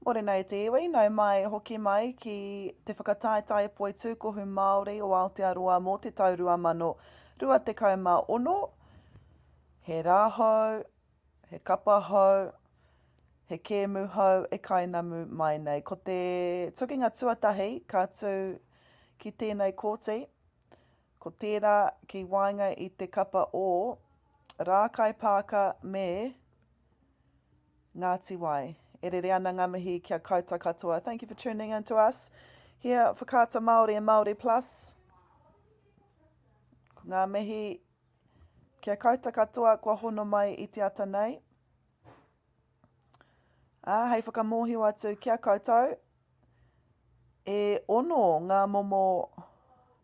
Mōre nei te iwi, nau mai hoki mai ki te whakataetai poi tūkohu Māori o Aotearoa mō te taurua mano rua te kauma ono, he rāhau, he kapahau, he kēmu hau, e kainamu mai nei. Ko te tukinga tuatahi ka tū ki tēnei kōti, ko tērā ki wainga i te kapa o Rākai Pāka me Ngāti Wai. E rere ana ngā mihi kia koutou katoa. Thank you for tuning in to us here for Whakaata Māori and Māori Plus. Ko ngā mihi kia koutou katoa kua hono mai i te ata nei. Hei whakamohiu atu kia koutou. E ono ngā momo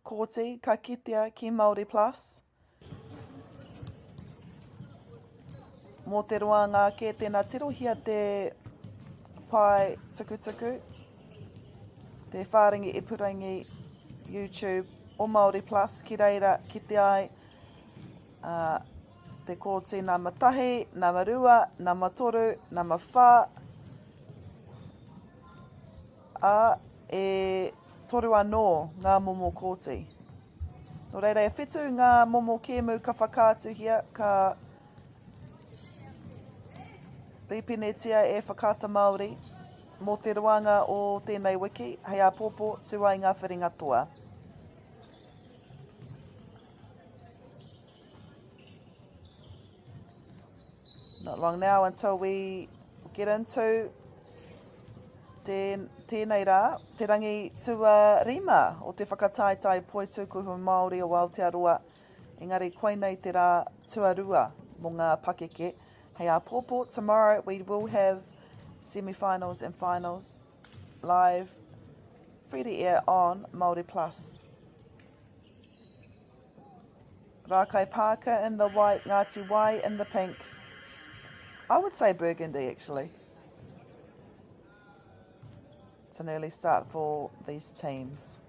kōti ka kitea ki Māori Plus. Mō te roa ngā ke tēnā tirohia te pai tukutuku, te whārangi ipurangi YouTube o Māori Plus, ki reira ki te ai te kōti nama tahi, nama rua, nama toru, nama whā, e toru anō ngā momo kōti. No reira e whitu ngā momo kēmu ka whakātuhia, ka ripinetia e Whakaata Māori mō te ruanga o tēnei wiki, hei a pōpō tuai ngā whiringa toa. Not long now until we get into tēnei rā, te rangi tua rima o te whakataetai poi tūkuhu Māori o Aotearoa. Engari koe nei te rā tuarua mō ngā pakeke. Hei a pōpō, tomorrow we will have semi-finals and finals live, free to air on Māori Plus. Rākai Pāka in the white, Ngāti Wai in the pink. I would say burgundy actually. It's an early start for these teams.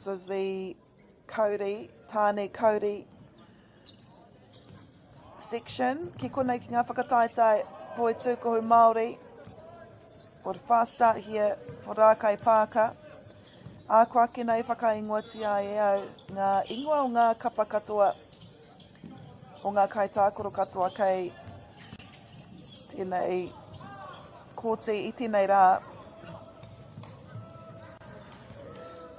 This is the kauri, tāne kauri section. Ki konei ki ngā whakataetai poi tūkohu Māori. What a fast start here for Rākai Pāka. Ākua ki nei whakaingoatia e au ngā ingoa o ngā kapa katoa o ngā kaitākoro katoa kei tēnei kōti i tēnei rā.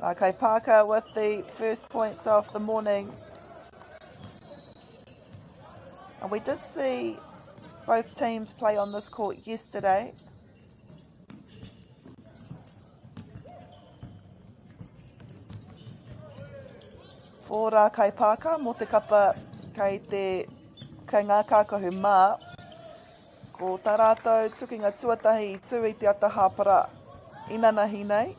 Rākai Pāka with the first points of the morning. And we did see both teams play on this court yesterday. For Rākai Pāka, mō te kapa kei ngā kākahu mā, ko tā rātou tukinga tuatahi i tū i te ata hāpara inanahi nei.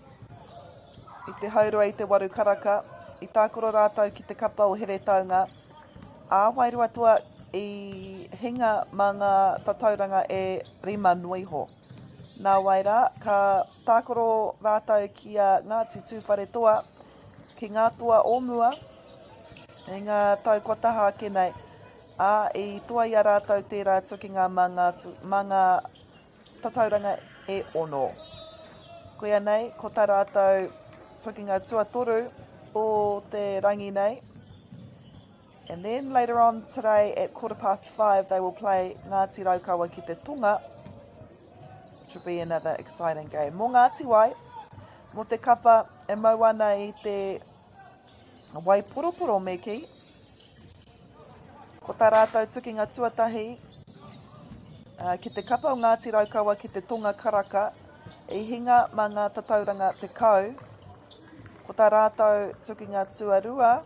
I te haurua i te waru karaka, i tākoro rātou ki te kapa o here taunga. Āwairua tua i hinga mā ngā tatauranga e rima nuiho. Nā waira, ka tākoro rātou ki a Ngāti Tūwhare toa, ki ngā tua o mua, e ngā tau kua taha ake nei. I tua ia rātou tērā tukinga mā ngā tatauranga e ono. Koia nei, ko tā rātou tukinga tuatoru o te rangi nei. And then later on today at 5:15 they will play Ngāti Raukawa ki te Tonga, which will be another exciting game. Mō Ngāti Wai, mō te kapa e mauana i te wai poroporo me ki. Ko tā rātou tukinga tuatahi, ki te kapa o Ngāti Raukawa ki te tonga karaka, i hinga ma ngā tatauranga te kau, ko tā rātou tukinga tuarua,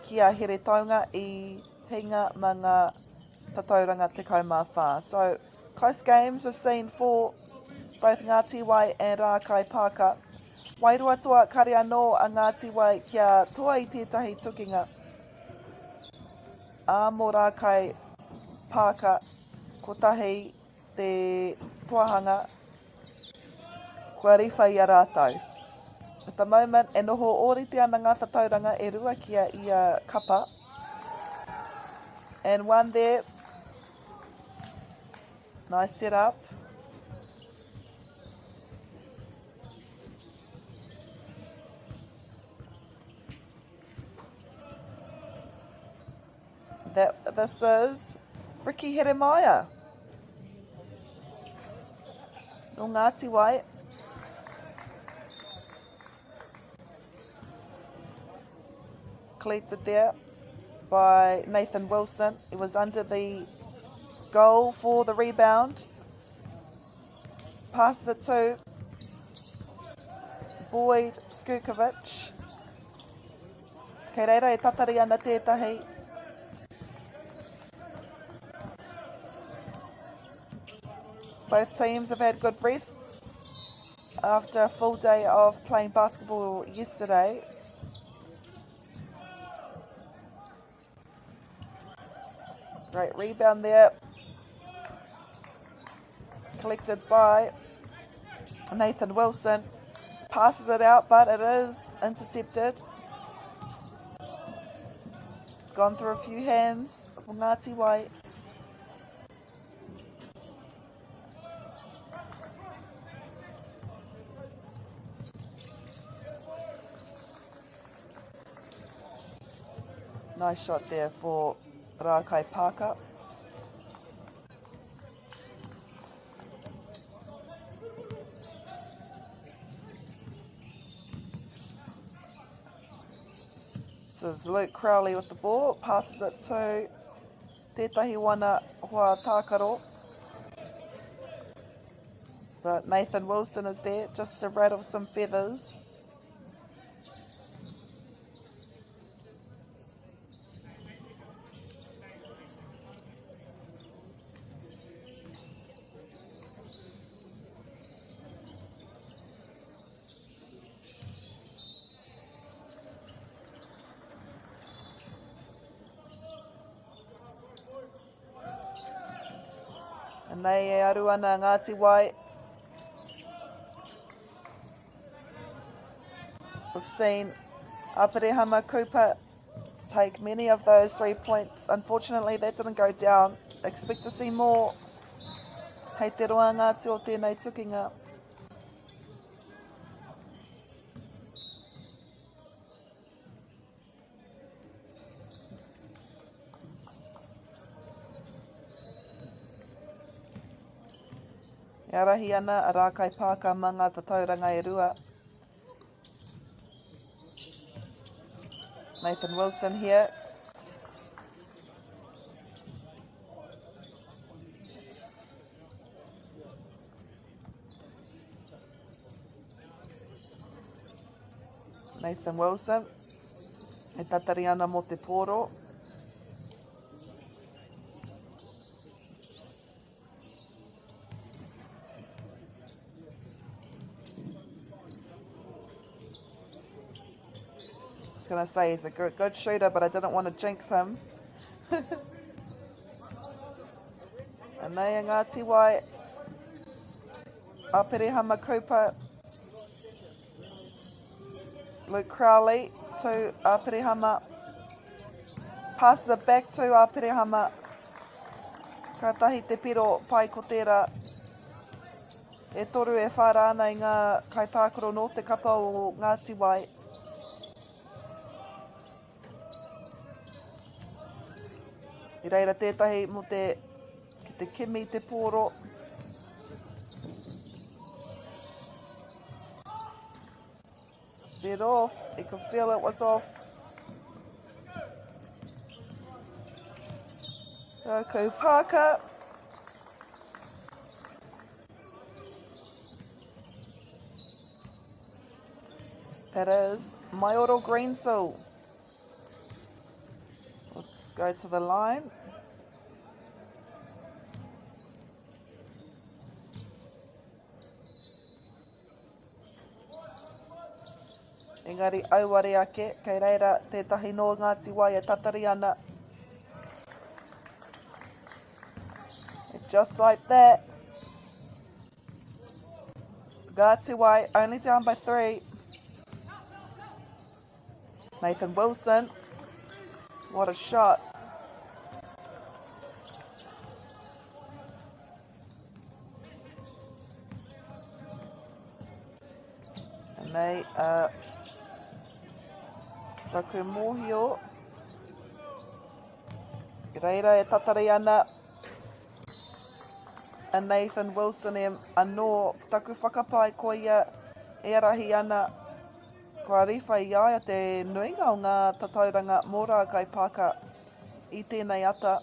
kia here taunga i hinga ma ngā tatauranga te kau mā whā. So, close games we've seen for both Ngāti Wai and Rākai Pāka. Wairua toa kare anō a Ngāti Wai kia toa i tētahi tukinga. A mō Rākai Pāka, ko tahi te toahanga, kua riwha i a rātou. At the moment, e noho ōrite ana ngā tatauranga e rua kia i a kapa. And one there, nice set up. This is Ricky Heremaya. No Ngāti Wai. Collected there by Nathan Wilson. He was under the goal for the rebound. Passes it to Boyd Skukovic. Kei reira e tatari ana tētahi. Both teams have had good rests after a full day of playing basketball yesterday. Great rebound there. Collected by Nathan Wilson. Passes it out, but it is intercepted. It's gone through a few hands for Ngāti Wai. Nice shot there for Rākai Pāka. This is Luke Crowley with the ball. Passes it to Tētahi Wana Hoa Tākaro. But Nathan Wilson is there just to rattle some feathers. And nei e aru ana Ngāti Wai. We've seen Aperehama Cooper take many of those 3 points. Unfortunately, that didn't go down. Expect to see more. Hei te roa Ngāti o tēnei tukinga. E arahi ana a Rākai Pāka ma ngā tatauranga e rua. Nathan Wilson here. Nathan Wilson. E tatari ana mo te poro. Going to say he's a good shooter, but I didn't want to jinx him. And nei Ngāti Wai, Aperehama Cooper, Luke Crowley to Aperehama, passes it back to Aperehama. Ka tahi te piro pai ko tērā. E toru e whāra ana I ngā kaitākaro no te kapa o Ngāti Wai. I reira tētahi mo te, ki te kimi te pōro. Set off. You could feel it was off. kaupaka. That is Maioro Greensill. We'll go to the line. Engari auare ake, kei reira tētahi no Ngāti Wai e tatari ana. And just like that, Ngāti Wai only down by 3. Nathan Wilson, what a shot. And they taku mōhio. Reira e tatari ana. And Nathan Wilson e anō taku whakapai ko ia e rahi ana. Kua riwha I aia te nuinga o ngā tatauranga mōra kai pāka I tēnei ata.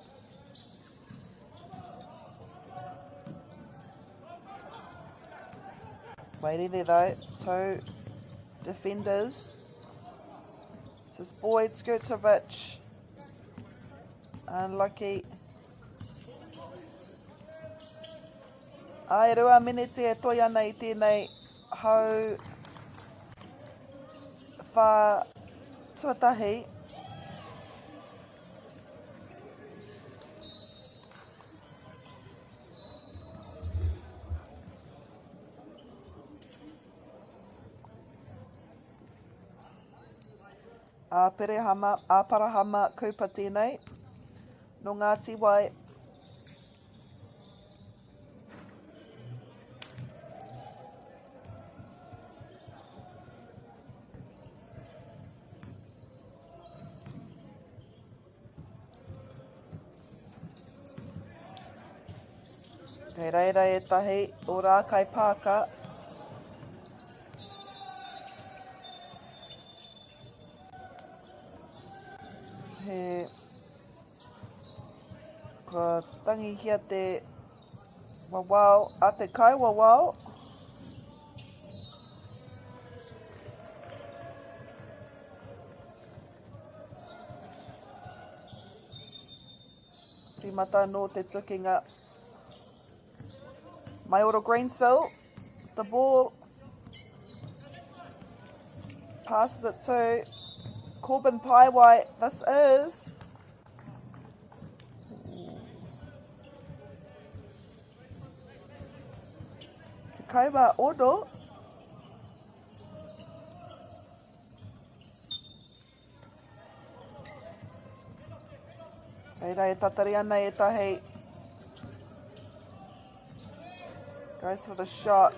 Waiting there though, 2 defenders. This is Boyd Skirtovich. Unlucky. Ai rua miniti e toi ana I tēnei hau wha tuatahi. A Perehama, a Parahama kupa tēnei. No Ngāti Wai. Kei reira e tahi o rā kai pāka. He kua tangi hia te wawao, a te kai wawao. Tīmata no te tukinga. Maioro Greensill, the ball passes it to Corbin Paiwai. This is Te Kaima Ono. Reira e tatari ana e tahi. Goes for the shot.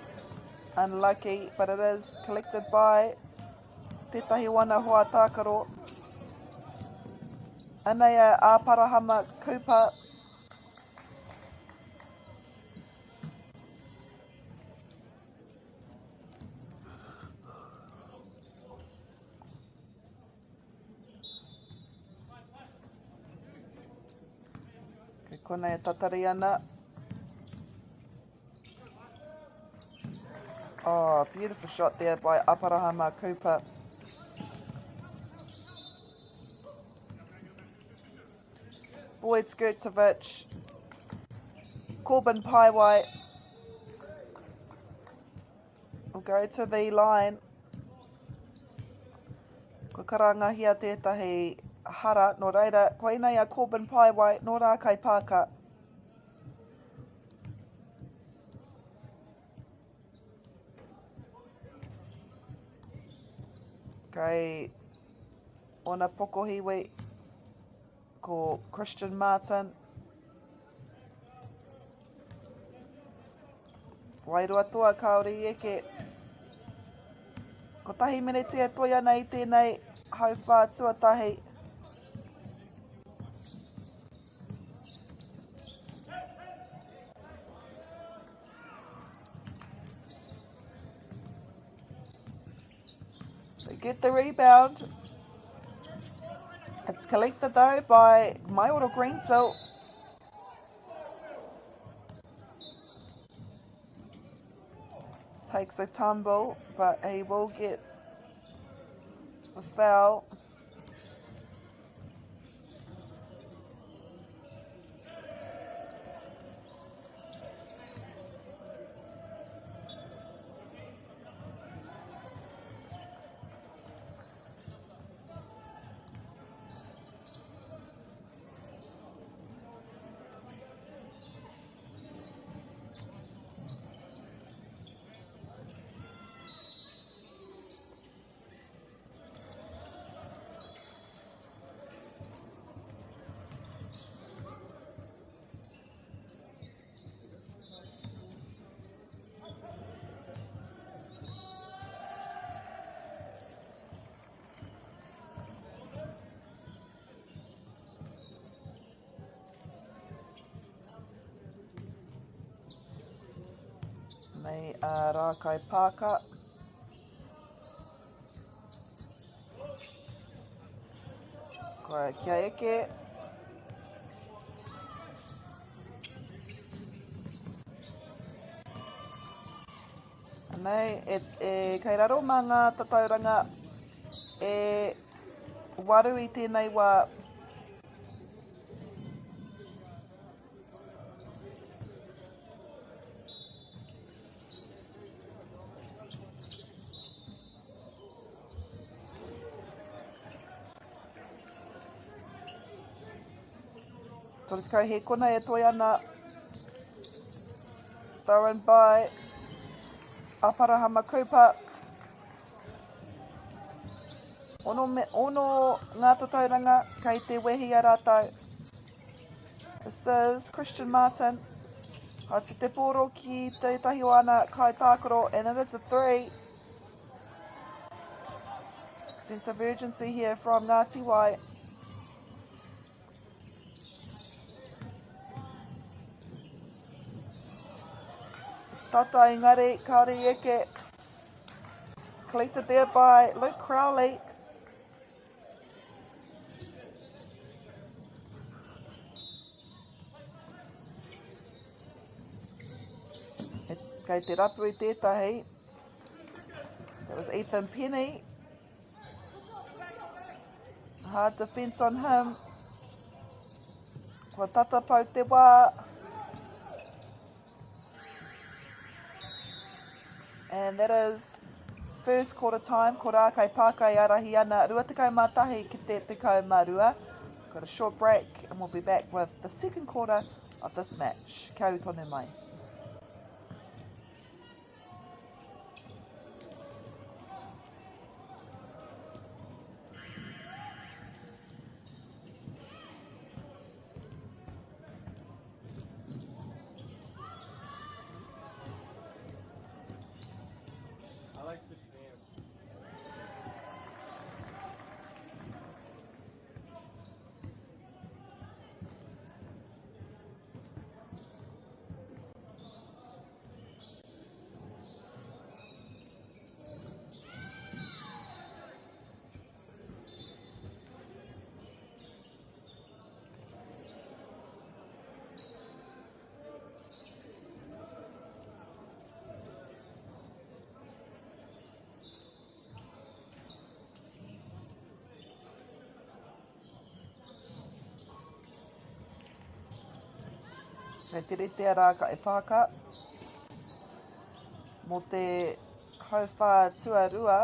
Unlucky, but it is collected by Tētahi Wana Hoa Tākaro. Anea a Parahama Kupa. Ke kona e tatari ana. Oh, beautiful shot there by Aparahama Cooper. Boyd Skirtovich. Corbin Paiwai will go to the line. Ko karangahia tētahi hara, no reira, ko ina ia Corbin Paiwai, no rā kai pāka. Kei ona pokohiwi ko Christian Martin. Wairua toa kaori eke. Ko tahi miniti e toi ana I tēnei hau whā tuatahi. They get the rebound. It's collected though by Maioro Greensill. takes a tumble, but he will get the foul. Nei a Rākai Pāka. Koe kia eke. Nei, kei raro mā ngā tatauranga e waru i tēnei wā. Tore te kau he kona e toi ana. Thrown by Aparahama Cooper. Ono ngā tatauranga kei te wehi a rātou. This is Christian Martin. Ha te poro ki te tahi o ana kai tākoro, and it is a 3. Sense of urgency here from Ngāti Wai. Tata Engari, Kauri Eke. Collected there by Luke Crowley. Kei te rapu i tētahi. That was Ethan Penny. Hard defence on him. Kua tata pau te wā. And that is first quarter time. Ko Rākai Pāka i arahi ana. Rua tekau mātahi ki te tekau mārua. Got a short break and we'll be back with the second quarter of this match. Kia ui tonu mai. Kei te rete a Rākai Pāka. Mō te hauwhā tuarua.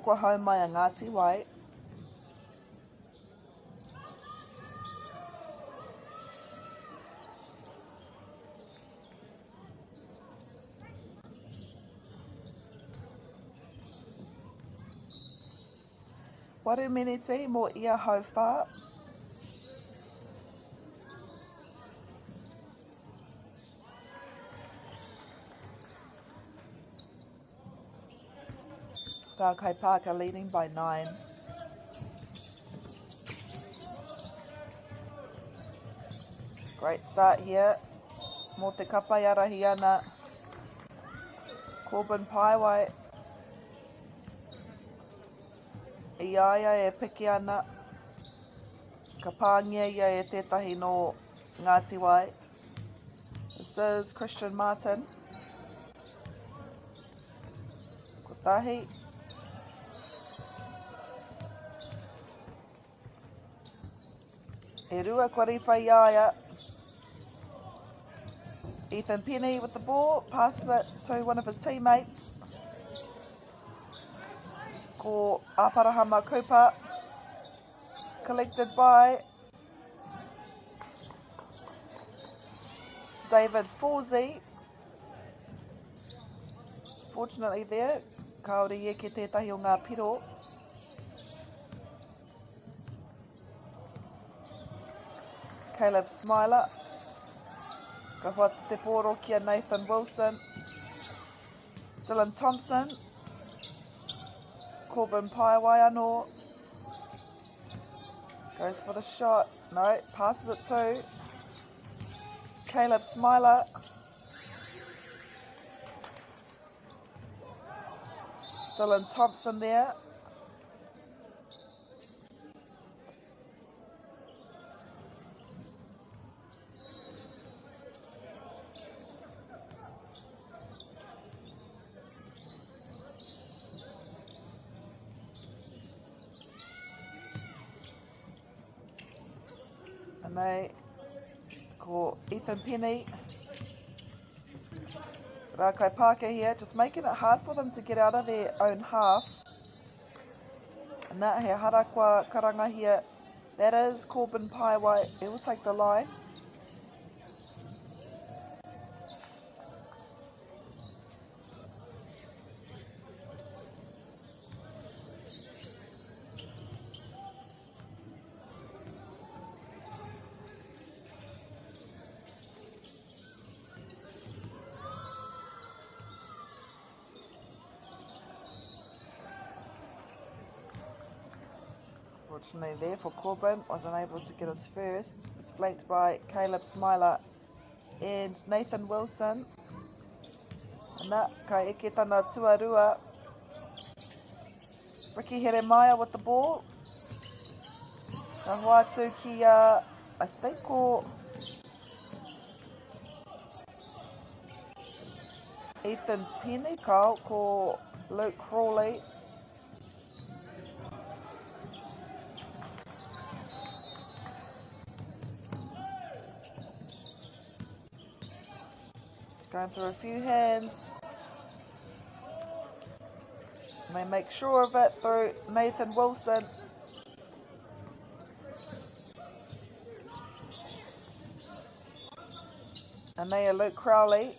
Kua hau mai a Ngāti Wai. Waru meneti mō ia hauwhā. Rākai Pāka leading by 9. Great start here. Mō te kapa i arahi ana. Corbin Paiwai. I aia e piki ana. Ka pāngia ia e tētahi no Ngāti Wai. This is Christian Martin. Kotahi. E rua kua riwha i aia. Ethan Penny with the ball, passes it to one of his teammates. Ko Aparahama Cooper, collected by David Forsey. Fortunately there, kaore e ke tētahi o ngā piro. Caleb Smiler. Ka whats te pōro kia Nathan Wilson. Dylan Thompson. Corbin Paiwai anō. Goes for the shot. No, passes it to Caleb Smiler. Dylan Thompson there. And they call Ethan Penny. Rakai Parker here, just making it hard for them to get out of their own half. And that he harakwa karanga here. That is Corbin Paiwai. He will take the line. Fortunately there for Corbin, was unable to get his first. It's flanked by Caleb Smiler and Nathan Wilson. And that ka eke tana tuarua. Ricky Heremaya with the ball. Ka hoatu ki I think ko Ethan Penny ko Luke Crawley. Going through a few hands. And they make sure of it through Nathan Wilson. And they are Luke Crowley.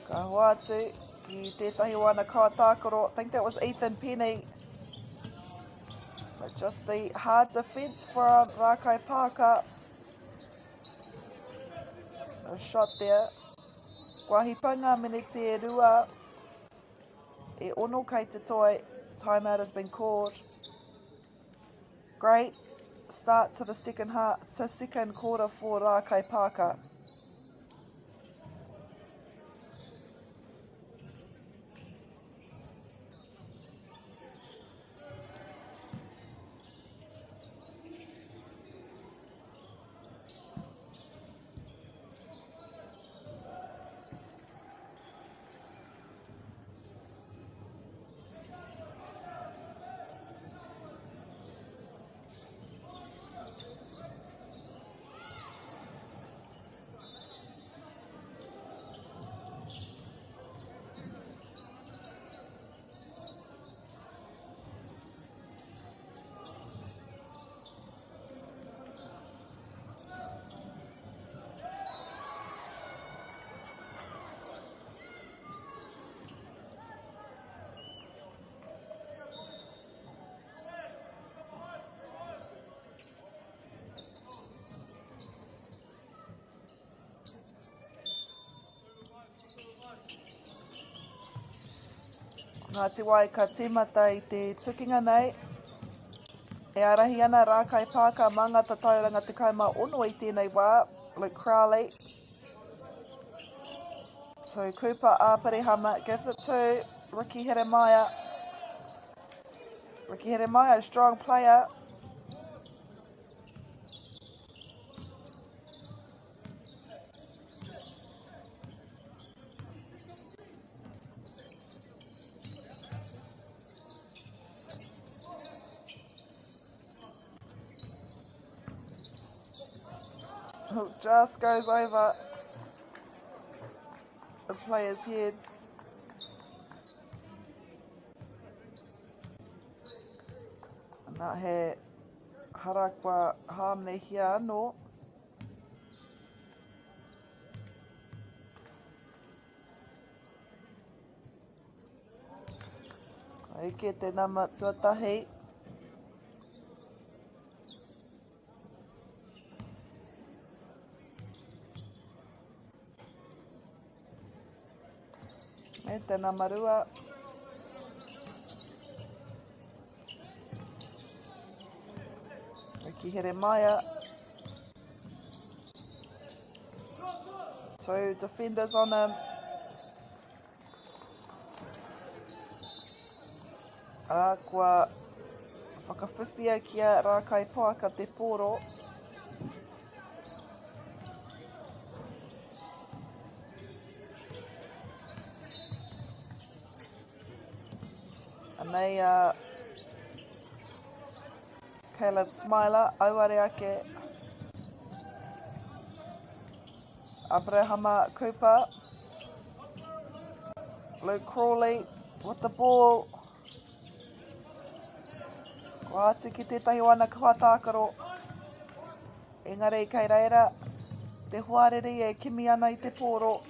Ka hoatu ki tētahi wana kawatākoro. I think that was Ethan Penny. But just the hard defence from Rakai Parker. A shot there. Kua hipanga minute e rua, e ono kei te toi, timeout has been called. Great start to the second quarter for Rakai Parker. Ngāti Wai ka tīmata I te tukinga nei. E arahi ana Rākai Pāka mangata tauranga te kaima ono i tēnei wā, Luke Crowley. So Cooper Āparehama gives it to Ricky Heremaya. Ricky Heremaya, a strong player. Who just goes over the player's head. Nā he harakwa hāmne hia anō. Eke te nama tuatahi. Me te namarua. Ricky Heremaya. Two defenders on him. Kua whakawhiwhia kia Rākai Pāka te pōro. Anei Caleb Smiler, auare ake. Abrahama Cooper. Luke Crawley with the ball. Kua atu ki tētahi wana kua tākaro. Engari kei reira, te huarere e kimi ana I te pōro.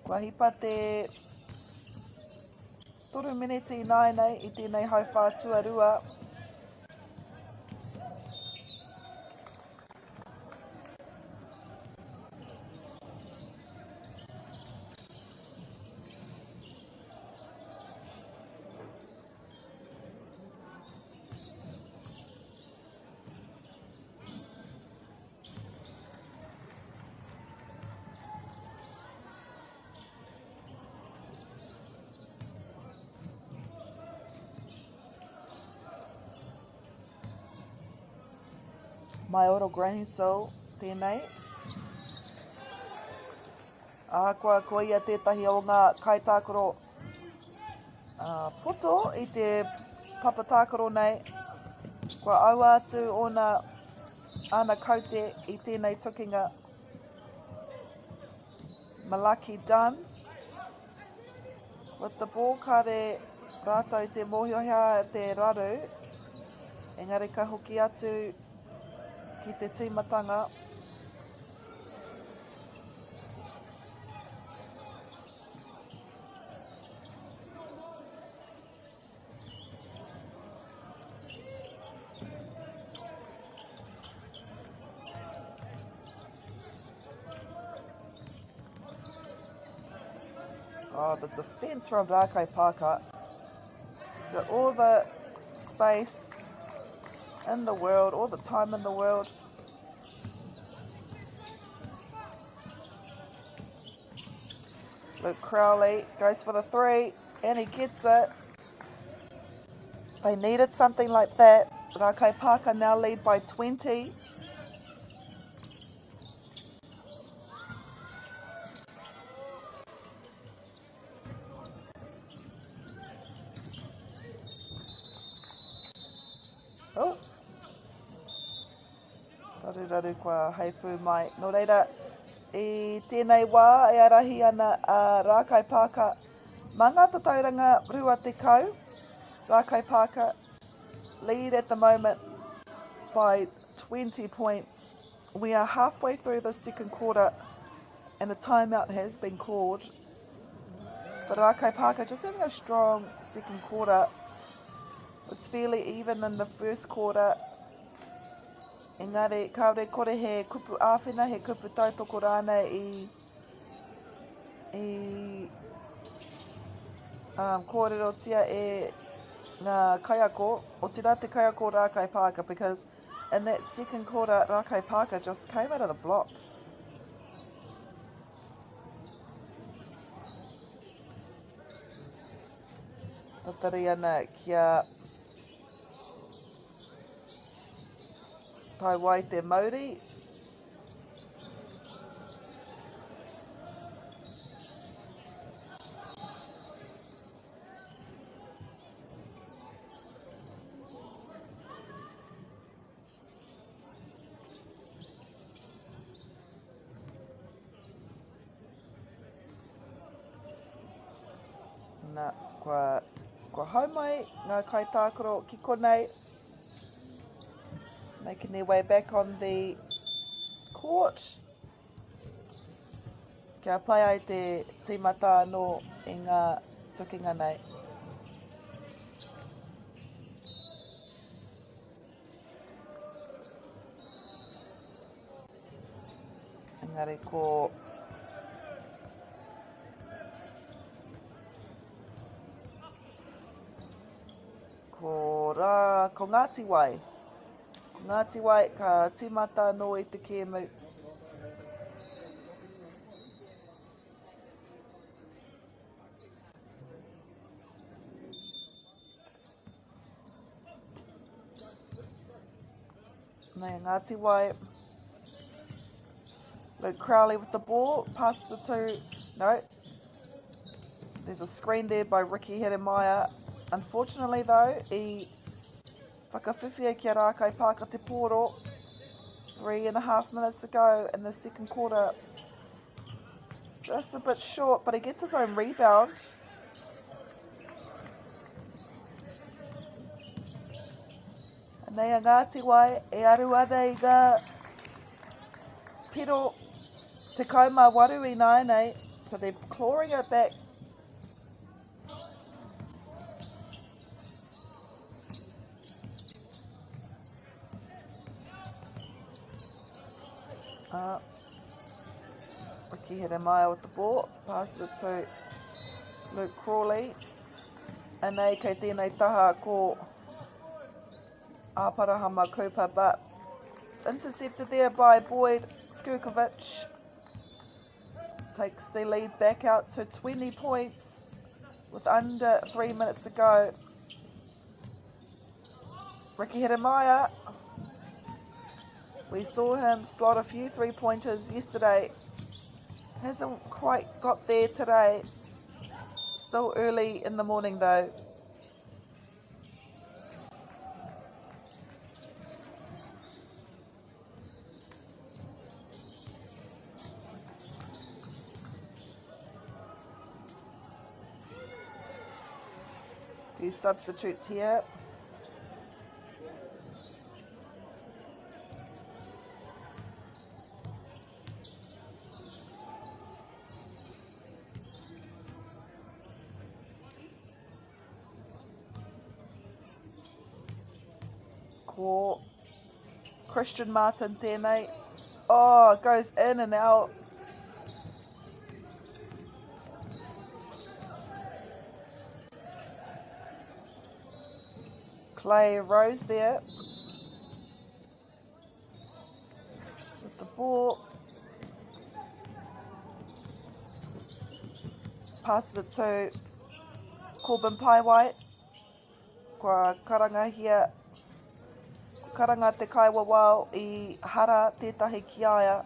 Kua hipa te 3 miniti nainei I tēnei hauwhātua rua. Mai oro Grainsell, tēnei. Kua ia tētahi o ngā kaitākaro poto I te papatākaro nei. Kua au atu ona ana kaute I tēnei tukinga. Malaki Dunn. With the ball, kare rātou te mohiohea te raru. Engari ka hoki atu ki te tīmatanga. Oh, the defence from Rākai Pāka. It's got all the space in the world, all the time in the world. Luke Crowley goes for the 3 and he gets it. They needed something like that. Rākai Pāka now lead by 20. Oh. Raru kua heipū mai. Nō reira, I tēnei wā e arahi ana a Rākai Pāka. Mā ngā tauranga rua te kau, Rākai Pāka lead at the moment by 20 points. We are halfway through the second quarter and a timeout has been called. But Rākai Pāka just having a strong second quarter. Was fairly even in the first quarter. Engari, kaore kore he kupu āwhina, he kupu tautoko rāna I kōrerotia e ngā kaiako, o tira te kaiako Rākai Parker, because in that second quarter, Rākai Parker just came out of the blocks. Tatari ana kia tai wai te mauri. Nā, kua haumai ngā kaitākaro ki konei, making their way back on the court. Kia pai ai te tīmata anō i ngā tukinga nei. Engari ko Ngāti Wai. Ko Ngāti Wai ka tīmata anō i te kēmu. Nei, Ngāti Wai. Luke Crowley with the ball, passes it to, no. There's a screen there by Ricky Heremaya. Unfortunately though, I whakawhiwhia ki a Rākai Parker te pōro 3.5 minutes ago in the second quarter. Just a bit short, but he gets his own rebound. And nei a Ngāti Wai, e aru ana I ngā pero te kaumā waru I nāi, so they're clawing it back. Ricky Heremaya with the ball, passes it to Luke Crawley. And nei kei tēnei taha ko Āparahama Cooper, but it's intercepted there by Boyd Skurkovic. Takes the lead back out to 20 points with under 3 minutes to go. Ricky Heremaya, we saw him slot a few three-pointers yesterday. Hasn't quite got there today. Still early in the morning though. Few substitutes here. Ko Christian Martin tēnei. Oh, it goes in and out. Clay Rose there with the ball. Passes it to Corbin Paiwai. Kua karangahia. Karanga te kaiwa wao I hara tētahi ki aia.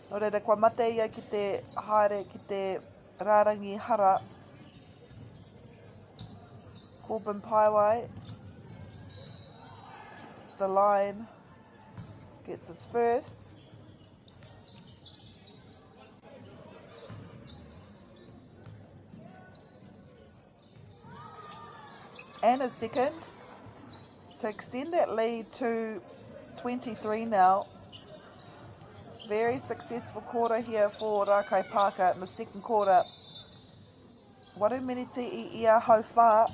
Nō reira kua mate ia ki te haere ki te rārangi hara. Corbin Paiwai, the line, gets his first. And his second, to extend that lead to 23 now. Very successful quarter here for Rākai Parker in the second quarter. Waru meneti I ia hau whā.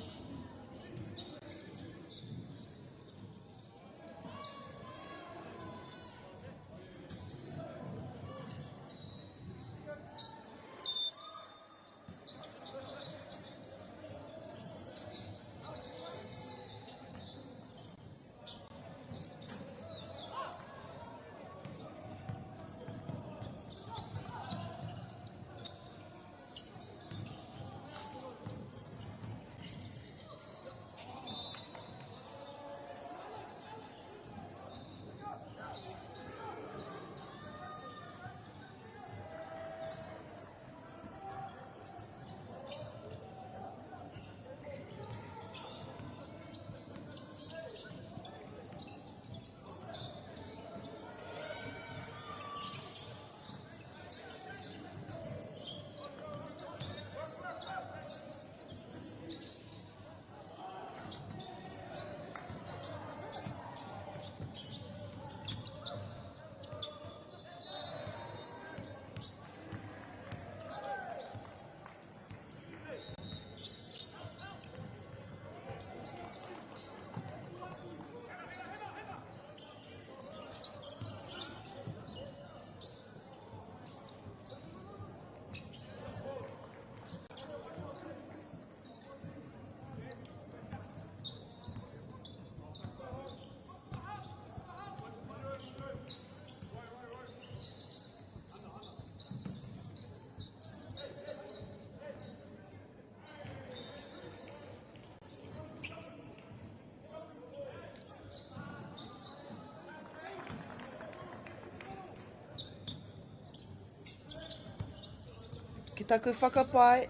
Ki taku whakapai,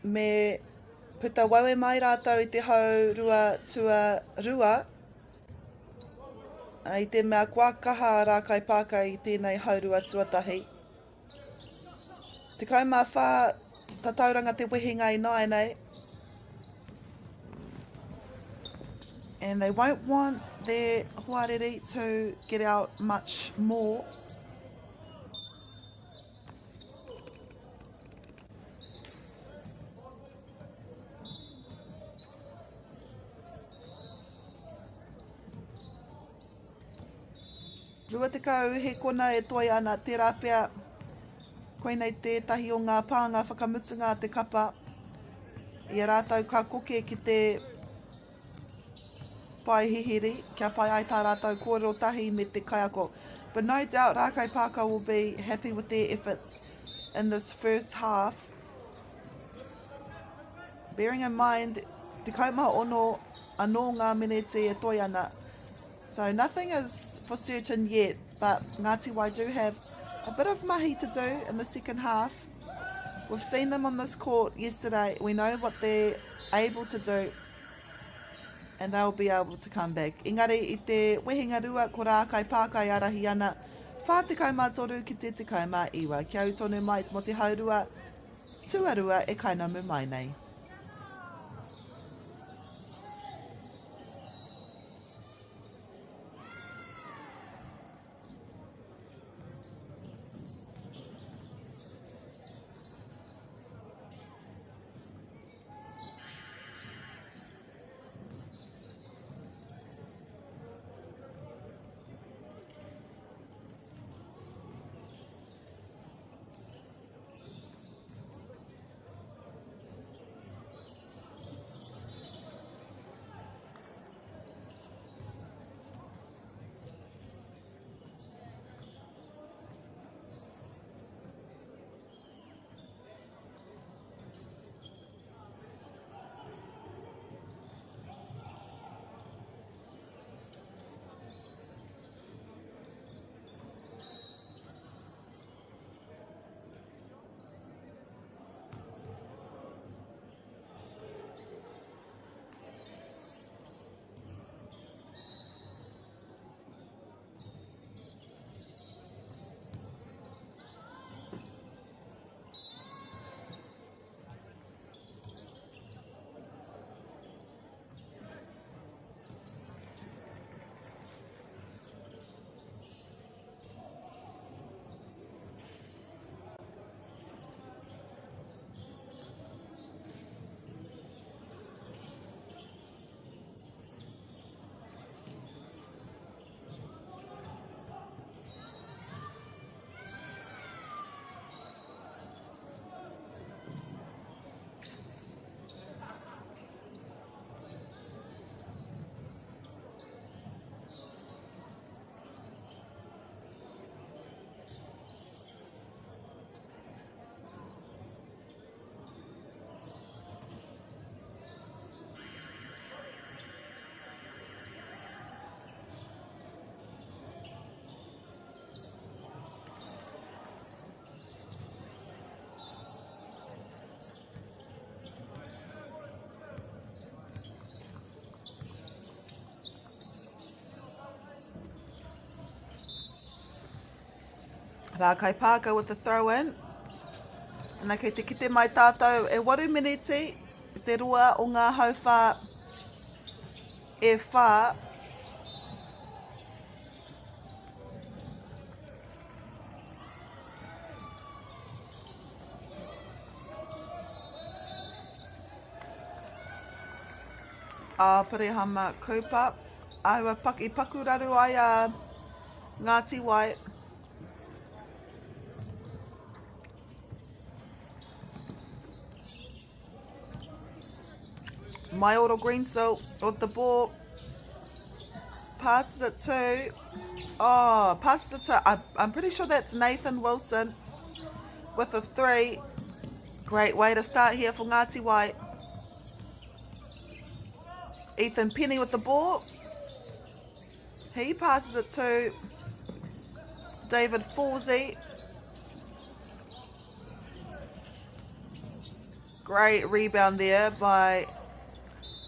me puta wawe mai rātou i te hau rua tua rua, i te mea kua kaha rā kai pāka i tēnei haurua tuatahi. Te kaumā whā tatauranga te wehinga i nai nei, and they won't want their hoariri to get out much more. Rua te kau he kona e toi ana te rāpea, koinei tētahi o ngā pānga whakamutunga te kapa, i a rātou ka koke ki te pai hihiri, kia pai ai tā rātou kōrero tahi me te kaiako. But no doubt Rākai Pāka will be happy with their efforts in this first half. Bearing in mind, te kaumā ono anō ngā meneti e toi ana. So nothing is for certain yet, but Ngāti Wai do have a bit of mahi to do in the second half. We've seen them on this court yesterday. We know what they're able to do, and they'll be able to come back. Engari, i te wehinga rua, ko Rākai Pāka i arahi ana, whā te kaumā toru ki te kaumā iwa. Kia au tonu mai mo te haurua, tuarua e kainamu mai nei. Rākai Pāka with the throw in. Nā kei te kite mai tātou e waru miniti, te rua o ngā hauwha e whā. Parehama Kupa, ahua paki pakuraru ai a Ngāti Wai. Maioro Greensill with the ball. Passes it to... Oh, passes it to... I'm pretty sure that's Nathan Wilson with a 3. Great way to start here for Ngāti Wai. Ethan Penny with the ball. He passes it to David Forsey. Great rebound there by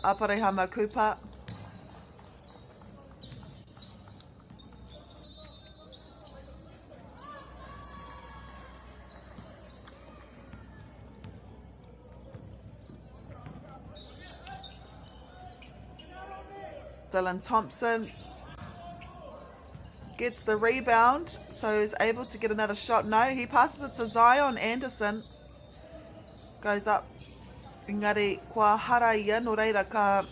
Aparehama Kupa. Dylan Thompson gets the rebound, so he's able to get another shot. No, he passes it to Zion Anderson. Goes up. Engari, kua hara ia, no reira ka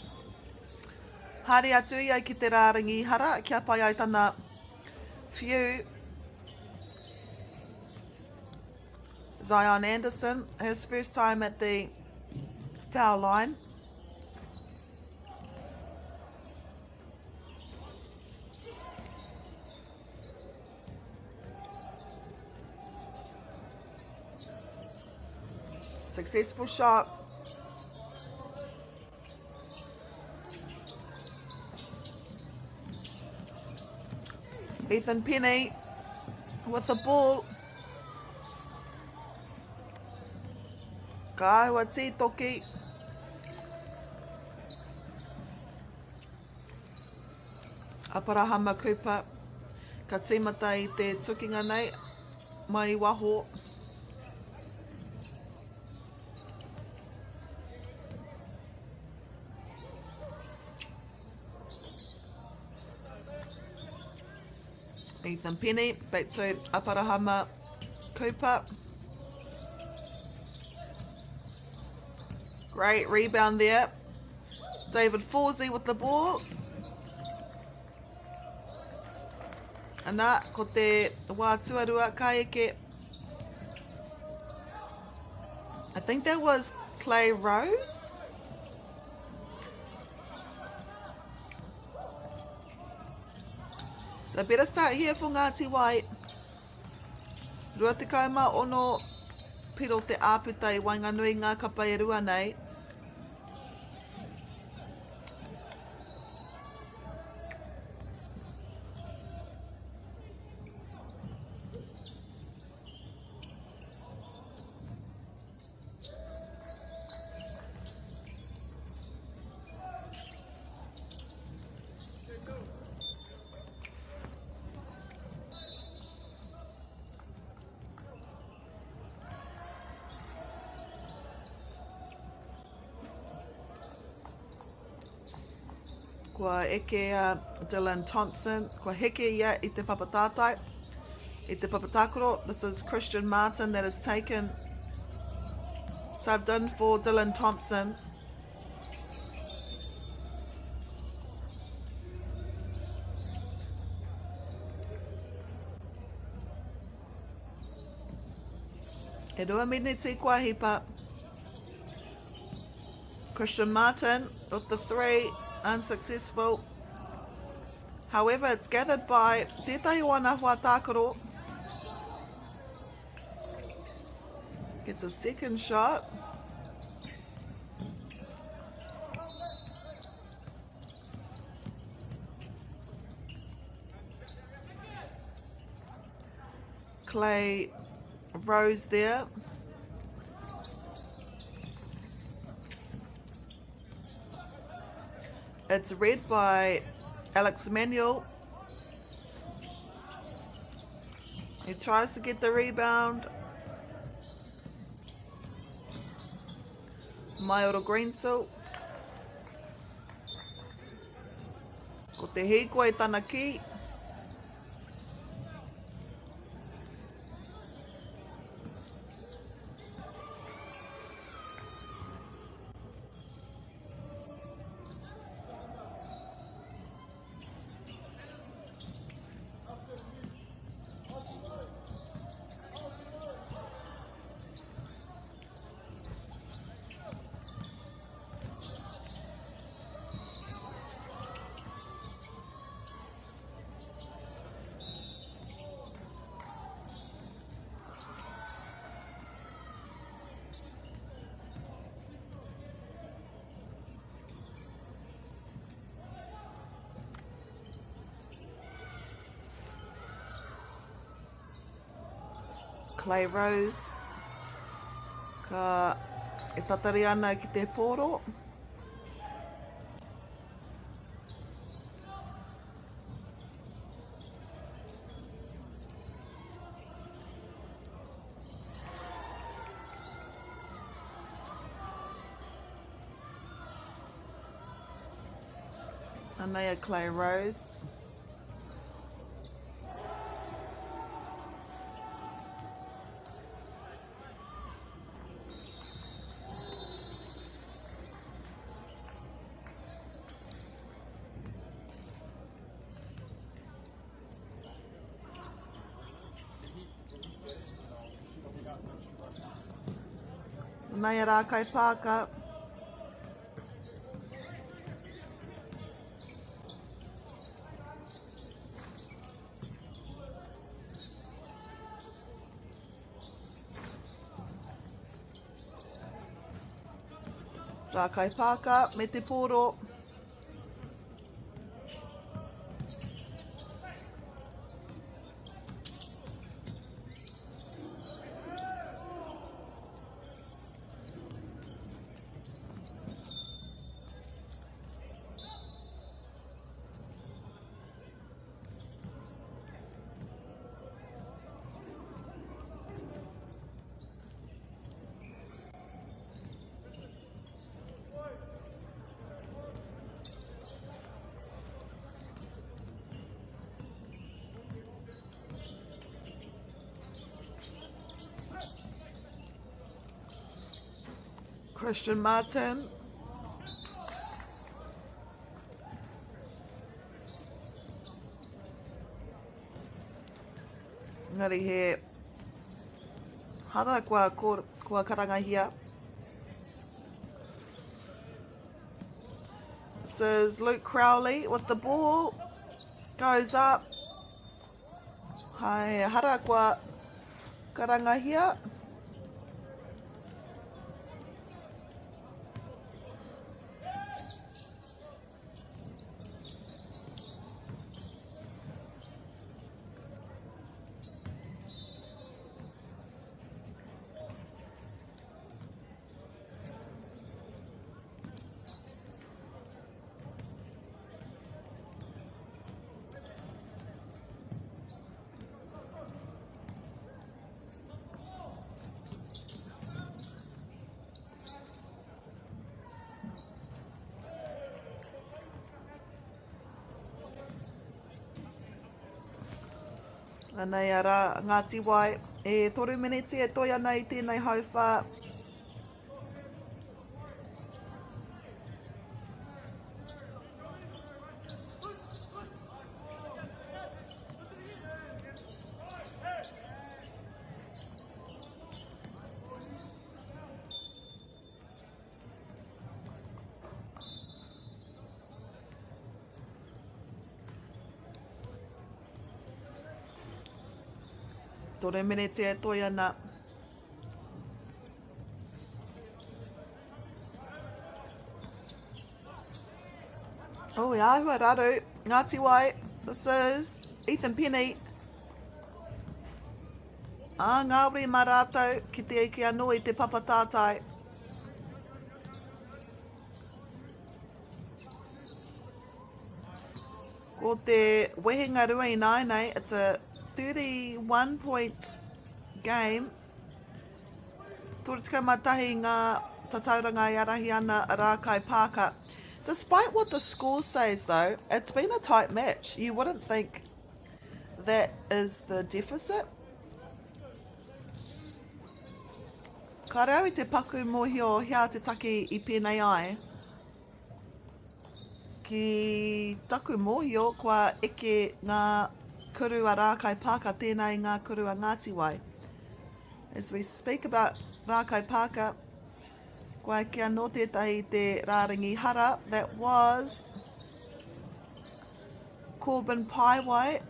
haere atu ia ki te rārangi hara, kia pai ai tana whiu. Zion Anderson, his first time at the foul line. Successful shot. Ethan Penny with the ball. Ka hua toki. Aparehama Kupa. Ka tīmata i te tukinga nei. Mai waho. Ethan Penny, back to Aparehama Kupa. Great rebound there. David Forsey with the ball. Ana, ko te wā tuarua kai eke. I think that was Clay Rose. So better start here for Ngāti White. Rua te kaima ono piro te āputa I Wainganui ngā kapa e rua nei. Kua eke Dylan Thompson, kua heke ia I te papatatai, I te papatakoro. This is Christian Martin that is taken, subbed in for Dylan Thompson. E rua miniti kua hipa. Christian Martin with the three. Unsuccessful. However, it's gathered by Tētahi Wana Huatakaro. Gets a second shot. Clay Rose there. It's read by Alex Manuel. He tries to get the rebound. Mauro Greensill. Ko te hiko e tana ki. Clay Rose, ka E tatari ana ki te pōro. Anea Clay Rose. Anea Rākai Pāka. Rākai Pāka me te pōro. Christian Martin. Ngari he hara kua karangahia. This is Luke Crowley with the ball. Goes up. Hai hara kua karangahia. Anei ara Ngāti Wai. E 3 miniti e toi ana i tēnei hauwha. Tore miniti e toi ana. Oh, ia hua raru. Ngāti Wai. This is Ethan Penny. Ngāwiri mā rātou ki te eke anō i te papatātai. Ko te wehenga rua i nei, it's a 31-point game. Tōrika matahi ngā tatauranga i arahi ana Rākai Pāka. Despite what the score says though, it's been a tight match. You wouldn't think that is the deficit. Ka rau I te paku mōhio hea te take I pēnei ai. Ki taku mōhio kua eke ngā kuru a Rākai Pāka, tēnei ngā kuru a Ngāti Wai. As we speak about Rākai Pāka, kua eke anō tētahi te rāringi hara, that was Corbin Paiwai.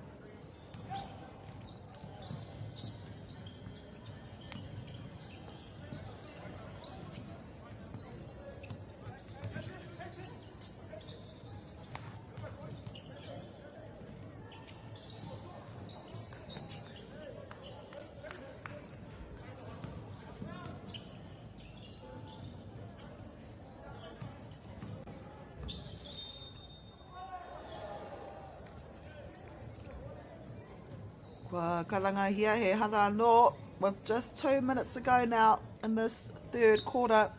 Kua karangahia he hara anō with just 2 minutes to go now in this third quarter.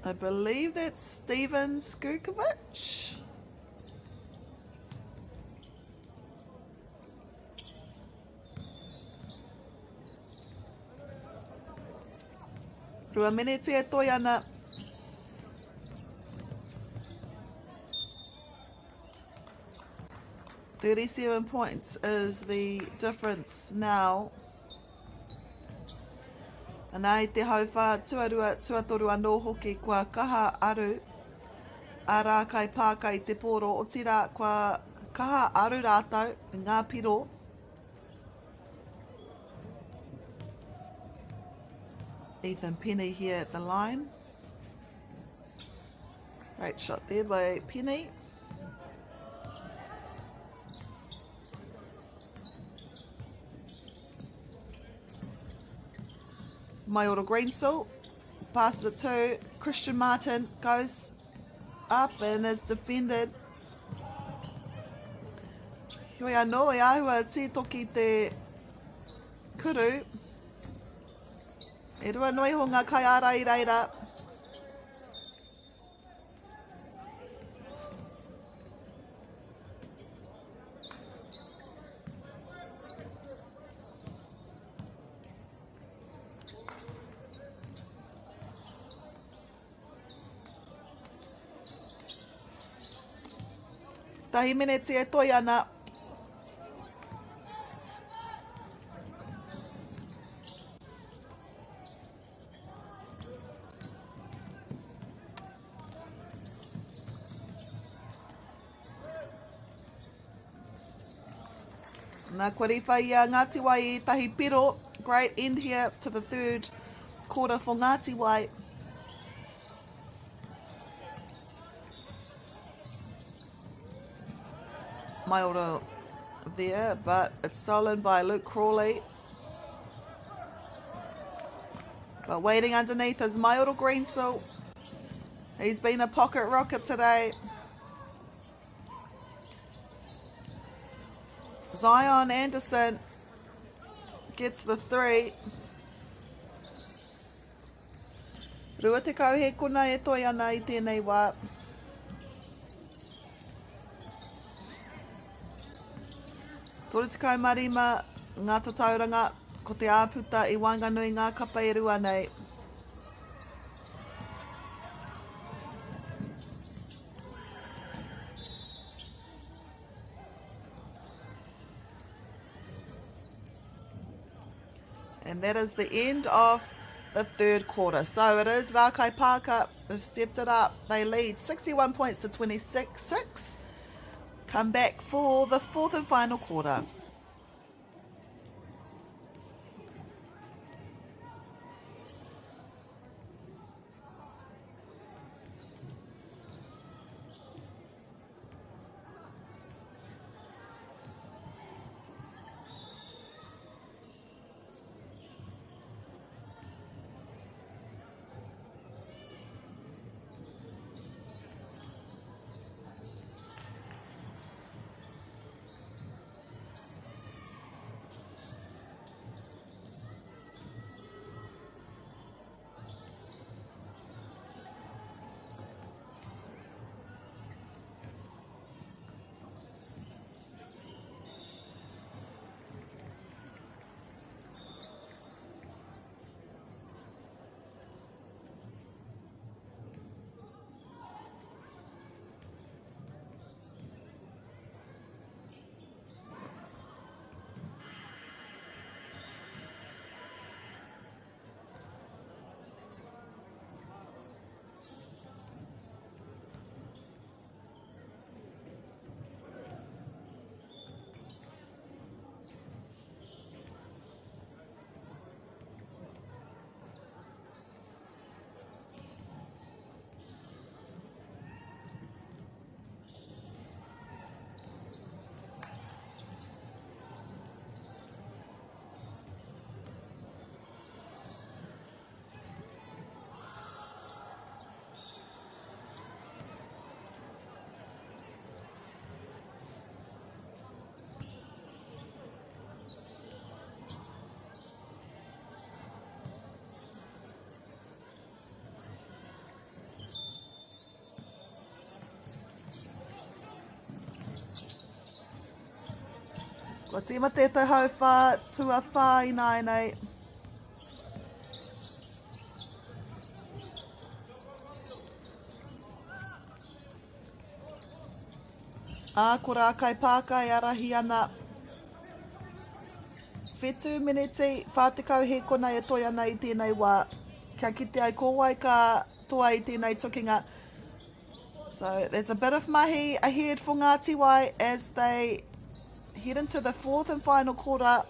I believe that's Steven Skurkovic. Rua minute e toi ana. $37 points is the difference now. Anai te hauwha tuatoru anō hoki kua kaha aru. Ara kai pākai te pōro o tira kua kaha aru rātau i ngā piro. Ethan Penny here at the line. Great shot there by Penny. Maiora Greensill passes it to Christian Martin, goes up and is defended. Hioi anō e ahua tītoki te kuru. E rua noi ho ngā kai ara I reira. Tahi minute e toi ana. Nā kua riwha ia Ngāti Wai I tahi piro. Great end here to the third quarter for Ngāti Wai. Maiora there, but it's stolen by Luke Crawley. But waiting underneath is Maiora Greensill. He's been a pocket rocket today. Zion Anderson gets the 3. Rua te kau he kuna e toi ana I tēnei wā. Tore te kau marima ngā tatauranga ko te āputa I Wanganui ngā kapa e rua nei. And that is the end of the third quarter. So it is Rakai Parker who've stepped it up. They lead 61 points to 26. Come back for the fourth and final quarter. Ko tima tētai hau whā, tua whā i nai nei. Ko rā kai pākai arahi ana. Whetū miniti, whātekau he kona e toi ana i tēnei wā. Kia kite ai ko wai ka toa i tēnei tukinga. So there's a bit of mahi ahead for Ngāti Wai as they head into the fourth and final quarter.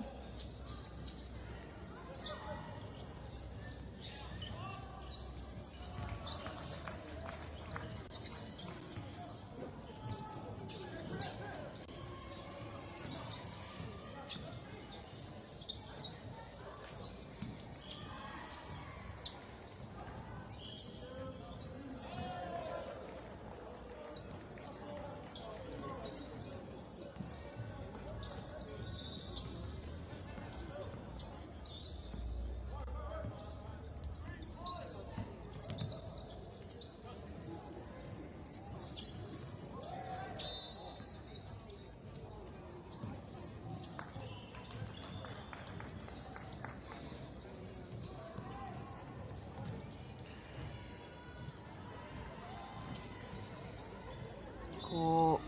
Ko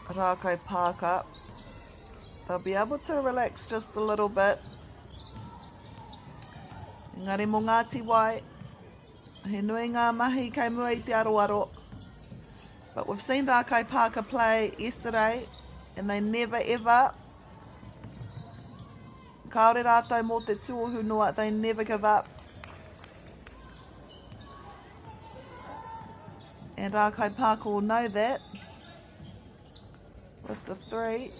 Rākai Pāka. They'll be able to relax just a little bit. Engari mō Ngāti Wai, he nui ngā mahi kei mua i te aroaro. But we've seen Rākai Pāka play yesterday, and they never ever, kaore rātou mō te tuohu noa, they never give up. And Rākai Pāka will know that with the three.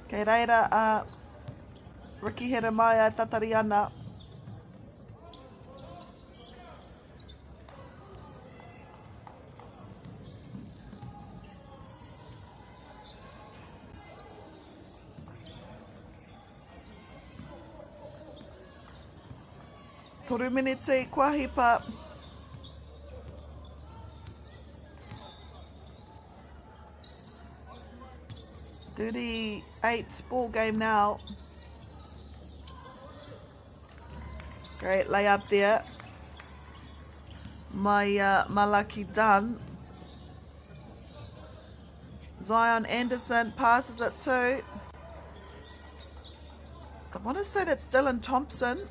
Kei reira Ricky Heremaya tatari ana. Toru miniti kua hipa. .38 ball game now. Great layup there. Malaki Dunn. Zion Anderson passes it to, I want to say that's Dylan Thompson.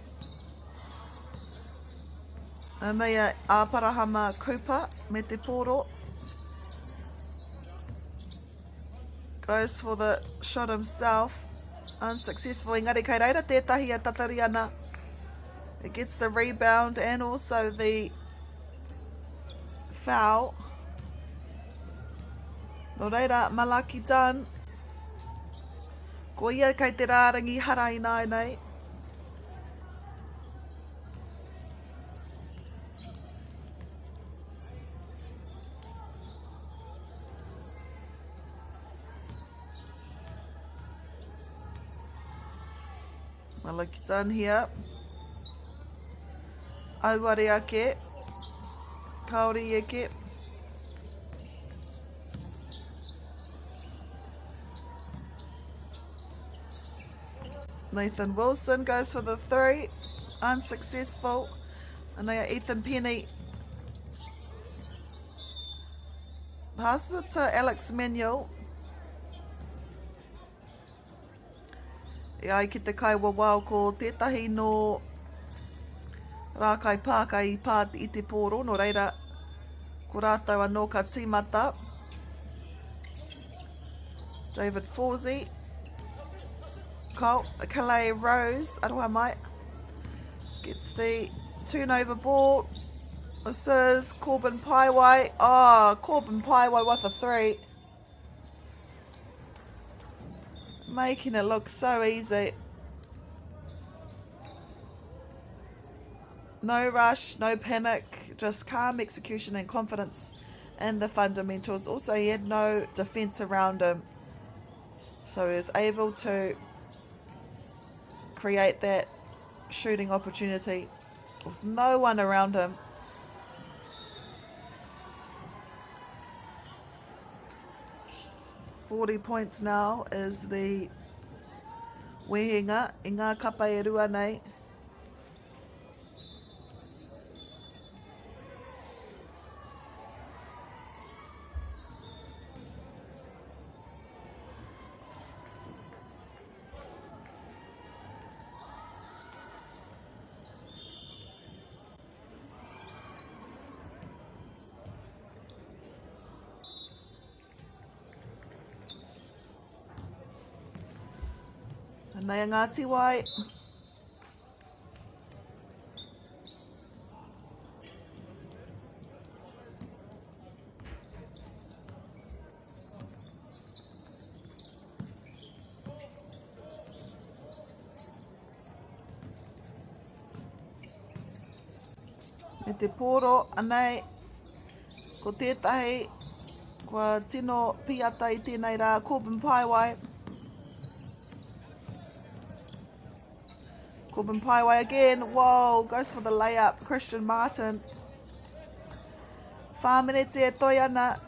And they are Aparahama Cooper, me te poro. Goes for the shot himself. Unsuccessful. Engari kei reira tētahi a tatari ana. It gets the rebound and also the foul. No reira, Malaki Dunn. Ko ia kei te rārangi harai nai nei. Malaki Dunn here. Auare ake. Kaori eke. Nathan Wilson goes for the three. Unsuccessful. And they are Ethan Penny. Passes it to Alex Manuel. Ai ki te kaiwa wau ko tētahi no Rākai Pāka i pāt i te pōro, no reira ko rātou anō ka tīmata. David Forsey. Calais Rose, aroha mai. Gets the turnover ball. This is Corbin Paiwai. Oh, Corbin Paiwai with a three. Making it look so easy. No rush, no panic, just calm execution and confidence in the fundamentals. Also, he had no defence around him. So he was able to create that shooting opportunity with no one around him. 40 points now is the wehenga i ngā kapa e rua nei. Nei a Ngāti Wai. Me te pōro anei, ko tētahi, kua tino piata I tēnei rā Corbin Paiwai. Corbin Paiwai again, whoa, goes for the layup, Christian Martin. Whāmeneti e toi ana.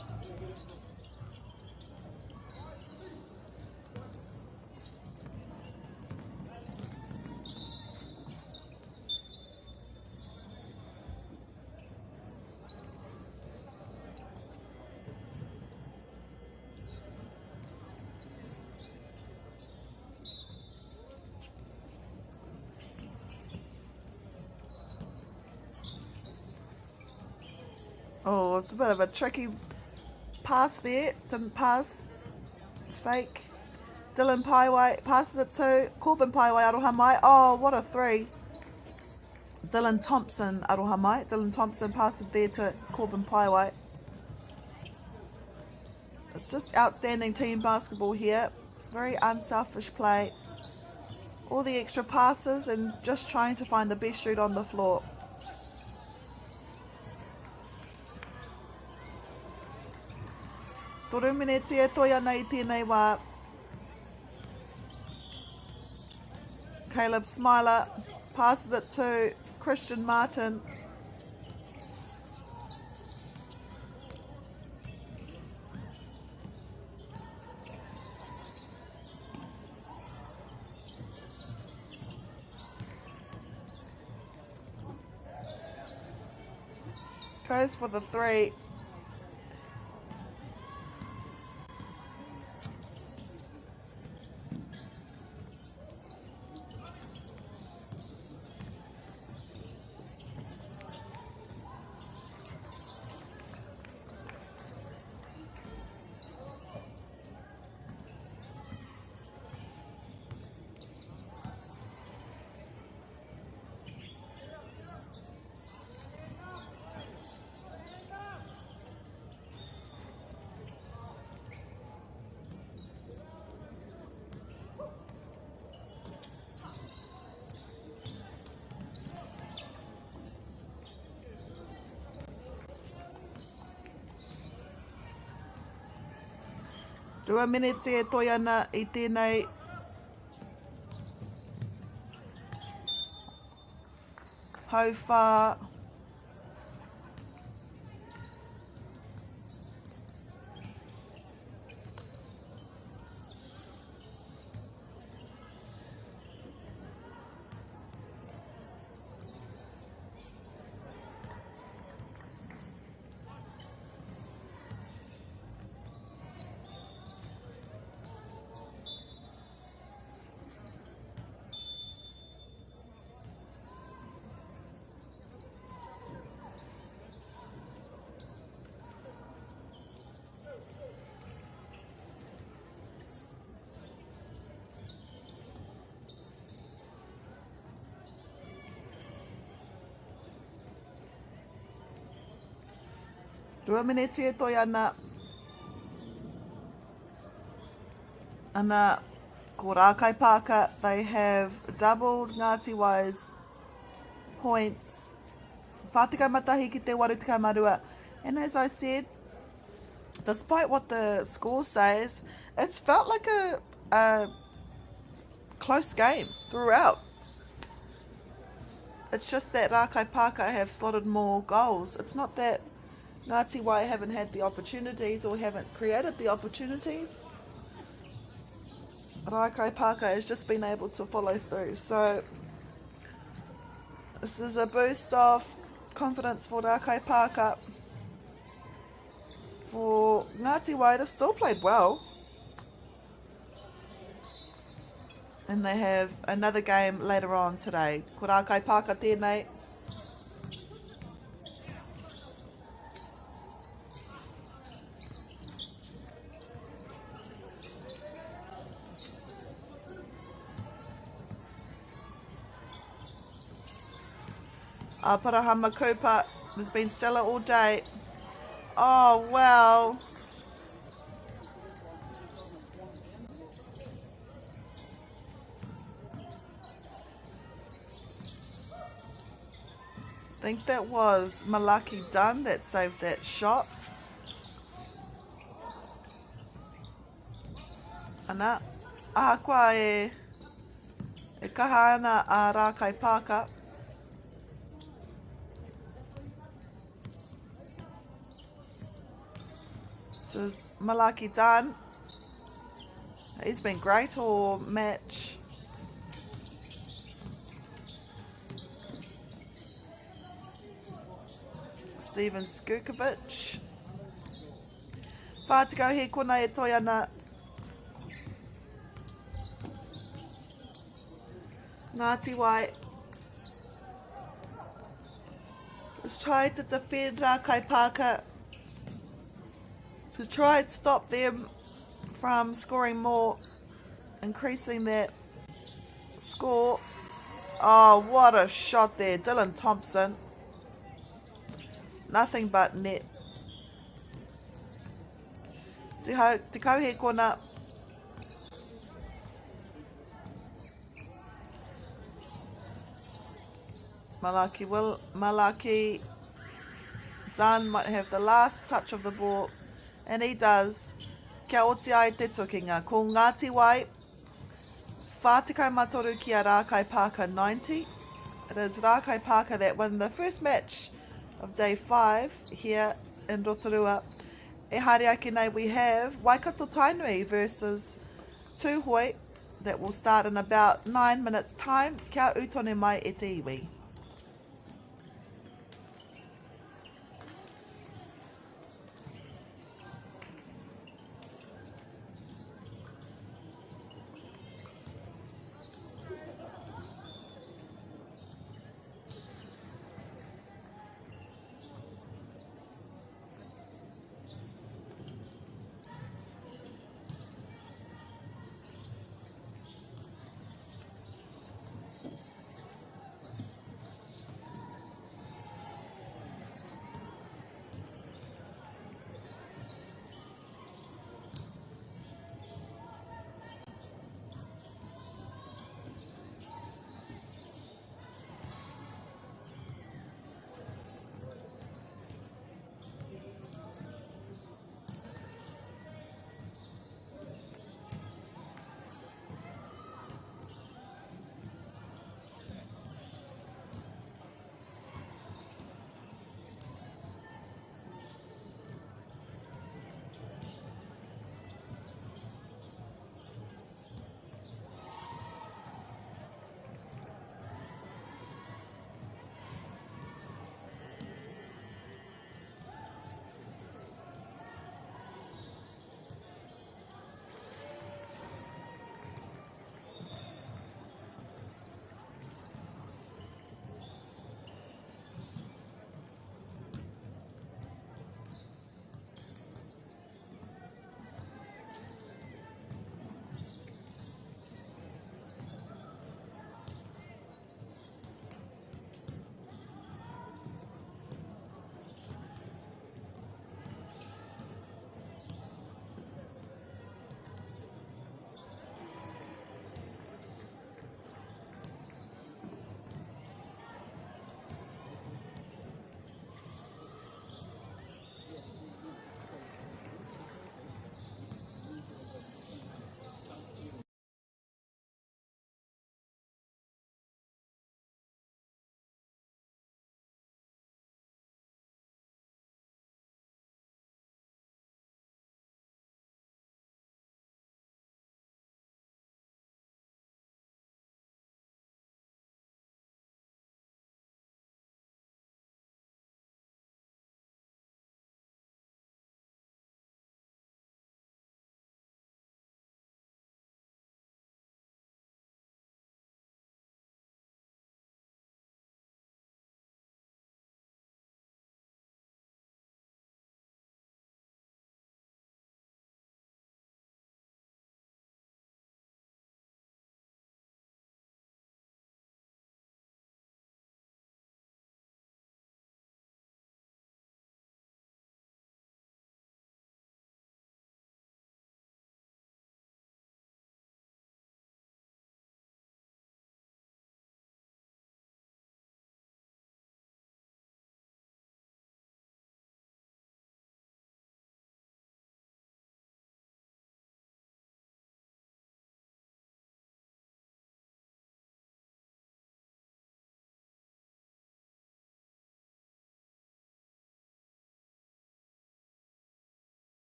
Oh, it's a bit of a tricky pass there. Didn't pass. Fake. Dylan Paiwai passes it to Corbin Paiwai aroha mai. Oh, what a three. Dylan Thompson aroha mai. Dylan Thompson passed it there to Corbin Paiwai. It's just outstanding team basketball here. Very unselfish play. All the extra passes and just trying to find the best shoot on the floor. Toru mineti e toi ana I tēnei wā. Caleb Smiler passes it to Christian Martin. Goes for the three. Rua miniti e toi ana I tēnei hauwhā. Rua miniti e toi ana. Ana, ko Rākai Pāka, they have doubled Ngāti Wai's points. Whātika matahi ki te Warutika Marua. And as I said, despite what the score says, it's felt like a close game throughout. It's just that Rākai Pāka have slotted more goals. It's not that Ngāti Wai haven't had the opportunities or haven't created the opportunities. Rākai Pāka has just been able to follow through. So this is a boost of confidence for Rākai Pāka. For Ngāti Wai, they've still played well. And they have another game later on today. Ko Rākai Pāka tēnei. Parahama Kupa has been stellar all day. Oh, wow. I think that was Malaki Dunn that saved that shot. Ana, ahakoa e kaha ana a Rākai Pāka. This is Malaki Dunn. He's been great all match. Steven Skukovic. Whātikau he kona e toi ana. Ngāti Wai has tried to defend Rākai Pāka, to try and stop them from scoring more, increasing that score. Oh, what a shot there, Dylan Thompson. Nothing but net. Te kau he kona. Malaki Dunn might have the last touch of the ball, and he does. Kia oti ai te tukinga. Ko Ngāti Wai, whātikau matoru ki a Rākai Pāka 90. It is Rākai Pāka that won the first match of day 5 here in Rotorua. E haere ake nei, we have Waikato Tainui versus Tūhoi that will start in about 9 minutes time. Kia utone mai e te iwi.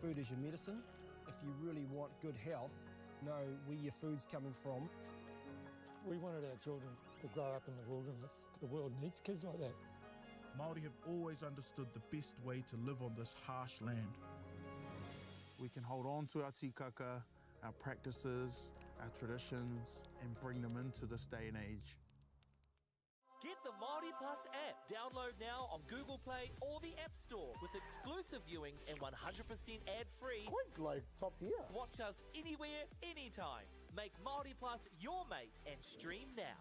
food is your medicine. If you really want good health, know where your food's coming from. We wanted our children to grow up in the wilderness. The world needs kids like that. Māori have always understood the best way to live on this harsh land. We can hold on to our tikaka, our practices, our traditions, and bring them into this day and age. Get the Māori Plus app. Download now on Google Play or the App Store with exclusive viewings and 100% ad-free. Quite like top tier. Watch us anywhere, anytime. Make Māori Plus your mate and stream now.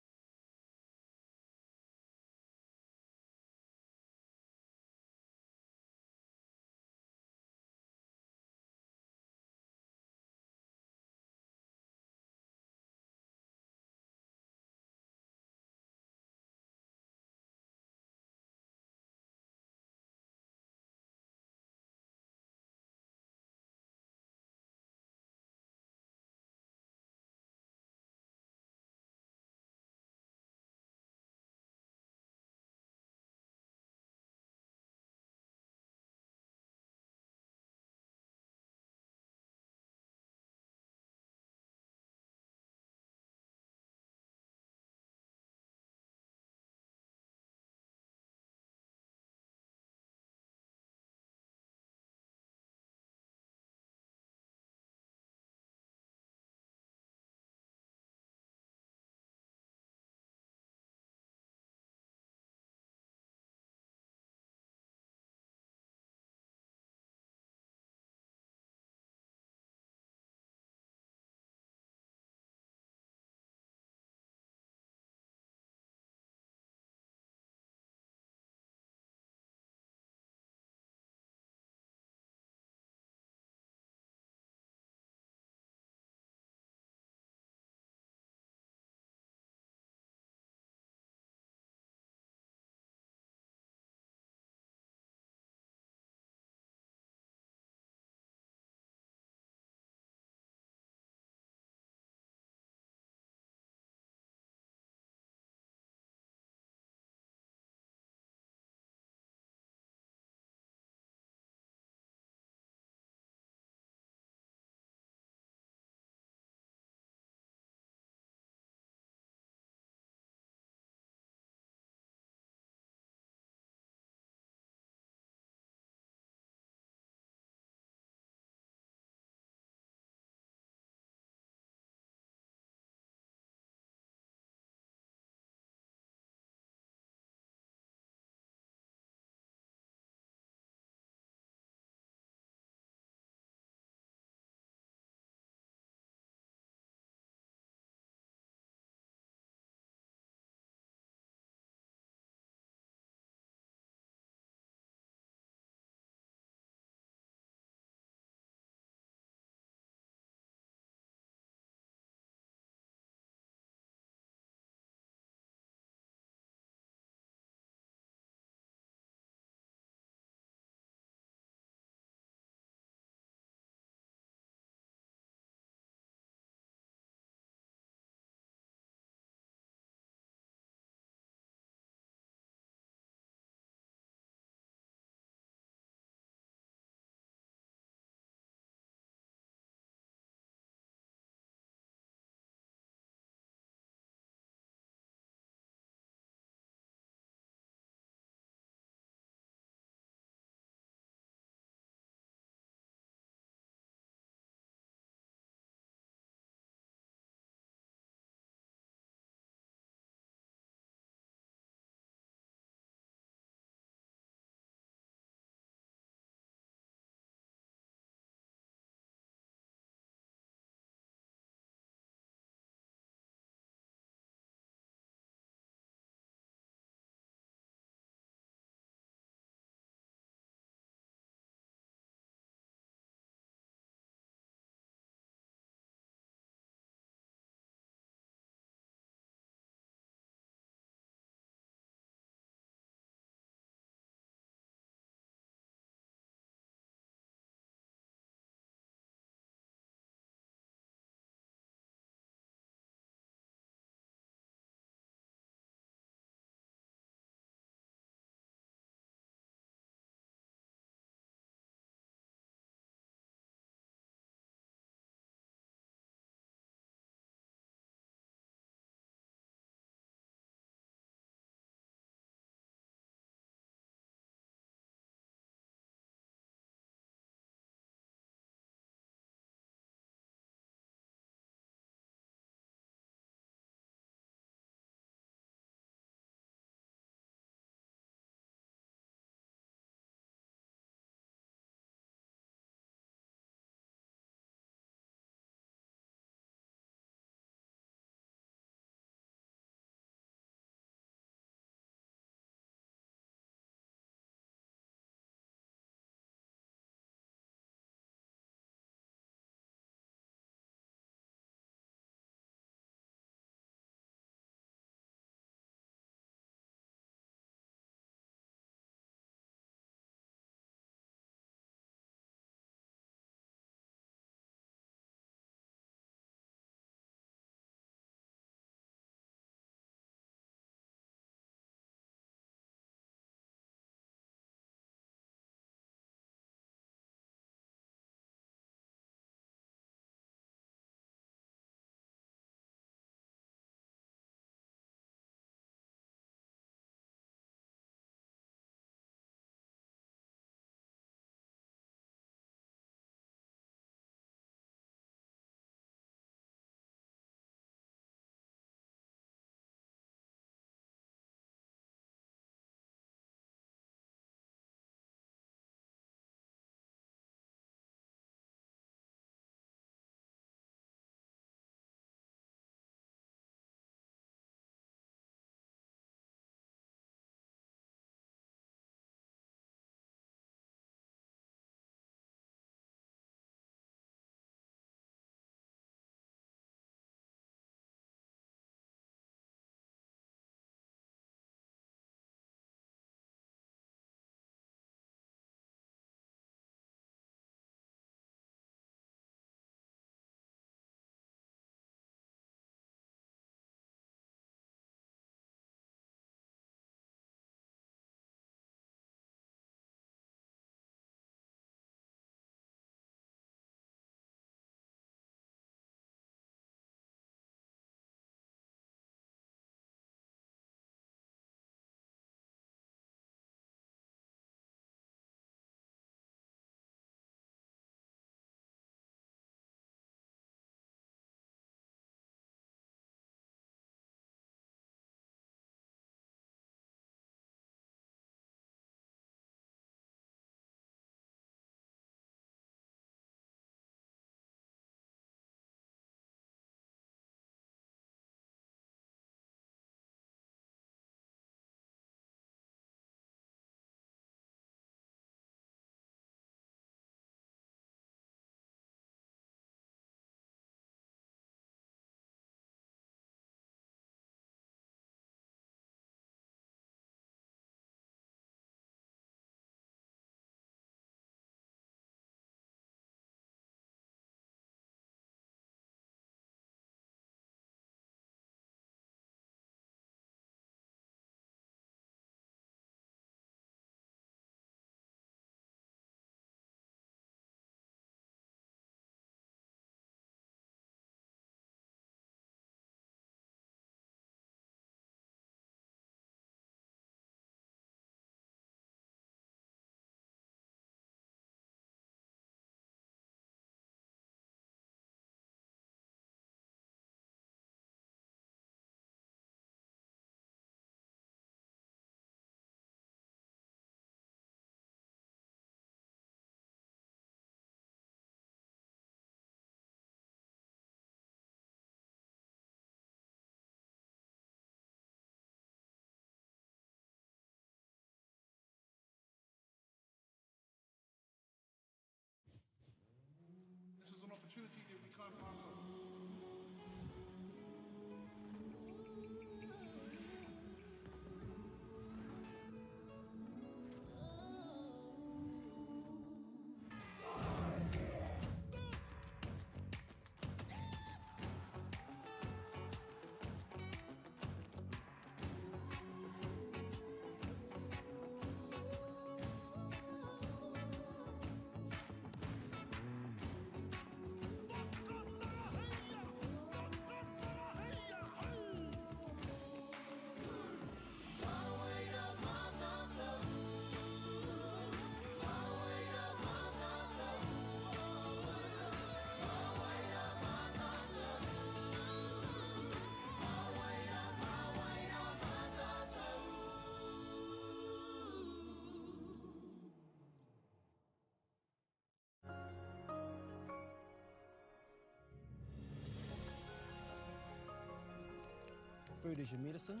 food is your medicine.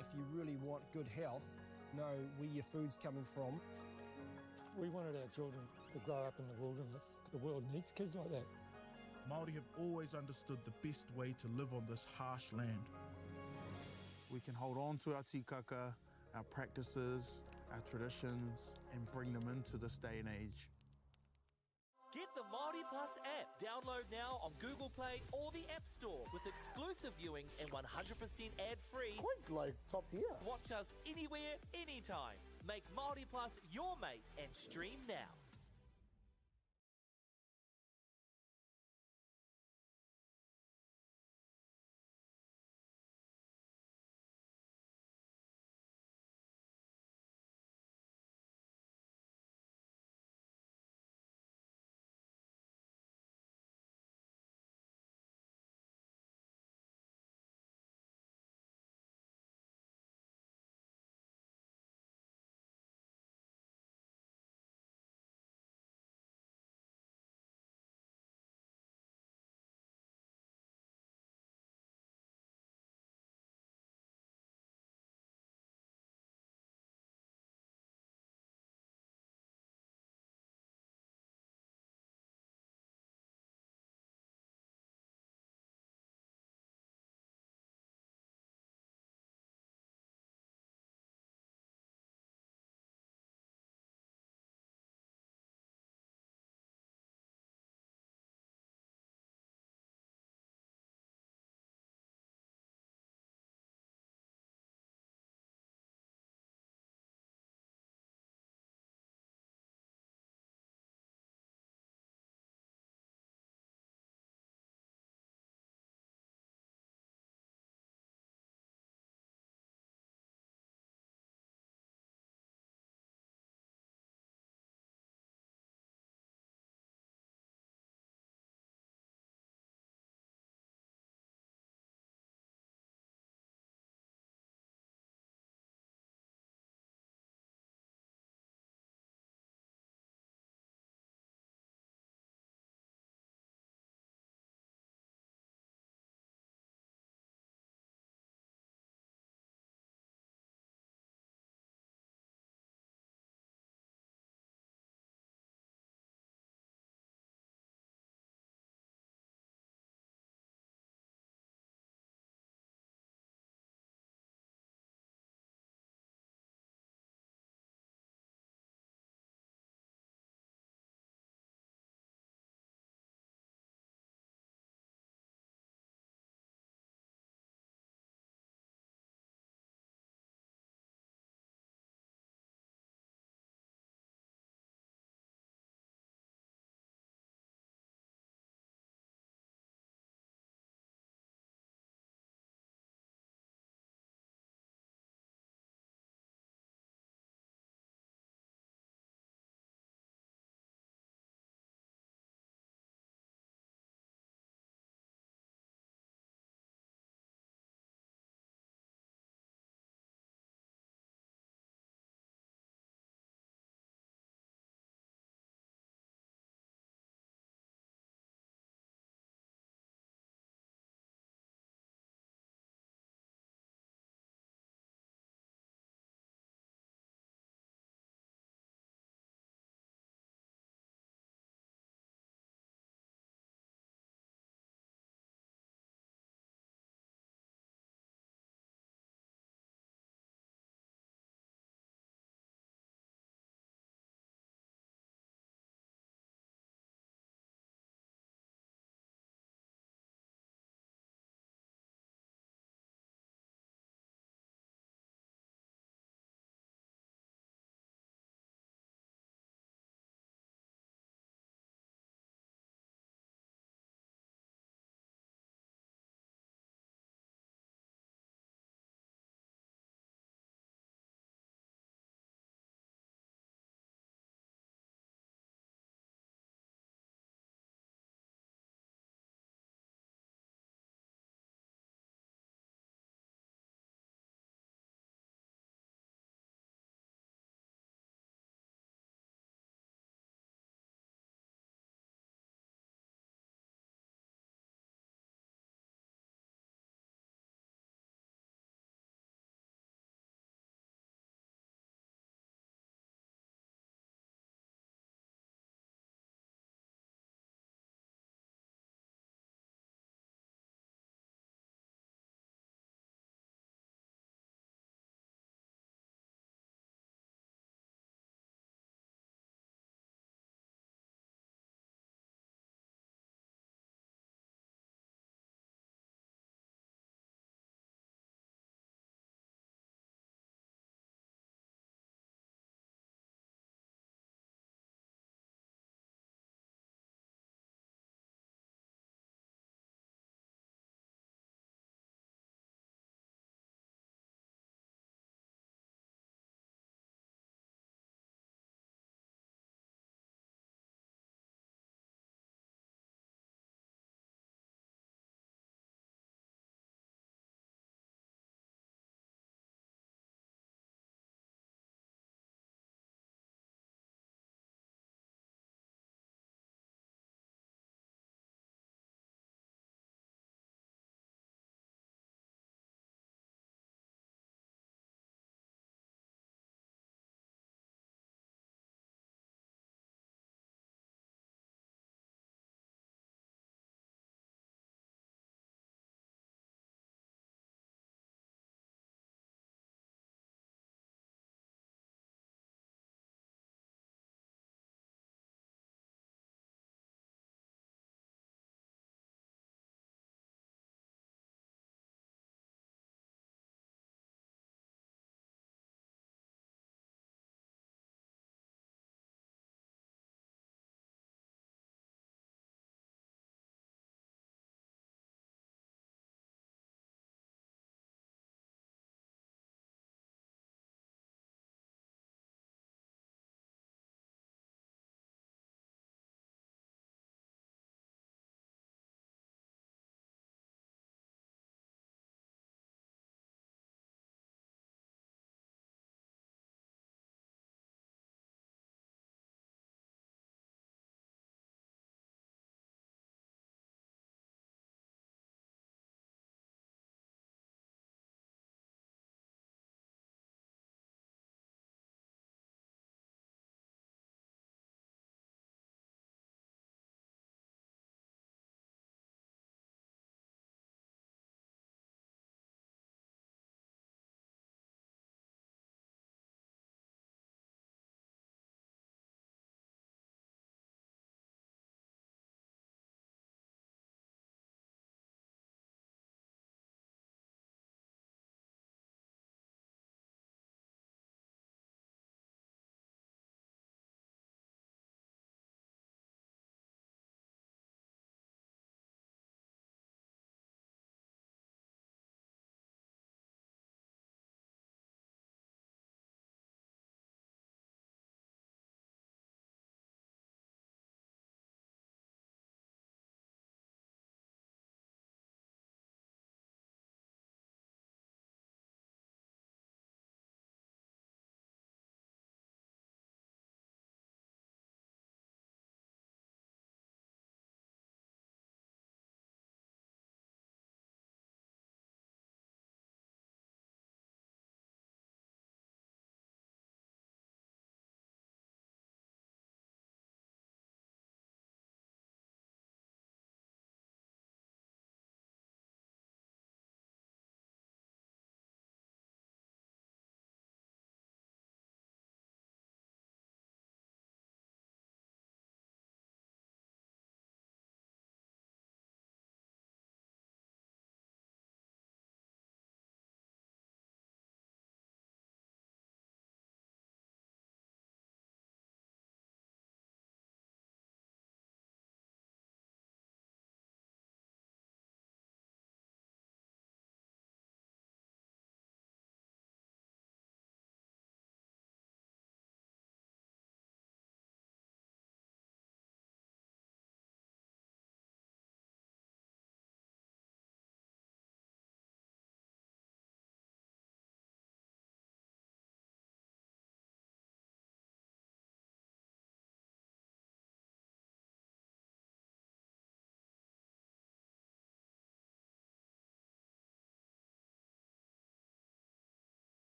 If you really want good health, know where your food's coming from. We wanted our children to grow up in the wilderness. The world needs kids like that. Māori have always understood the best way to live on this harsh land. We can hold on to our tikaka, our practices, our traditions, and bring them into this day and age. Get the Māori Plus app. Download now on Google Play or the App Store with exclusive viewings and 100% ad-free. Quite like top tier. Watch us anywhere, anytime. Make Māori Plus your mate and stream now.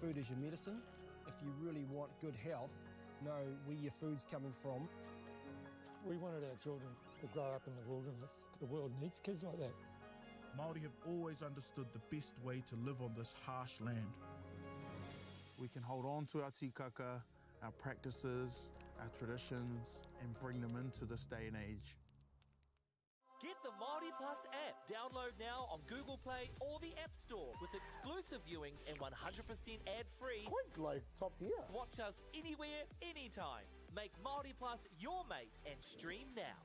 food is your medicine. If you really want good health, know where your food's coming from. We wanted our children to grow up in the wilderness. The world needs kids like that. Māori have always understood the best way to live on this harsh land. We can hold on to our tikaka, our practices, our traditions, and bring them into this day and age. Get the Māori Plus app. Download now on Google Play or the App Store with exclusive viewings and 100% ad-free. Quite like top tier. Watch us anywhere, anytime. Make Māori Plus your mate and stream now.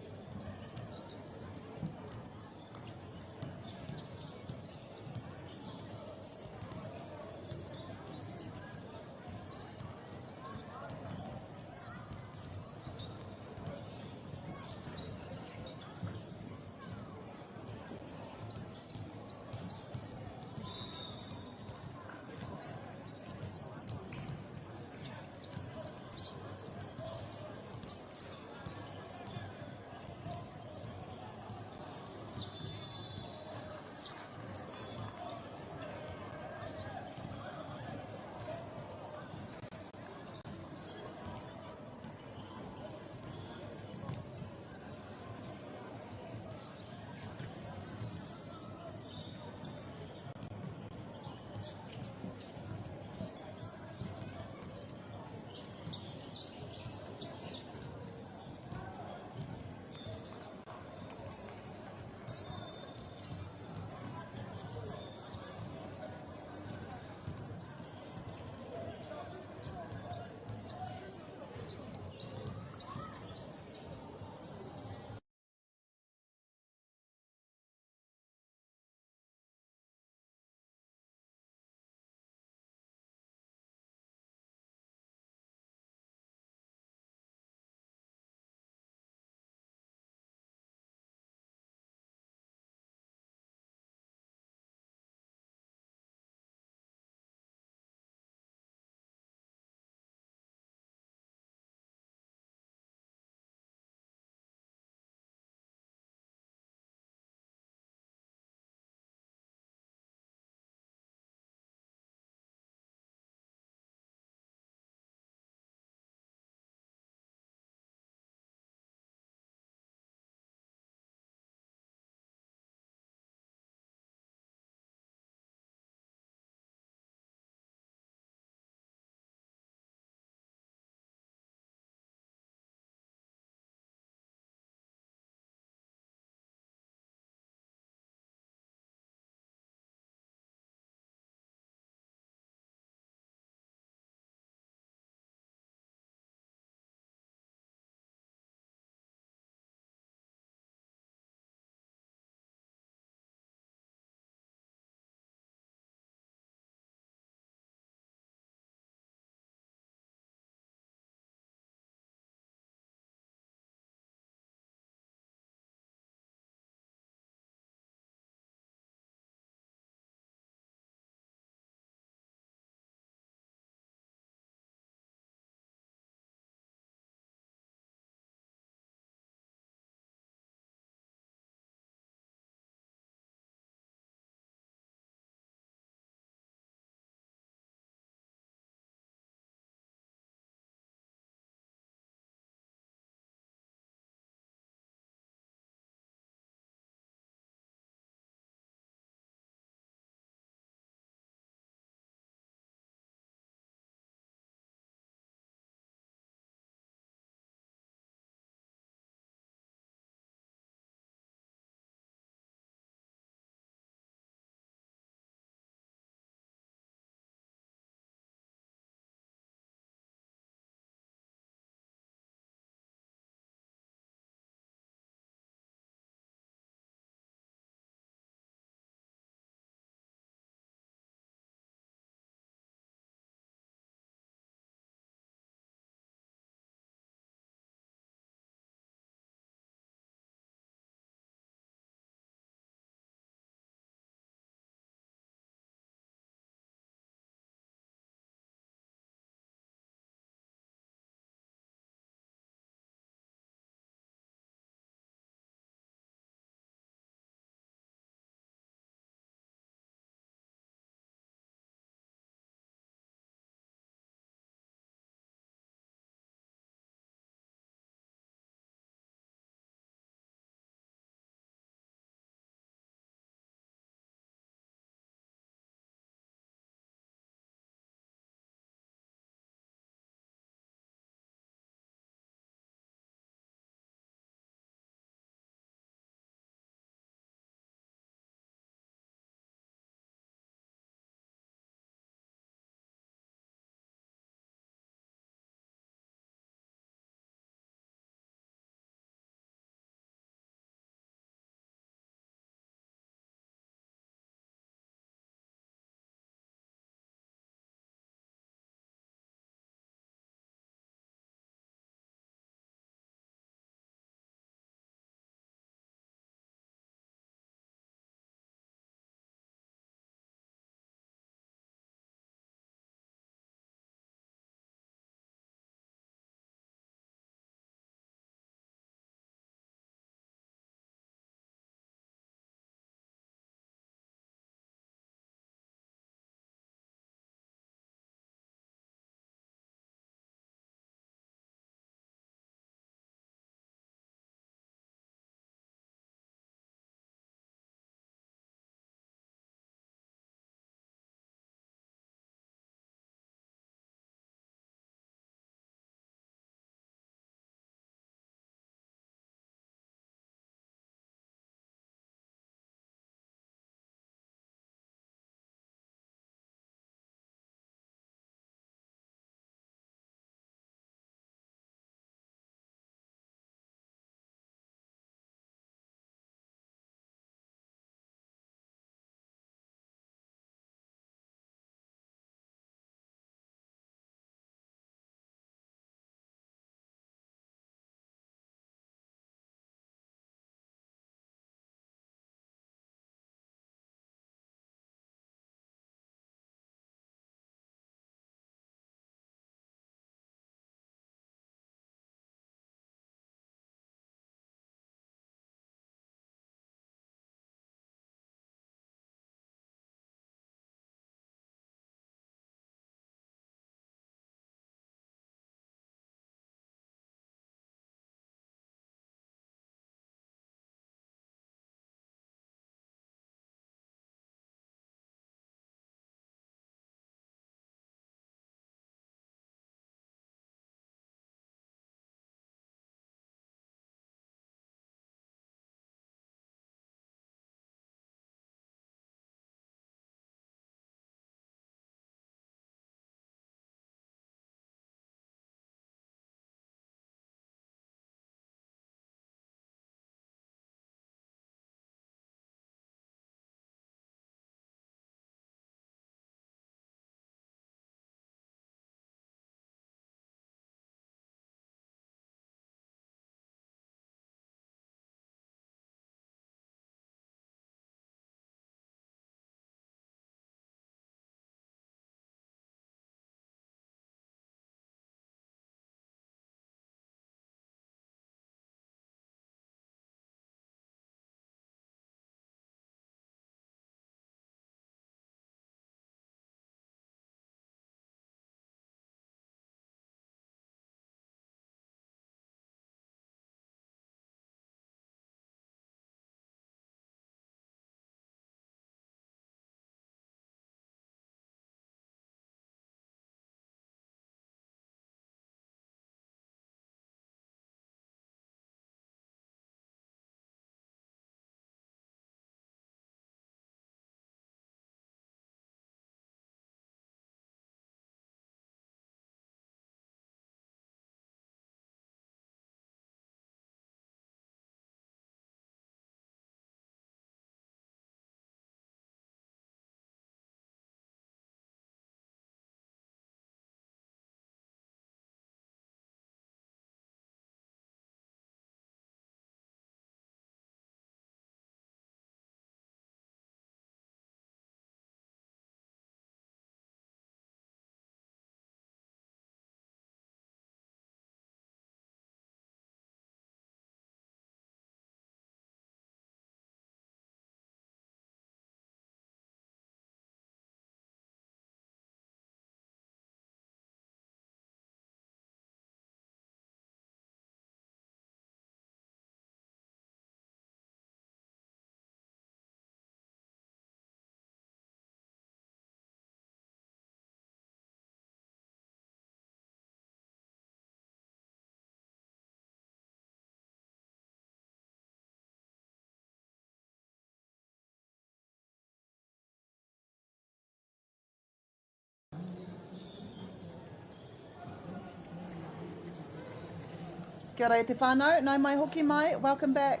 Kia ora e te whānau, nau mai hoki mai, welcome back.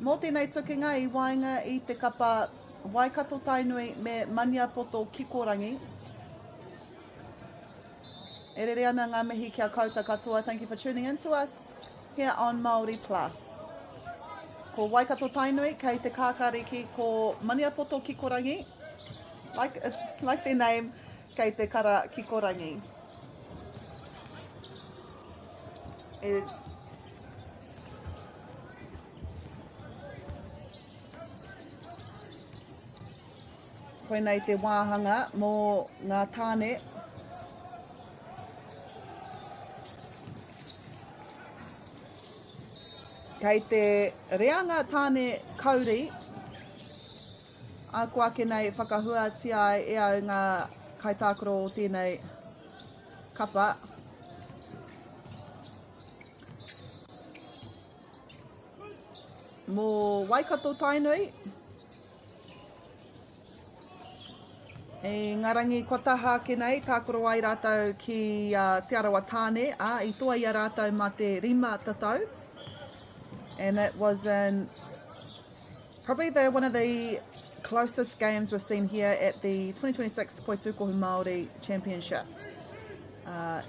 Mō tēnei tukinga I wainga I te kapa Waikato Tainui me Maniapoto Kikorangi. E rere ana ngā mihi kia kouta katoa. Thank you for tuning in to us here on Māori Plus. Ko Waikato Tainui, kei te kākariki ko Maniapoto Kikorangi. Like their name, kei te kara Kikorangi. Koinei te wāhanga mō ngā tāne. Kei te reanga tāne kauri, a kua ke nei whakahua tia e au ngā kaitākoro o tēnei kapa. Mō Waikato Tainui, e ngarangi kotaha ke nei, tākoro ai rātou ki te arawa tāne, I toa ia rātou mā te rima tatau. And it was probably one of the closest games we've seen here at the 2026 Poitukohu Māori Championship.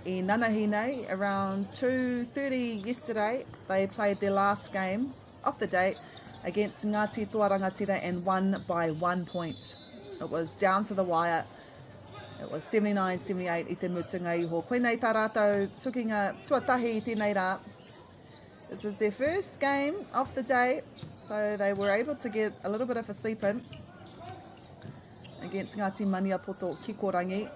In Nanahine, around 2:30 yesterday, they played their last game of the day against Ngāti Toa Rangatira and won by 1 point. It was down to the wire. It was 79-78 I te mutunga iho. Koinei tā rātou tukinga tuatahi I tēnei rā. This is their first game of the day, so they were able to get a little bit of a sleep in against Ngāti Maniapoto Kikorangi.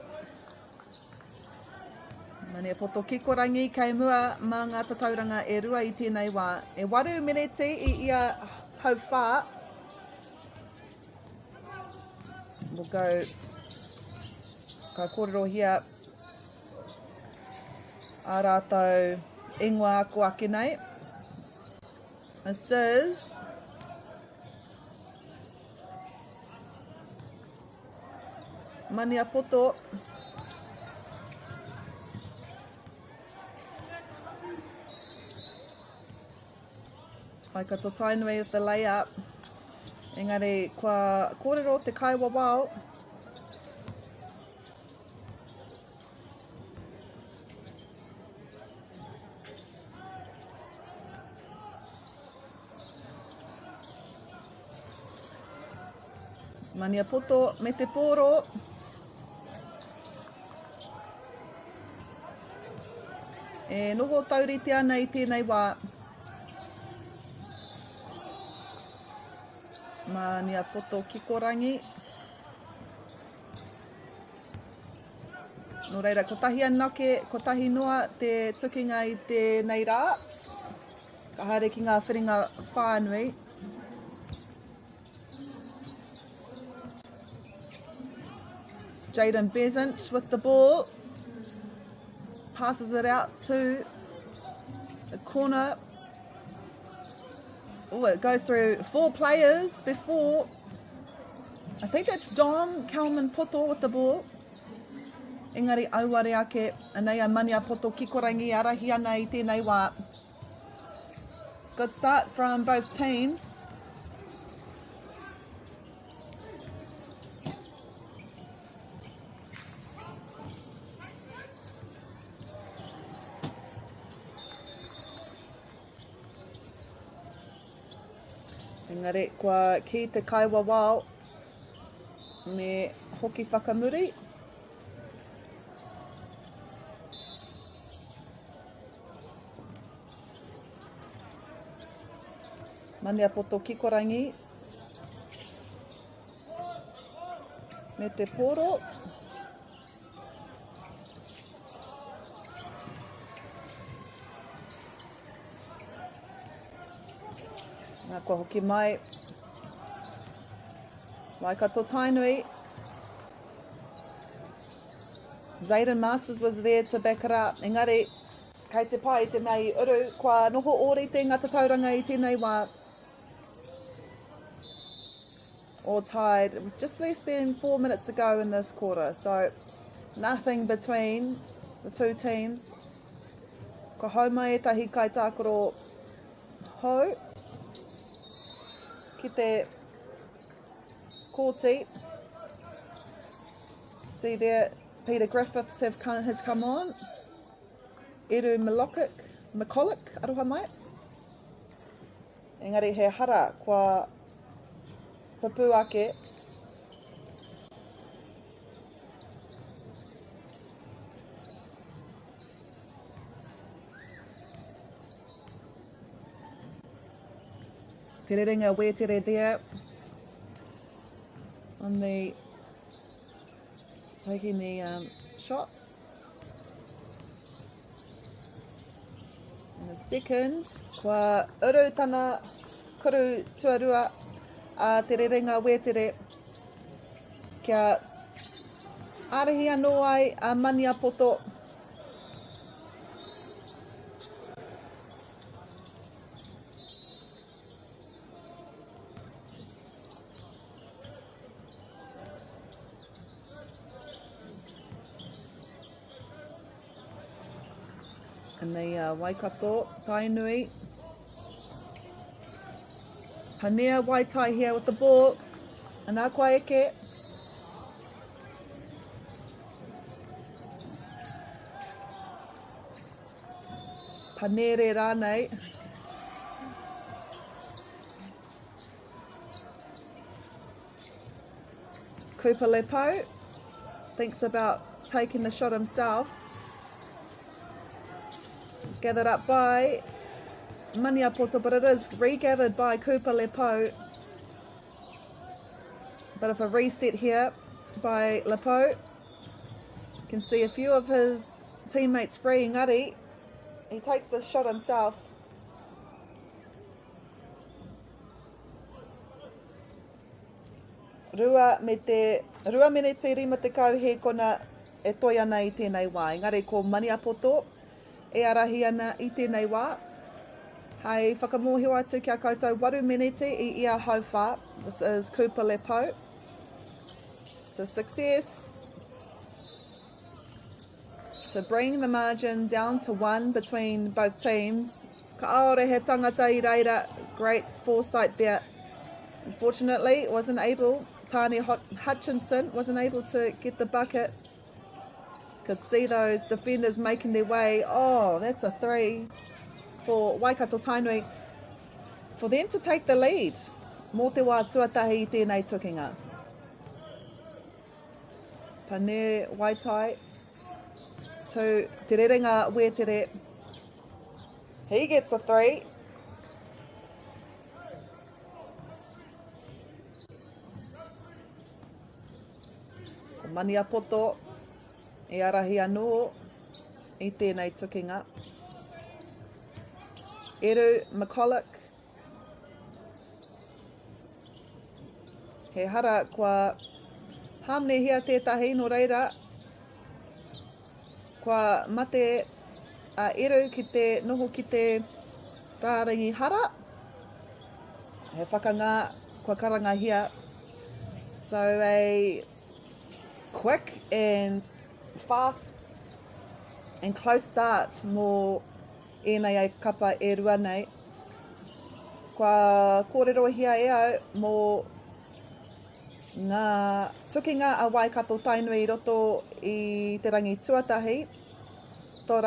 Maniapoto Kikorangi kei mua mā ngā tatauranga e rua I tēnei wā. E waru meneti I ia hau whā. We'll go ka kōrero here. A rātou ingoa ako ake nei. This is Maniapoto. Waikato Tainui with the layup. Engari, kua kōrero te kaiwa wao. Maniapoto me te pōro. E noho taurite ana I tēnei wā. Maniapoto Kikorangi. No reira, kotahi anake, kotahi noa te tukinga I tēnei rā. Ka haere ki ngā whiringa whānui. Jaden Bezant with the ball, passes it out to the corner. Oh, it goes through 4 players before. I think that's Dom Kalman Poto with the ball. Engari auare ake, anei a Maniapoto Kikorangi arahi ana I tēnei wā. Good start from both teams. Engari, kua ki te kaiwa wao me hoki whakamuri. Maniapoto Kikorangi me te pōro. Nā kua hoki mai. Waikato Tainui. Zayden Masters was there to back it up. Engari, kei te pai te mei uru, kua noho ori te ngata tauranga I tēnei wā. All tied with just less than 4 minutes to go in this quarter. So nothing between the two teams. Ka haumai etahi kai tākoro hou ki te kōti. See there, Peter Griffiths has come on. Eru McCulloch, aroha mai. Engari he hara kua papu ake. Te rerenga wetere there on the taking the shots. And the second, kua uru tana kuru tuarua a te rerenga wetere kia arahi anō ai a Maniapoto. And the Waikato, Tainui. Hanea Waitai here with the ball. And Akwa Eke. Panere rānei. Kupa Lepo thinks about taking the shot himself. Gathered up by Maniapoto, but it is regathered by Kupa Lepo. Bit of a reset here by Lepo. You can see a few of his teammates free. Ngari, he takes the shot himself. Rua meneti rima te kau he kona e toi ana i tēnei wā. Engari ko Maniapoto e arahi ana i tēnei wā. Hei whakamohio atu kia koutou waru meneti i ia hauwha. This is Kupa Lepo. It's a success to bring the margin down to 1 between both teams. Ka aore he tangata I reira. Great foresight there. Unfortunately, Tani Hutchinson wasn't able to get the bucket. Could see those defenders making their way. Oh, that's a 3 for Waikato Tainui. For them to take the lead. Mō te wā tuatahi I tēnei tukinga. Pane Waitai to Te Rerenga Wetere. He gets a 3. Maniapoto e arahi anō I tēnei tukinga. Eru McCulloch. He hara kua hamnehia tētahi no reira. Kua mate a eru ki te noho ki te rārangi hara. He whakanga kua karangahia. So a quick and fast and close start mō ēnei ai kapa e rua nei. Kua kōrero hia e au mō ngā tukinga a Waikato Tainui I roto I te rangi tuatahi. Tō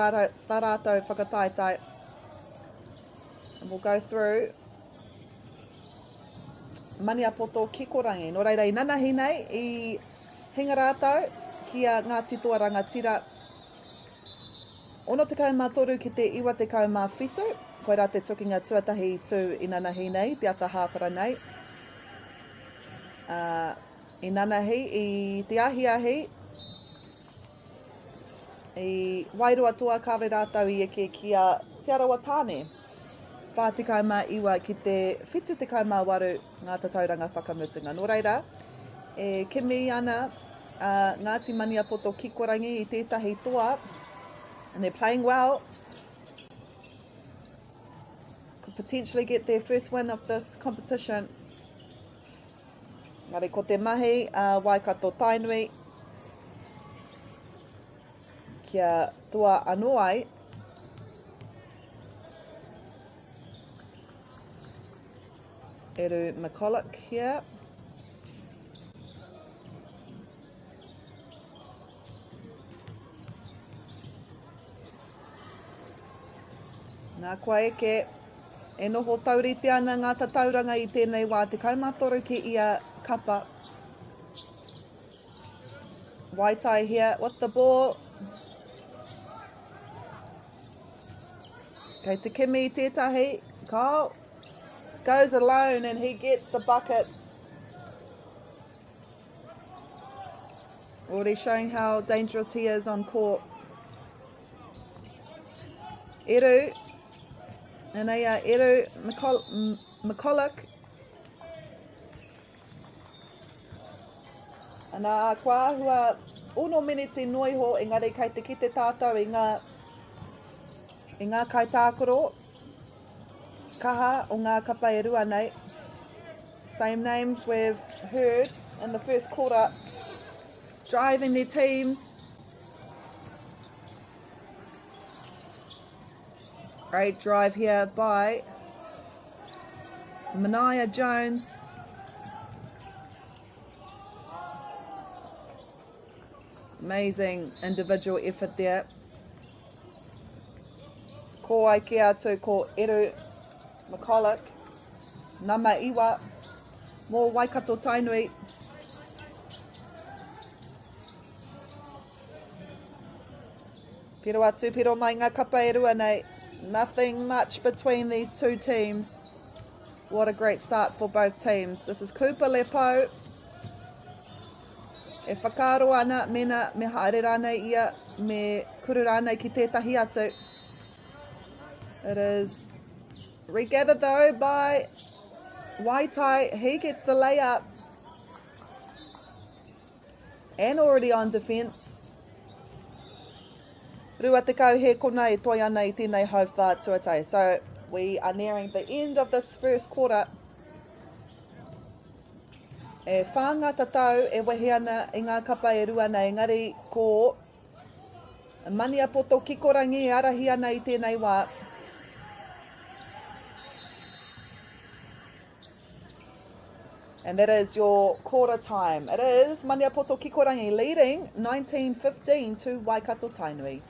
rātou whakataitai. And we'll go through Maniapoto Kikorangi. Nō reira I nanahi nei I hinga rātou kia Ngāti Toaranga tira. Ono te kaumātoru ki te iwa te kaumāwhitu. Koe rā te tukinga tuatahi tū I nanahi nei, te ata hāpara nei. I nanahi, I te ahiahi. I wairua toa kāre rātou I eke kia te arawa tāne. Whā te kaumā iwa ki te whitu te kaumā waru ngā tatauranga whakamutunga. Nō reira, e kimi ana Ngāti Maniapoto Kikorangi I tētahi toa. And they're playing well. Could potentially get their first win of this competition. Ngare ko te mahi Waikato Tainui. Kia toa anō ai. Eru McCulloch here. Nā kua eke, e noho tauriti ana ngā tatauranga i tēnei wā te kaumatoru ki ia kapa. Waitai here with the ball. Kei te kimi i tētahi, Kyle goes alone and he gets the buckets. Already showing how dangerous he is on court. Eru, and they are Eru McCulloch. And kua hua uno miniti noiho, engari kei te kite tātou i ngā kaitākoro. Kaha o ngā kapa e rua nei. Same names we've heard in the first quarter. Driving their teams. Great drive here by Mania Jones. Amazing individual effort there. Ko ai ki atu ko Eru McCulloch, Nama Iwa, mō Waikato Tainui. Pero atu, pero mai ngā kapa e rua nei. Nothing much between these two teams. What a great start for both teams. This is Cooper Lepo. E whakaro ana mena me haere rānei ia, me kuru rānei ki tētahi atu. It is regathered though by Waitai. He gets the layup. And already on defence. Rua te kau he kona e toi ana i tēnei hauwha tuatai. So we are nearing the end of this first quarter. E whāngata tau e wehi ana i ngā kapa e rua nei. Engari ko Maniapoto Kikorangi e arahi ana i tēnei wā. And that is your quarter time. It is Maniapoto Kikorangi leading 19-15 to Waikato Tainui.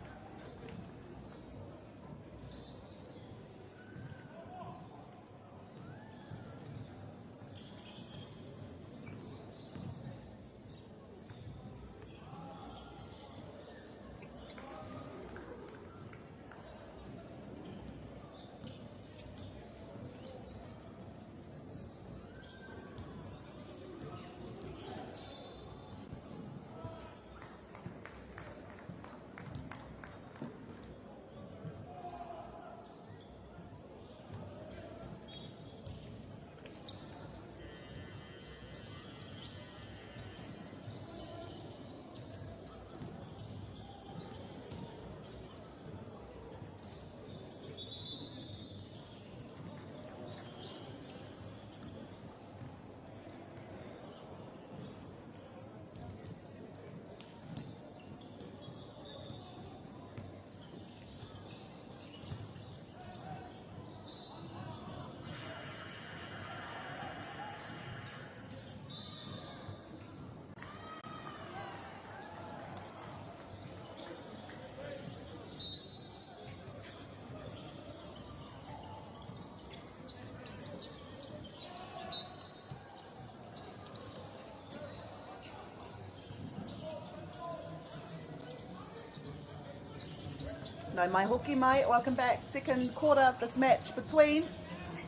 No mai hoki mai, welcome back. Second quarter of this match between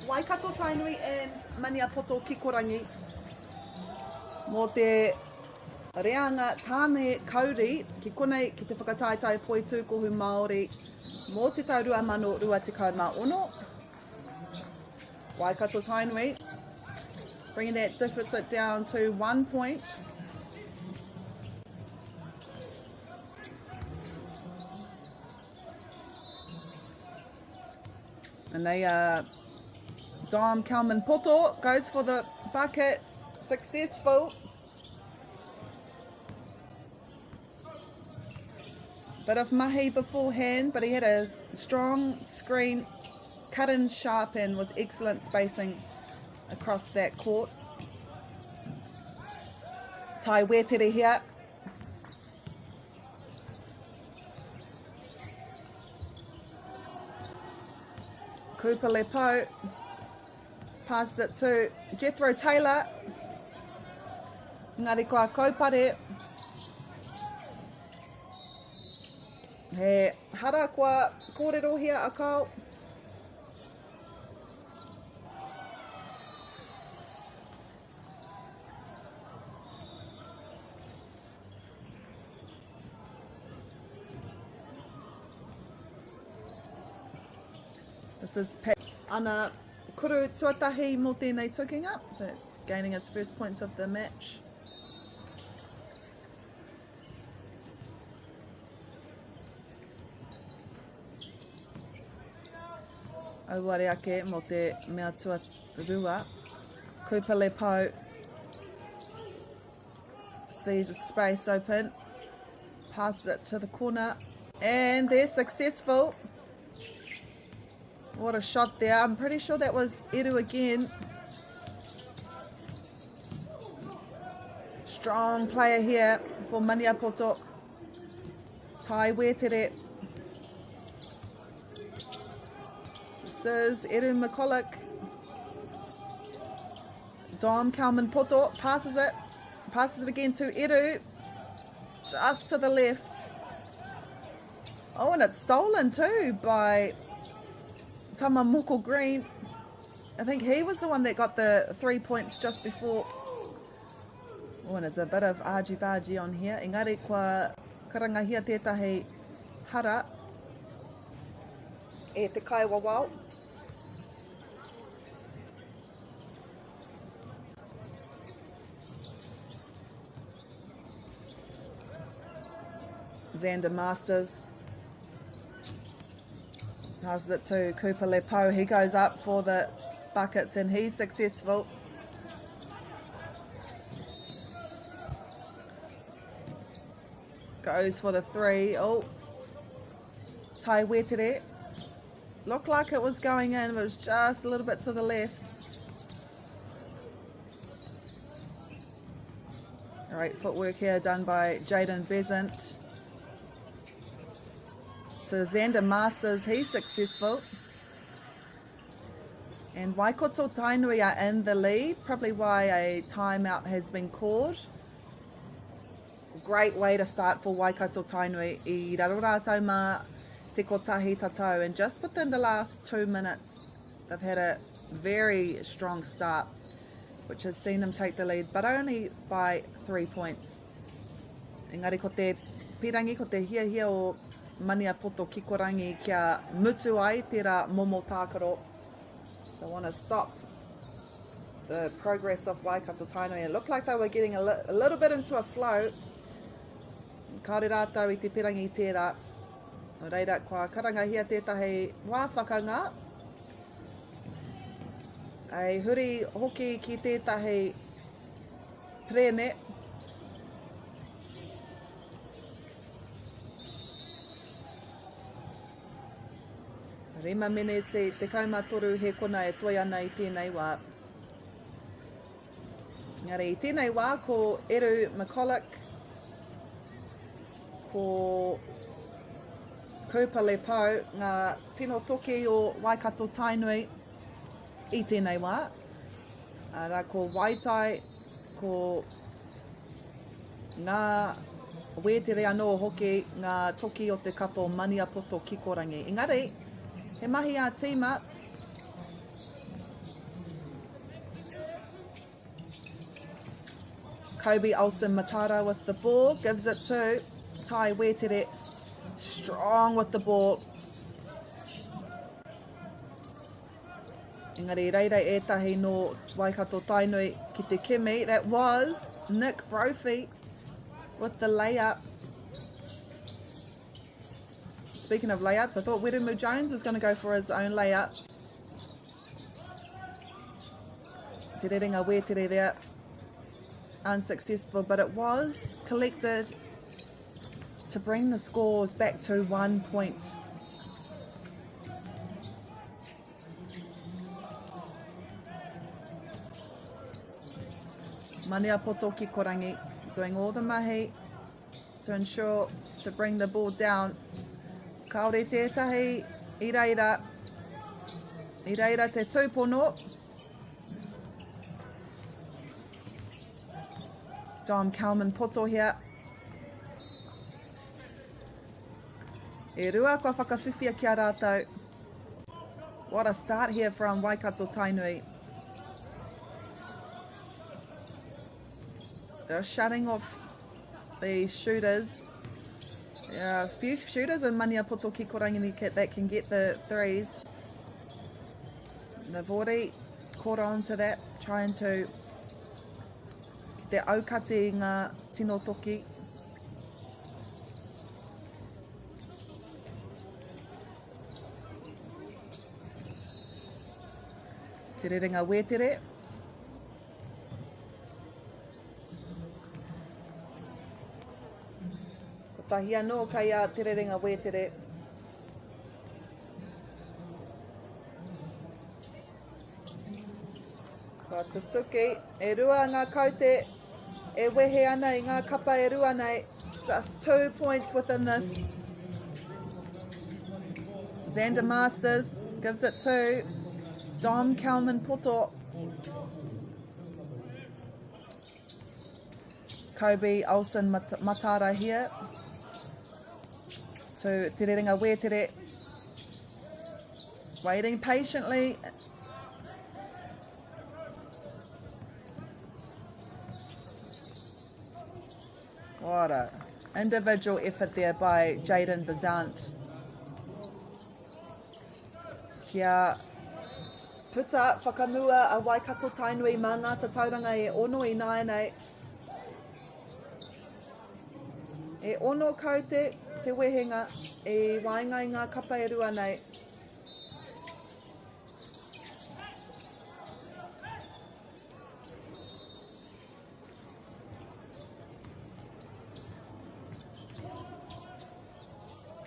Waikato Tainui and Maniapoto Kikorangi. Mō te reanga tāne kauri ki konei ki te whakataitai poitu kohu Māori mō te tau 2026. Waikato Tainui bringing that deficit down to 1 point. And they Dom Kalman Poto goes for the bucket, successful. Bit of mahi beforehand, but he had a strong screen, cut in sharp and was excellent spacing across that court. Tai Wetere here. Cooper Lepo passes it to Jethro Taylor. Ngari koa kaupare. He hara koa kōrero here akau. This is Ana Kuru Tuatahi mō tēnei tukinga, so gaining his first points of the match. Auare ake mō te mea tuarua. Cooper Lepo sees a space open, passes it to the corner, and they're successful. What a shot there. I'm pretty sure that was Eru again. Strong player here for Maniapoto. Tai Wetere. This is Eru McCulloch. Dom Kalman Poto passes it. Passes it again to Eru. Just to the left. Oh, and it's stolen too by Tamamoko Green. I think he was the one that got the 3 points just before. Oh, and it's a bit of argy-bargy on here. Engari kua karangahia tētahi hara e te kaiwawau. Xander Masters passes it to Cooper Lepo. He goes up for the buckets and he's successful. Goes for the three. Oh, Tai Wetere. Looked like it was going in, but it was just a little bit to the left. Great footwork here done by Jaden Besant. So Xander Masters, he's successful. And Waikato Tainui are in the lead, probably why a timeout has been called. Great way to start for Waikato Tainui I raro rātou mā te kotahi tatau. And just within the last 2 minutes, they've had a very strong start, which has seen them take the lead, but only by 3 points. Engari ko te pirangi, ko te hia o Maniapoto Kikorangi kia mutu ai tērā momo tākaro. They want to stop the progress of Waikato Tainui. It looked like they were getting a little bit into a flow. Kāre rātau I te pirangi tērā. No reira, kua karangahia tētahi wāwhakanga. Ei huri hoki ki tētahi prene. Rima minete te kaumatoru he kona e toi ana I tēnei wā. Ngare I tēnei wā ko Eru McCulloch, ko Cooper Lepo, ngā tino toki o Waikato Tainui I tēnei wā. Ara ko Waitai, ko ngā Wetere anō hoki, ngā toki o te kapo Maniapoto Kikorangi. Engari, he mahi a tīma. Kobe Olsen Matara with the ball, gives it to Tai Wetere, strong with the ball. Engari reira etahi no Waikato Tainui ki te kimi. That was Nick Brophy with the layup. Speaking of layups, I thought Werumu Jones was going to go for his own layup. Te rerenga Wetere there. Unsuccessful, but it was collected to bring the scores back to 1 point. Mania poto ki korangi, doing all the mahi to ensure to bring the ball down. Kaore tētahi, iraira te tūpono. Dom Kalman poto here. E rua kua whakawhiwhia kia rātou. What a start here from Waikato Tainui. They're shutting off the shooters. There are a few shooters in Maniapoto ki Korangi that can get the threes. They've already caught on to that, trying to get their aukati ngā tino toki. Te rerenga wetere. Ko tahi anō kai a te rerenga wetere. Ka tutuki, e rua ngā kaute, e wehe ana i ngā kapa e rua nei. Just 2 points within this. Xander Masters gives it to Dom Kalman Poto. Kobe Olsen Matara here. To Te Rerenga Wetere. Waiting patiently. What a individual effort there by Jaden Bazant. Kia puta whakamua a Waikato Tainui mā ngāta tauranga e ono i nāenei. E ono kaute te wehenga e wainga i ngā kapa e rua nei.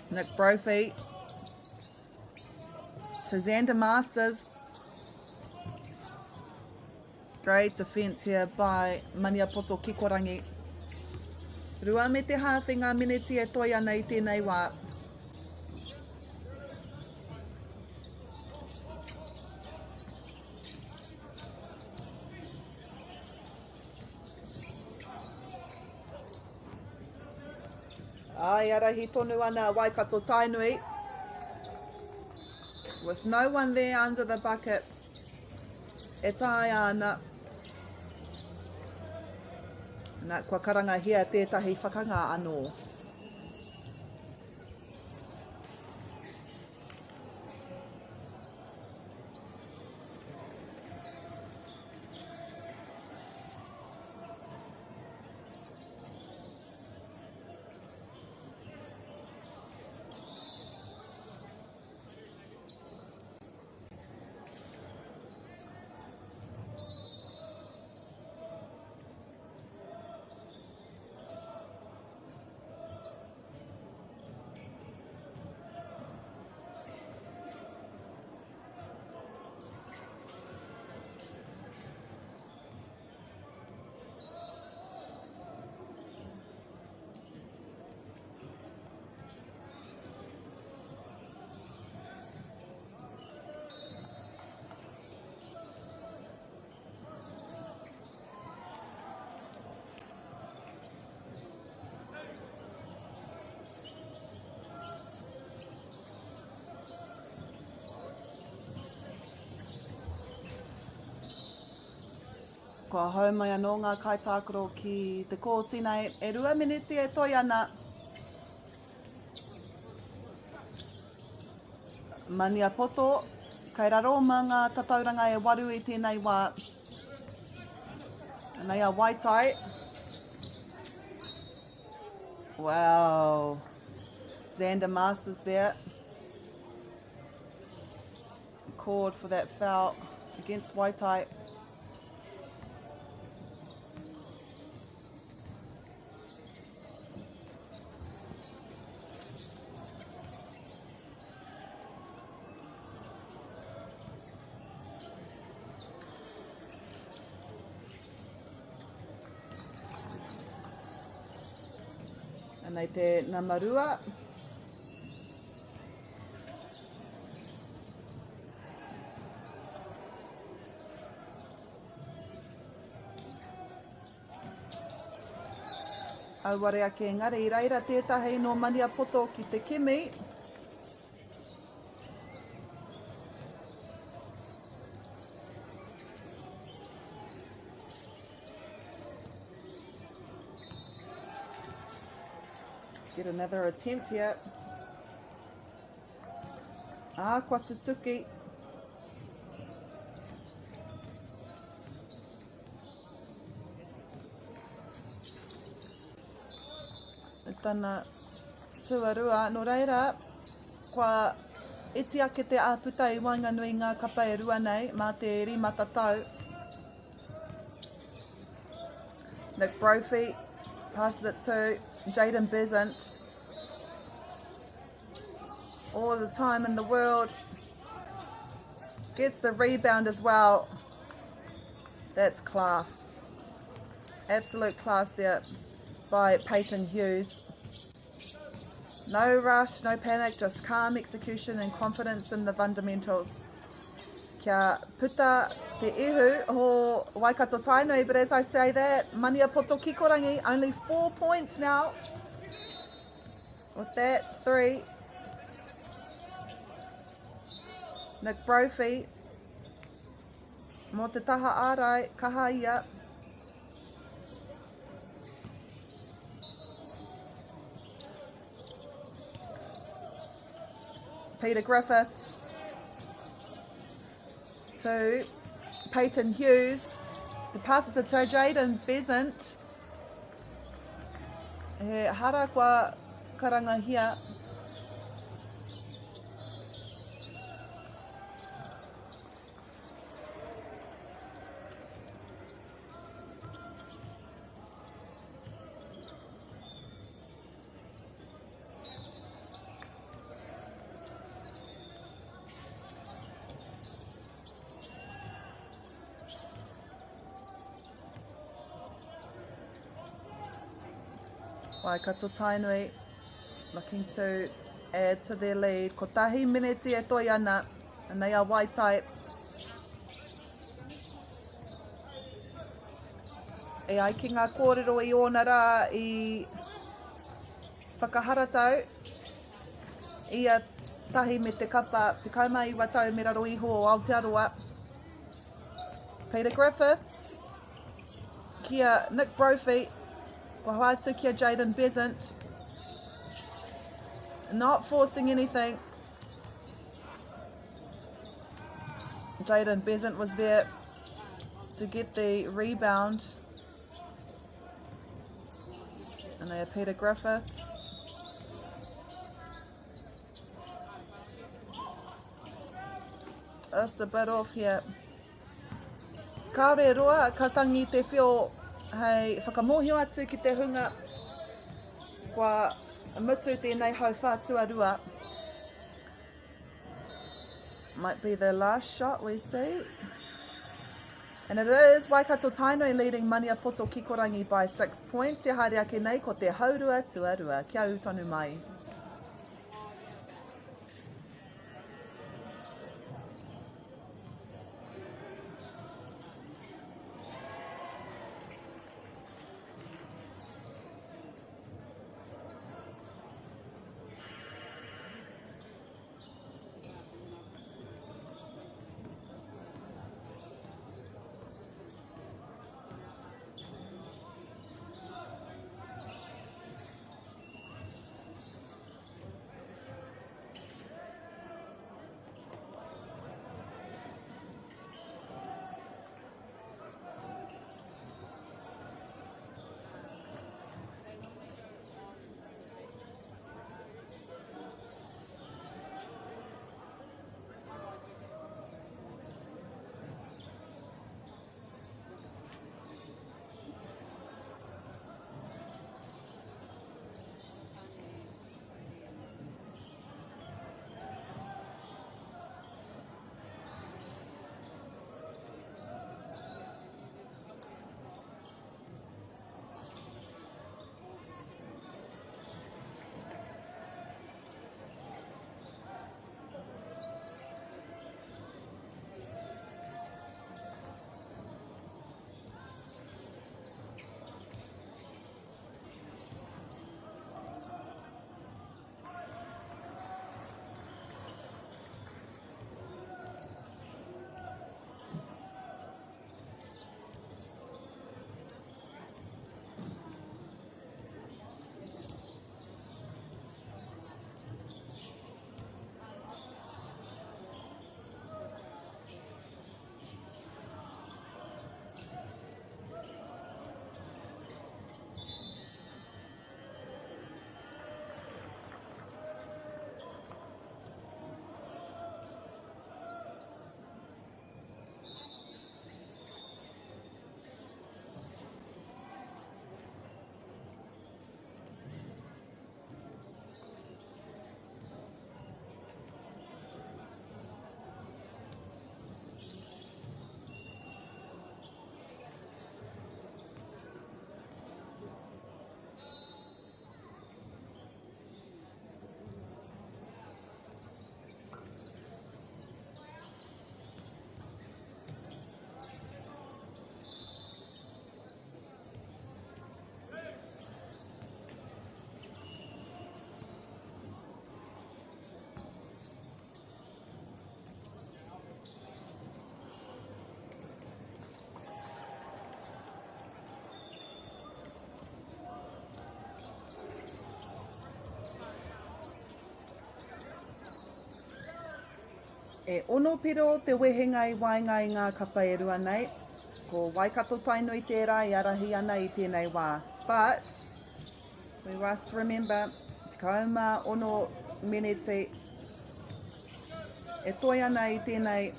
Nick Brophy to Xander Masters. Great defence here by Maniapoto ki Korangi. Rua me te hāwhinga miniti e toi ana i tēnei wā. Ai ara hi tonu ana Waikato Tainui. With no one there under the bucket. E tae ana. Nā kua karanga hia tētahi whakanga anō. Kua hau mai anō ngā kaitākaro ki te kōtinei. E 2 miniti e toi ana. Maniapoto, kai raro mā ngā tatauranga e waru i tēnei wā. Nei a Waitai. Wow. Xander Masters there. Called for that foul against Waitai. Nei te Namarua. Auare ake engari I reira tētahi no mania poto ki te kimi. Get another attempt here. Kua Tutuki. Tana tuarua, no reira, kua iti ake te āputa I Wainganui ngā kapa e rua nei, mā te rimata tau. Nick Brophy passes it to Jaden Bezant. All the time in the world. Gets the rebound as well. That's class. Absolute class there by Peyton Hughes. No rush, no panic, just calm execution and confidence in the fundamentals. Kia puta te ihu ho Waikato Tainui, but as I say that, Mania Poto Kikorangi, only 4 points now. With that, 3. Nick Brophy. Mo te taha ārai, kaha ia. Peter Griffiths to Peyton Hughes. The pass is to Jaden Bezant. He hara kua karanga here. Waikato Tainui looking to add to their lead. Ko tahi mineti e toi ana, and they are Waitai. E ai ki ngā kōrero I ōna rā I whakaharatau. Ia tahi me te kapa, te kaumai watau me raro iho o Aotearoa. Peter Griffiths, kia Nick Brophy, ko hoatu kia Jaden Bezant. Not forcing anything. Jaden Bezant was there to get the rebound. And they are Peter Griffiths. Just a bit off here. Kaore roa, ka tangi te whio hei whakamohio atu ki te hunga kua mutu tēnei hau whātuarua. Might be the last shot we see. And it is Waikato Tainui leading Mania Poto Kikorangi by 6 points. Ia haere ake nei ko te haurua tuarua. Kia u tonu mai. E ono piro te wehenga I wainga I ngā kapa e rua nei. Ko Waikato Tainui tērā I arahi ana I tēnei wā. But we must remember, te kauma ono menete e toi ana I tēnei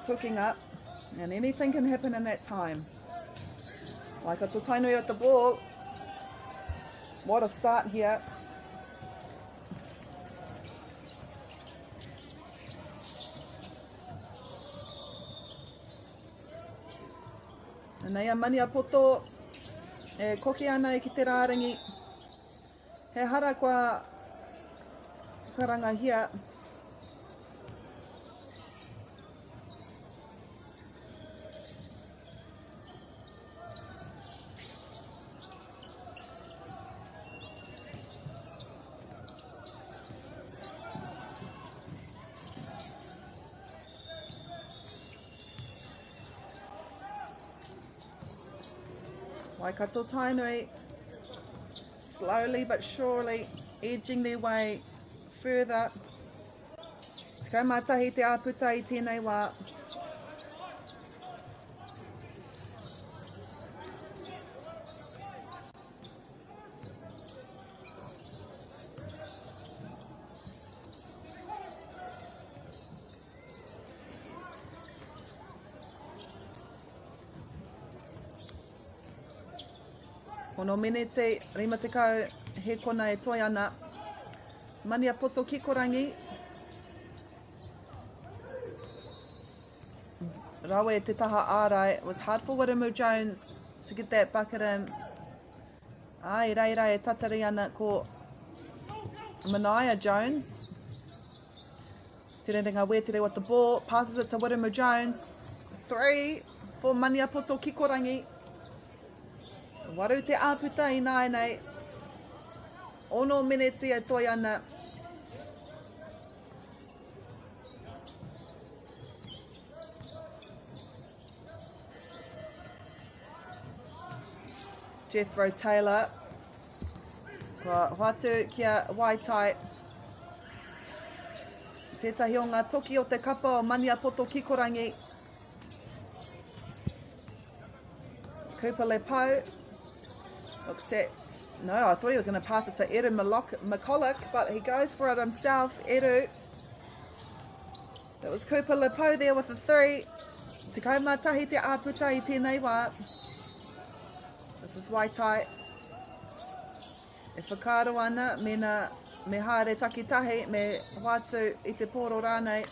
tukinga, and anything can happen in that time. Waikato Tainui at the ball. What a start here. Nei a Maniapoto e koke ana I ki te rārangi. He hara kua karangahia. Waikato Tainui, slowly but surely edging their way further. Te kaumatahi te āputa I tēnei wā. Ono menete, rima te kau, he kona e toi ana. Maniapoto Kikorangi. Rawe te taha ārai. It was hard for Wiremu Jones to get that bucket in. Ai, reira e tatari ana ko Mania Jones. Te renga Wetere with the ball. Passes it to Wiremu Jones. 3 for Maniapoto Kikorangi. Waru te āputa I nāi nei. Ono meneti e toi ana. Jethro Taylor. Kua hoatu kia Waitai. Tētahi o ngā toki o te kapa o Maniapoto Kikorangi. Cooper Lepau. Looks set. No, I thought he was going to pass it to Eru McCulloch, but he goes for it himself. Eru. That was Cooper Lepau there with a 3. Te kaumatahi te āputa I tēnei wā. This is Waitai. E whakaro ana, me haere takitahi, me wātu I te pōro rānei.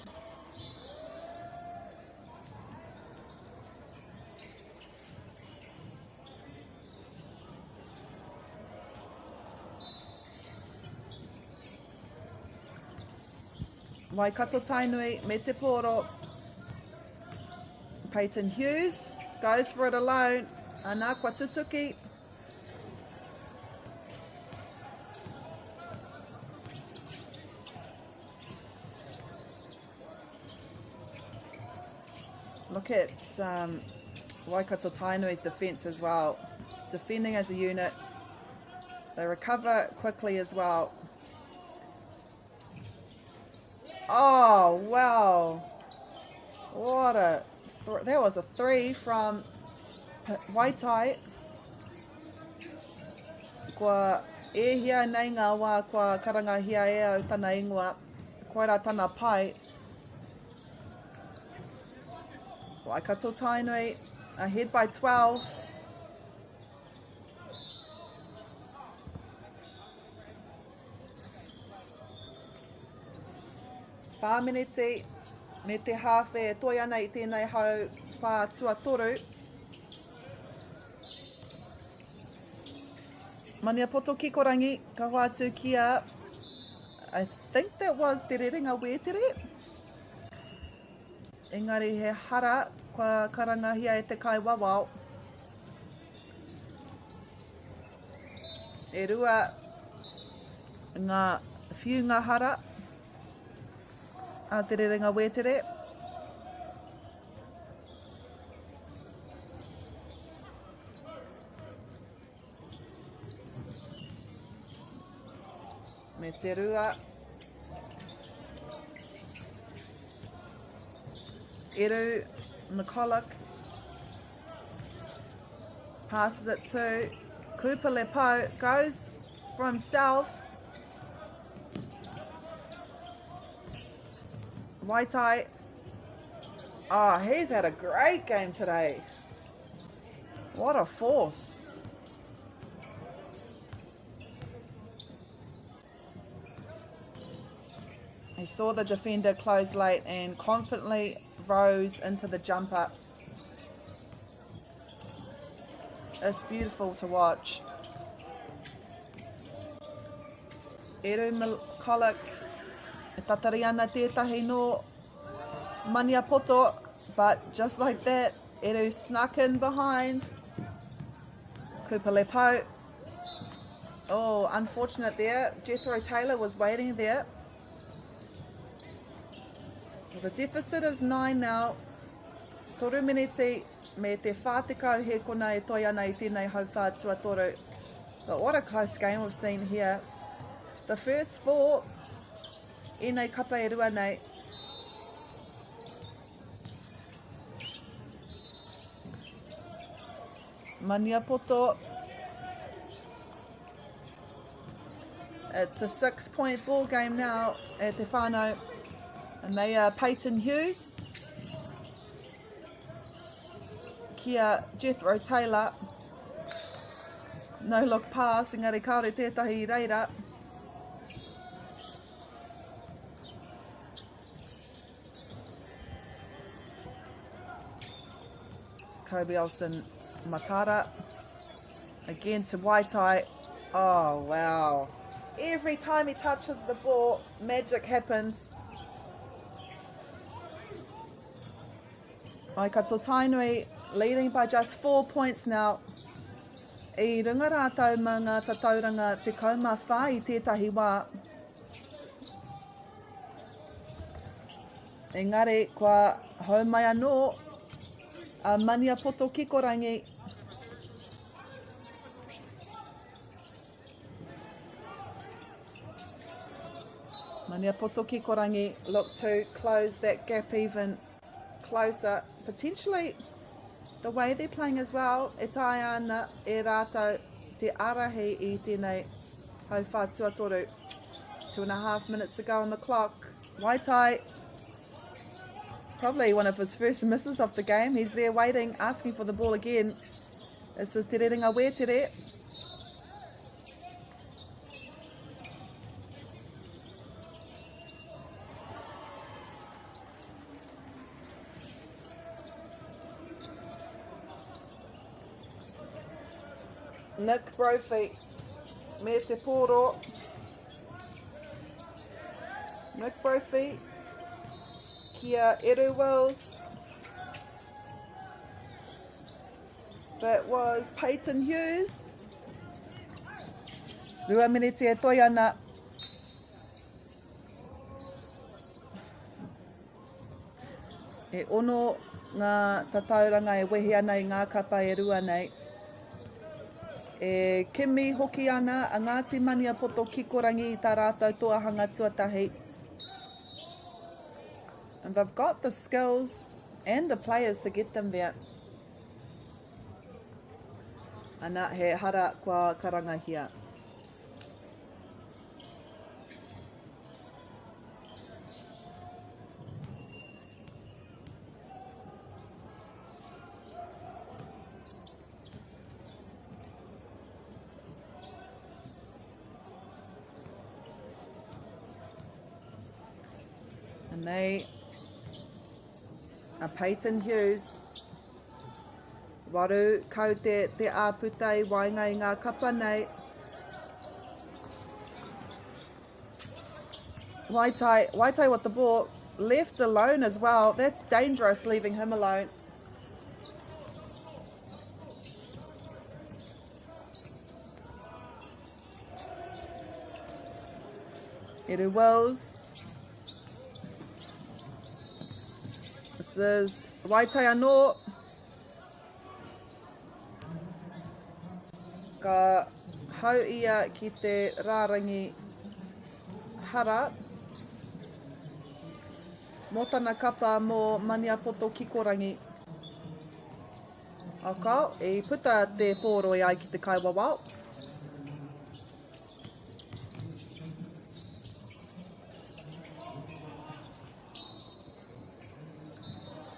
Waikato Tainui, me te pōro. Peyton Hughes goes for it alone. Ana kua tutuki. Look at Waikato Tainui's defence as well. Defending as a unit. They recover quickly as well. Oh, wow. What a... That was a 3 from Waitai. Kua e hia nei ngā wā kua karangahia e au tana ingoa. Koira tana pai. Waikato Tainui ahead by 12. Whāmeneti, me te hawhe e toi ana I tēnei hau whā tuatoru. Maniapoto Kikorangi, ka wātu kia. I think that was Te Rerenga Wetere. Engari he hara, kua karangahia e te kai wawao. E rua ngā whiu ngā hara. A Te Rerenga Wetere. Me te rua. Eru McCulloch passes it to Cooper Lepo, goes for himself. Waitai. Oh, he's had a great game today. What a force. He saw the defender close late and confidently rose into the jumper. It's beautiful to watch. Eru McCulloch e tatari ana tētahi no Maniapoto, but just like that, Eru snuck in behind. Cooper Lepo. Oh, unfortunate there. Jethro Taylor was waiting there. The deficit is 9 now. Toru miniti me te whātekau he kona e toi ana I tēnei hauwhātua toru. But what a close game we've seen here. The first 4 I nei kapa e rua nei. Maniapoto. It's a 6-point ball game now at Te Whānau. And they are Peyton Hughes, kia Jethro Taylor. No look pass, engari kaore tētahi reira. Kobe Olsen Matara. Again to Waitai. Oh, wow. Every time he touches the ball, magic happens. Waikato Tainui leading by just 4 points now. I runga rātou mā ngā tatauranga te kaumā whā I tētahi wā. Engari, kua haumai anō a Maniapoto Kikorangi. Maniapoto Kikorangi look to close that gap even closer. Potentially, the way they're playing as well, e tai ana e rātou te arahi I tēnei hauwhātua toru. 2.5 minutes ago on the clock. Waitai, probably one of his first misses of the game. He's there waiting, asking for the ball again. This is Te Rerenga Wetere. Nick Brophy, me te poro. Nick Brophy, kia Eru Wills. That was Peyton Hughes. Rua miniti e toi ana. E ono ngā tatauranga e wehi ana I ngā kapa e rua nei. E kimi hoki ana a Ngāti Maniapoto Kikorangi I tā rātou toahanga tuatahi. And they've got the skills and the players to get them there. Ana he hara kua karangahia. And they are Peyton Hughes. Waru kau te āputai wainga I ngā kapa nei. Waitai with the ball, left alone as well. That's dangerous, leaving him alone. Eru Wills. This is Waitai anō. Ka hau ia ki te rārangi hara. Mō tana kapa mō Maniapoto Kikorangi. Aka, e puta te pōroi ai ki te kaiwawao.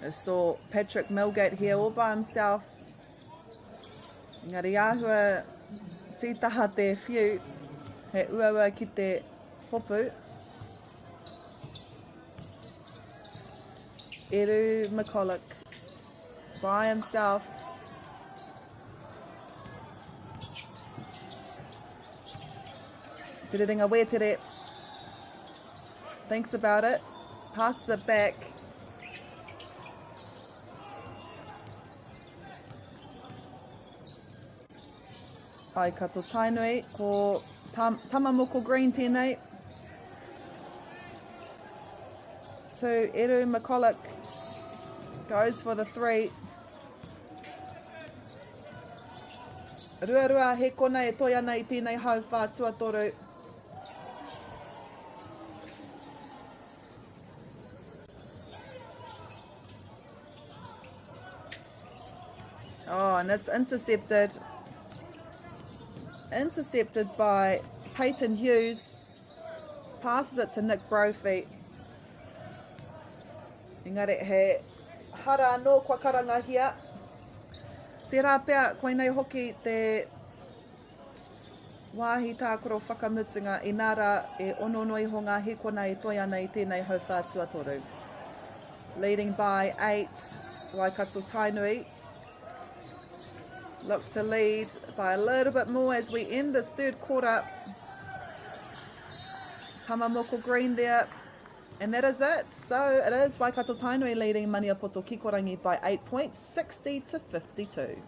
I saw Patrick Milgate here all by himself. Ngari āhua tītaha te whiu, he uaua ki te hopu. Eru McCulloch by himself. Tiriringa Wetere thinks about it, passes it back. Ai kato tainui ko Tamamoko Green tēnei. To Eru McCulloch goes for the 3. Ruarua he kona e toi ana I tēnei hau whātua toru. Oh, and it's intercepted. Intercepted by Peyton Hughes. Passes it to Nick Brophy. Engari he hara anō kua karangahia. Tērā pea koe nei hoki te wāhi tākoro whakamutunga I nara e ononoi honga he kona e toi ana I tēnei hau whātua toru. Leading by 8, Waikato Tainui. Look to lead by a little bit more as we end this third quarter. Tamamoko Green there. And that is it. So it is Waikato Tainui leading Maniapoto Kikorangi by 8 points, 60-52.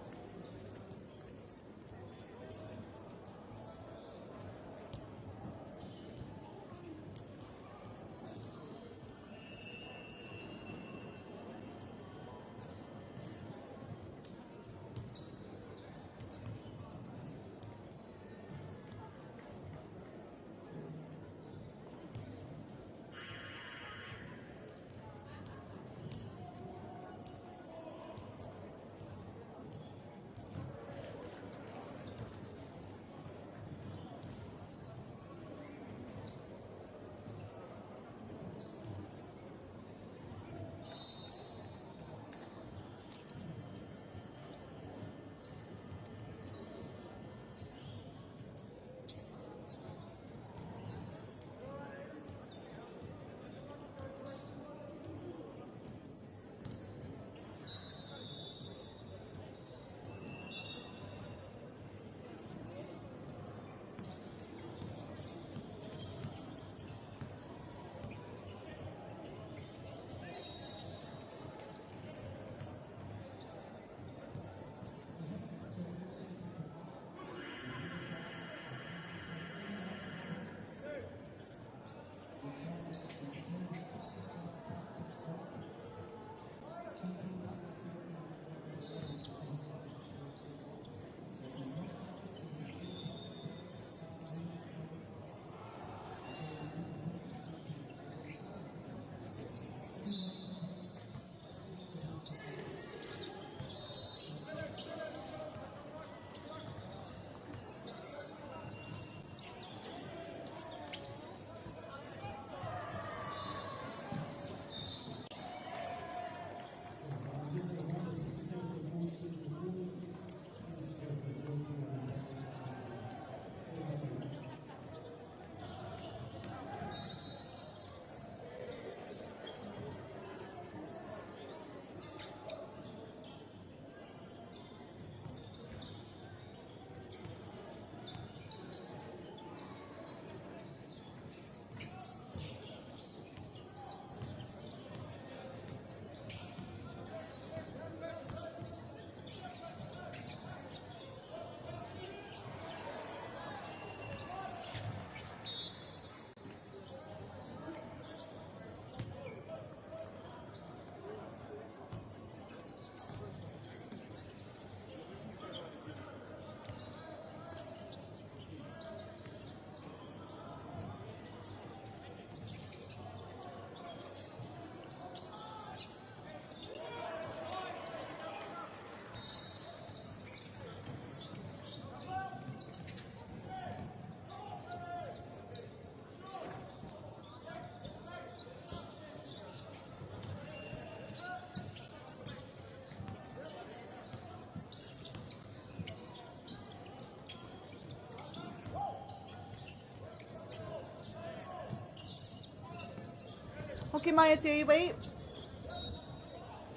Hoki mai e te iwi.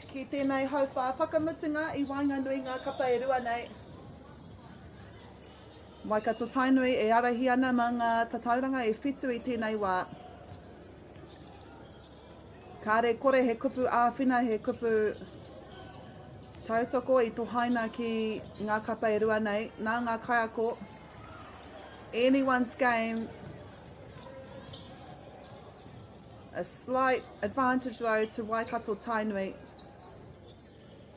Ki tēnei hauwha whakamutunga I Wainganui ngā kapa e rua nei. Waikato Tainui e arahi ana ma ngā tatauranga e whitu I tēnei wā. Kāre kore he kupu āwhina, he kupu tautoko I tō haina ki ngā kapa e rua nei, nā ngā kaiako. Anyone's game. A slight advantage though to Waikato Tainui,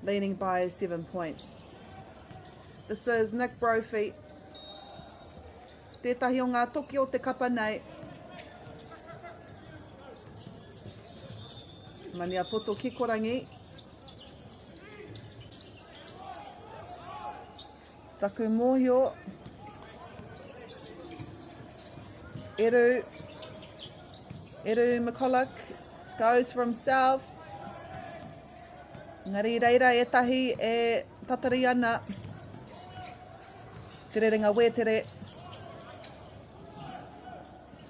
leading by 7 points. This is Nick Brophy. Tētahi o ngā toki o te kapa nei. Mania poto kikorangi. Taku mōhio. Eru McCulloch goes from south. Ngari reira e tahi e tatari ana. Te rerenga Wetere.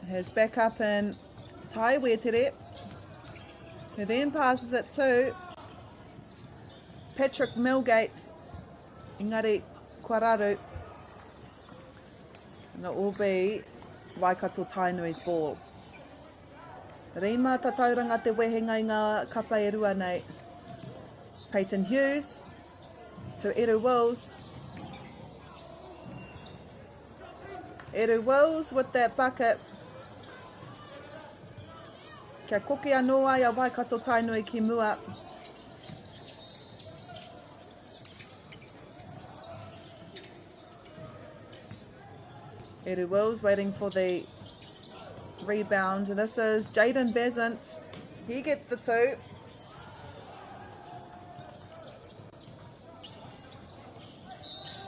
His backup in Tai Wetere, who then passes it to Patrick Milgate. Engari Kwararu. And it will be Waikato Tainui's ball. Reima tatauranga te wehenga I ngā kapa e rua nei. Peyton Hughes to Eru Wills. Eru Wills with that bucket. Kia koki anō ai a Waikato Tainui ki mua. Eru Wills waiting for the rebound. This is Jaden Bezant. He gets the two.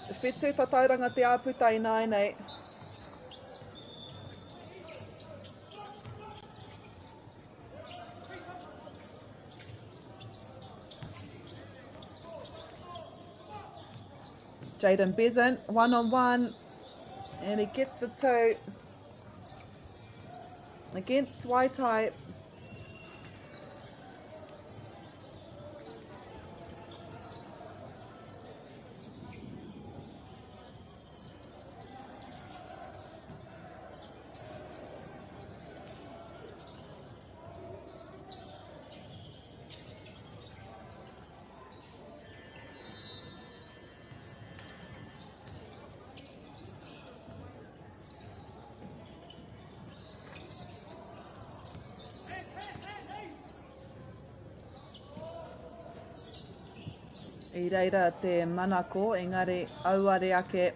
Te whetū tatauranga te āputa I nai nei. Jaden Bezant, 1-on-1, and he gets the two against Waitai. I reira te manako, engari auare ake.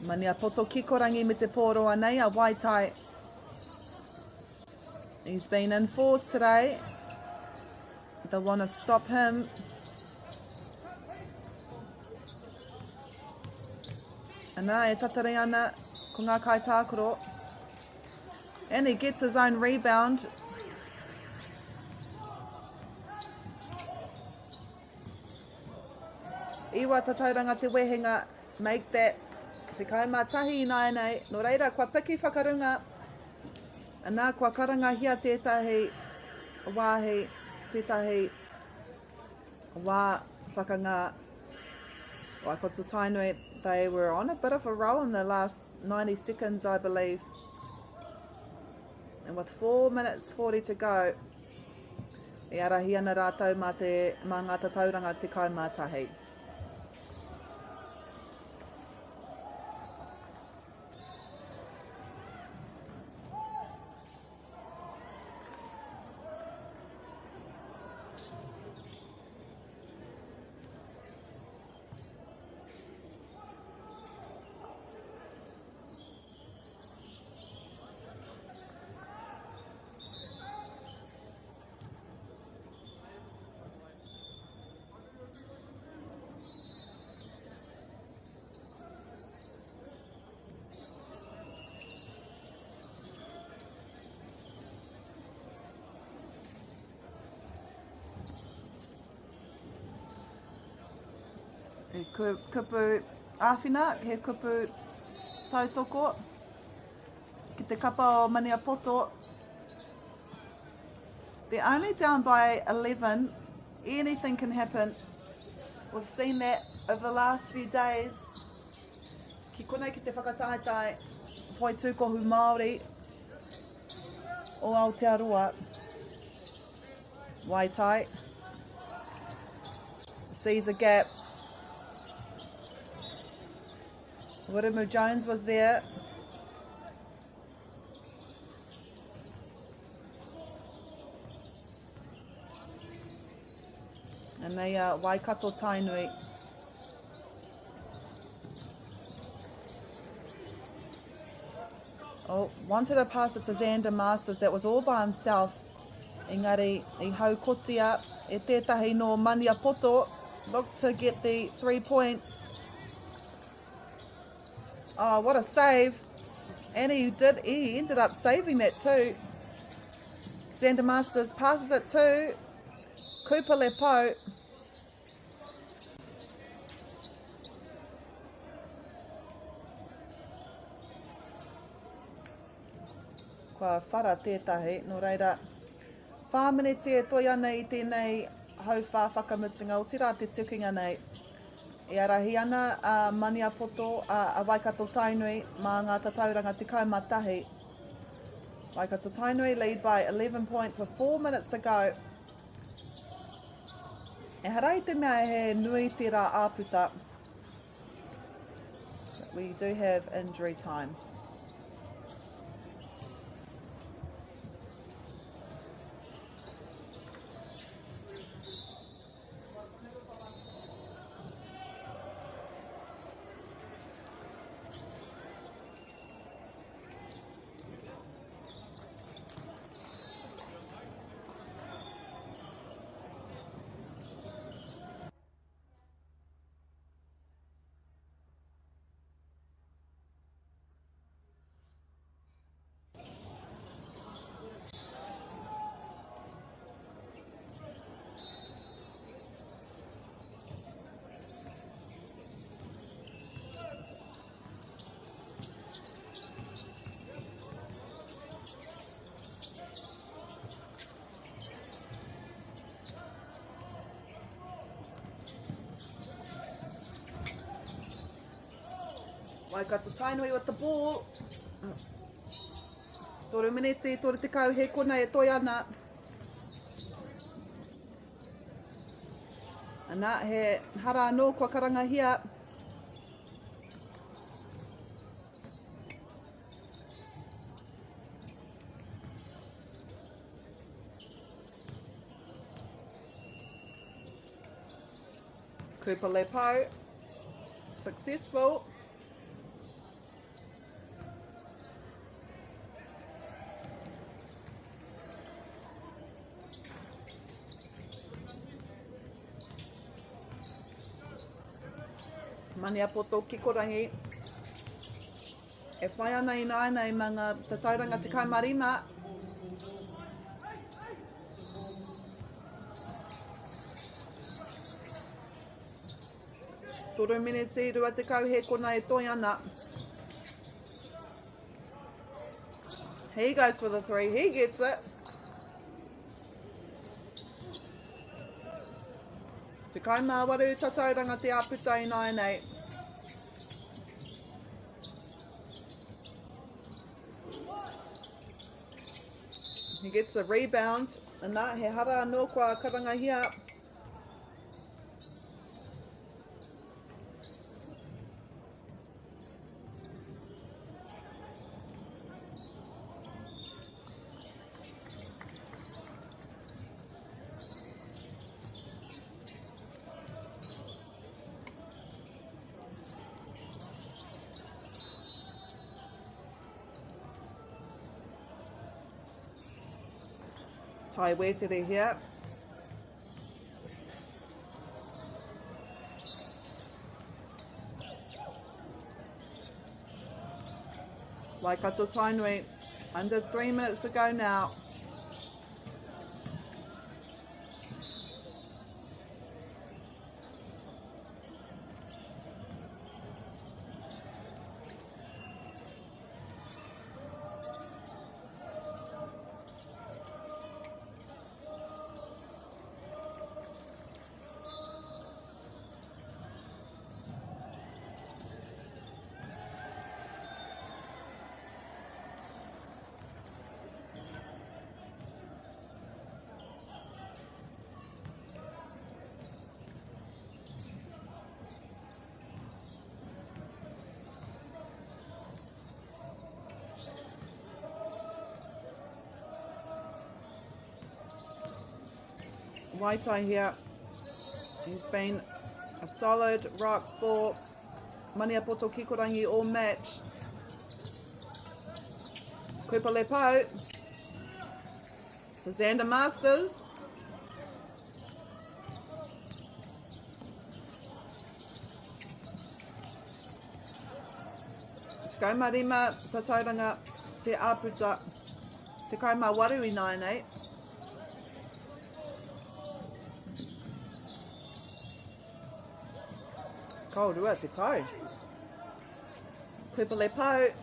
Mania poto kikorangi me te pōroa nei a Waitai. He's been enforced today. They want to stop him. Ana e tatare ana ko ngā kai tākoro. And he gets his own rebound. Iwa tatauranga te wehenga, make that. Te kaumatahi I nai nei, no reira kua piki whakarunga. Anā kua karangahia tētahi wāhi, tētahi wā whakanga Waikato Tainui. They were on a bit of a roll in the last 90 seconds, I believe. And with 4 minutes 40 to go, I arahi ana rātou mā ngā tatauranga te kaumatahi. He kupu āwhina, he kupu tautoko. Ki te kapa o Mania Poto. They're only down by 11. Anything can happen. We've seen that over the last few days. Ki konei ki te whakataetai, hoi tūkohu Māori o Aotearoa. Waitai sees a gap. Wiremu Jones was there. And they are Waikato Tainui. Oh, wanted to pass it to Xander Masters. That was all by himself. Engari, I haukotia e tētahi no Maniapoto. Look to get the 3 points. Oh, what a save. And he ended up saving that too. Xander Masters passes it to Cooper Lepo. Kua whara tētahi, no reira. Whāminiti e toi ana I tēnei hauwha whakamutinga o tira te tukinga nei. E arahi ana a Maniapoto a Waikato Tainui mā ngā tatauranga te kaumatahi. Waikato Tainui lead by 11 points with 4 minutes to go. E harai te mea he nui te rā āputa. But we do have injury time. Waikato Tainui with the ball. Toru miniti, toru te kau he kona e toi ana. Ana he hara anō kua karangahia. Cooper Lepo, successful. Maniapoto Kikorangi. E whai ana I nāna I mga tatauranga te kaumarima. Toru miniti, rua te kau he kona e toi ana. He goes for the 3, he gets it. Te kaumāwaru tatauranga te aputa I nānei. He gets a rebound. And nā, he hara anō kua karangahia. Tai Wetere here. Waikato Tainui, under 3 minutes to go now. Waitai here. He's been a solid rock for Maniapoto Kikorangi all match. Kupa Lepo to Xander Masters. Te kaumarima tatauranga te aputa. Te kauma waru I 9-8. Ko rua te kau. Kupa Lepo.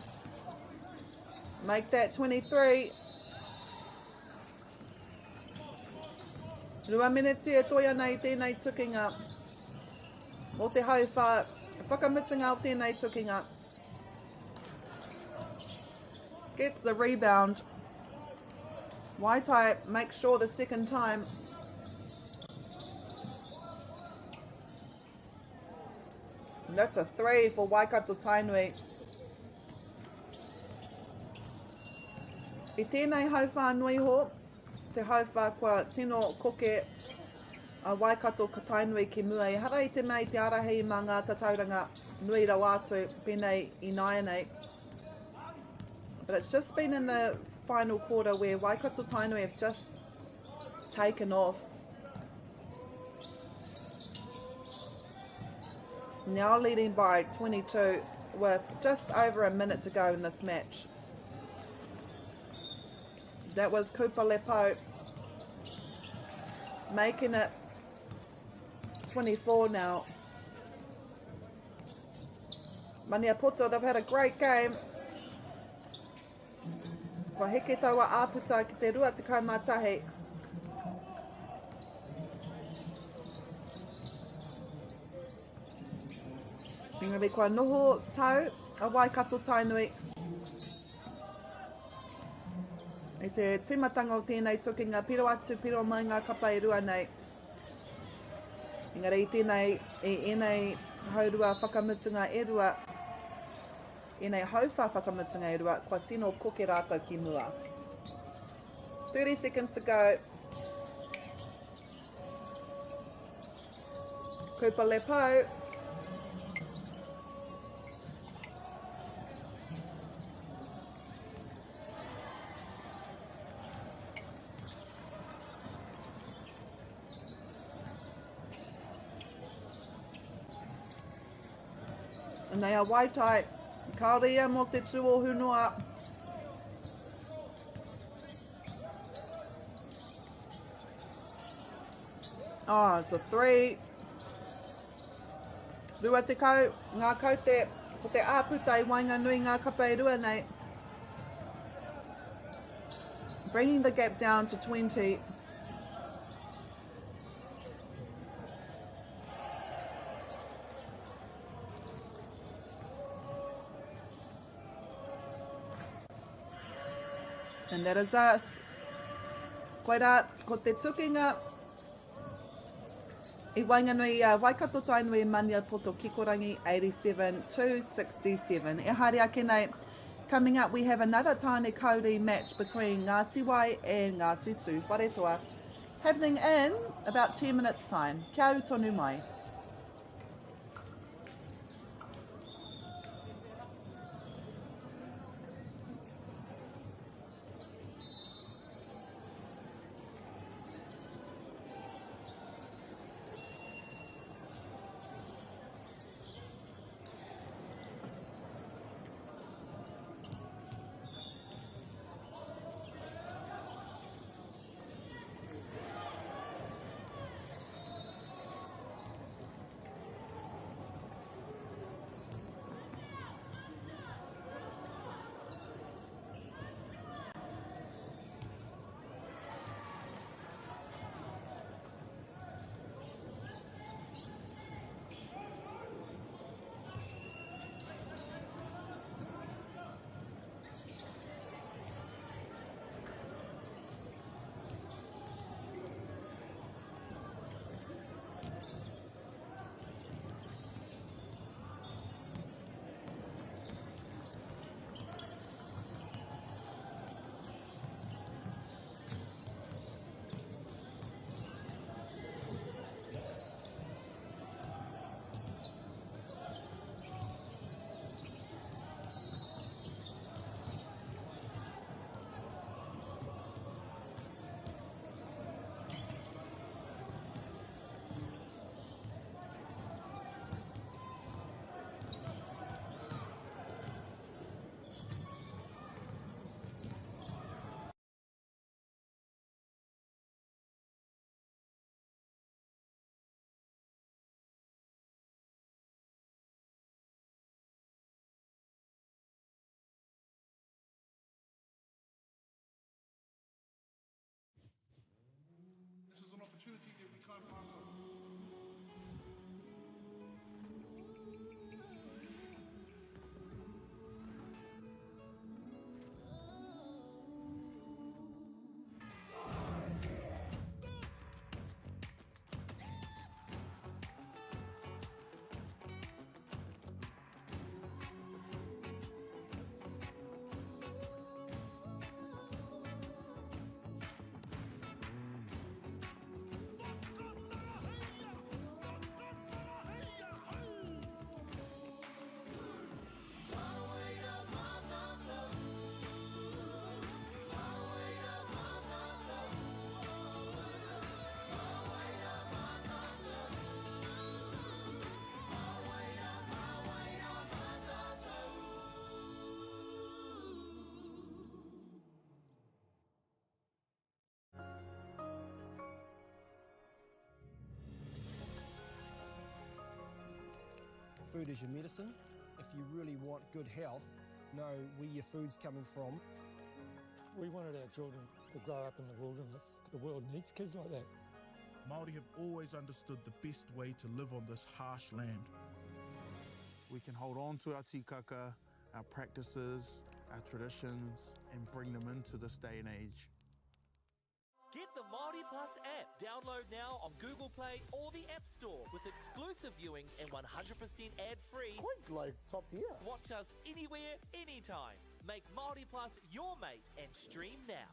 Make that 23. Rua minutes e toia nei tēnei tukinga. O te hauwha, whakamutunga o tēnei tukinga. Gets the rebound. Waitai makes sure the second time. And that's a 3 for Waikato Tainui. I tēnei hauwha nui ho, te hauwha kua tino koke a Waikato ka Tainui ki mua. I hara I te mei te arahi mā ngā tatauranga nui rau atu pēnei I 9-8. But it's just been in the final quarter where Waikato Tainui have just taken off. Now leading by 22 with just over a minute to go in this match. That was Kupa Lepo making it 24 now. Maniapoto, they've had a great game. Kua heke taua āputa ki te rua te kaumatahi. Engari kua noho tau a Waikato Tainui. I te timatanga o tēnei tukinga piro atu, piro mai ngā kapa I rua nei. Engari I tēnei I enei haurua whakamutunga e rua. Enei hauwha whakamutunga e rua, kua tino koke rātou ki mua. 30 seconds to go. Kupa Lepo. And they are Waitai, Kauria mo te tuo hunua. Oh, it's a 3. Rua te kau, ngā kaute, ko te āputa I wainga nui ngā kapa I rua nei. Bringing the gap down to 20. And that is us. Koira, ko te tukinga I Wainganui, Waikato Tainui Maniapoto Kikorangi 87-67. E haere ake nei. Coming up, we have another Tāne Kauri match between Ngāti Wai and Ngāti Tū Wharetoa happening in about 10 minutes time. Kia au tonu mai. opportunity that we can't pass on. Food is your medicine. If you really want good health, know where your food's coming from. We wanted our children to grow up in the wilderness. The world needs kids like that. Māori have always understood the best way to live on this harsh land. We can hold on to our tikaka, our practices, our traditions, and bring them into this day and age. Get the Māori Plus app. Download now on Google Play or the App Store with exclusive viewings and 100% ad-free. Quite like top tier. Watch us anywhere, anytime. Make Māori Plus your mate and stream now.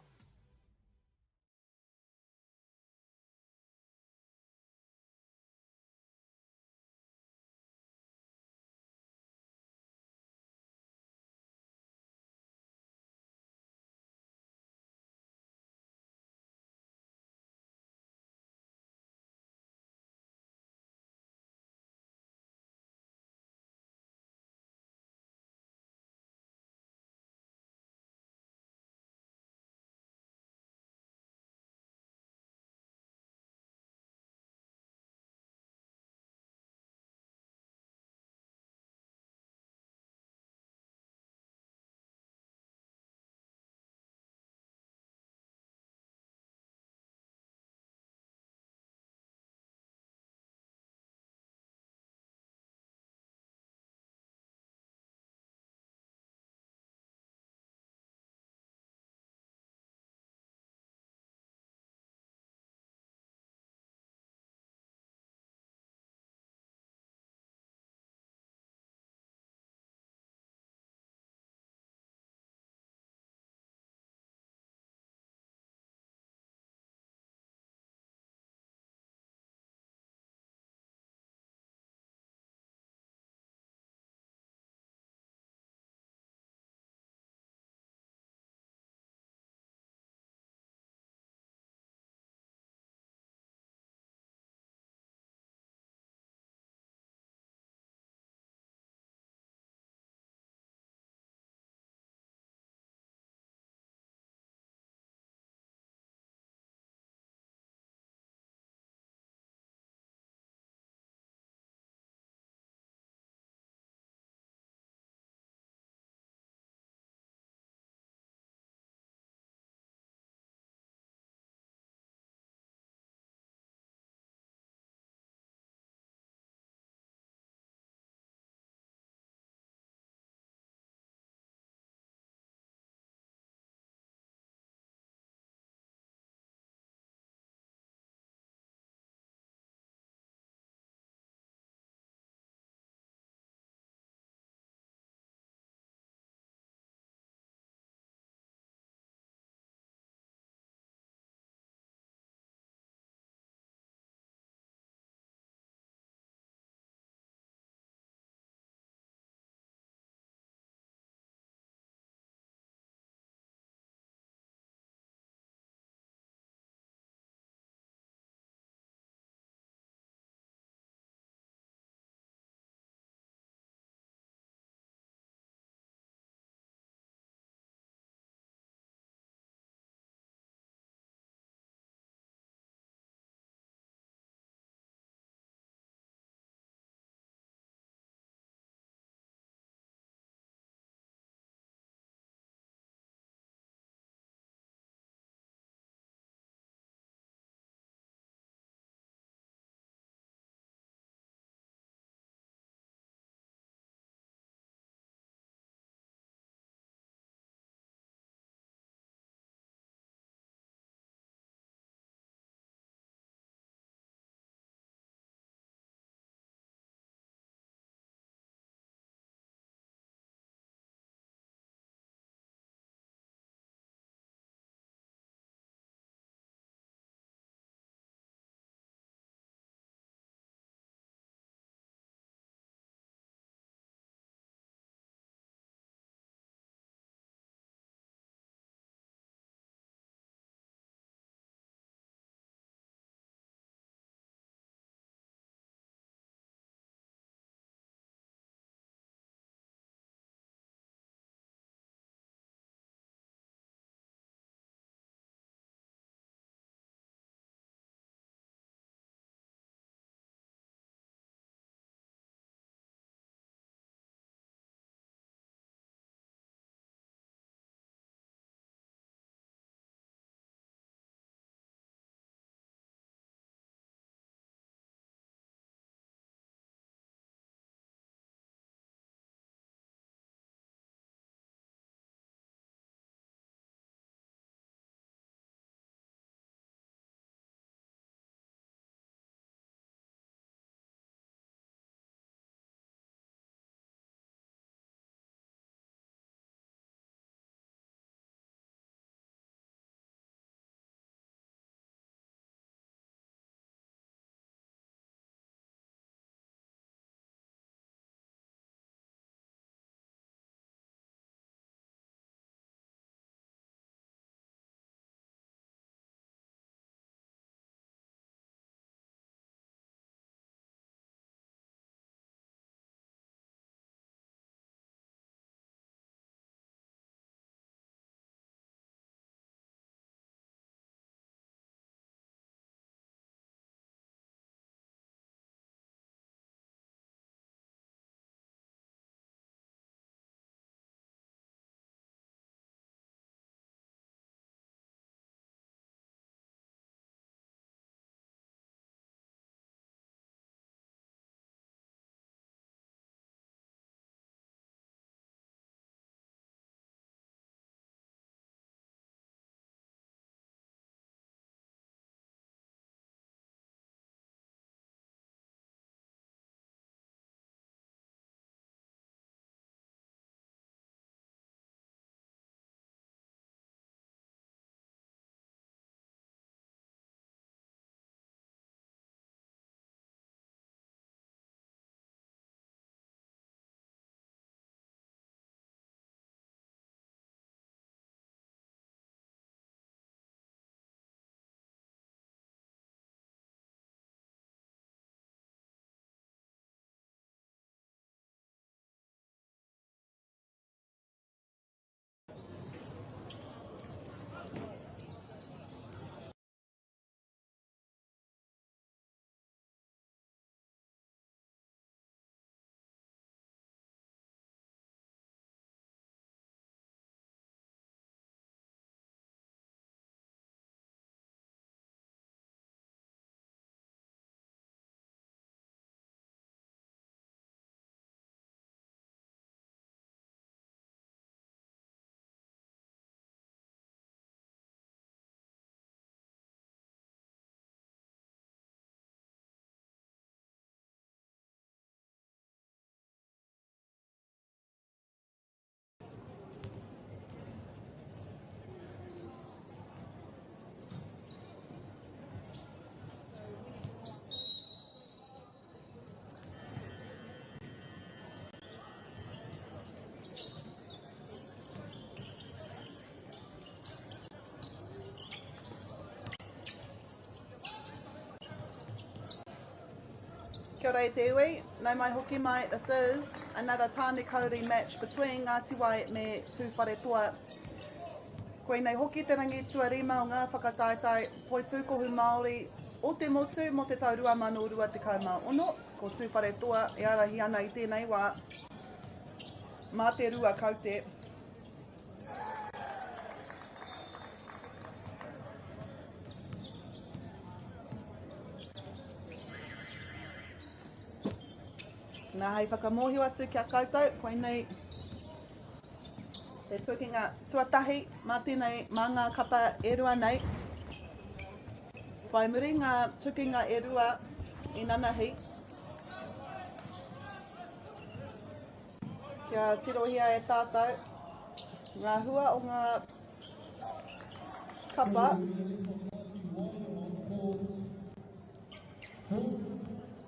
Kia ora te iwi, nau mai hoki mai, this is another Tāne Kauri match between Ngāti Wai me Tū Wharetua. Koe nei hoki te rangi tuarima o ngā whakataitai poi tūkohu Māori o te motu mo te tau 2026, ko Tū Wharetua e arahi ana i tēnei wā mā te rua kaute. Nā hei whakamohiu atu kia koutou, koe nei te tukinga tuatahi mā tēnei mā ngā kapa e rua nei. Whai muri ngā tukinga e rua i nanahi. Kia tirohia e tātou, ngā hua o ngā kapa.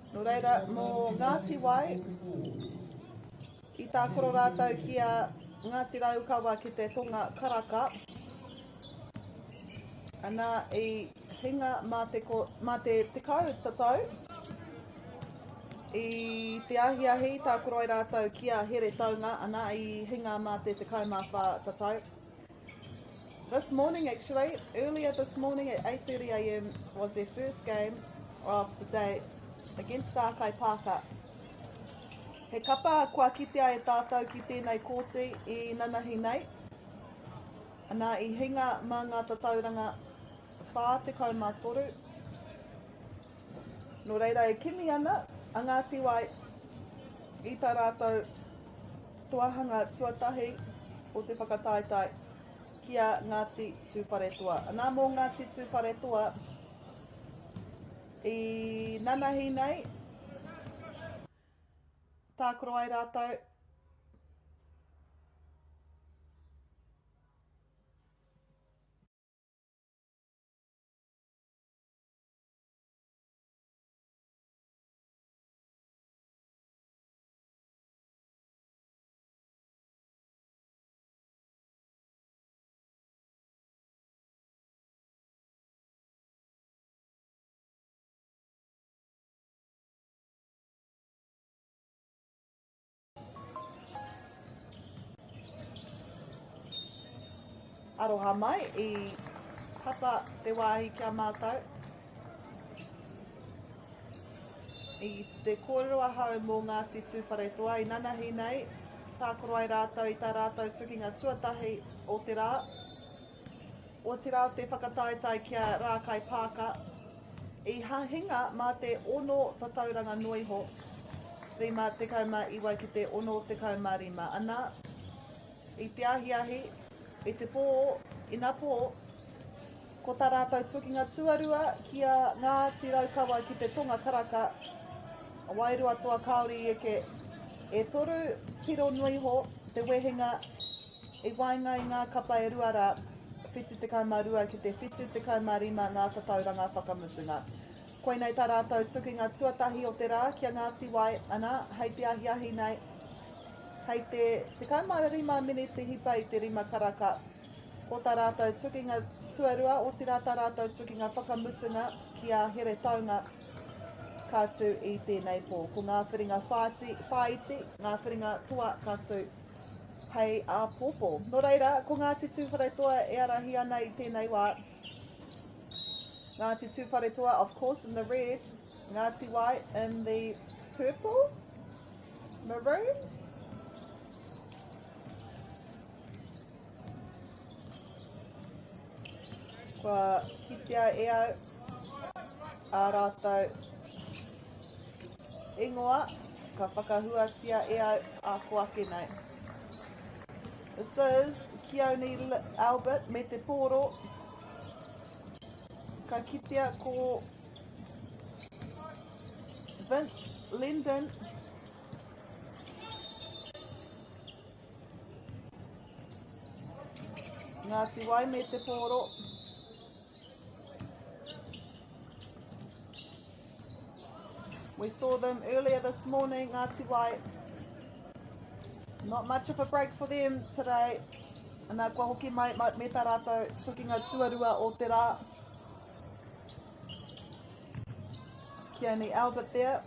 No reira, mō Ngāti Wai, i tā koro rātou ki a Ngāti Raukawa ki te tonga karaka. Ana i hinga mā te tekau tatau. I te ahiahi tā koro i rātou ki a here taunga, ana i hinga mā te tekau mā whā tatau. This morning actually, earlier this morning at 8:30 a.m. was their first game of the day against Rākai Pāka. He kapa kua kitea e tātou ki tēnei kōti i nanahi nei. Ana i hinga mā ngā tatauranga whātekau mā toru. No reira e kimi ana a Ngāti Wai i tā rātou tuahanga tuatahi o te whakataitai ki a Ngāti Tū Wharetua. Ana mō Ngāti Tū Wharetua i nanahi nei, tā koro ai rātou. Aroha mai i hapa te wāhi kia mātou. I te kōrero ahau mō Ngāti Tū Wharetua i nanahi nei, tā koro ai rātou i tā rātou tukinga tuatahi o te rā. O te rā te whakataitai kia Rākai Pāka. I hinga mā te ono tatauranga noiho, rima te kauma iwai ki te ono te kauma rima. Ana, i te ahiahi, i te pō, i nā pō, ko tā rātou tukinga tuarua ki a Ngāti Raukawa ki te tonga karaka, a wairua toa kaori eke e toru piro nui ho te wehinga i wainga i ngā kapa e rua rā, whitu te kauma ki te whitu te kauma rima ngā tatauranga whakamutunga. Koe nei tā rātou tukinga tuatahi o te rā ki a Ngāti Wai, ana, hei te ahiahi nei, hei te kaumara rima miniti hipa i te rima karaka. Ko tā rātou tukinga tuarua, o te rā tā rātou tukinga whakamutunga ki a here taunga kātu i tēnei pō. Ko ngā whiringa whaiti, ngā whiringa tua kātu hei a pōpō. No reira, ko Ngāti Tū Wharetua e arahi ana i tēnei wā. Ngāti Tū Wharetua, of course, in the red. Ngāti Wai in the purple, maroon. Kua kitea e au a rātou ingoa, ka whakahuatia e au a koake nei. This is Keone Albert me te pōro. Ka kitea ko Vince Linden. Ngāti Wai me te pōro. We saw them earlier this morning, Ngāti Wai. Not much of a break for them today. Nā kua hoki mai me tā rātou tukinga tuarua o te rā. Keone Albert there.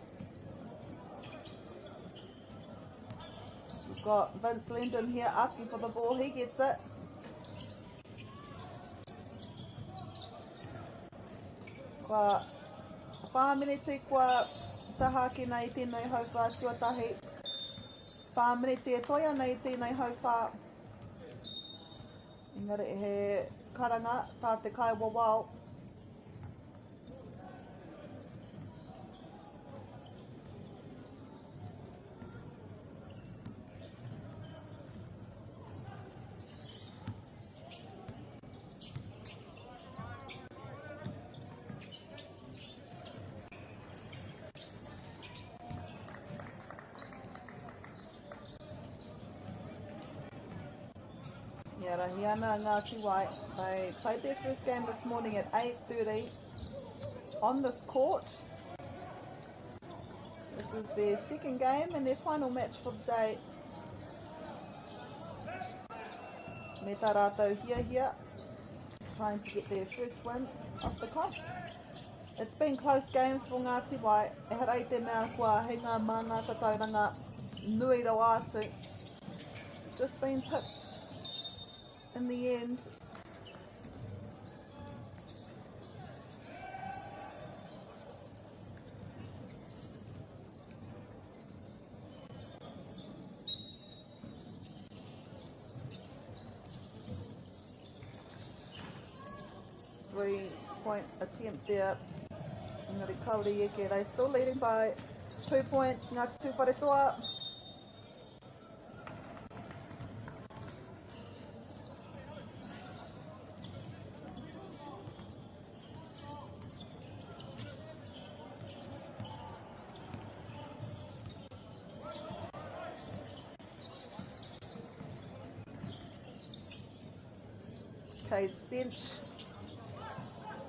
Got Vince Linden here asking for the ball. He gets it. Kua whāminiti kua tahaki nei tēnei hauwha tuatahi. Whāminiti e toia nei tēnei hauwha. Engari he karanga tā te kai wawao. Yeah, Rahiana and Ngāti Wai, they played their first game this morning at 8:30 on this court. This is their second game and their final match for the day. Me tā rātou hia, trying to get their first win of the comp. It's been close games for Ngāti Wai. E harei te mea kua he ngā mana tatauranga nui rau atu. Just been pipped in the end. Three-point attempt there. Engari kauri eke. They're still leading by 2 points. Ngāti Tūwharetoa. Cade Stench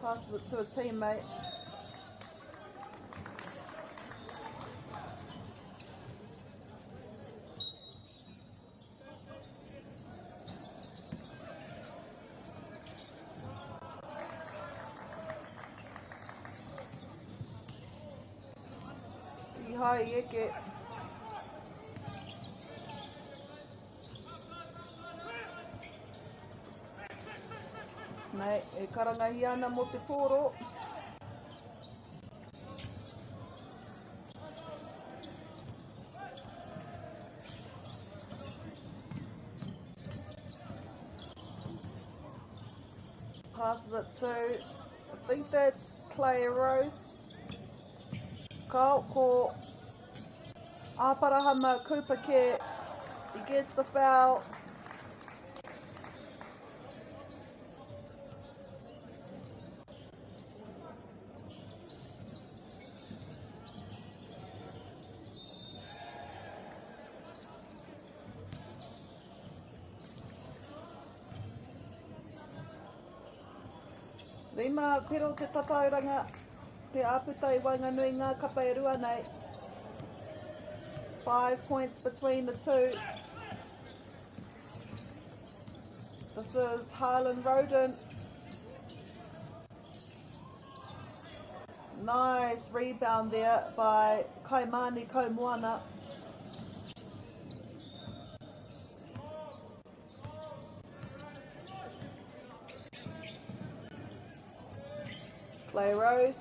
passes it to a teammate. Ihai eke. Nei, e karangahi ana mo te pōro. Passes it to, I think that's Clay Rose. Ka ko Aparahama Kupake. He gets the foul. Rima pero te tatauranga, te āputai wanga nui ngā kapa e rua nei. 5 points between the two. This is Harlan Roden. Nice rebound there by Kaimani Komoana. Clay Rose.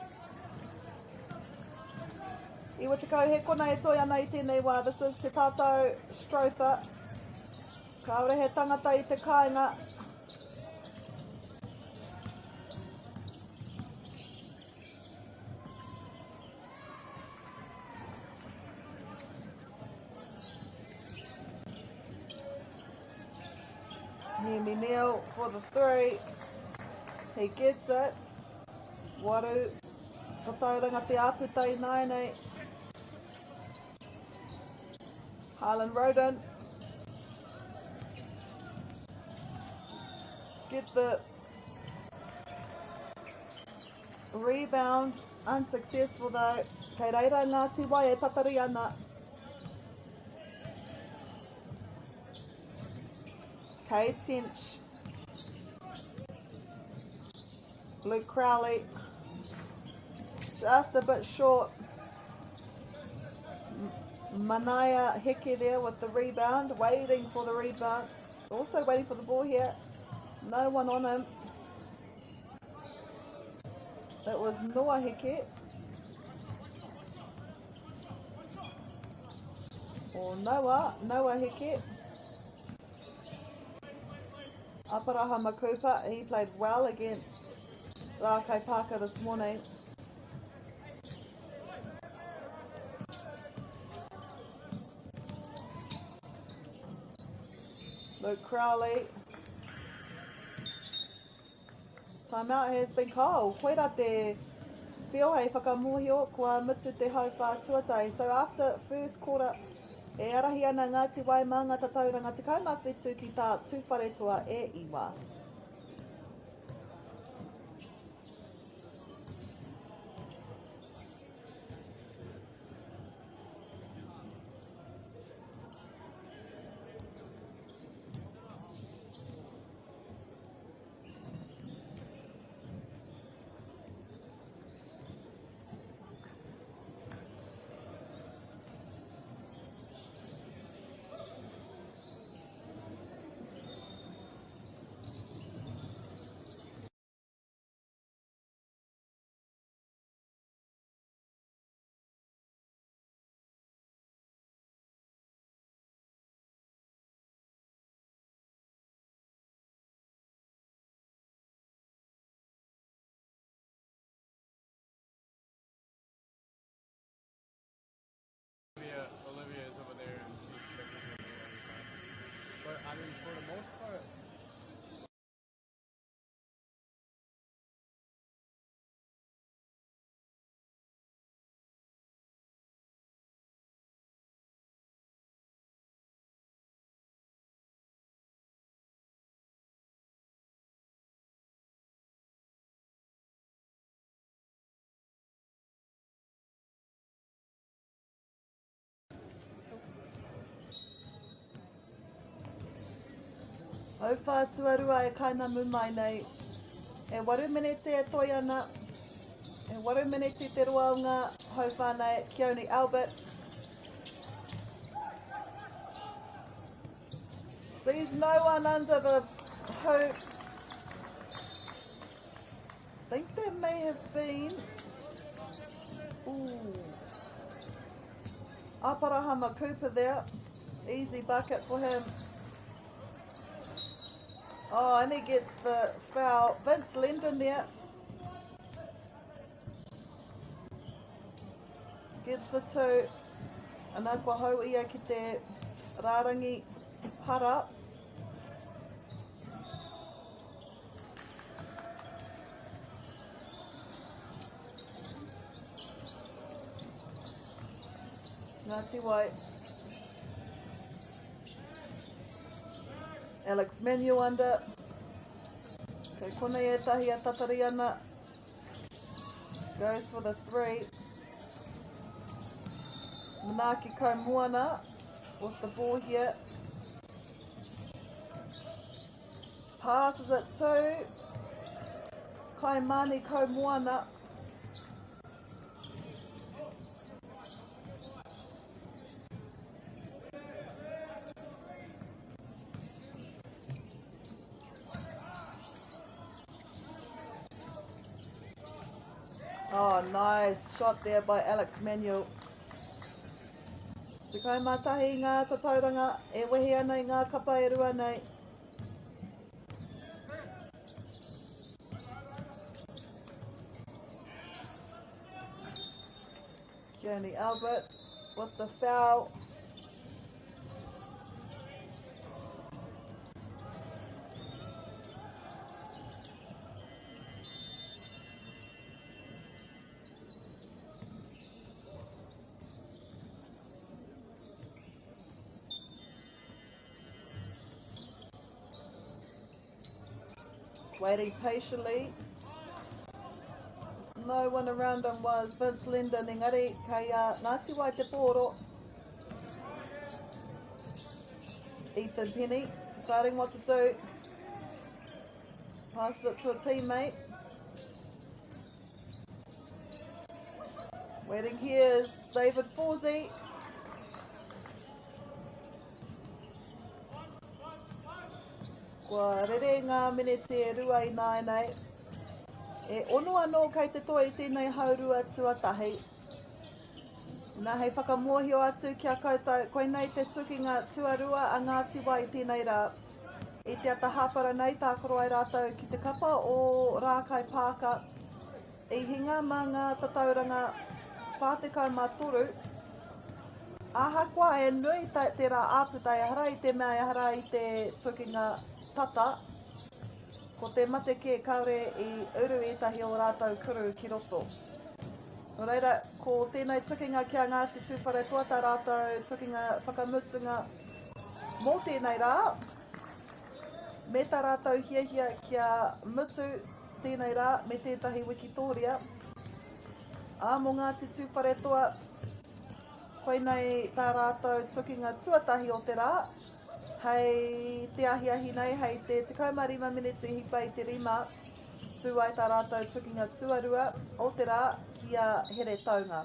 Iwa te kau he kona e toi ana I tēnei wā. This is te tātou Strother. Kaore he tangata I te kāinga. Niemi Neal for the three. He gets it. Waru, whatauranga te āputai nai nei. Harlan Roden. Get the rebound. Unsuccessful though. Kei reira Ngāti Wai e tatari ana. Cade Stench. Luke Crowley. Just a bit short. Manaya Heke there with the rebound, waiting for the rebound. Also waiting for the ball here. No one on him. It was Noah Heke. Or Noah Heke. Aparaha Makupa, he played well against Rā Kaipaka this morning. Luke Crowley. Timeout has been called. Koera te whio hei whakamuhio kua mutu te hau whātuatai. So after first quarter, e arahi ana Ngāti Waima ngā tatauranga te kaumawhitu ki tā tūwhare toa e iwa. Olivia is over there and she's checking her every time. But I mean, for the most part, Au whātuarua e kaina mumai nei. E waru minete e toi ana. E waru minete te roa o ngā hau whānei Keone Albert. Sees no one under the hoop. Think there may have been. Ooh. Aparahama Cooper there. Easy bucket for him. Oh, and he gets the foul. Vince Linden there. Gets the two. And akwa hau ia ki te rārangi para. Ngāti White. Alex Menu under. Kei konei e tahi a tatari ana. Goes for the three. Manaki Kaumoana with the ball here. Passes it to Kaimani Kaumoana. Oh, nice shot there by Alex Manuel. Te kaimatahi ngā tatauranga e wehi ana i ngā kapa e rua nei. Keone Albert with the foul. Waiting patiently. No one around him was Vince Linden. Engari, kei Ngāti Wai te pōro. Ethan Penny deciding what to do. Passes it to a teammate. Waiting here is David Forsey. Kua rere ngā minete e rua i nāi. E ono anō kei te toa i tēnei haurua tuatahi. Nā hei whakamohio atu kia koutou, koe nei te tukinga tuarua a Ngāti Wai tēnei rā. I te ata hapara nei tākoro ai rātou ki te kapa o Rākai Pāka. I hinga mā ngā tatauranga whātekau mā toru. Ahakoa e nui te rā āputa e hara i te mea e hara i te tukinga tata. Ko te mate ke kaore i uru etahi o rātou kuru ki roto. No reira, ko tēnei tukinga kia Ngāti Tūwhare Toa tā rātou tukinga whakamutunga mō tēnei rā. Me tā rātou hiahia kia mutu tēnei rā me tētahi wikitoria. A mō Ngāti Tūwhare Toa, koe nei tā rātou tukinga tuatahi o te rā. Hei te ahiahi nei, hei te 15 minute hipa i te rima. Tū ai tā rātou tukinga tuarua o te rā kia here taunga.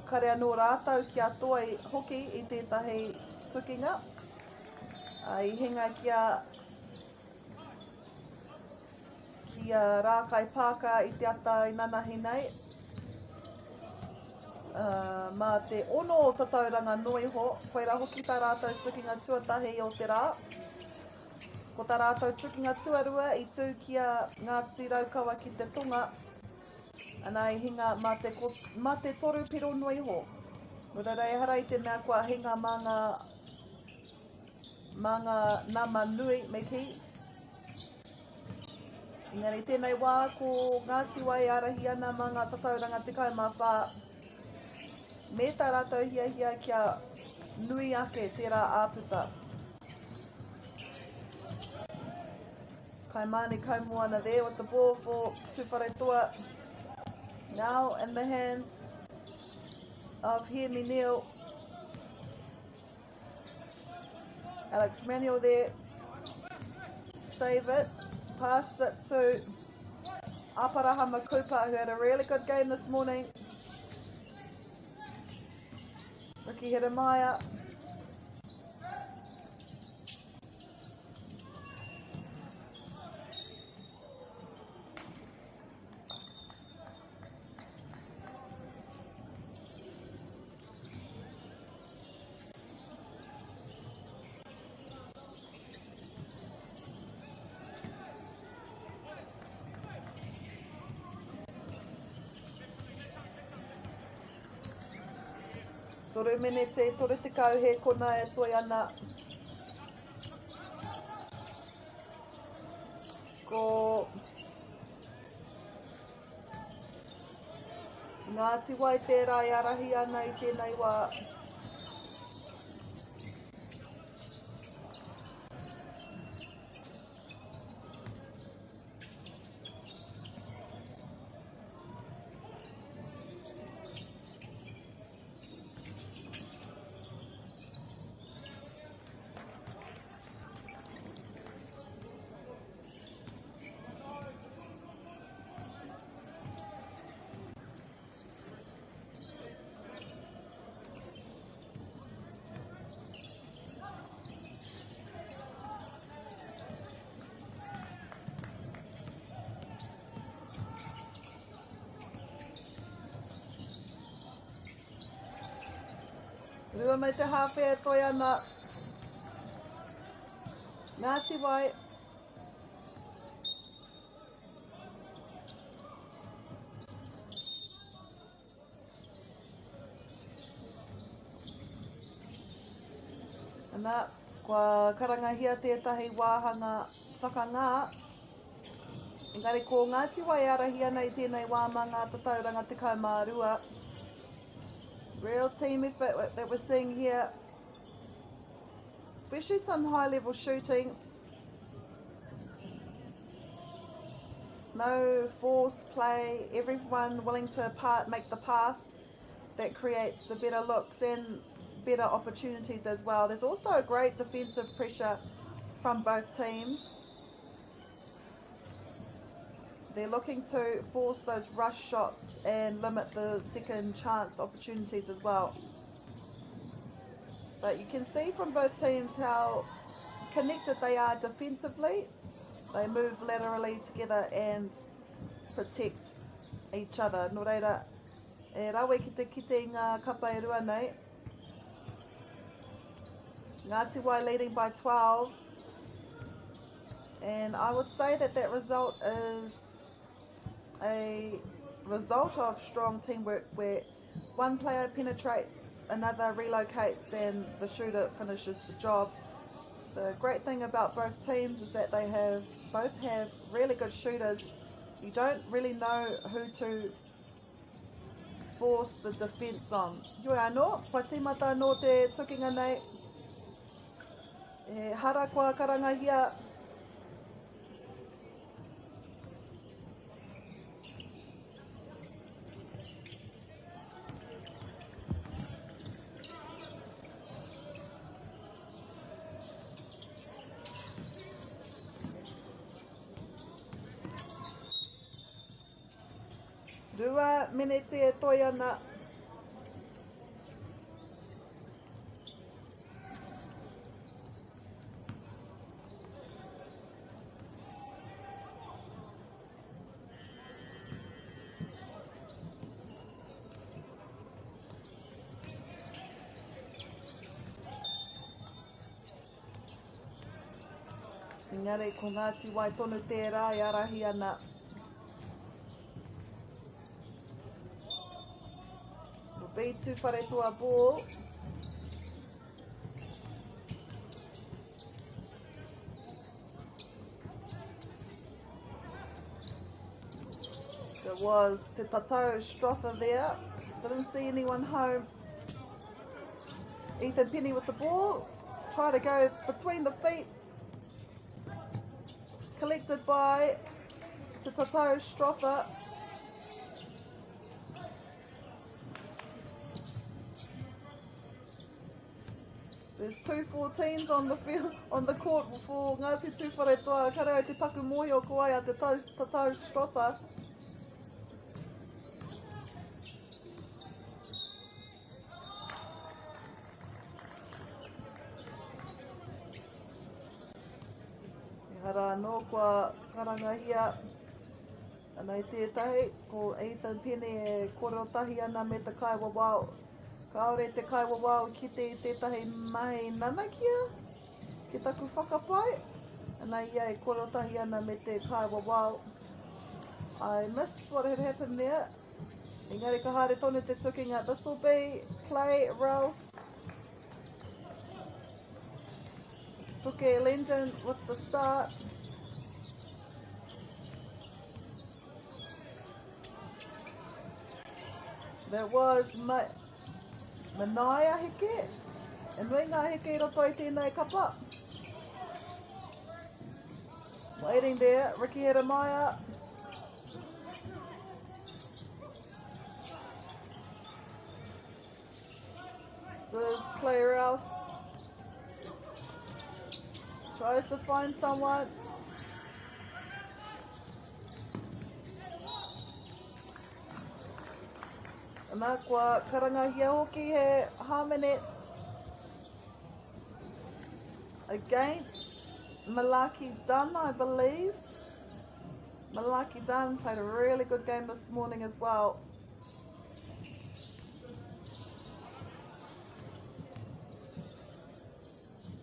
Kare anō rātou kia toa i hoki i tētahi tukinga. I hinga kia Rākai Pāka i te ata i nanahi nei. Mā te ono o tatauranga noiho, koe ra hoki tā rātou tukinga tuatahi o te rā. Ko tā rātou tukinga tuarua i tū kia Ngāti Raukawa ki te tonga. Ana i hinga mā te toru piro noiho. No reira e hara i te mea kua hinga mā ngā nama nui me ki. Engari tēnei wā ko Ngāti Wai arahi ana mā ngā tatauranga te kaumawha. Me tā rātou hiahia kia nui ake tērā āputa. Kai Māni Kaumoana there with the ball for Tūwhare Toa. Now in the hands of Hear Me Neil. Alex Manuel there. Save it. Pass it to Aparahama Kupa, who had a really good game this morning. Ricky Hiramaya. Toru minete, toru te kau he kona e toi ana. Ko Ngāti Wai tērā i arahi ana i tēnei wā. Rua mai te hawhea toi ana. Ngāti Wai. Ana, kua karangahia tētahi wāhanga whakangā. Engari ko Ngāti Wai arahi ana i tēnei wā mā ngā tatauranga te kaumārua. Real team effort that we're seeing here, especially some high-level shooting. No forced play, everyone willing to make the pass that creates the better looks and better opportunities as well. There's also a great defensive pressure from both teams. They're looking to force those rush shots and limit the second chance opportunities as well. But you can see from both teams how connected they are defensively. They move laterally together and protect each other. Nō reira, e rawe ki te kite ngā kapa e rua nei. Ngāti Wai leading by 12. And I would say that that result is a result of strong teamwork where one player penetrates, another relocates, and the shooter finishes the job. The great thing about both teams is that they both have really good shooters. You don't really know who to force the defence on. Yoi anō, patimata no te tukinga nei. E hara kua karangahia. Rua minete e toi ana. Engari, ko Ngāti Wai tonu tērā i arahi ana. B2 wharetua ball. There was Te Tatau Strother there. Didn't see anyone home. Ethan Penny with the ball. Try to go between the feet. Collected by Te Tatau Strother. There's 2 14s on the field, on the court for Ngāti Tūwharetoa. Kareo te paku mohi o ko ai a te Tatau Strother. E hara anō kua karangahia. Ana i tētahi, ko Ethan Penny e korotahi ana me te Kaiwa Wau. Kaore te Kaiwa Wau ki te tētahi mahi nanakia, ki taku whakapai. Ana ia e korotahi ana me te Kaiwa Wau. I missed what had happened there. Engari ka haere tonu te tukinga. This will be play Rouse. Puke Legend with the start. There was Manaia heke. E nui ngā heke I roto I tēnei kapa. Waiting there, Ricky Heremaya. This is player else. Tries to find someone. Nā kua karangahia hoki he Harmonet against Malaki Dunn, I believe. Malaki Dunn played a really good game this morning as well.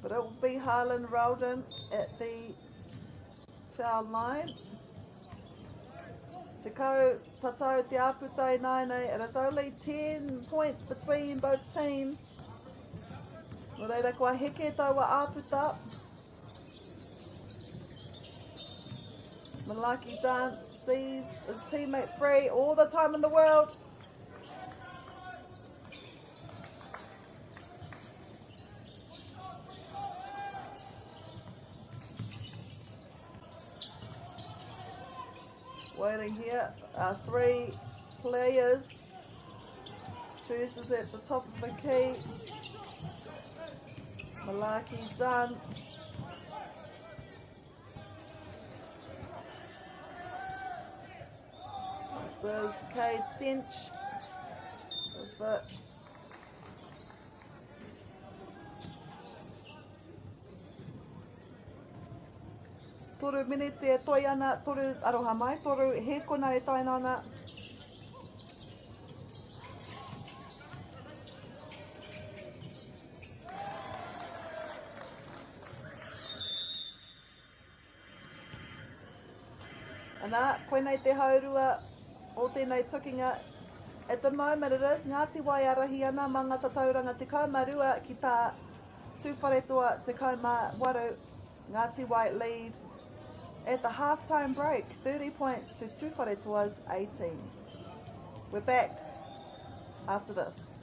But it will be Harlan Rowden at the foul line. Te kau tatau te aputai nainei, it is only 10 points between both teams. Nō reira kua heke taua aputa. Malaki Dunn sees his teammate free all the time in the world. Waiting here, 3 players. Chooses at the top of the key. Malaki Dunn. This is Cade Cinch with the toru minute e toi ana, toru aroha mai, toru he kona e taina ana. Ana, koe nei te haurua o tēnei tukinga. At the moment it is, Ngāti Wai arahi ana mā ngata tauranga te kaumarua ki tā tūwharetoa te kaumawaru. Ngāti Wai lead at the half-time break, 30 points to tūwharetoa's 18. We're back after this.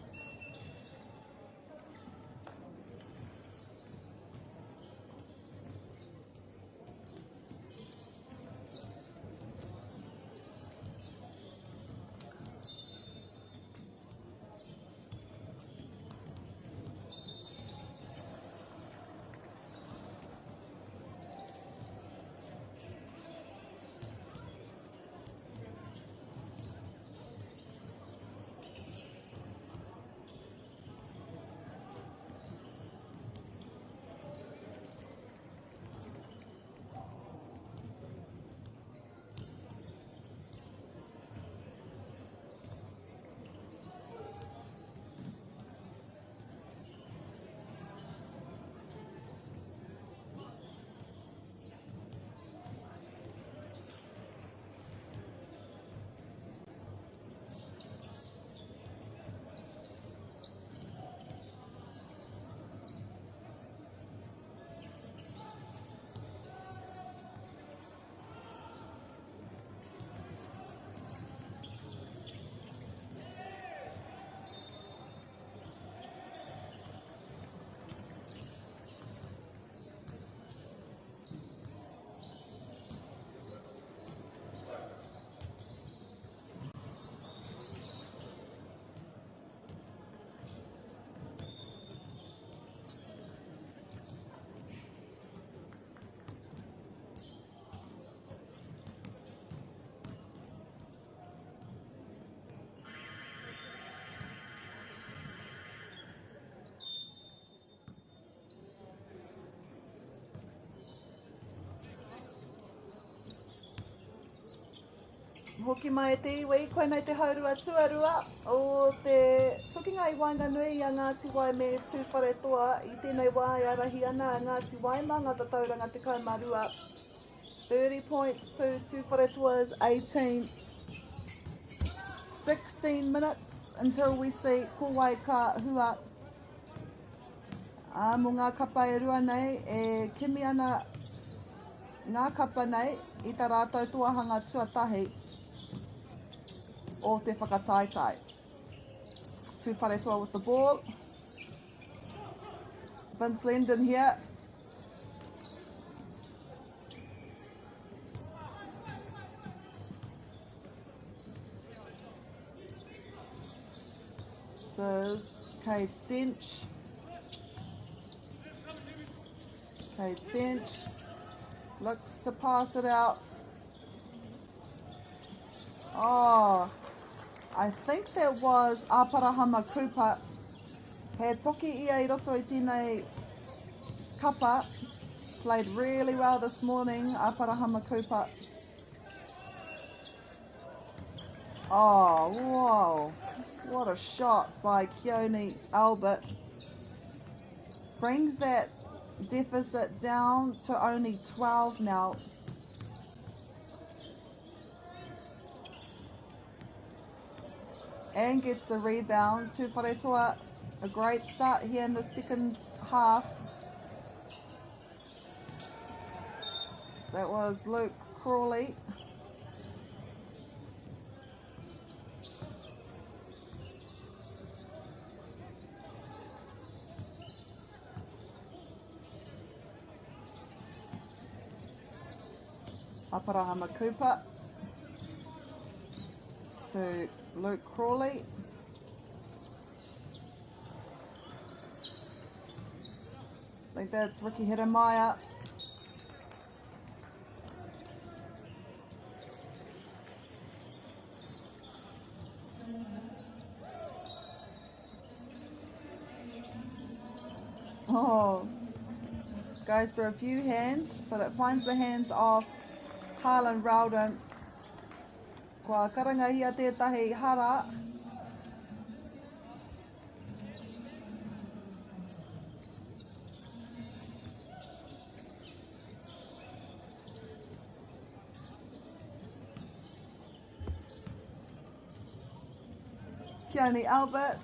Hoki mai te iwi, koe nei te haurua tuarua o te tukinga i Wainganui a Ngāti Wai me tūwharetoa i tēnei wā e arahi ana a Ngāti Wai mā ngata tauranga te kaumarua. 30 points to tūwharetoa's 18. 16 minutes until we see Kowai ka hua. Mō ngā kapa e rua nei e kimi ana ngā kapa nei I tā rātou tuahanga tuatahi o te whakataitai. Tūwharetoa with the ball. Vince Linden here. This is Cade Cinch. Cade Cinch looks to pass it out. Oh, I think that was Aparahama Cooper. He toki ia I roto I tēnei kapa. Played really well this morning, Aparahama Cooper. Oh, whoa. What a shot by Keone Albert. Brings that deficit down to only 12 now. And gets the rebound. Tūwharetoa, a great start here in the second half. That was Luke Crawley. Aparahama Cooper to Luke Crawley. I think that's Ricky Hedemaya. Oh, Goes through a few hands, but it finds the hands of Harlan Rowden. Kua karangahia tētahi hara. Keone Albert.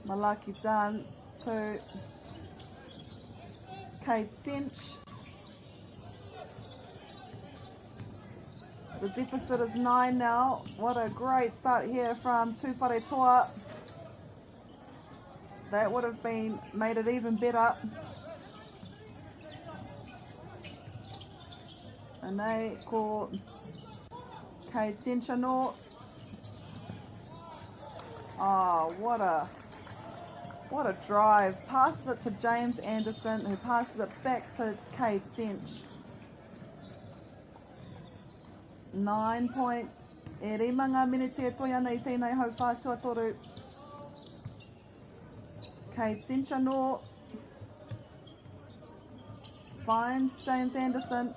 Malaki Dunn to Kate Cinch. The deficit is 9 now. What a great start here from Tūwhare Toa. That would have made it even better. Anei ko Kate Cinch anō. Oh, what a drive. Passes it to James Anderson, who passes it back to Cade Cinch. 9 points. E rimanga miniti e toi ana I tēnei hau whātua toru. Cade Cinch anō. Finds James Anderson.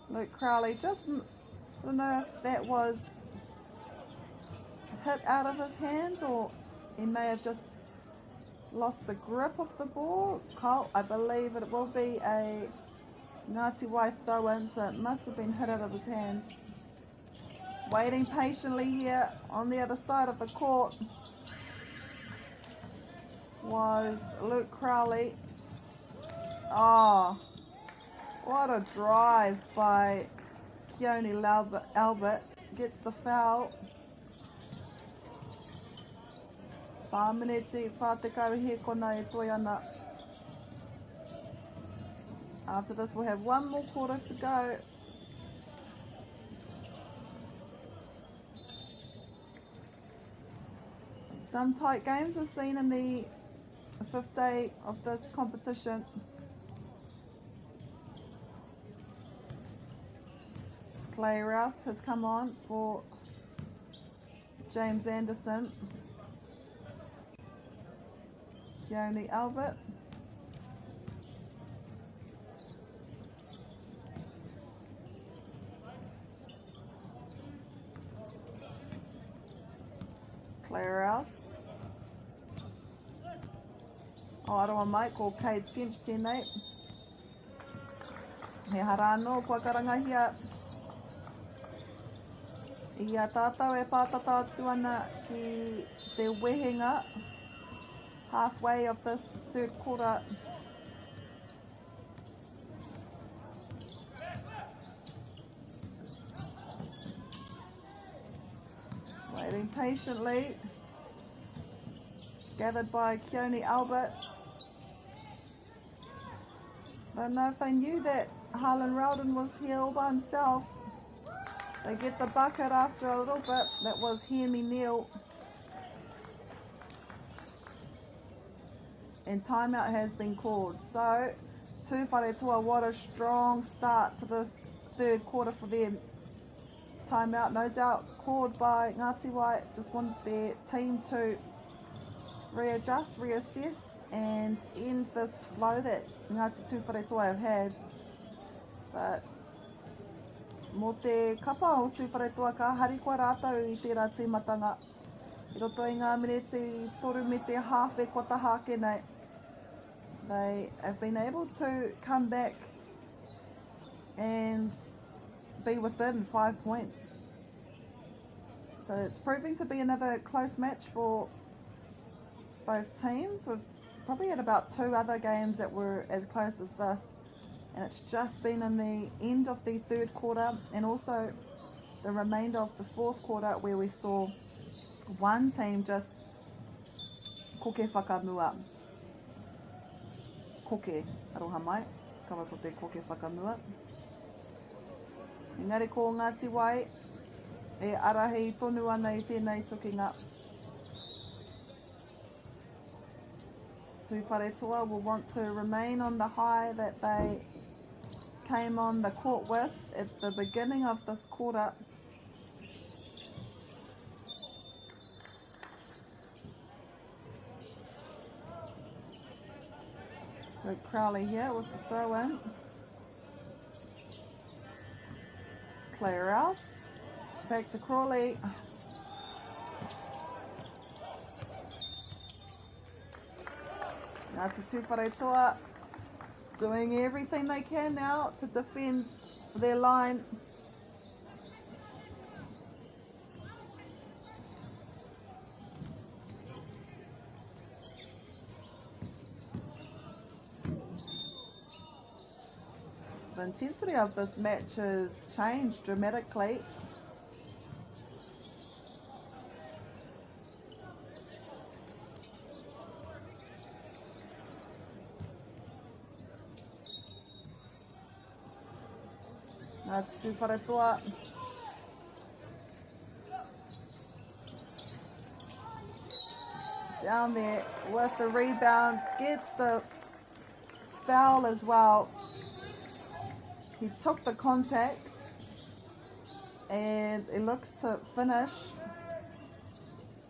Luke Crowley, just, I don't know if that was hit out of his hands or he may have just lost the grip of the ball. Cole, I believe it will be a Ngāti Wai throw-in, so it must have been hit out of his hands. Waiting patiently here on the other side of the court was Luke Crowley. Oh, what a drive by Keone Albert. Gets the foul. Whāminiti, whātekau he kona e toi ana. After this we'll have one more quarter to go. Some tight games we've seen in the fifth day of this competition. Clay Rouse has come on for James Anderson. Keone Albert. Claire Rouse. O aroa mai ko Cade Cinch tēnei. He hara anō kua karangahia. Ia tātou e pātata atu ana ki te wehenga. Halfway of this third quarter. Waiting patiently. Gathered by Keone Albert. Don't know if they knew that Harlan Rowden was here all by himself. They get the bucket after a little bit. That was Hemi Neal. And timeout has been called. So, Tūwhare Toa, what a strong start to this third quarter for them. Timeout, no doubt, called by Ngāti Wai. Just want their team to readjust, reassess, and end this flow that Ngāti Tūwhare Toa have had. But, mō te kapa o Tūwhare Toa ka hari kua rātau I tērā tīmatanga. I roto I ngā miniti toru me te hawhe kua tahake nei. They have been able to come back and be within 5 points. So it's proving to be another close match for both teams. We've probably had about 2 other games that were as close as this. And it's just been in the end of the third quarter and also the remainder of the fourth quarter where we saw one team just koke whakamua. Koke, aroha mai, kawa ko te koke whakamua. Engari ko Ngāti Wai, e arahi tonu ana I tēnei tukinga. Tūwhare Toa will want to remain on the high that they came on the court with at the beginning of this quarter. Luke Crowley here with the throw in. Claire Rouse. Back to Crawley. Now to Tuwharetoa. Doing everything they can now to defend their line. The intensity of this match has changed dramatically. That's Tuwharetoa. Down there with the rebound, gets the foul as well. He took the contact and it looks to finish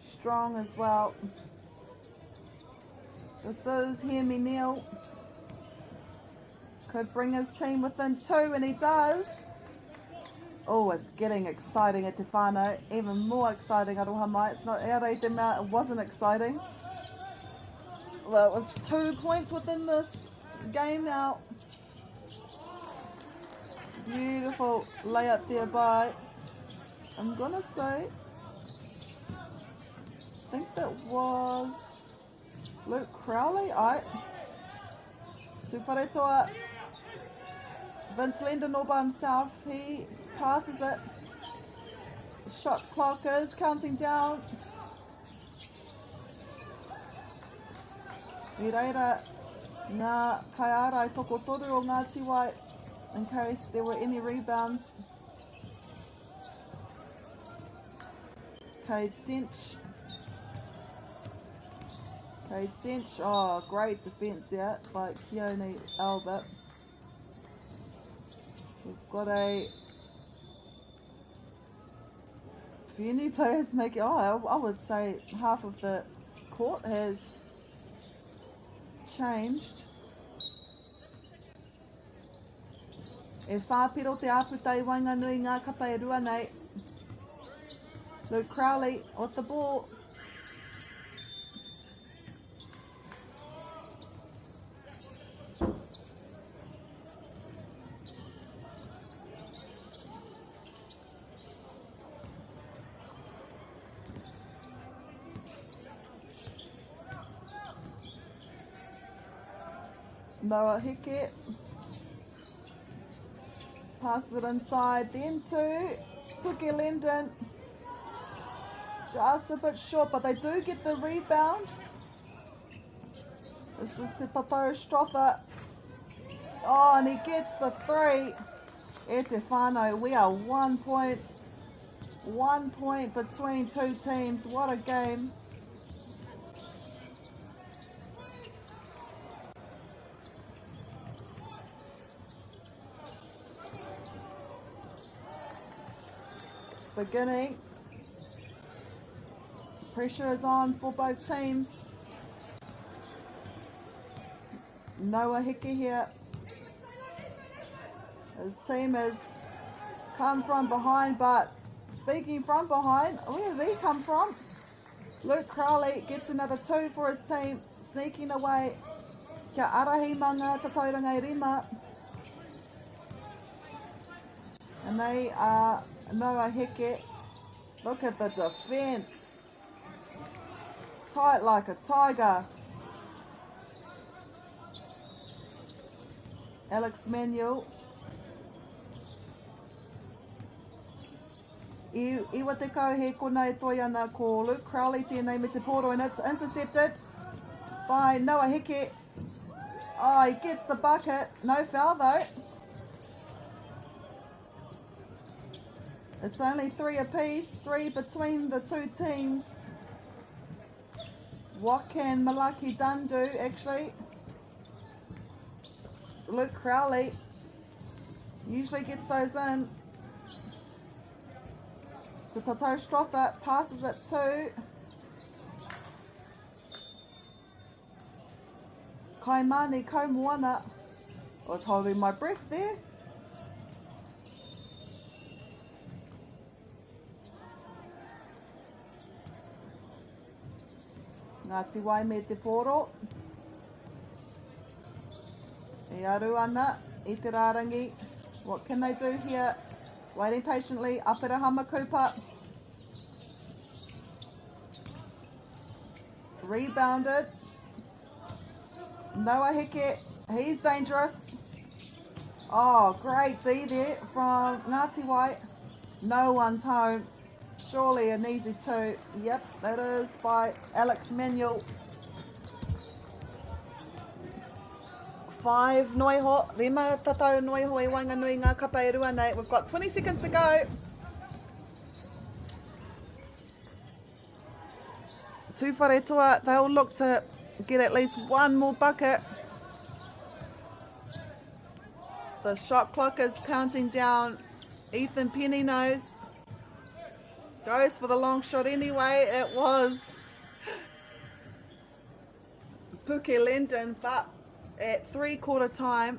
strong as well. This is Hear Me Neil. Could bring his team within 2 and he does. Oh, it's getting exciting at Te Whānau. Even more exciting at Ohamai. It's not Airei Te Mea, it wasn't exciting. Well, it's 2 points within this game now. Beautiful layup there by, I'm gonna say, I think that was Luke Crowley. Tuwharetoa. Vince Lendon all by himself. He passes it. Shot clock is counting down. I reira nā kai ara I toko toru o Ngāti Wai in case there were any rebounds. Cade Cinch. Oh, great defence there by Keone Albert. We've got a few new players making. I would say half of the court has changed. E whāpiro te āputa I Wainganui ngā kapa e rua nei. Luke Crowley with the ball. Noah Heke passes it inside, then to Puke Lendon. Just a bit short, but they do get the rebound. This is Te Tatau Strother. Oh, and he gets the 3. E Te Whānau, we are 1 point. 1 point between 2 teams. What a game. Beginning. Pressure is on for both teams. Noah Heke here. His team has come from behind, but speaking from behind, where did he come from? Luke Crowley gets another 2 for his team, sneaking away. Kia Arahimanga Tatauranga I Rima. And they are Noah Heke. Look at the defence. Tight like a tiger. Alex Manuel. Iwa te kau he kona e toi ana ko Luke Crowley tēnei me te poro, and it's intercepted by Noah Heke. Oh, he gets the bucket. No foul though. It's only 3 apiece, 3 between the 2 teams. What can Malaki Dunn do, actually? Luke Crowley Usually gets those in. Te Tatau Strother passes it to Kaimani Kaumoana. I was holding my breath there. Ngāti Wai me te poro. E aru ana i te rārangi. What can they do here? Waiting patiently. Apera Hamakupa. Rebounded. Noah Heke. He's dangerous. Oh, great D there from Ngāti Wai. No one's home. Surely an easy two. Yep, that is by Alex Manuel. 5 noiho, rima tatau noiho e Wainganui ngā kapa e rua nei. We've got 20 seconds to go. Tū whare toa, they'll look to get at least one more bucket. The shot clock is counting down. Ethan Penny knows. Goes for the long shot anyway. It was Puke Linden, but at 3/4 time,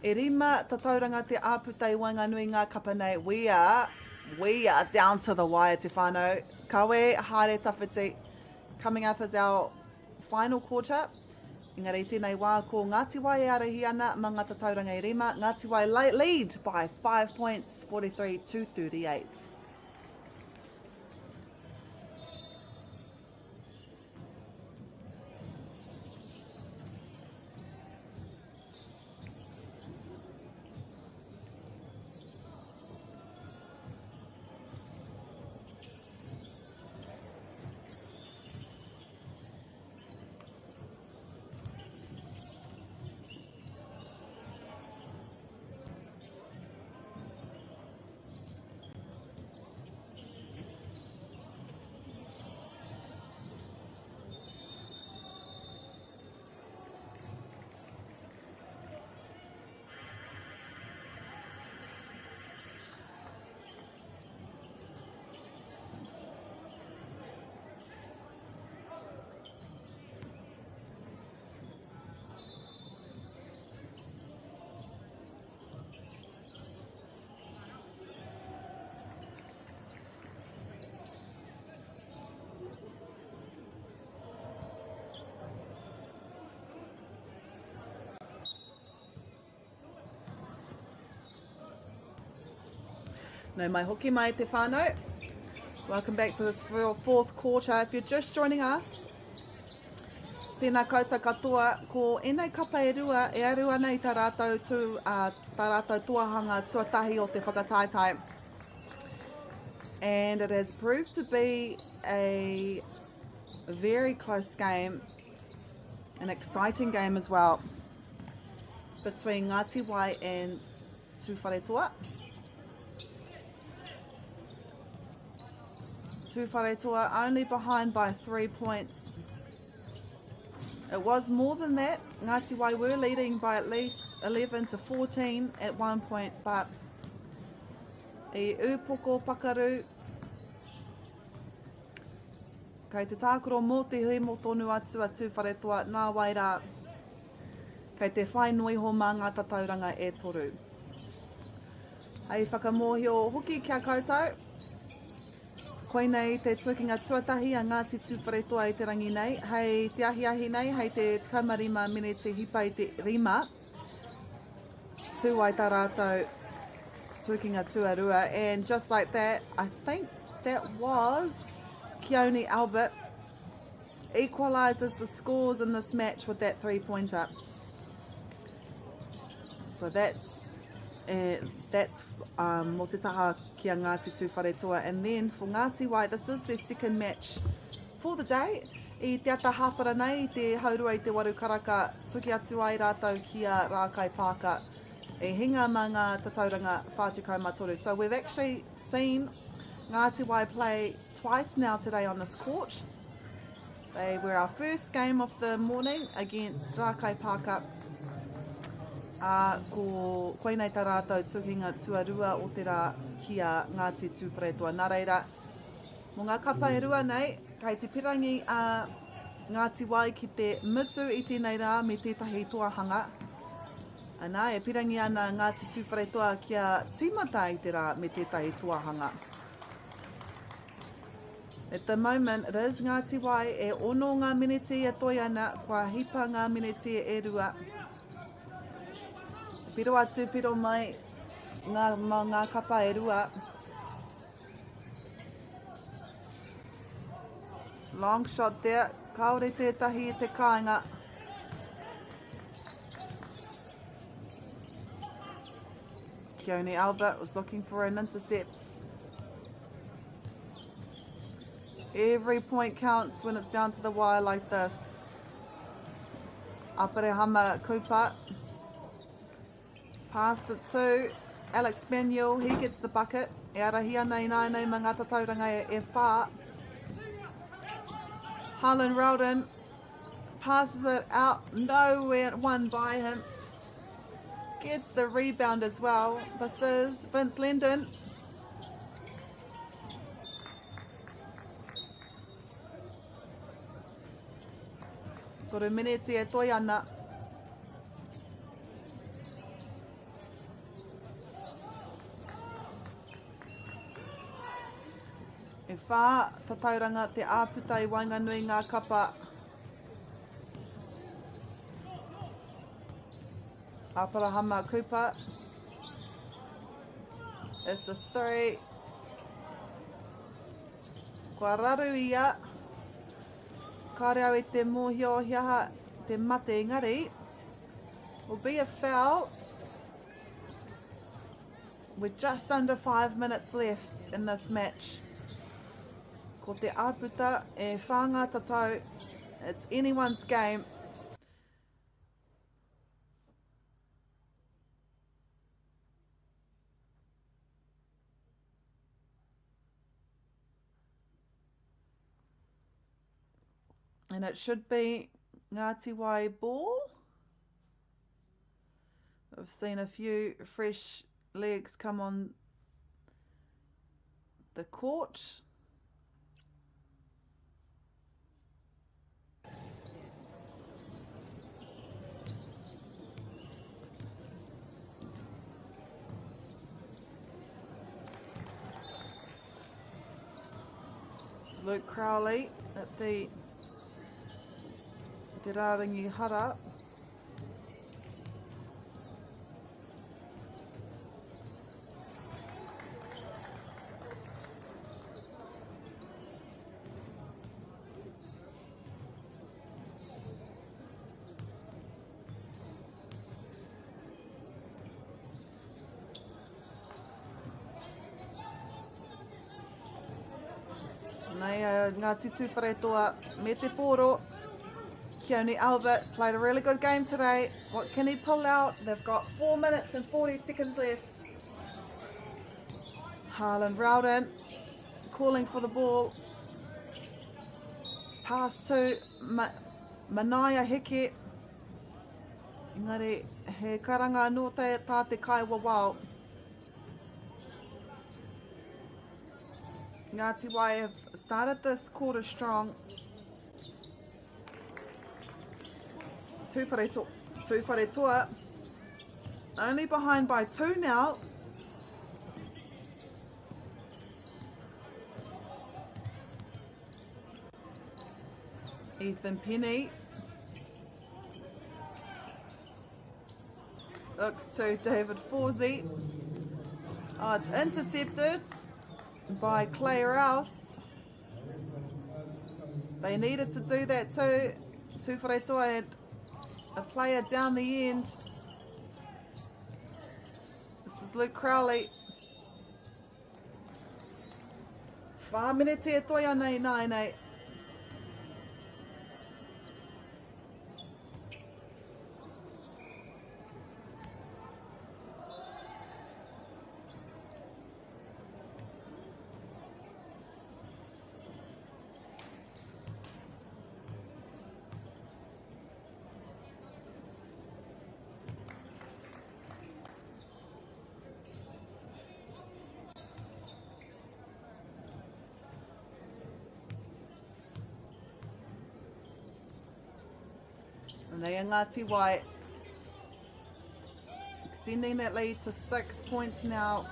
e rima tatauranga te āputa i Wainganui ngā kapa nei. We are down to the wire, te whānau. Kawe, haere tawhiti. Coming up as our final quarter. Engari tēnei wā ko Ngāti Wai e arahi ana ma ngā tatauranga i rima. Ngāti Wai lead by 5 points, 43-38. No mai hoki mai te whānau. Welcome back to this fourth quarter. If you're just joining us, tēnā koutou katoa, ko enei kapa e rua, e aru ana i tā rātou tuahanga tuatahi o te whakataitai. And it has proved to be a very close game, an exciting game as well, between Ngāti Wai and Tū Wharetoa. Tū Wharetoa only behind by 3 points. It was more than that. Ngāti Wai were leading by at least 11-14 at one point, but i upoko pakaru, kei te tākoro mō te hui mō tonu atu a Tū Wharetoa, nā wai rā, kei te whai nui ho mā ngā tatauranga e toru. Hei whakamōhio hoki kia koutou. Koe nei te tukinga tuatahi a Ngāti Tū Wharetoa i te rangi nei. Hei te ahi nei, hei te 15 minute hipa i te rima. Tū ai tā rātou tukinga tuarua. And just like that, I think that was Keone Albert equalises the scores in this match with that 3-pointer. So that's mō te taha kia Ngāti Tū Wharetoa. And then for Ngāti Wai, this is their second match for the day. I te ata hapara nei, te haurua i te waru karaka, tuki atu ai rātou kia Rākai Pāka, e hinga mā ngā tatauranga whātukau matoru. So we've actually seen Ngāti Wai play twice now today on this court. They were our first game of the morning against Rākai Pāka. Ko koe nei tā rātou tuhinga tuarua o te rā kia Ngāti Tūwharetua. Nā reira, mō ngā kapa e rua nei, kei te pirangi a Ngāti Wai ki te mutu i tēnei rā me tētahi tuahanga. Ana, e pirangi ana Ngāti Tūwharetua kia tīmata i te rā me tētahi tuahanga. At the moment, it is Ngāti Wai e ono ngā miniti e toi ana, kua hipa ngā miniti e rua. Piro atu, piro mai, ngā kapa e rua. Long shot there, kaore tētahi i te kāinga. Keone Albert was looking for an intercept. Every point counts when it's down to the wire like this. Aparehama Kupa. Pass it to Alex Manuel, he gets the bucket. E arahia nei nei mangata tauranga e whā. Harlan Rowden passes it out, nowhere, one by him. Gets the rebound as well. This is Vince Lendon. Toru miniti e toi ana. E whā, tatauranga te āputa i Wainganui ngā kapa. Aparahama Kupa. It's a 3. Kua raru ia. Ka reo i te mōhio hiaha te mate engari. Will be a foul. With just under 5 minutes left in this match. Ko te āputa e whānga tatau. It's anyone's game. And it should be Ngāti Wai ball. I've seen a few fresh legs come on the court. Luke Crowley at the Te Rārangi Hara. Nei, Ngāti Tūwharetua me te pōro. Keone Albert played a really good game today. What can he pull out? They've got 4 minutes and 40 seconds left. Harlan Rowden calling for the ball. It's pass to Manaya Heke. Engari, he karanga no te tā te kai wawao. Ngāti Wai have started this quarter strong. Tūwharetua only behind by 2 now. Ethan Penny looks to David Forsey. Oh, it's intercepted by Clay Rouse. They needed to do that too. Tūwharetua had a player down the end. This is Luke Crowley. 5 minutes e toi ana i nei. Nei Ngāti Wai extending that lead to 6 points now.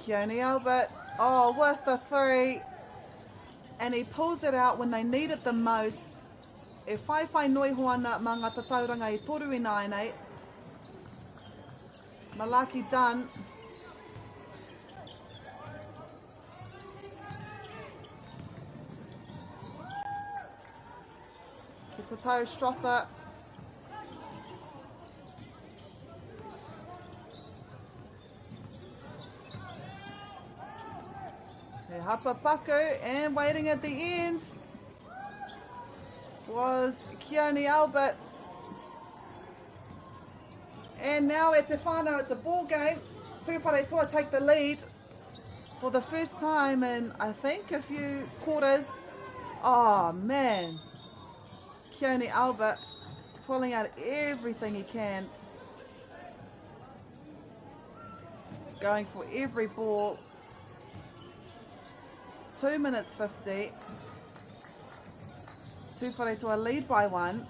Keone Albert, with the 3, and he pulls it out when they need it the most. E whai noi hoana mā ngā tatauranga I toru I nāinei. Malaki Dunn. Te Tatau Strother. Te Hapa Paku, and waiting at the end was Keone Albert. And now at Te Whānau, it's a ball game. Tupare Toa take the lead for the first time in, I think, a few quarters. Oh, man. Keone Albert pulling out everything he can. Going for every ball. 2 minutes 50. Tupare Toa lead by 1.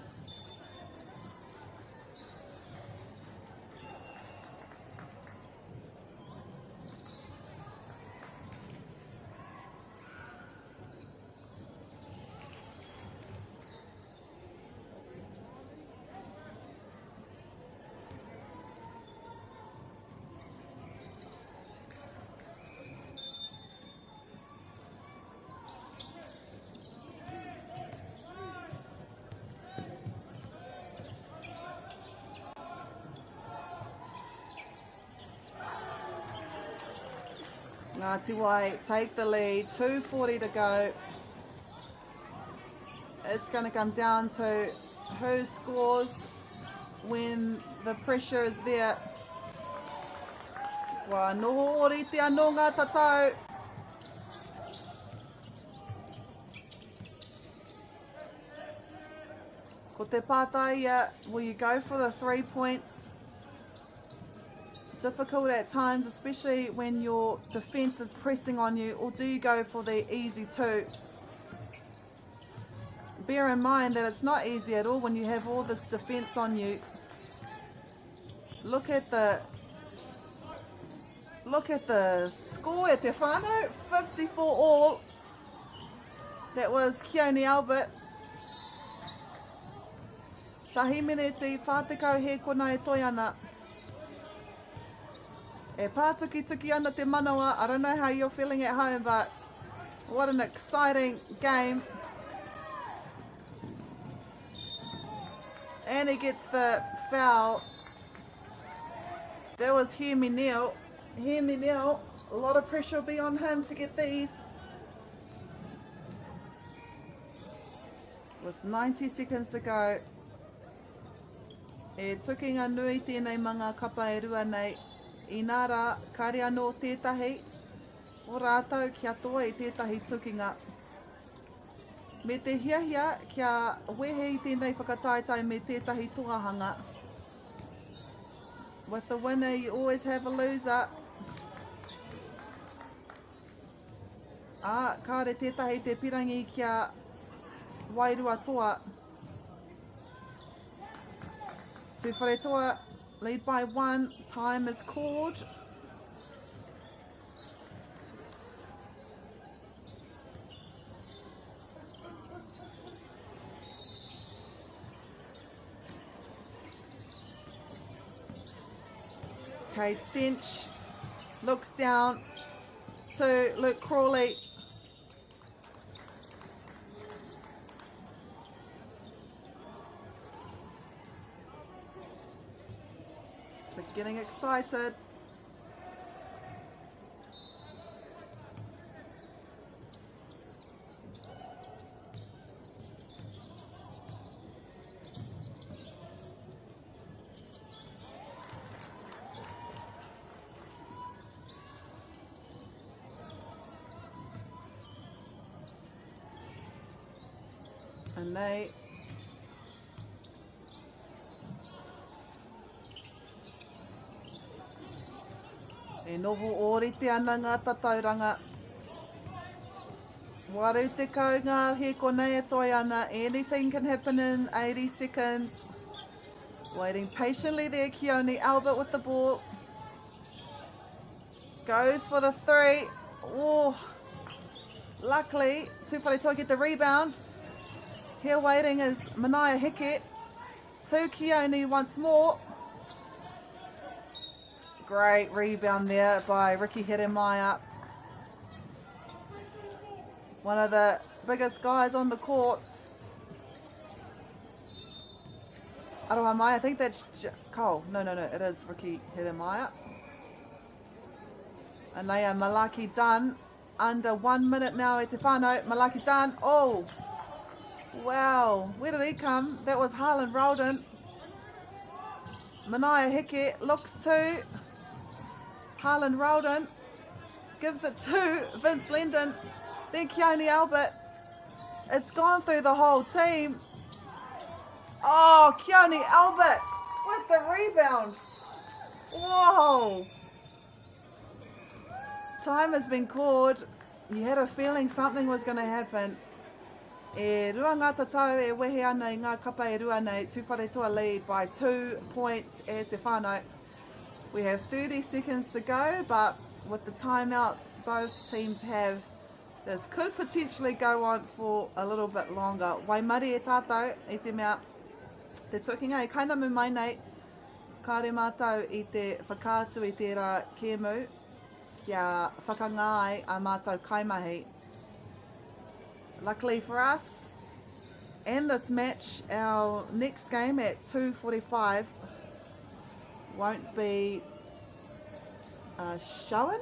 Ngāti Wai take the lead, 2:40 to go. It's going to come down to who scores when the pressure is there. Kua noho oriti anō ngā tatau. Ko te pātaia, will you go for the 3 points? Difficult at times, especially when your defence is pressing on you, or do you go for the easy 2? Bear in mind that it's not easy at all when you have all this defence on you. Look at the score at Te Whānau, 54 all. That was Keone Albert. Tahi mineti, whātekau he kona e toi ana. E pātuki ana te manawa. I don't know how you're feeling at home, but what an exciting game. And he gets the foul. That was Hemi Neal. Hemi Neal, a lot of pressure will be on him to get these. With 90 seconds to go. E tukinga nui tēnei manga kapa e rua nei. I nā rā, kare anō tētahi, o rātau kia toa I tētahi tukinga. Me te hiahia, kia wehe I tēnei whakataitai me tētahi tohahanga. With the winner, you always have a loser. Kāre tētahi te pirangi kia wairua toa. Tūwhare toa. Lead by 1, time is called. Cade Cinch looks down to Luke Crawley. Getting excited. And they E noho ōrite ana ngā tatauranga. Waru te kaunga he konei e toi ana. Anything can happen in 80 seconds. Waiting patiently there, Keone Albert with the ball. Goes for the 3. Oh, luckily, Tuwharetoa get the rebound. Here waiting is Manaia Heke. To Keone once more. Great rebound there by Ricky Heremaya. One of the biggest guys on the court. Aroha Mai, I think that's Cole. No, it is Ricky Heremaya. And they are Malaki Dunn. Under 1 minute now, e te whānau. Malaki Dunn. Oh, wow. Where did he come? That was Harlan Roldan. Manaia Heke looks to Harlan Roldan. Gives it to Vince Lendon. Then Keone Albert. It's gone through the whole team. Oh, Keone Albert with the rebound. Whoa. Time has been called. You had a feeling something was going to happen. E rua ngā tatau e wehe ana I ngā kapa e rua nei. Tuwharetoa lead by 2 points e te whānau. We have 30 seconds to go, but with the timeouts both teams have, this could potentially go on for a little bit longer. Waimari e tātou I te mea, te tukinga e kainamu mai nei, kāre mātou I te whakātu I te rā kēmu, kia whakangāi a mātou kaimahi. Luckily for us, and this match, our next game at 2:45 won't be shown,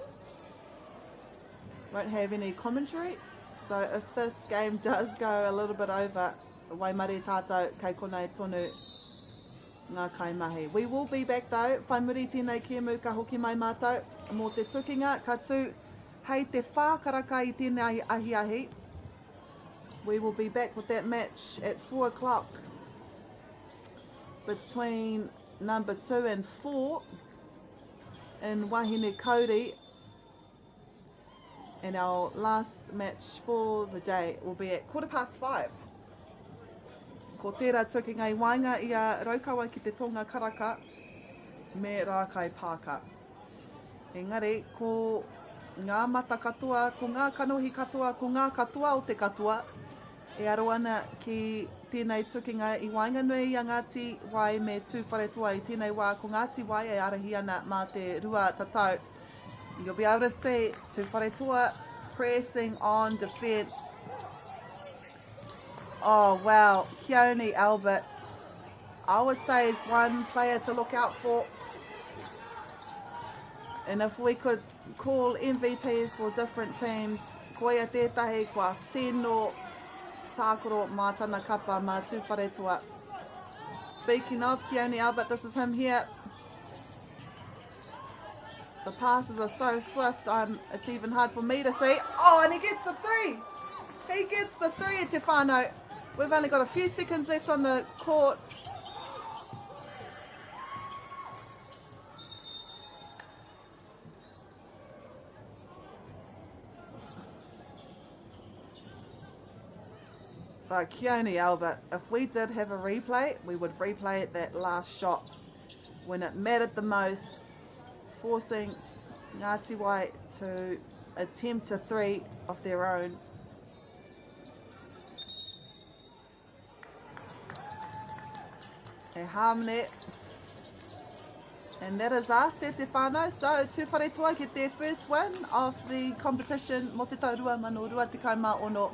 won't have any commentary. So if this game does go a little bit over, waimari tātou kei konei tonu ngā kaimahi. We will be back though. Whai muri tēnei kēmu ka hoki mai mātou mō te tukinga ka tū hei te whākaraka I tēnei ahi. We will be back with that match at 4 o'clock between number 2 and 4 in Wahine Kauri. And our last match for the day will be at 5:15. Ko tērā tukinga I wainga I a raukawa ki te tonga karaka me rākai pāka. Engari, ko ngā mata katoa, ko ngā kanohi katoa, ko ngā katoa o te katoa, e aro ana ki tēnei tukinga I wainga nui I a Ngāti Wai me Tuwharetoa I tēnei wā ko Ngāti Wai e arahi ana mā te rua tatau. You'll be able to see Tuwharetoa pressing on defence. Oh wow, Keone Albert, I would say is one player to look out for. And if we could call MVPs for different teams, koia tētahi kua tino tākoro mā tana kapa mā Tuwharetoa. Speaking of Keone Albert, this is him here. The passes are so swift, it's even hard for me to see. Oh, and he gets the 3! He gets the 3 at Te Whānau. We've only got a few seconds left on the court. But Keone Albert, if we did have a replay, we would replay that last shot when it mattered the most, forcing Ngāti Wai to attempt a 3 of their own. A Hamnet. And that is us, e te whānau. So, Tuwharetoa get their first win of the competition, mo te taurua mano rua te kaima ono.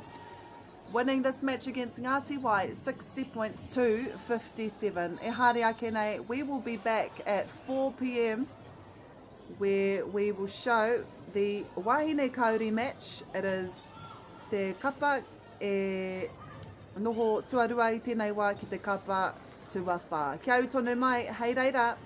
Winning this match against Ngāti Wai, 60 points to 57. E haere ake nei, we will be back at 4 p.m. where we will show the Wahine Kauri match. It is te kapa e noho tuarua I tēnei wā ki te kapa tuawha. Kia au tonu mai, hei reira.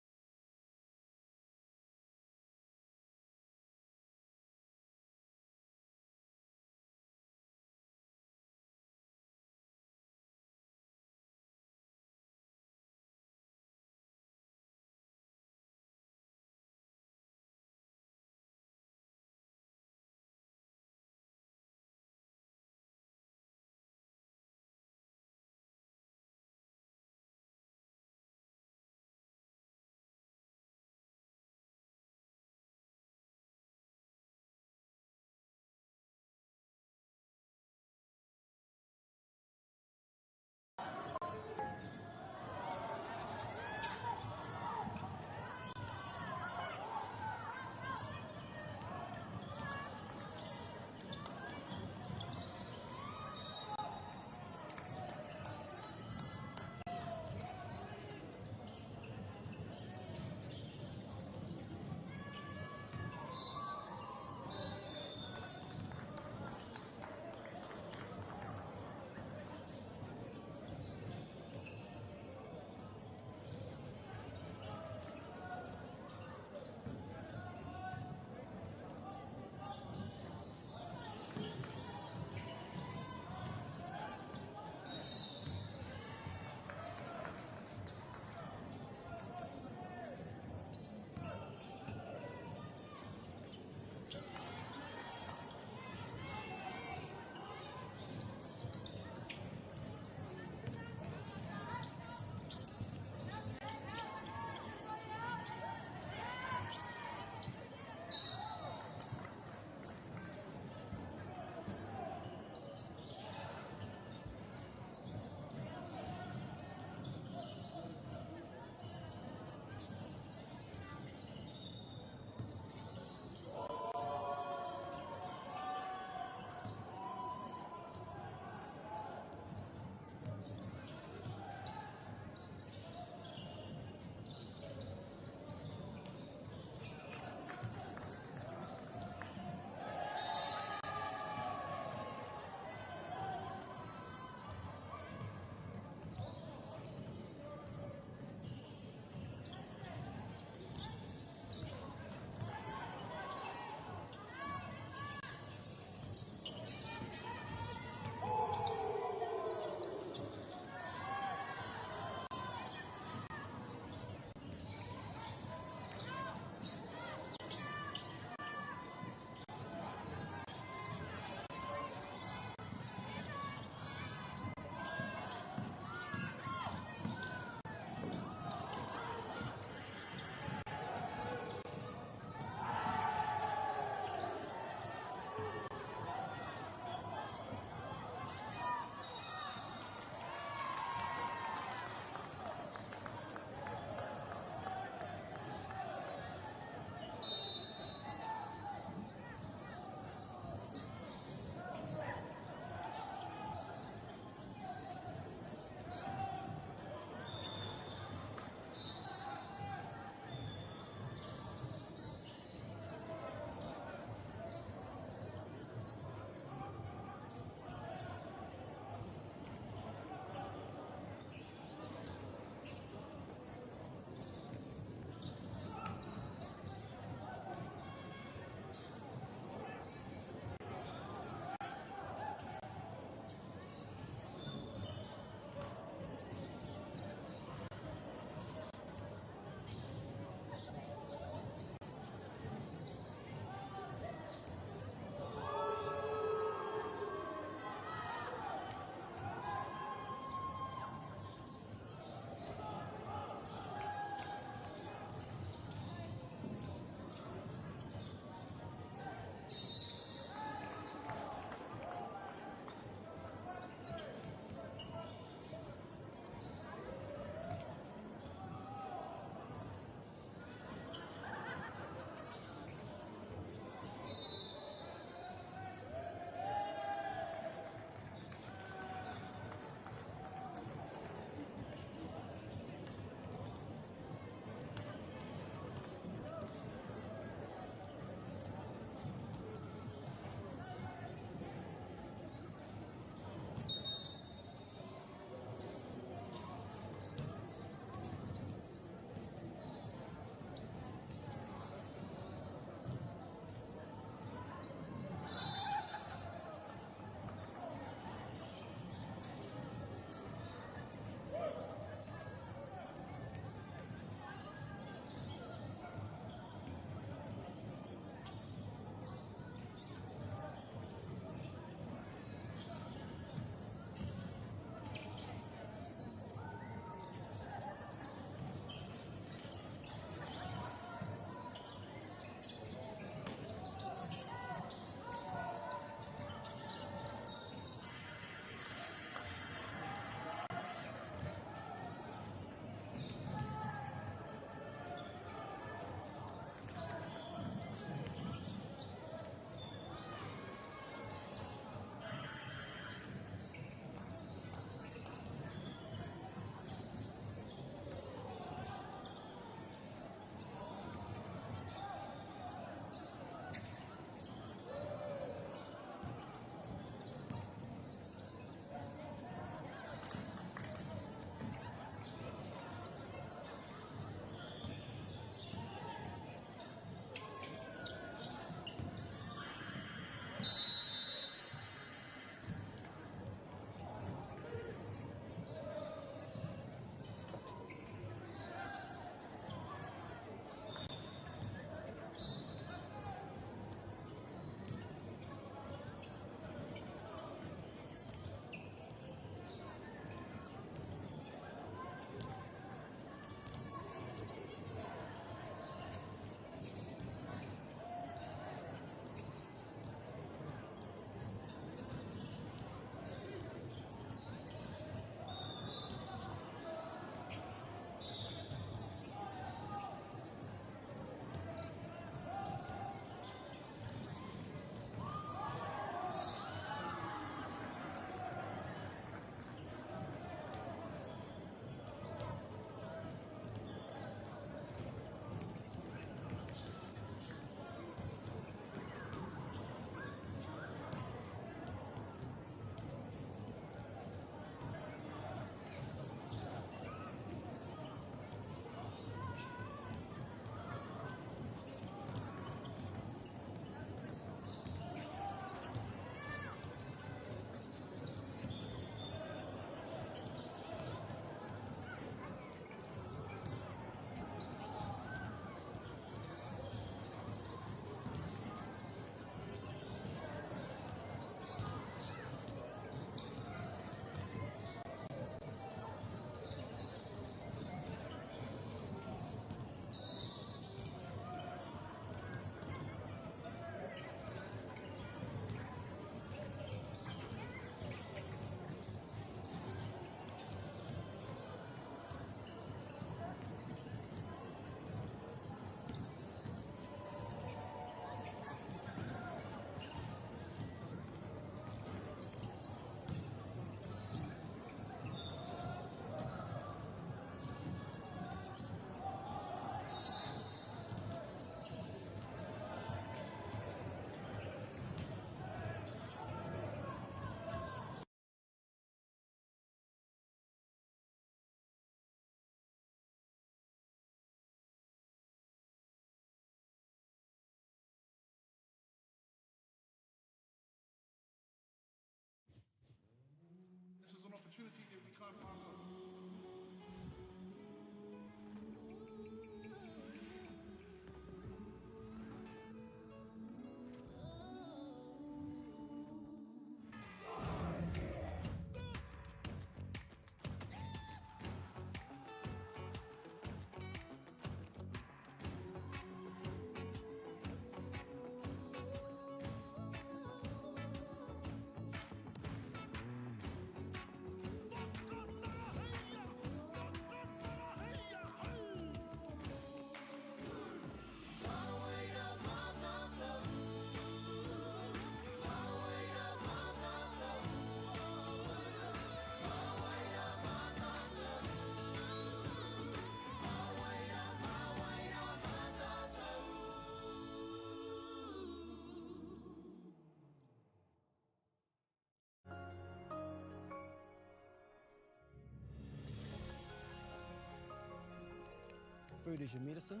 Food is your medicine.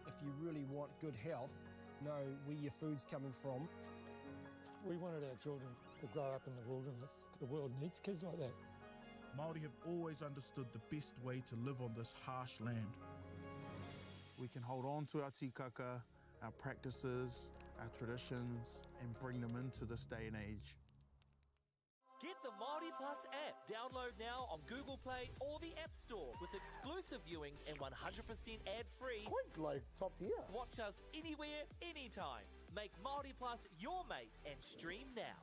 If you really want good health, know where your food's coming from. We wanted our children to grow up in the wilderness. The world needs kids like that. Māori have always understood the best way to live on this harsh land. We can hold on to our tikaka, our practices, our traditions, and bring them into this day and age. Get the Māori Plus app. Download now on Google Play or the App Store with exclusive viewings and 100% ad-free. Quite like top tier. Watch us anywhere, anytime. Make Māori Plus your mate and stream now.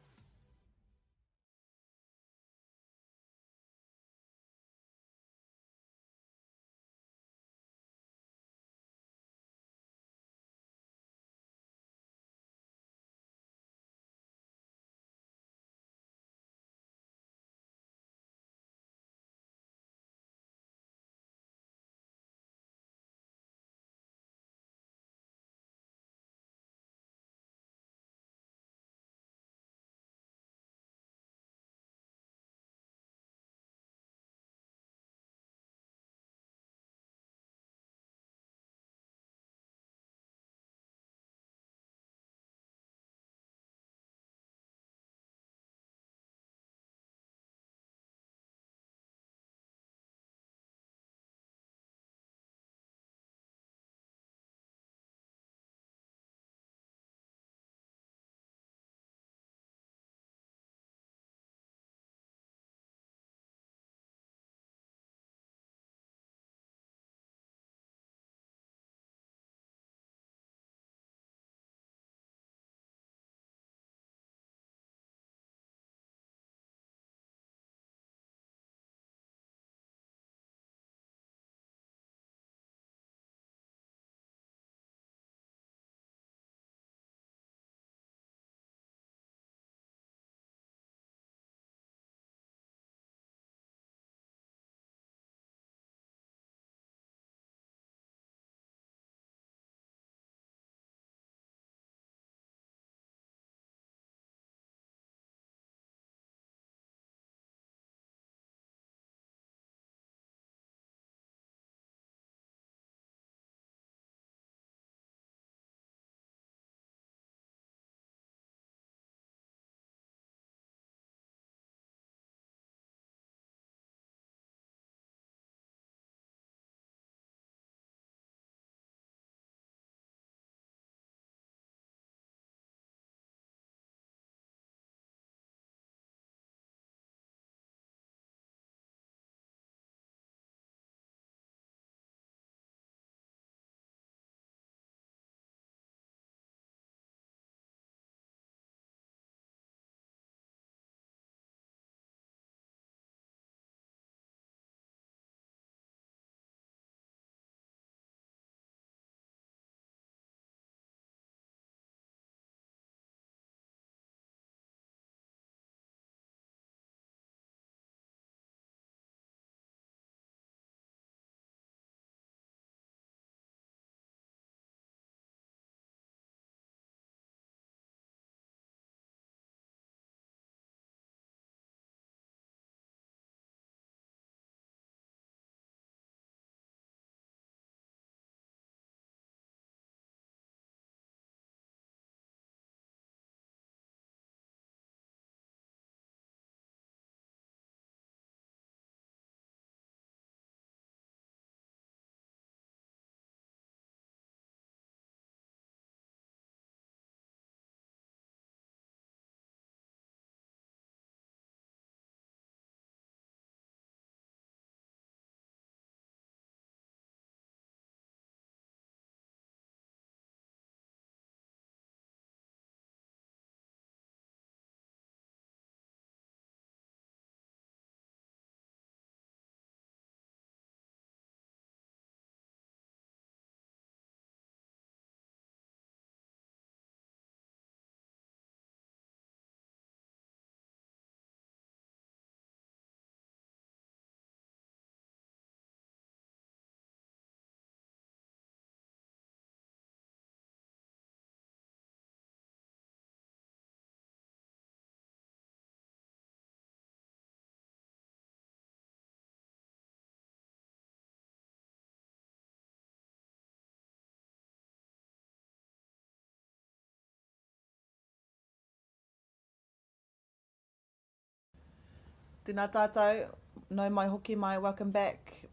Tēnā tātou, no mai hoki mai, welcome back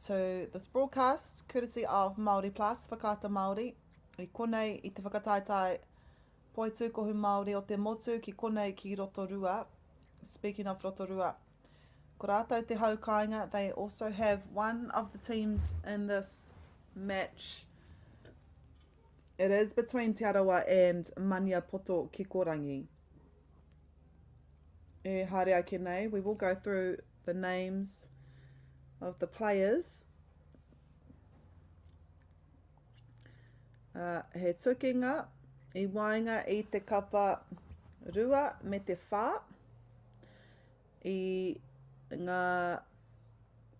to this broadcast, courtesy of Māori Plus, Whakaata Māori. I konei i te whakataitai poi tūkohu Māori o te motu ki konei ki Rotorua. Speaking of Rotorua, ko rātou te haukainga, they also have one of the teams in this match. It is between Te Arawa and Maniapoto Kikorangi. E haere ake nei, we will go through the names of the players. He tukinga, I wainga I te kapa rua me te whā. I ngā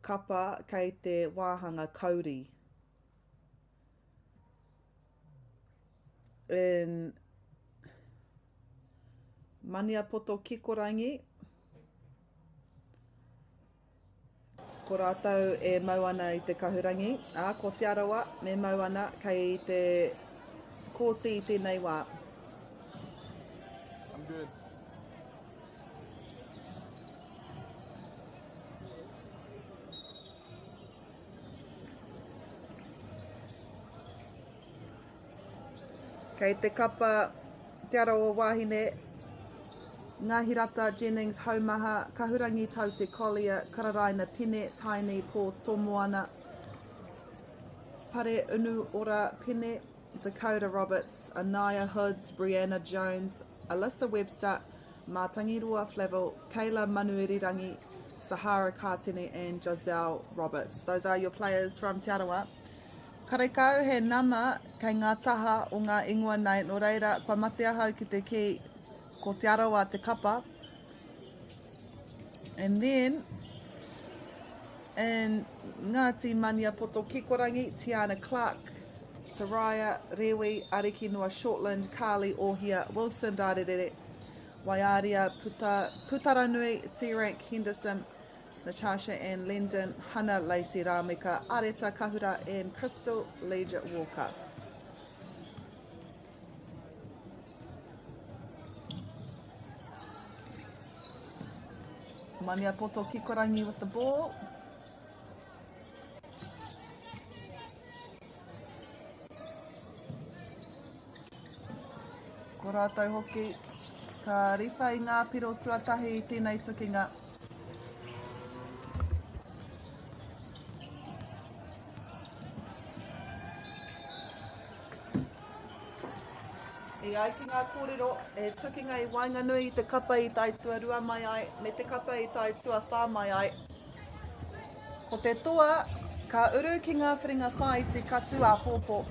kapa kei te wāhanga kauri. In Maniapoto Kikorangi, ko rātou e mau ana I te kahurangi, ko Te Arawa me mau ana kei te kōti I tēnei wā. I'm good. Kei te kapa Te Arawa wāhine, Ngāhirata, Jennings, Haumaha, Kahurangi, Taute, Collier, Kararaina, Pene, Taini, Pō, Tomoana, Pare Unu Ora Pene, Dakota Roberts, Anaya Hoods, Brianna Jones, Alyssa Webster, Mātangirua Flavel, Kayla Manuirirangi, Sahara Kātene and Giselle Roberts. Those are your players from Te Arawa. Karekau he nama kei ngā taha o ngā ingoa nei, no reira, kua mate ahau ki te ki ko Te Arawa te kapa. And then, in Ngāti Maniapoto Kikorangi, Tiana Clark, Soraya, Rewi, Ariki Noa Shortland, Carly Ohia, Wilson Rarere, Waiaria, Putaranui, Sirank, Henderson, Natasha and Lyndon, Hannah Lacey Ramika, Areta Kahura and Crystal Legia Walker. Maniapoto Kikorangi with the ball. Ko rātou hoki, ka riwha I ngā piro tuatahi I tēnei tukinga. I ai ki ngā kōrero, e tukinga I Wainganui, te kapa I tai tuarua mai ai, me te kapa I tai tua whā mai ai. Ko te toa, ka uru ki ngā wharinga whai te katu a pōpō.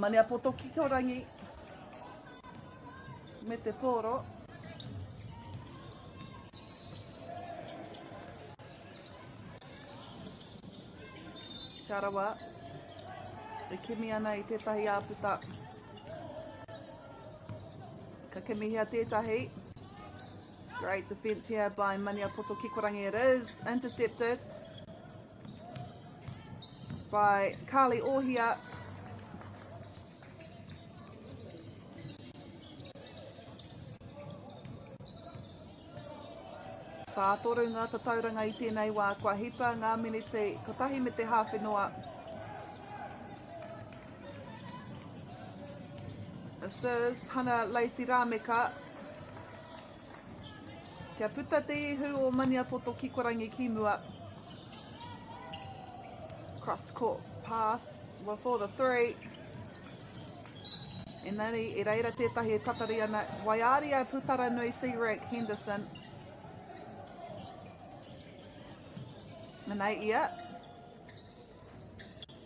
Maniapoto Kikorangi, me te pōro. Te Arawa, e kimi ana I tētahi āputa. Ka kimihia tētahi. Great defence here by Maniapoto Kikorangi. It is intercepted by Carly Ohia. Whātoru ngā tatauranga I tēnei wā, kua hipa ngā miniti, ko tahi me te hāwhenua. This is Hannah Lacey Rameka. Kia puta te ihu o Maniapoto Kikorangi ki mua. Cross court pass for the three. Engari, I reira tētahi e tatari ana. Waiaria Putaranui C-Rank Henderson. Nei ia.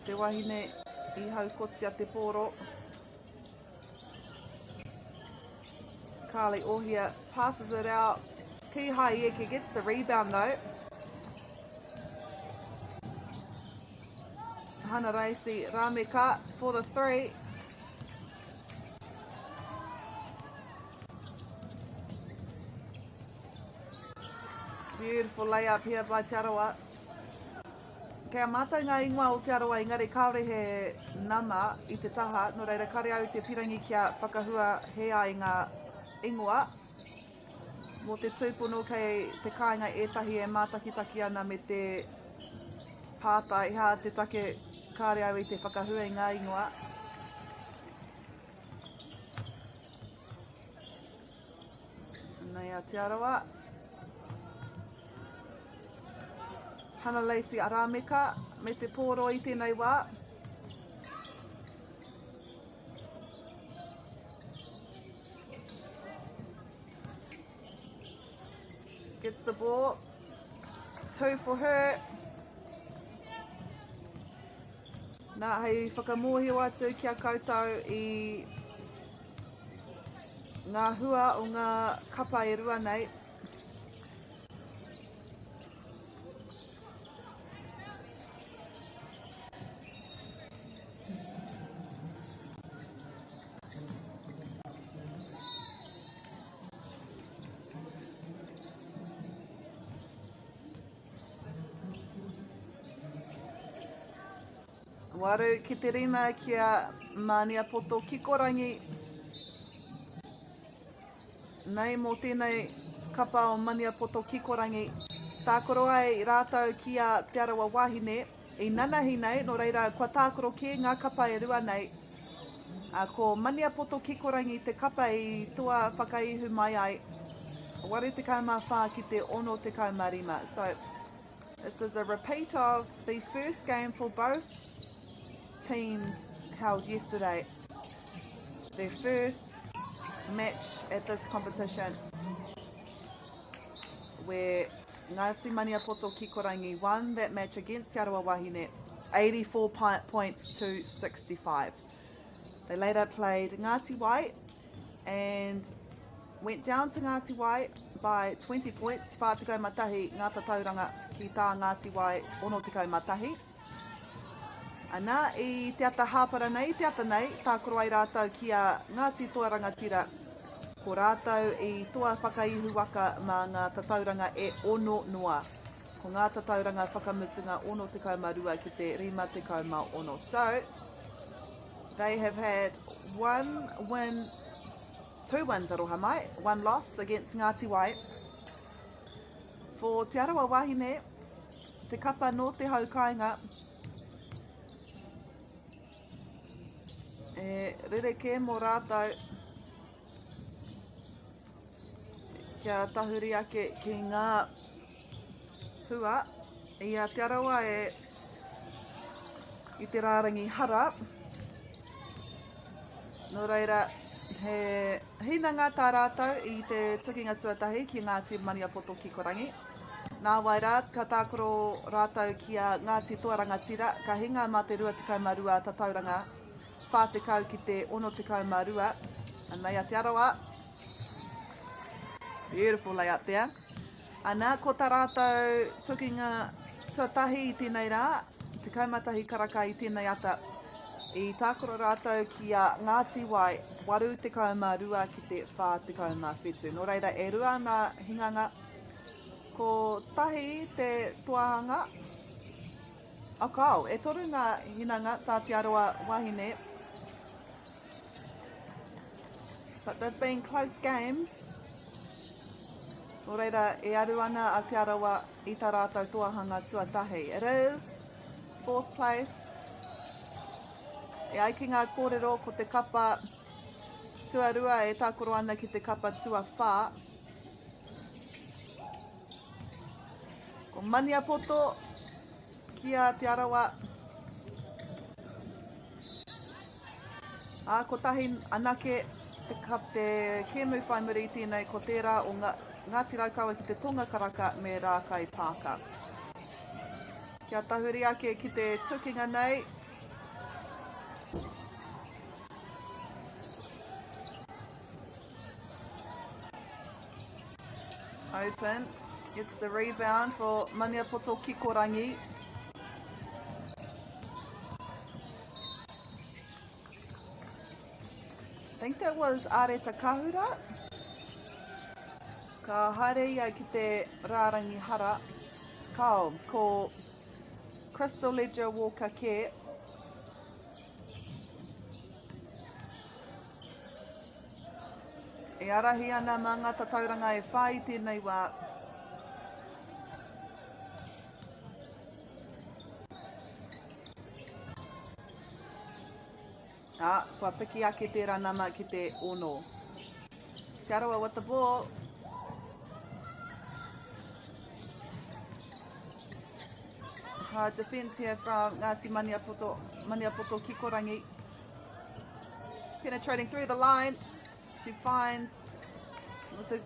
Te wahine I hau kotia te pōro. Carly Ohia passes it out. Ki Haieki gets the rebound though. Hannah Lacey Rameka for the three. Beautiful layup here by Te Arawa. Kei a mātou ngā ingoa o Te Arawa, engari kaore he nama I te taha, no reira kare au te pirangi kia whakahua he ai ngā ingoa. Mō te tūpono kei te kāinga ētahi e mātakitaki ana me te pātai hā te take kāre au i te whakahua i ngā ingoa. Nei a te arawa. Hana Lacey Arameka me te pōro i tēnei wā. Gets the ball. 2 for her. Nā hei whakamōhio atu kia koutou i ngā hua o ngā kapa e rua nei. Waru ki te rima kia Mania Poto Kikorangi. Nei mō tēnei kapa o Mania Poto Kikorangi. Tākoro ai rātau ki a Te Arawa Wahine. I nanahi nei, no reira, kua tākoro ki ngā kapa e rua nei. Ko Mania Poto Kikorangi te kapa i tua whakaihu mai ai. Waru te kaumā whā ki te ono te kaumarima. So, this is a repeat of the first game for both teams held yesterday. Their first match at this competition, where Ngāti Mania Poto Kikorangi won that match against Te Arawa Wahine 84 points to 65. They later played Ngāti Wai and went down to Ngāti Wai by 20 points. Whātikau matahi ngā tauranga ki tā Ngāti Wai ono tikau matahi. Ana i te ata hāpara nei, te ata nei, tākoro ai rātau ki a Ngāti Toa Rangatira. Ko rātau i toa whakaihu waka mā ngā tatauranga e ono noa. Ko ngā tatauranga whakamutunga ono te kaumarua ki te rima te kaumā ono. So, they have had 2 wins aroha mai, 1 loss against Ngāti Wai. For Te Arawa Wahine, te kapa no te haukainga, rereke mō rātau kia tahuri ake ki ngā hua i a Te Arawa i te rārangi hara. Nō reira, he hinanga tā rātau i te tukinga tuatahi ki Ngāti Mania Poto Kikorangi. Nā wai rā, ka tākoro rātau ki a Ngāti Toa Rangatira, ka hinga mā te rua tikau marua tatauranga whātekau ki te ono tikau marua. Nei a Te Arawa. Beautiful layout there. Ana, ko tā rātau tukinga tuatahi i tēnei rā, te kaumatahi karaka i tēnei ata. I tākoro rātau ki a Ngāti Wai, 82 ki te 47. Nō reira, e rua nā hinganga. Ko tahi te tuahanga. Akau, e toru ngā hinanga tā Te Arawa Wahine. But they've been close games. Nō reira, e aru ana a Te Arawa i tā rātau tuahanga tuatahi. It is 4th place. E ai ki ngā kōrero ko te kapa tuarua e tākoro ana ki te kapa tuawhā. Ko Mania Poto ki a Te Arawa. Ko tahi anake te kēmu whaimuri i tēnei ko tērā o Ngāti Raukawa ki te tonga karaka me Rākai Pāka. Kia tahuri ake ki te tukinga nei. Open, gets the rebound for Mania Poto Kikorangi. I think that was Areta Kahura. Ka haere ia ki te rārangi hara. Kao, ko Crystal Ledger Walker Care. E arahi ana mā ngā tatauranga e whai tēnei wā. Kua piki ake tērā nama ki te ono. Te arawa with the ball. Hard defence here from Ngāti Maniapoto Kikorangi. Penetrating through the line. She finds it's a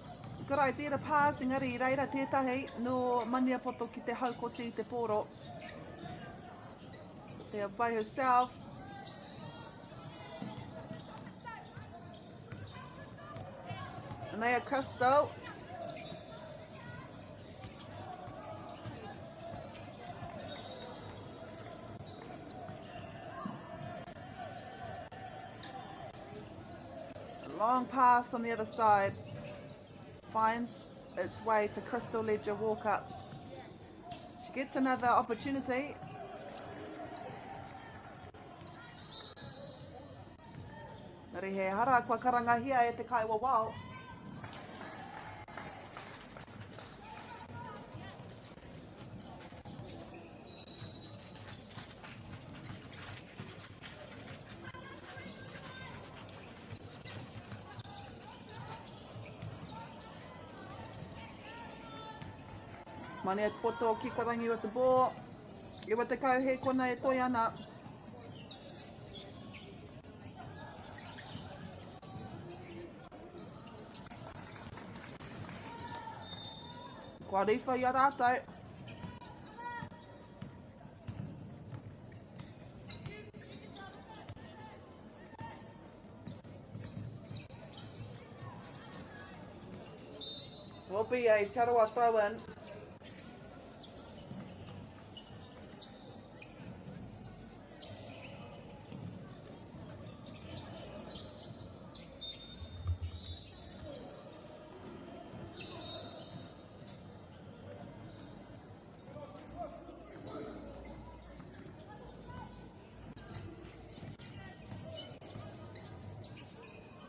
good idea to pass, engari I reira tētahi no Maniapoto ki te haukoti I te poro. They are by herself. And they are Crystal. Long pass on the other side. Finds its way to Crystal Ledger Walker. She gets another opportunity. Nari he hara kua karangahia e te kaiwa wao. Maniapoto Kikorangi with the ball. I wa te kau he kona e toi ana. Kua rifa I a rātou. Will be a Tarawa throw-in.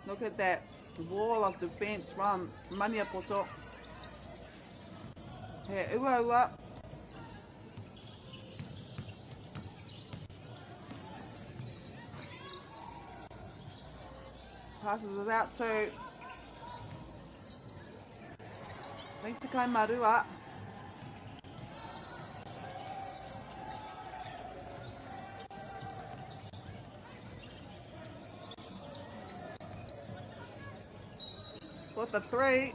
Look at that wall of defence from Maniapoto. He ua. Passes it out to Takai Marua. With the three.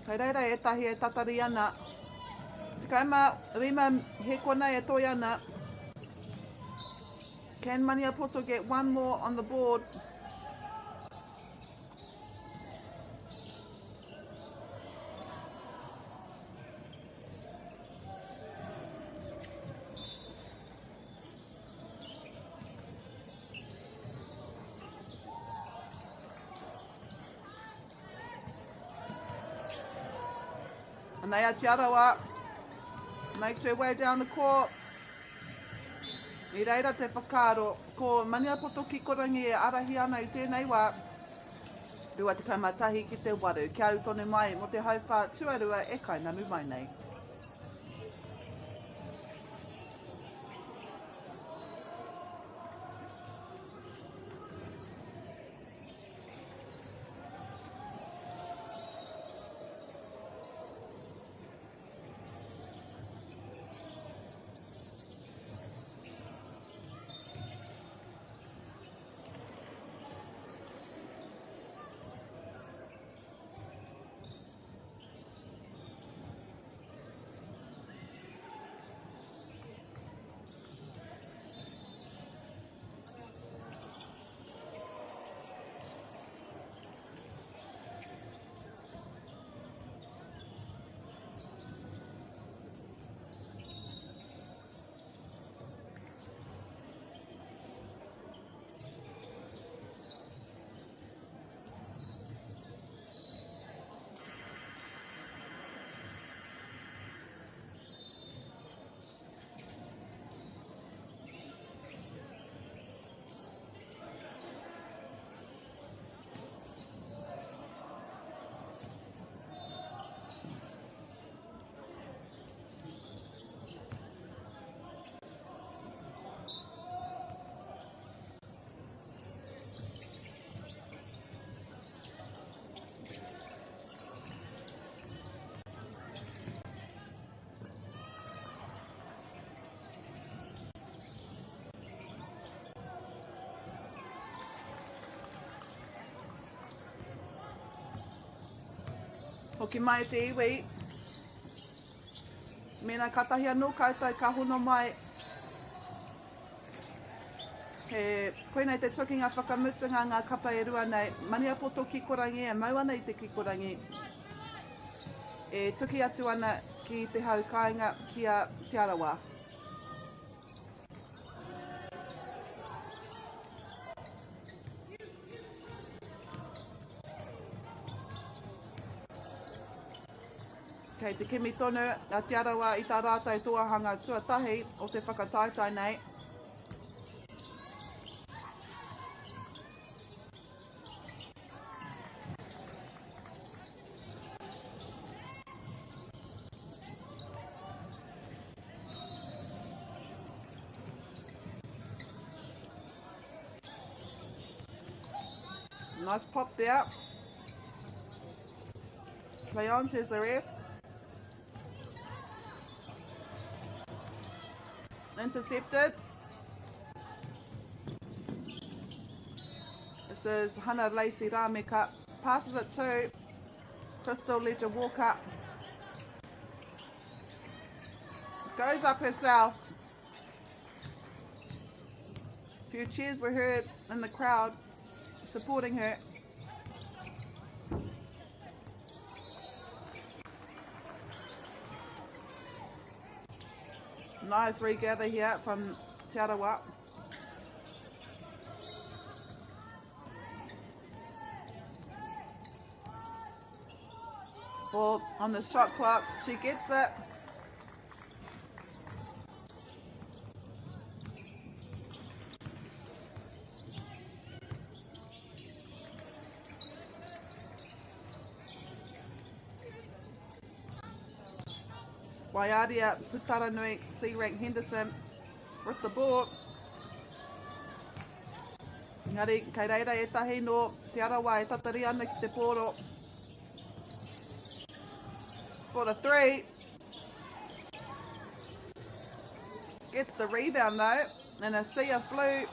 Kei reira e tahi e tatari ana. Te kaima rima he kona e toi ana. Can Maniapoto get one more on the board? And they are Tiarawa. Makes her way down the court. I reira te whakaro. Ko Maniapoto Kikorangi e arahi ana I tēnei wā. Rua te kaimatahi ki te waru. Kia au tonu mai mo te hauwha tuarua e kainamu mai nei. Hoki mai te iwi. Mena katahi anō koutou ka hono mai. He koinei te tukinga whakamutunga ngā kapa e rua nei. Mania poto ki korangi e mau ana i te ki korangi. E tuki atu ana ki te hau kāinga kia Te Arawa. Kei te kimi tonu a Te Arawa i tā rātou tuahanga tuatahi o te whakataitai nei. Nice pop there. Play on, says the ref. Intercepted. This is Hana Lacey Rameka. Passes it to Crystal Ledger Walker. Goes up herself. A few cheers were heard in the crowd supporting her. Nice regather here from Te Arawa. Ball on the shot clock. She gets it. Waiaria Putaranui, C-Rank Henderson with the ball. Ngari, kei reira e tahi no Te Arawa e tatari ana ki te pōro. For the three. Gets the rebound though, and a sea of blue.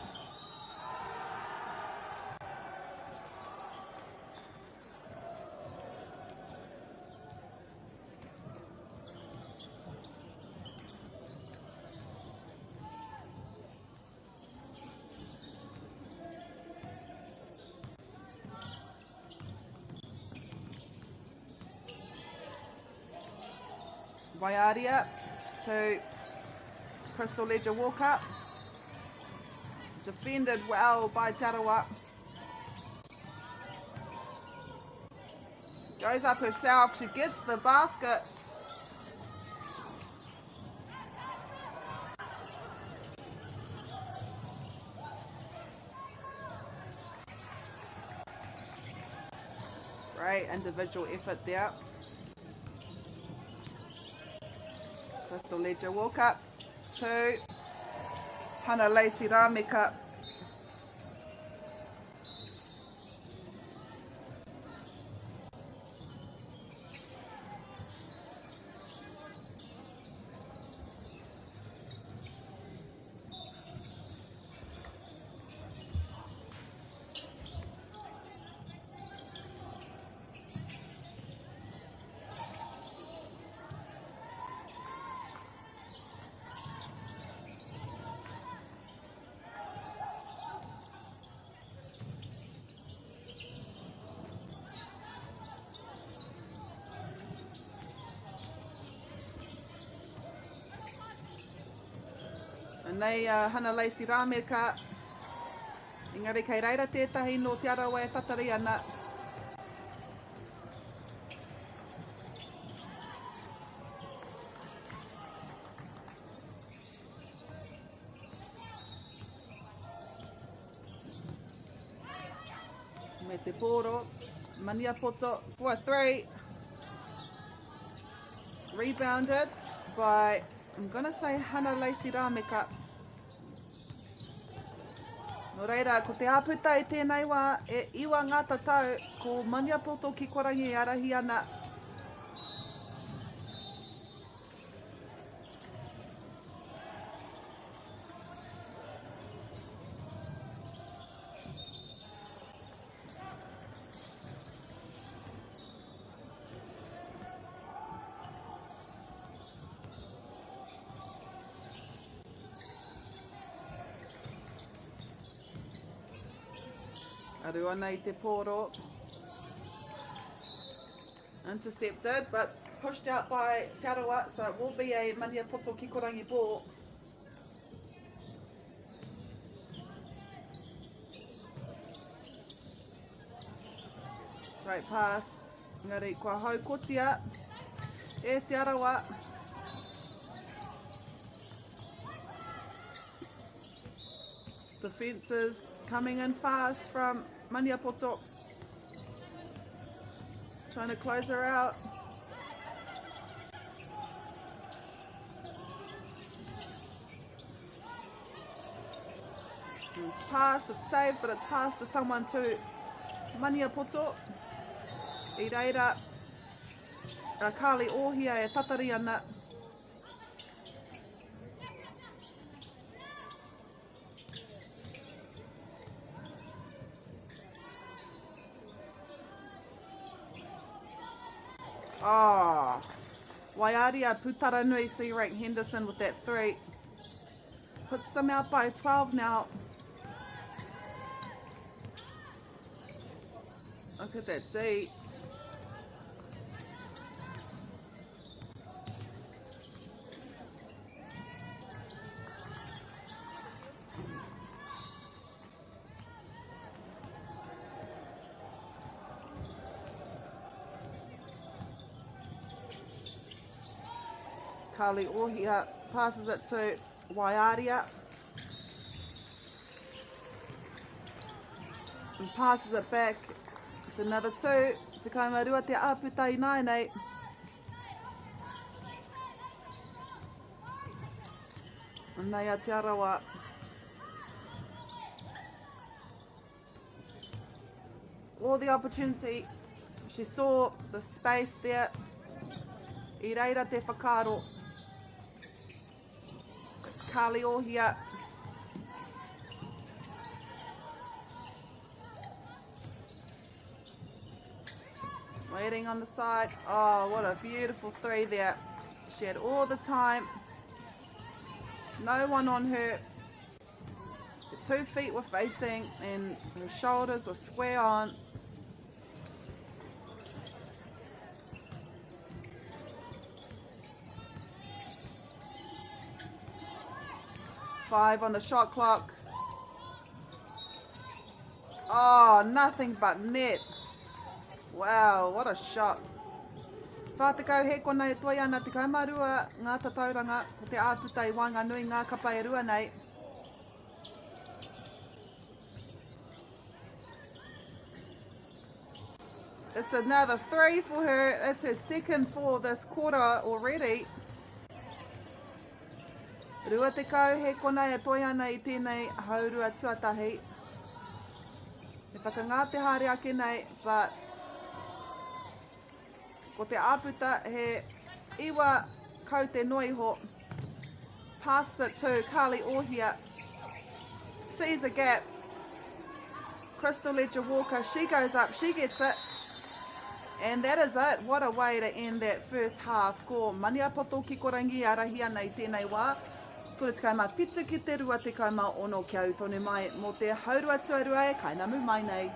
Waiaria to Crystal Ledger Walker. Defended well by Te Arawa. Goes up herself. She gets the basket. Great individual effort there. Crystal Ledger Walker to Hana Lacey Rameka. Nei Hana Lacey Rameka. Engari kei reira tētahi no Te Arawa e tatari ana. Me te pōro. Mania poto for a three. Rebounded by, I'm going to say Hana Lacey Rameka. No reira, ko te āputa e tēnei wā, e iwa ngā tatau, ko mania poto ki korangi e arahi ana. Aru ana I te pōro. Intercepted, but pushed out by Te Arawa, so it will be a Maniapoto Kikorangi ball. Great pass. Ngari, kua hau kotia. E Te Arawa. Defences coming in fast from Maniapoto. Trying to close her out. It's passed, it's saved, but it's passed to someone to Maniapoto. I reira, Kali Ohia e tatari ana. Oh, Waiaria Putaranui C-Rank Henderson with that 3. Puts them out by 12 now. Look at that D. Kali Ohia passes it to Waiaria. And passes it back. It's another 2. Te kaimarua te aputai nainei. And nei a Te Arawa. All the opportunity. She saw the space there. I reira te whakaro. It's Kali Ohia. Waiting on the side. Oh, what a beautiful 3 there. She had all the time. No one on her. The 2 feet were facing and her shoulders were square on. Five on the shot clock. Oh, nothing but net. Wow, what a shot. Whātekau he kona e toi ana te kaumarua ngā tatauranga ko te āputai wanga nui ngā kapa e rua nei. It's another 3 for her. That's her second for this quarter already. Rua te kau he kona e toi ana I tēnei haurua tuatahi. He whakangā te haere ake nei, but ko te āputa he iwa kau te noiho. Pass it to Kali Ohia. Sees a gap. Crystal Ledger Walker, she goes up, she gets it. And that is it. What a way to end that first half. Ko Maniapoto Kikorangi arahi ana I tēnei wā. Tore te kaimā whitsu ki te rua te kaimā ono kia utone mai mō te haurua tuarua e kainamu mai nei.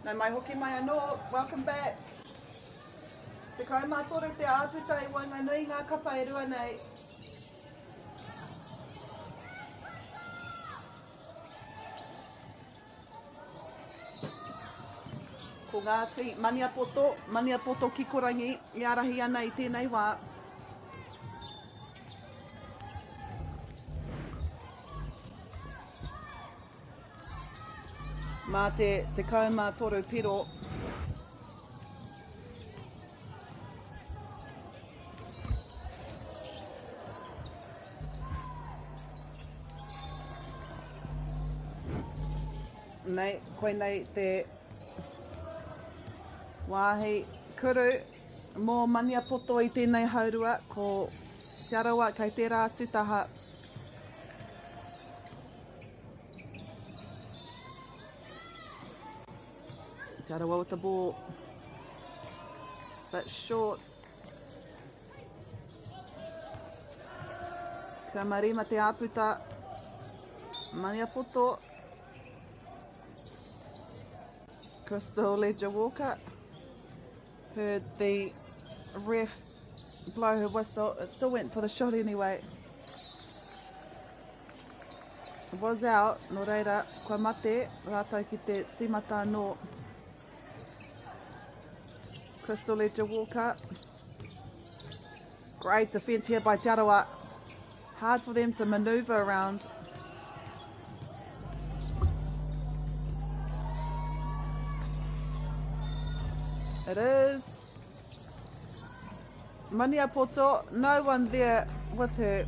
Nau mai hoki mai anō, welcome back. Te kaumātore te āputa I Wainganui, ngā kapa e rua nei. Ko Ngāti Maniapoto Kikorangi, I arahi ana I tēnei wā. Mā te kaumātoru piro. Nei, koe nei te wāhi kuru mō Maniapoto I tēnei haurua ko Te Arawa kei te rātu taha. Te Arawa with the ball. But short. Te kamarima te āputa. Maniapoto. Crystal Ledger-Walker heard the ref blow her whistle. It still went for the shot anyway. It was out, no reira, kua mate, rātou ki te tīmata anō. Crystal Ledger-Walker. Great defence here by Te Arawa. Hard for them to manoeuvre around. It is Maniapoto, no one there with her.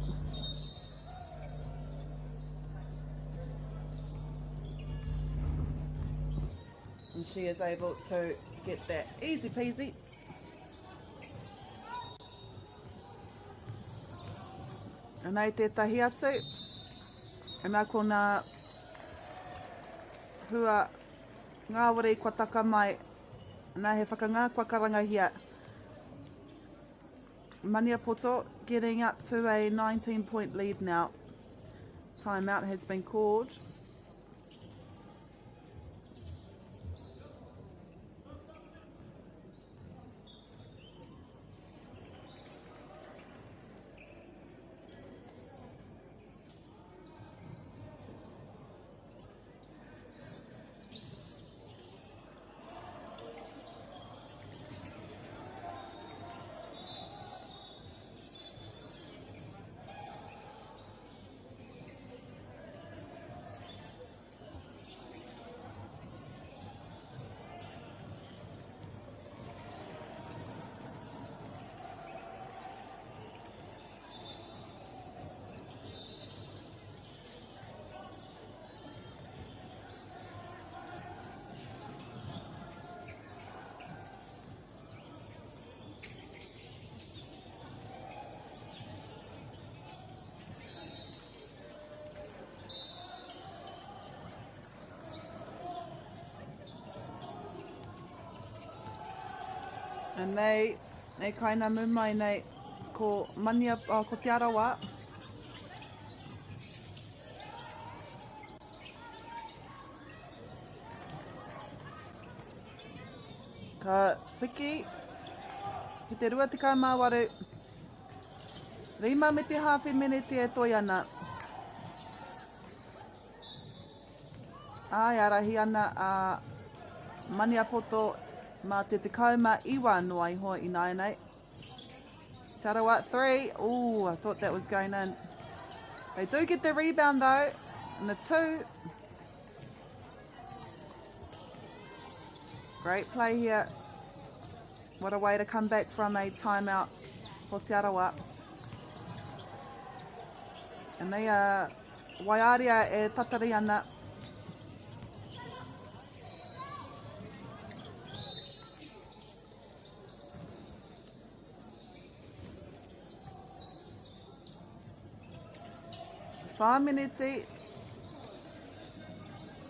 And she is able to get that easy peasy. And nei tētahi atu. E nā ko nā hua ngāwari kua taka mai. Nā he whakangā kua karangahia. Maniapoto getting up to a 19-point lead now. Timeout has been called. And nei kaina mumai nei ko ko Te Arawa. Ka piki ki te rua tika māwaru. 5 me te hawhi miniti e toi ana. Ai arahi ana a Maniapoto mā te kauma iwa noa iho I nai nei. Te Arawa 3. Ooh, I thought that was going in. They do get the rebound though. And the 2. Great play here. What a way to come back from a timeout for Te Arawa. And they are Waiaria e tatari ana. Whāminiti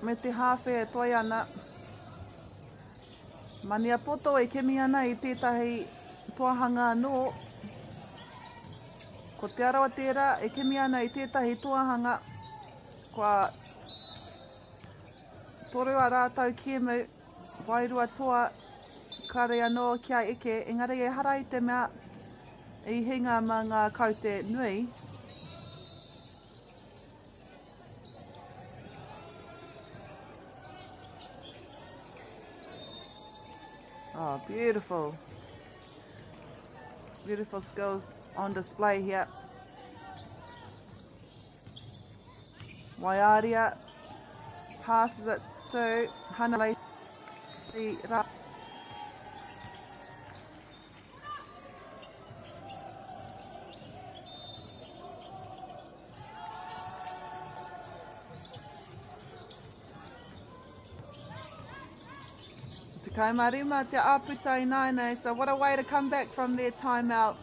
me te hawhi e toi ana. Maniapoto e kemi ana I tētahi tuahanga anō. Ko Te Arawa tērā e kemi ana I tētahi tuahanga. Kua toru a rātau kiemu wairua toa kare anō kia eke, engari e hara i te mea i hinga ma ngā kaute nui. Oh, beautiful. Beautiful skills on display here. Waiaria passes it to Hanalei Ra. Te kaimarima te aputai nainei, so what a way to come back from their timeout.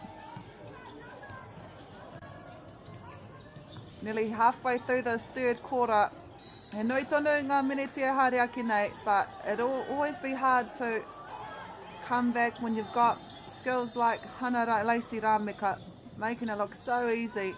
Nearly halfway through this third quarter. He nui tonu ngā miniti e haere aki nei, but it'll always be hard to come back when you've got skills like Hana Lacy Rameka, making it look so easy.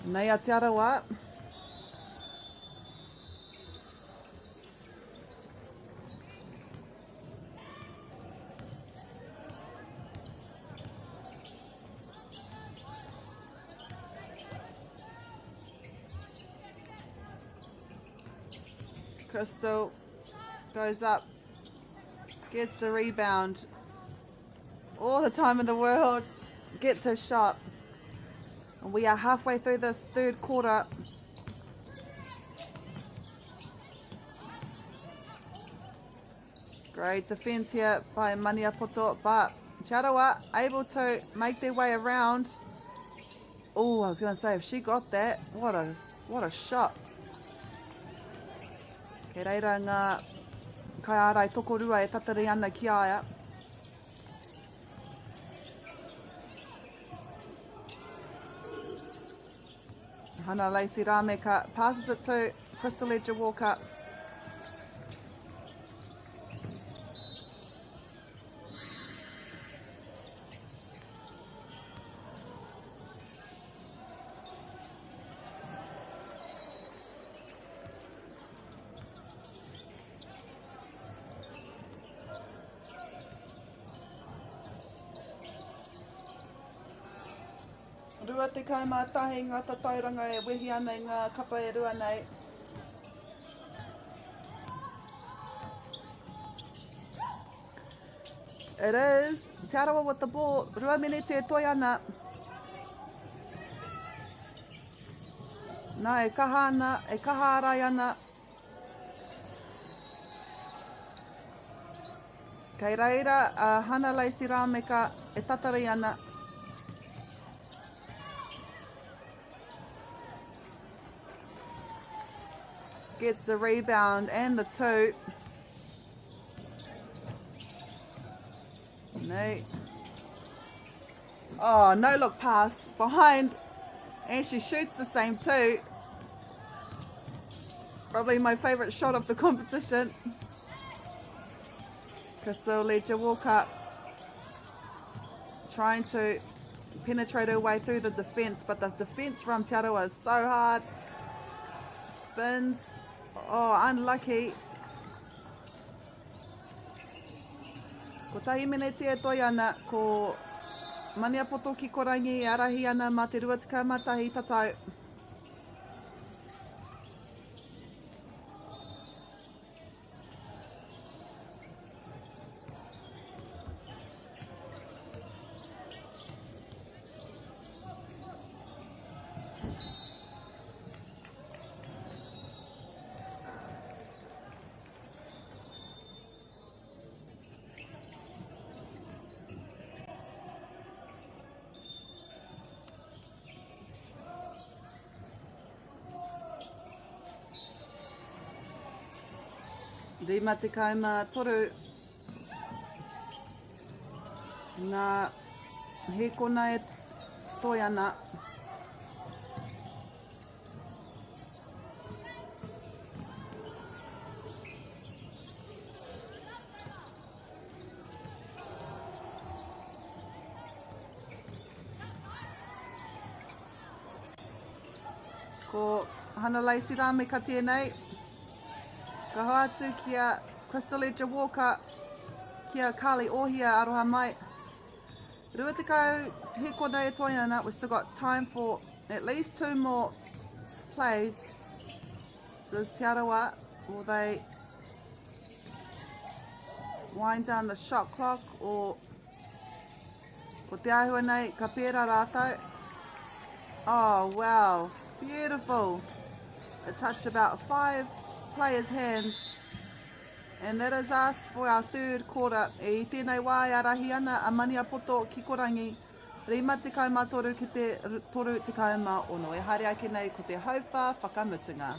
Nei a te arawa. Crystal goes up, gets the rebound. All the time in the world, gets her shot. We are halfway through this third quarter. Great defense here by Maniapoto, but Charawa able to make their way around. Oh, I was going to say, if she got that, what a shot. Kei reira ngā kai ārai tokorua e tatari ana ki aia. Hana Lacy Rameka passes it to Crystal Ledger Walker. Rua te kaimātahi ngā tatauranga e wehi ana i ngā kapa e rua nei. It is Te Arawa with the ball. Rua miniti e toi ana. Nā e kaha ana, e kaha arai ana. Kei reira, Hana Lacy Rameka e tatari ana. Gets the rebound and the two. No. Oh, no look pass behind. And she shoots the same too. Probably my favourite shot of the competition. Crystal Ledger Walker trying to penetrate her way through the defence, but the defence from Te Arawa is so hard. Spins. Oh, unlucky. Ko tahi miniti e toi ana, ko Maniapoto ki korangi e arahi ana ma te 2 tatau. Rima te kaima toru. Ngā hekona e toi ana. Ko hana laisi rame ka tēnei. Ka hoa atu kia Crystal Edger Walker, kia Carly Ohia aroha mai. Rua tekau hekona e toi ana. We've still got time for at least 2 more plays. So it's Te Arawa, will they wind down the shot clock or ko te ahua nei, ka pēra rātou. Oh wow, beautiful. It touched about 5 players' hands. And that is us for our third quarter. E tēnei wā e arahi ana a Maniapoto Kikorangi. Rima te kauma toru ki te toru te kauma ono. E haere ake nei ko te hauwha whakamutunga.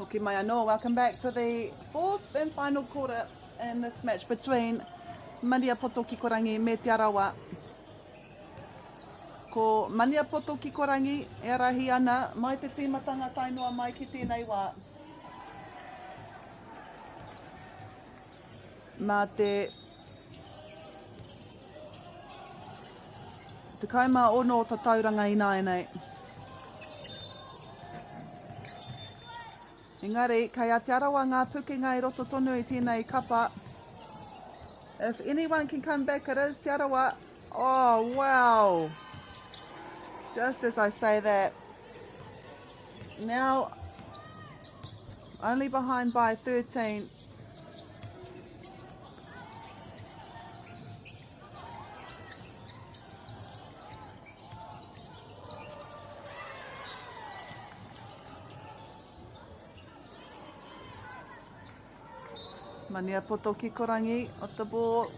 Hoki mai anō, welcome back to the 4th and final quarter in this match between Maniapoto Kikorangi me Te Arawa. Ko Maniapoto Kikorangi e arahi ana mai te tīmatanga tainua mai ki tēnei wā. Mā te kaima ono ta tauranga ina nei. Engari, kei a Te Arawa ngā pukenga I roto tonu I tēnei kapa. If anyone can come back, it is Te Arawa. Oh, wow. Just as I say that. Now, only behind by 13. Maniapoto Kikorangi off the ball.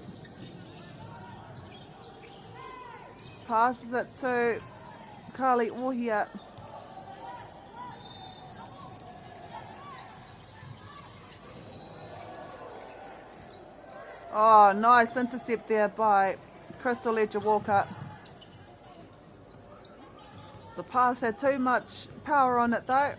Passes it to Carly Ohia. Oh, nice intercept there by Crystal Edger Walker. The pass had too much power on it though.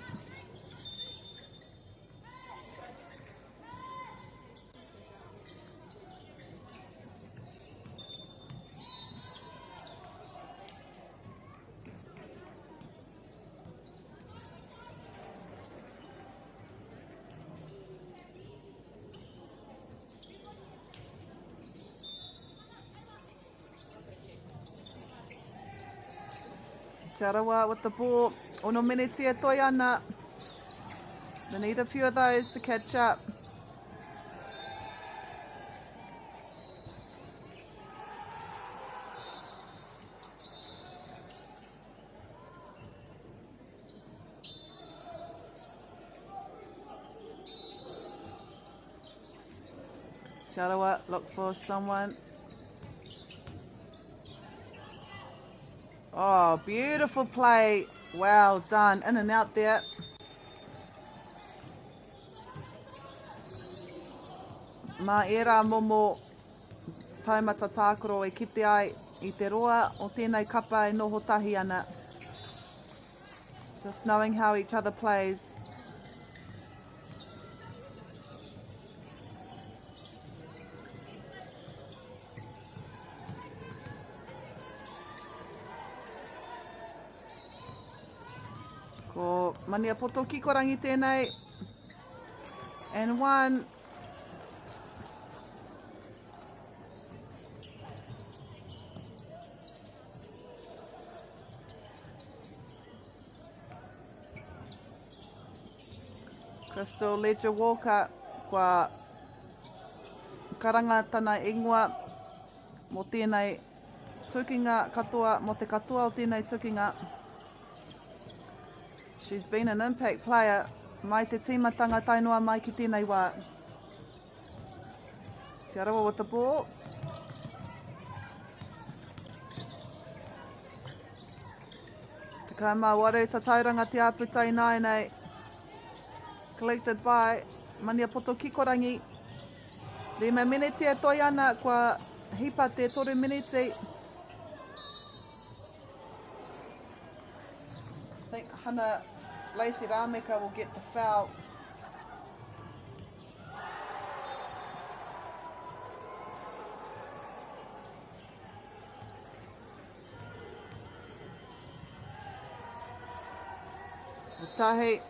Te Arawa with the ball. Ono miniti e toi ana. They need a few of those to catch up. Te Arawa look for someone. Oh, beautiful play. Well done. In and out there. Mā era momo taumata tākoro e kite ai I te roa o tēnei kapa e noho tahi ana. Just knowing how each other plays. Ko Mania Poto kikorangi tēnei. And one. Crystal Ledger Walker kua karanga tana ingoa mo tēnei tukinga katoa, mo te katoa o tēnei tukinga. She's been an impact player mai te tīmatanga tainoa mai ki tēnei wā. Te Arawa with the ball. Te kaimā waru ta tauranga te aputai nai nei. Collected by Mania Poto Kikorangi. Rima miniti e toi ana kua hipa te 3 miniti. I think Hannah Lacey Rameka will get the foul. Tahi.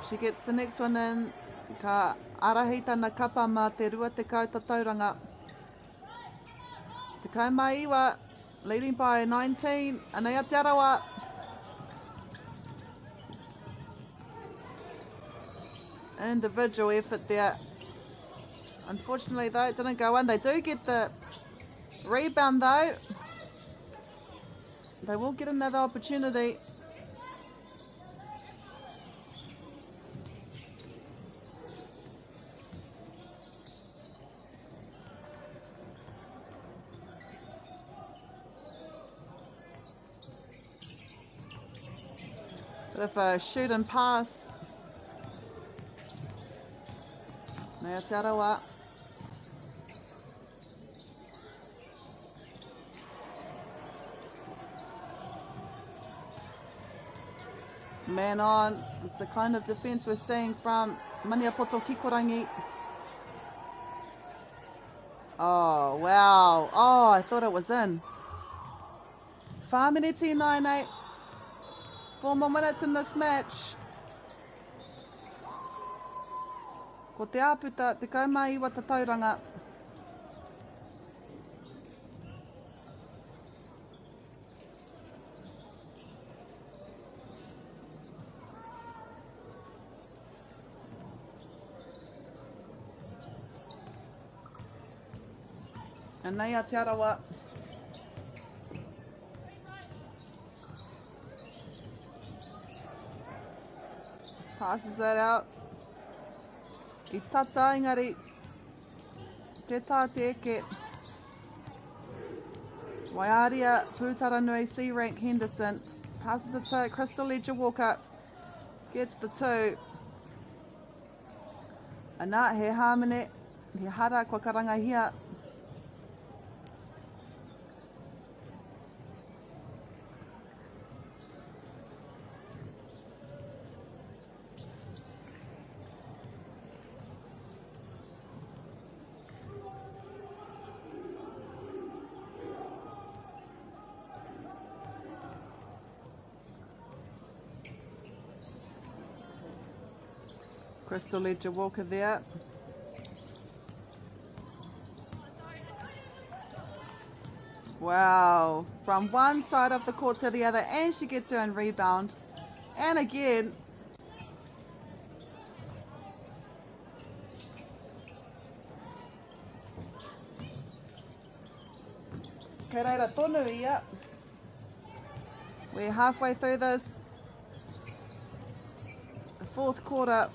She gets the next one in. Ka arahi tana kapa mā te rua te kauta tauranga. Te kaimā iwa, leading by 19. Anea Te Arawa. Individual effort there. Unfortunately though, it didn't go in. They do get the rebound though. They will get another opportunity. Bit of a shoot and pass. Nea Te Arawa. Man on. It's the kind of defence we're seeing from Mania Poto Kikorangi. Oh, wow. Oh, I thought it was in. 5 minutes in 9-8. 4 more minutes in this match. Ko te āputa, te kaumā iwa ta tauranga. And nei a Te Arawa. Passes that out. I tata engari. Te tā te eke. Waiaria Pūtaranui C-Rank Henderson. Passes it to Crystal Ledger Walker. Gets the 2. Ana he hamene. He hara kua karangahia. Crystal Ledger Walker there. Wow. From one side of the court to the other, and she gets her own rebound. And again. Kei reira tonu ia. We're halfway through this. The fourth quarter.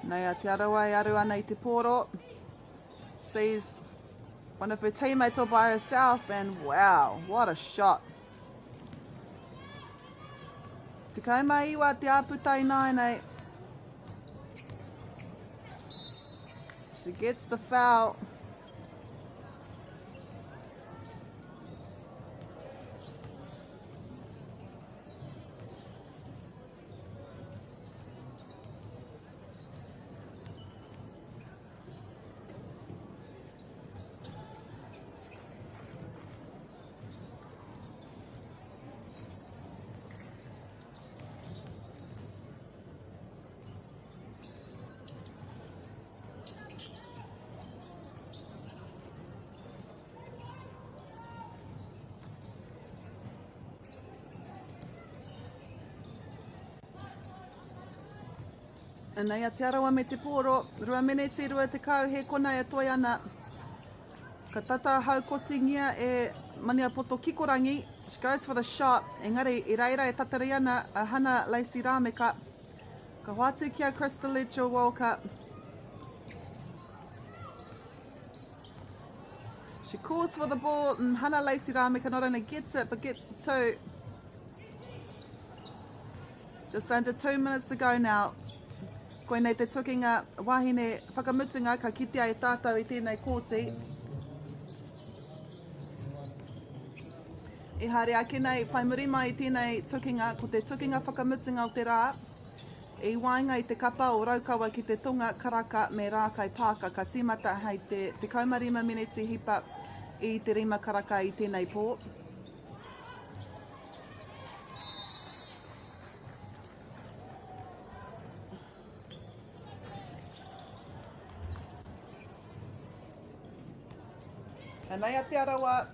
Nei a te arawa e aru ana I te poro. Sees one of her teammates all by herself, and wow, what a shot. Te kaima iwa te aputai nei. She gets the foul. And nei a te arawa me te poro, 2 minutes 20 he kona e toi ana. Ka tata hau kotingia e mania poto kikorangi. She goes for the shot. Engari, I reira e tatari ana a Hana Lacey Rameka. Ka hoatu kia Crystal Ledger World Cup. She calls for the ball, and Hana Lacey Rameka not only gets it, but gets the two. Just under 2 minutes to go now. Koe nei te tukinga wahine whakamutunga ka kitea e tātou I tēnei kōti. I haere ake nei, whai murima I tēnei tukinga, ko te tukinga whakamutunga o te rā. I wainga I te kapa o raukawa ki te tunga karaka me rākai pāka ka tīmata hei te 15 miniti hipa I te rima karaka I tēnei pō. And nei a te arawa.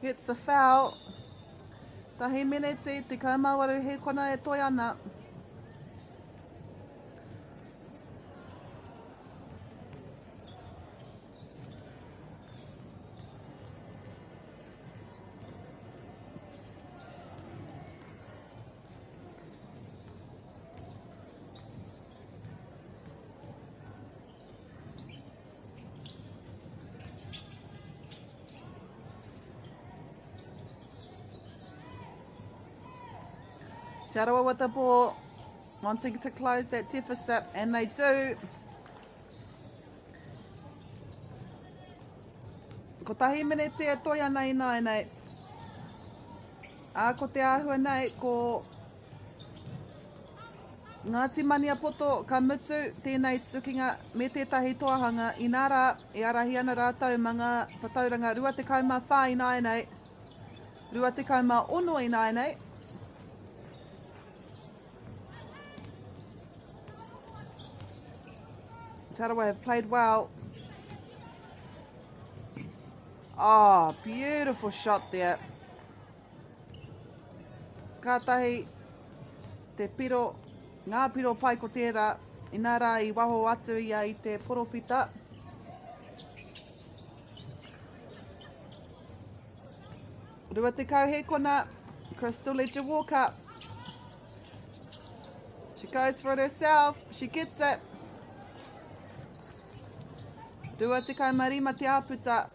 Gets the foul. Tahi miniti, te kaumawaru he kona e toi ana. Te arawa with the ball, wanting to close that deficit, and they do. Ko tahi miniti e toi ana I nei. A ko te āhua nei, ko Ngāti Mania Poto ka mutu tēnei tukinga me tētahi toahanga I nā rā e arahi ana rātou mga patauranga 24 nei, 26 nei. Tarawa have played well. Oh, beautiful shot there. Kātahi te piro, ngā piro pai ko tērā, I nā rā I waho atu ia I te porowhita. Rua te kau he kona, Crystal Ledger Walker. She goes for it herself, she gets it. Rua te kau marima te aputa.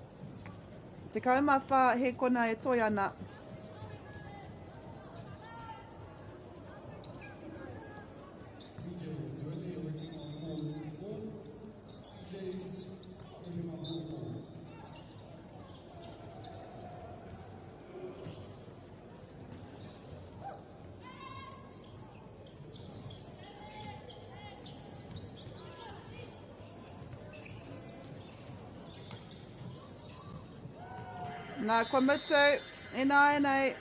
Te kau mawha he kona e toi ana. Nā kua mutu, e nei.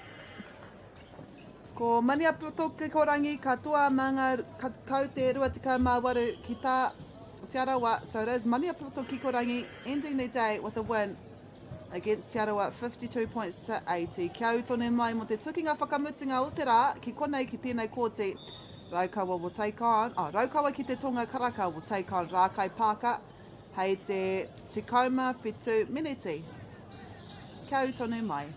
Ko mani apoto ke korangi katoa manga kau te 28 ki tā Te Arawa. So it is mani apoto ki korangi ending the day with a win against Te Arawa 52 points to 80. Kia au tone mai mo te tukinga whakamutinga o te rā ki konei ki tēnei kōti. Raukawa will take on, Raukawa ki te tonga karaka will take on Rākai Pāka hei te Tikoma Whetū Meneti. Kia au tone mai.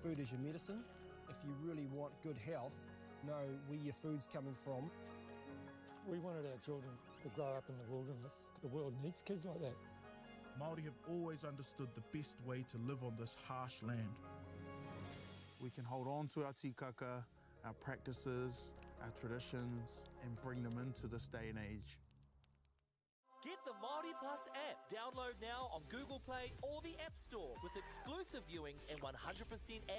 food is your medicine. If you really want good health, know where your food's coming from. We wanted our children to grow up in the wilderness. The world needs kids like that. Māori have always understood the best way to live on this harsh land. We can hold on to our tikaka, our practices, our traditions, and bring them into this day and age. Get the Māori Plus app. Download now on Google Play or the App Store with exclusive viewings and 100%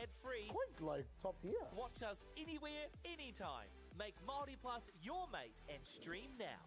ad-free. Quite like top tier. Watch us anywhere, anytime. Make Māori Plus your mate and stream now.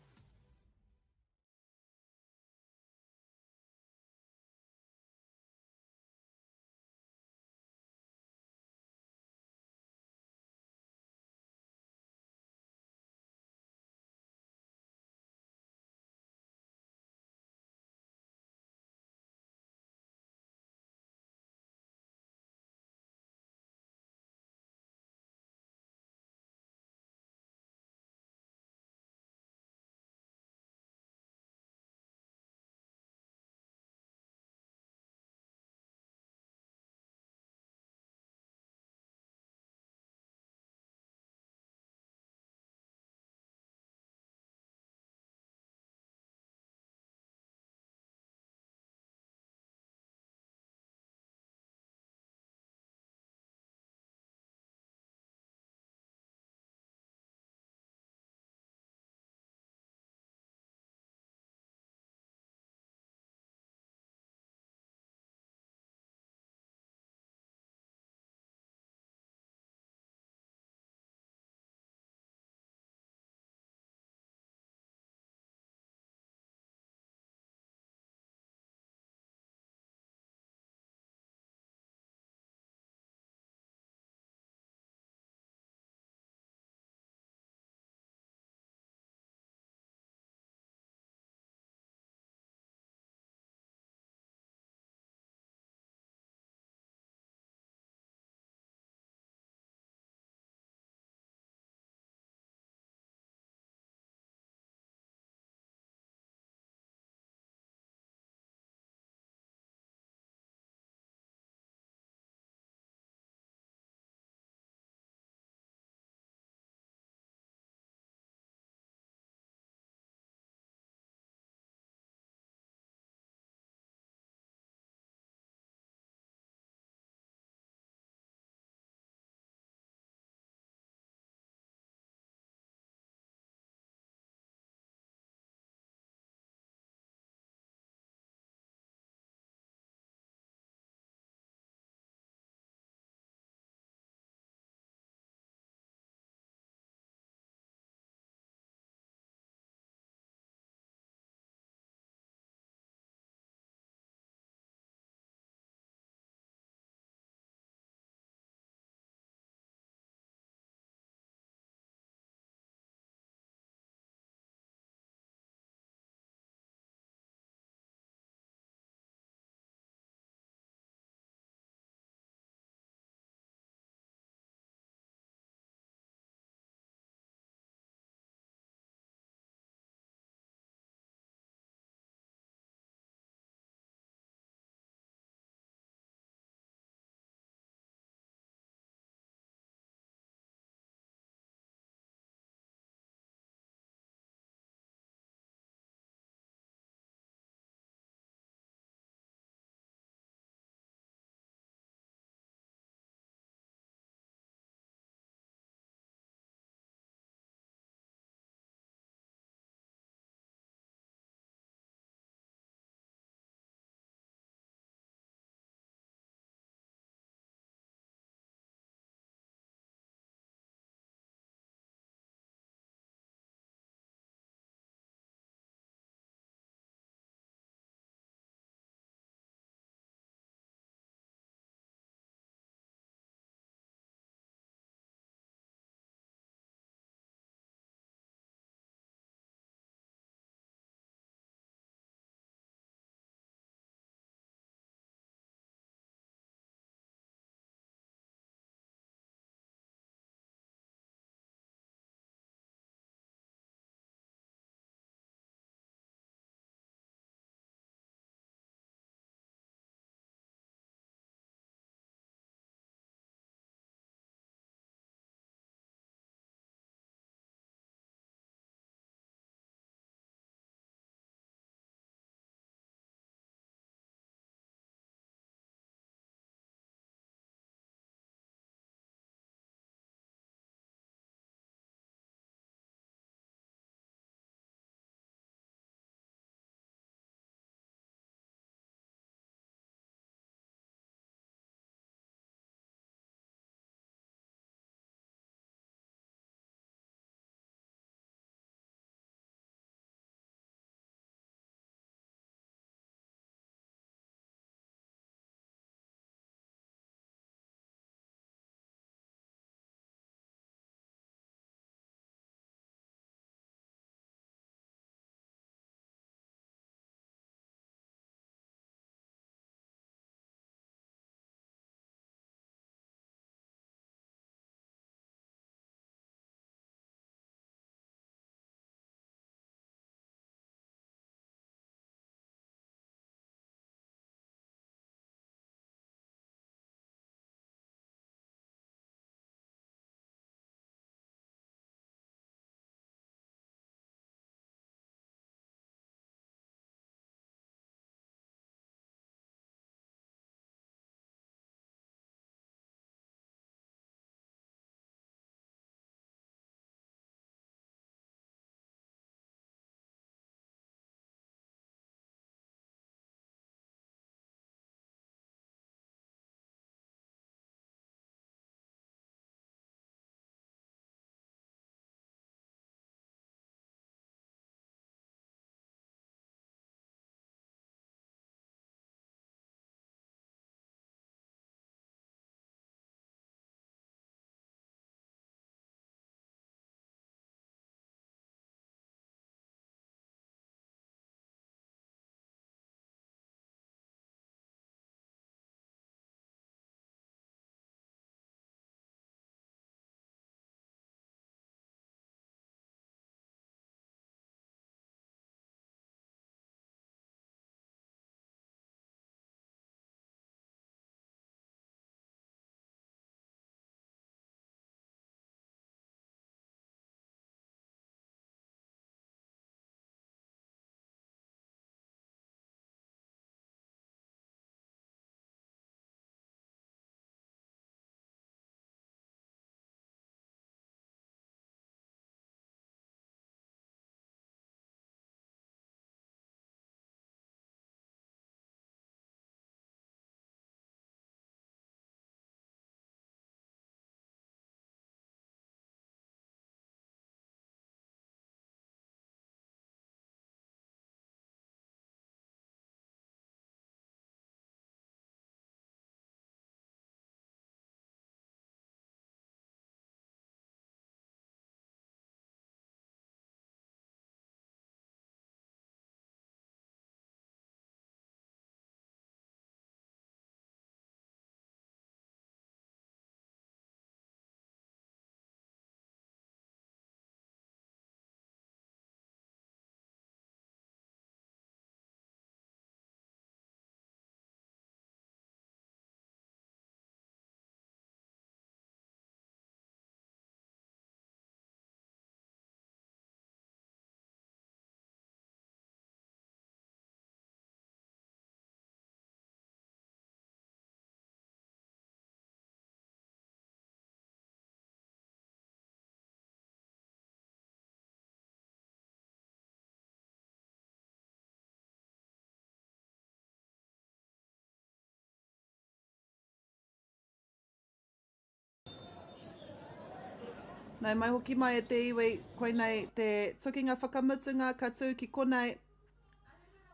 Nei mai hoki mai e te iwi koe nei te tukinga whakamutunga ka tū ki konei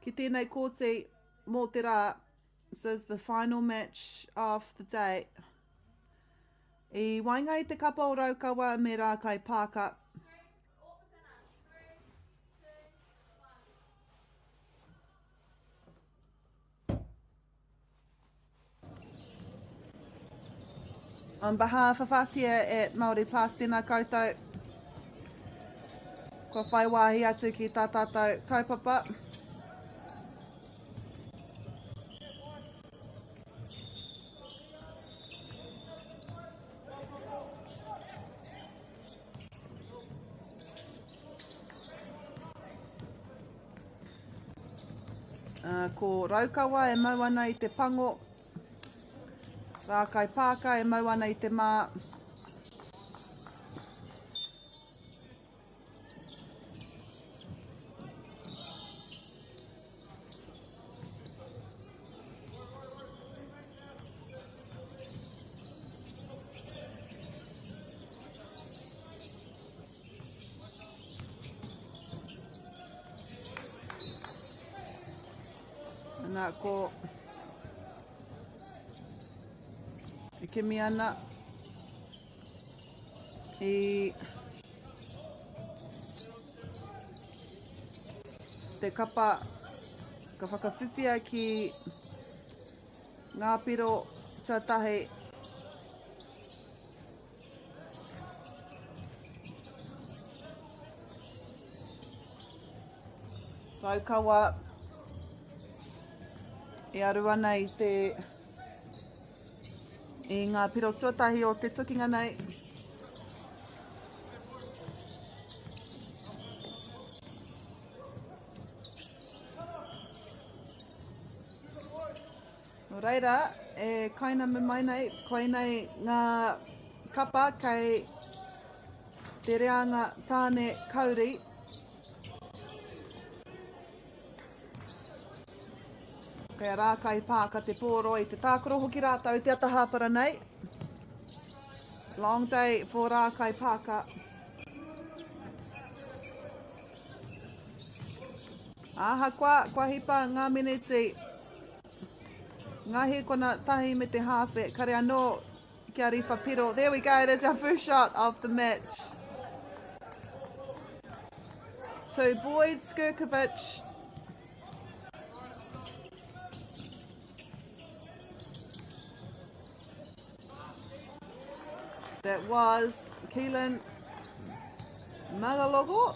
ki tēnei kōti mō te rā. This is the final match of the day. I wainga I te kapa o Raukawa me Rākai Pāka. On behalf of us here at Māori Plus, tēnā koutou. Ko whai wāhi atu ki tā tātou kaupapa. Ko Raukawa e mau ana I te pango. Rākai Pāka e mau ana I te mā. Nā ko I kimi ana I te kapa ka whakawhiwhia ki ngā piro tuatahi Raukawa E aru ana I ngā piro tuatahi o te tukinga nei. No reira, e kaina me mai nei, koe nei ngā kapa kei te reanga tāne kauri. Kei Rākai Pāka te pōro I te tākoro hoki rātau te ata hāpara nei. Long day for Rākai Pāka. Aha kua hipa ngā miniti. Ngahi kona tahi me te hawhe. Kare anō kia riwha piro. There we go, there's our first shot of the match. So Boyd Skirkovic that was Keelan Magalogo.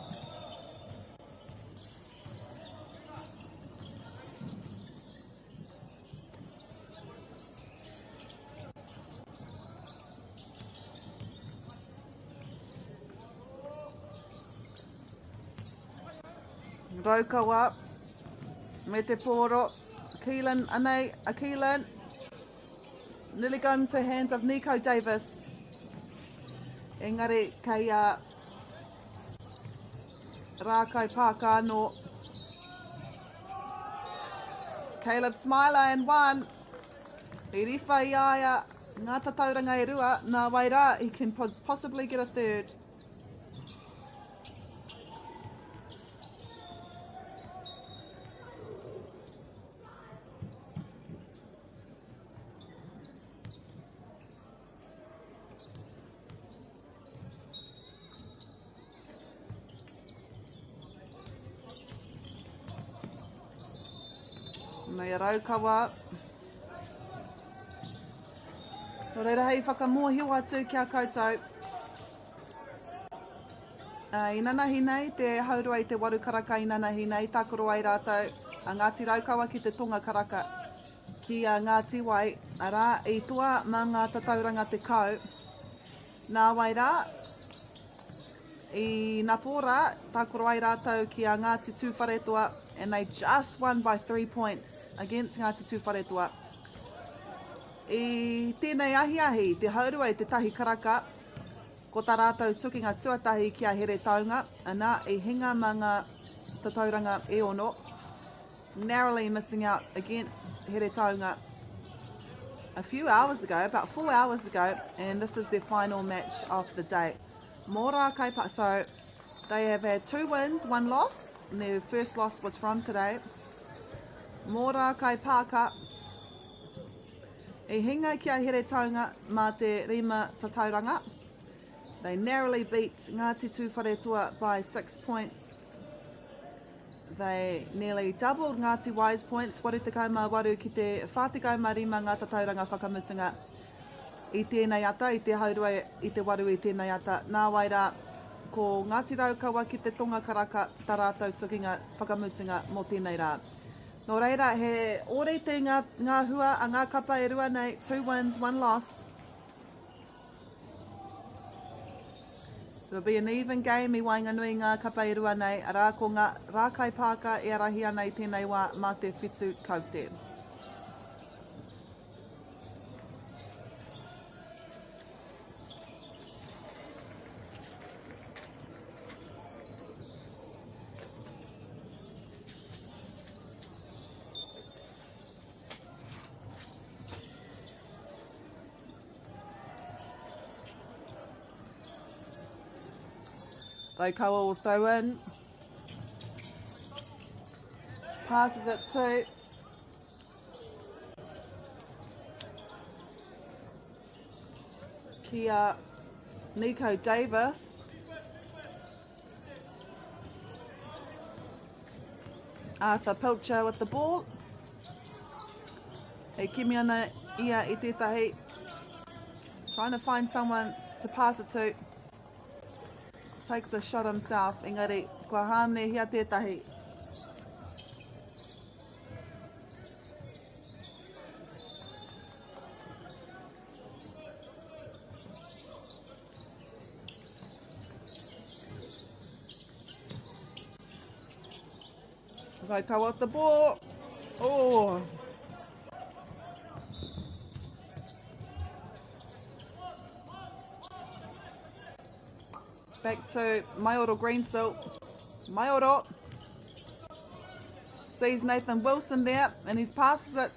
Raukawa me te pōro. Keelan anei a Keelan. Nearly gone to hands of Nico Davis. Engari kei Rākai Pāka anō. Caleb Smiler and one. I riwha I aia ngā tatauranga I rua. Nā waira, he can possibly get a third. Mai Raukawa. No reira hei whakamohio atu kia koutou. I nanahi nei te haurua I te waru karaka I nanahi nei. Tākoro ai rātou a Ngāti Raukawa ki te tonga karaka ki a Ngāti Wai. Arā, I toa mā ngā tatauranga te kau. Nā wai rā, I Napora, tākoro ai rātou ki a Ngāti Tūwharetoa. And they just won by 3 points against Ngāti Tūwharetoa. I tēnei ahi, te haurua I te tahi karaka, ko tā rātou tukinga tuatahi ki a here taunga, ana I hinga mā ngā tatauranga e ono, narrowly missing out against here taunga a few hours ago, about 4 hours ago, and this is their final match of the day. Mora Kaipaka. So they have had 2 wins, 1 loss. And their first loss was from today. Mora Kaipaka. E hinga kia here taunga mā te rima tatauranga. They narrowly beat Ngāti Tūwharetua by 6 points. They nearly doubled Ngāti Wai's points. Wari te kaumā waru ki te whātikau marima ngā tatauranga whakamutunga. I tēnei ata, i te haurua i te waru i tēnei ata. Nā waira, ko Ngāti Raukawa ki te tonga karaka tā rātou tukinga whakamutunga mō tēnei rā. Nō reira, he ōrite ngā hua a ngā kapa e rua nei, 2 wins, 1 loss. It'll be an even game I wainganui ngā kapa i rua nei, arā ko ngā rākai pāka e arahi ana i tēnei wā mā te whitu kaute. Raukawa will throw in. Passes it to Kia Nico Davis. Arthur Pilcher with the ball. E kimi ana ia I tētahi. Trying to find someone to pass it to. Takes a shot himself, engari, kua hāmne hia tētahi. Raukawa with the ball. Oh. Back to Maioro Greensill. Maioro sees Nathan Wilson there and he passes it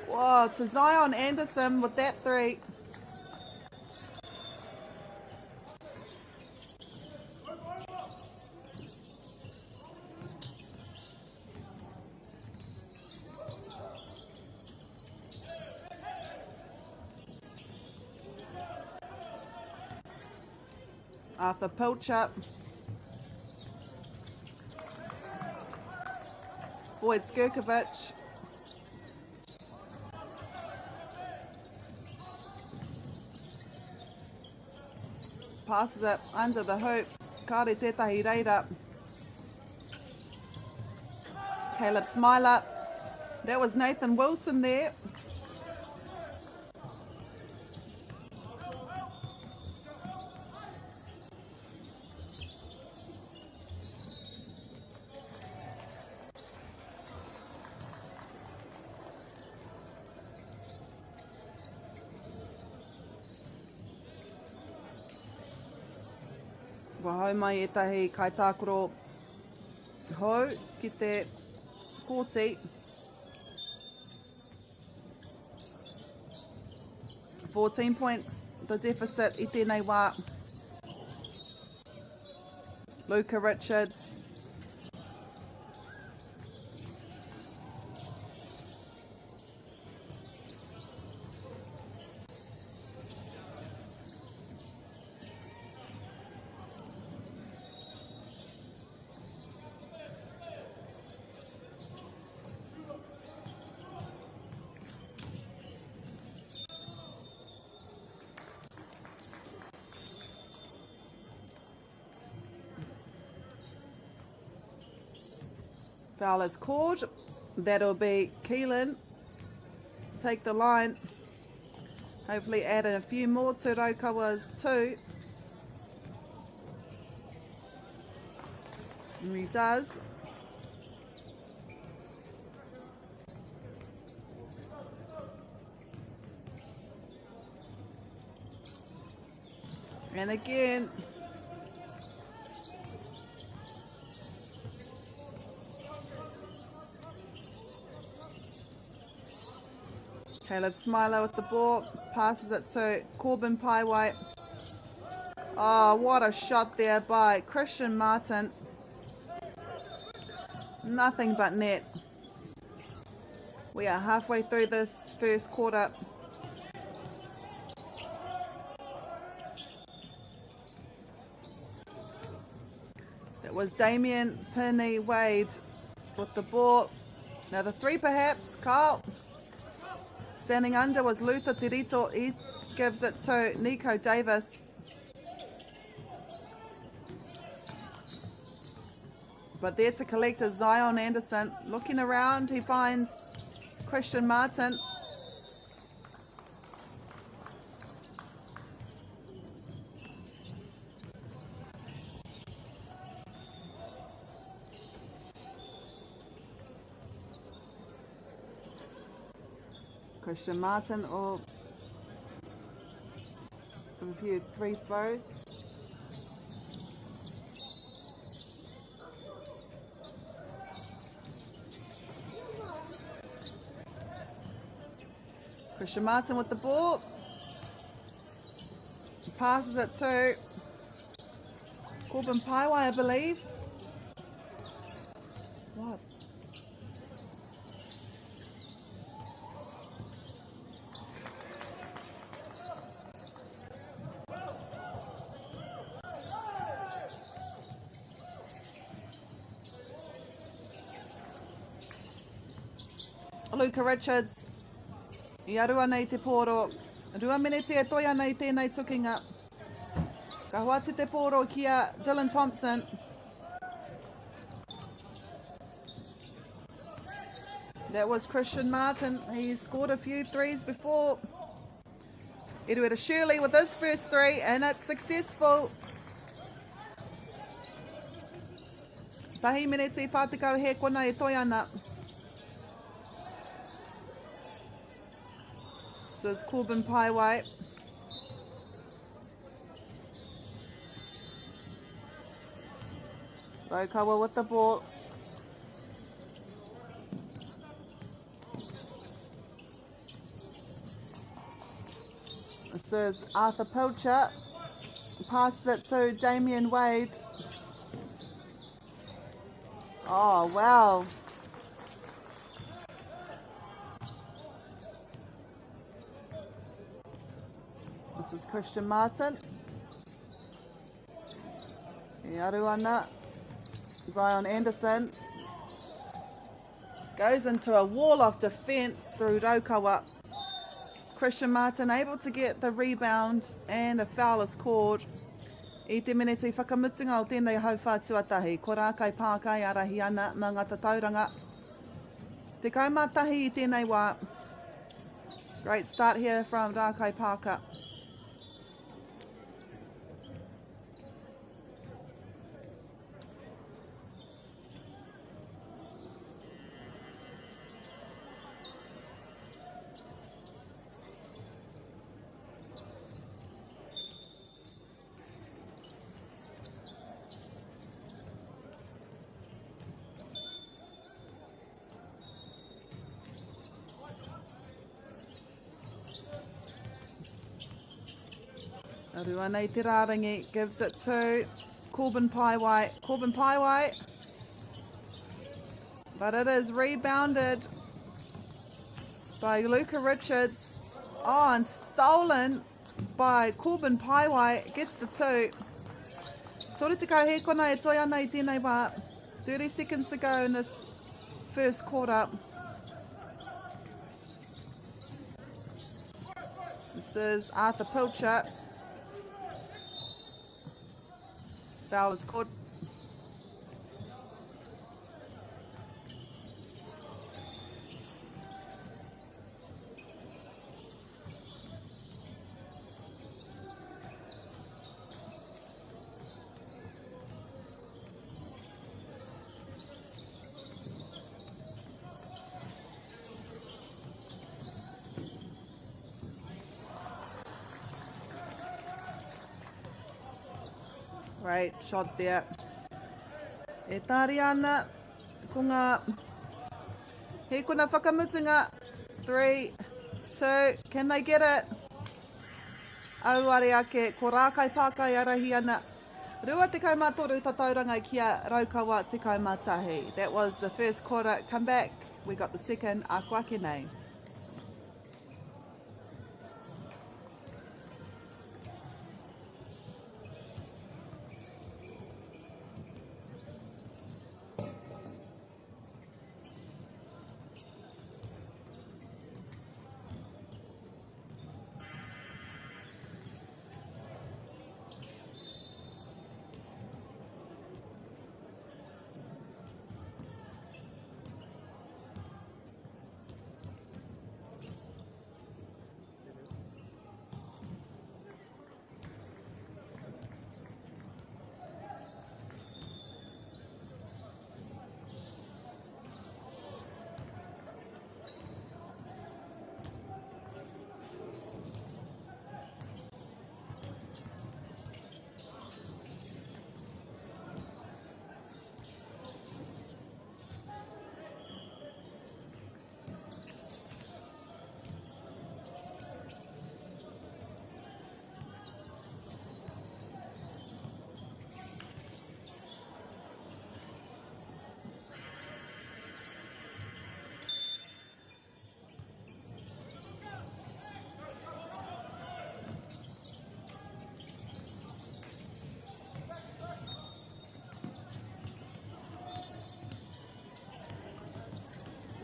to Zion Anderson with that 3. Arthur Pilcher. Boyd Skirkovic. Passes it under the hoop. Kāre tētahi reira. Caleb Smiler. That was Nathan Wilson there. Wahau mai e tahi kaitākoro hou ki te kōti. 14 points, the deficit I tēnei wā. Luca Richards. Foul is called. That'll be Keelan. Take the line. Hopefully add in a few more to Raukawa's 2. And he does. And again. Caleb Smiler with the ball, passes it to Corbin Paiwai. Oh, what a shot there by Christian Martin. Nothing but net. We are halfway through this first quarter. That was Damien Penny Wade with the ball. Now the three perhaps, Carl. Standing under was Luther Tirito. He gives it to Nico Davis. But there to collect is Zion Anderson. Looking around, he finds Christian Martin. Christian Martin or a few three throws. Christian Martin with the ball. He passes it to Corbin Paiwai, I believe. What? Luca Richards. I arua nei te pōro. 2 minute e toia nei tēnei tukinga. Ka hoati te pōro kia Dylan Thompson. That was Christian Martin. He scored a few threes before. Eruera Shirley with his first three, and it's successful. Tahi minute I whātikau he kona e toiana. So it's Corbin Paiwai. Raukawa with the ball. This is Arthur Pilcher. Passes it to Damien Wade. Oh, wow. This is Christian Martin. Iaruana. Zion Anderson. Goes into a wall of defence through Raukawa. Christian Martin able to get the rebound and a foul is called. I te minute whakamutunga o tēnei hauwhātuatahi. Ko rā kai pākai arahi ana mā ngata tauranga. Te kaumatahi I tēnei wā. Great start here from Rākai Pāka. Arua nei te rārangi, gives it to Corbin Paiwai. Corbin Paiwai. But it is rebounded by Luca Richards. Oh, and stolen by Corbin Paiwai. Gets the two. Tore te kau he kona e toi ana I tēnei wā. 30 seconds to go in this first quarter. This is Arthur Pilcher. Foul is called. Great shot there. E tāri ana, ko ngā he kona whakamutunga. 3, 2, can they get it? auare ake, ko rā kai pākai arahi ana. Rua te kaumātoru tatauranga kia Raukawa te kaumātahi. That was the first kora. Come back. We got the second. A koa ke nei.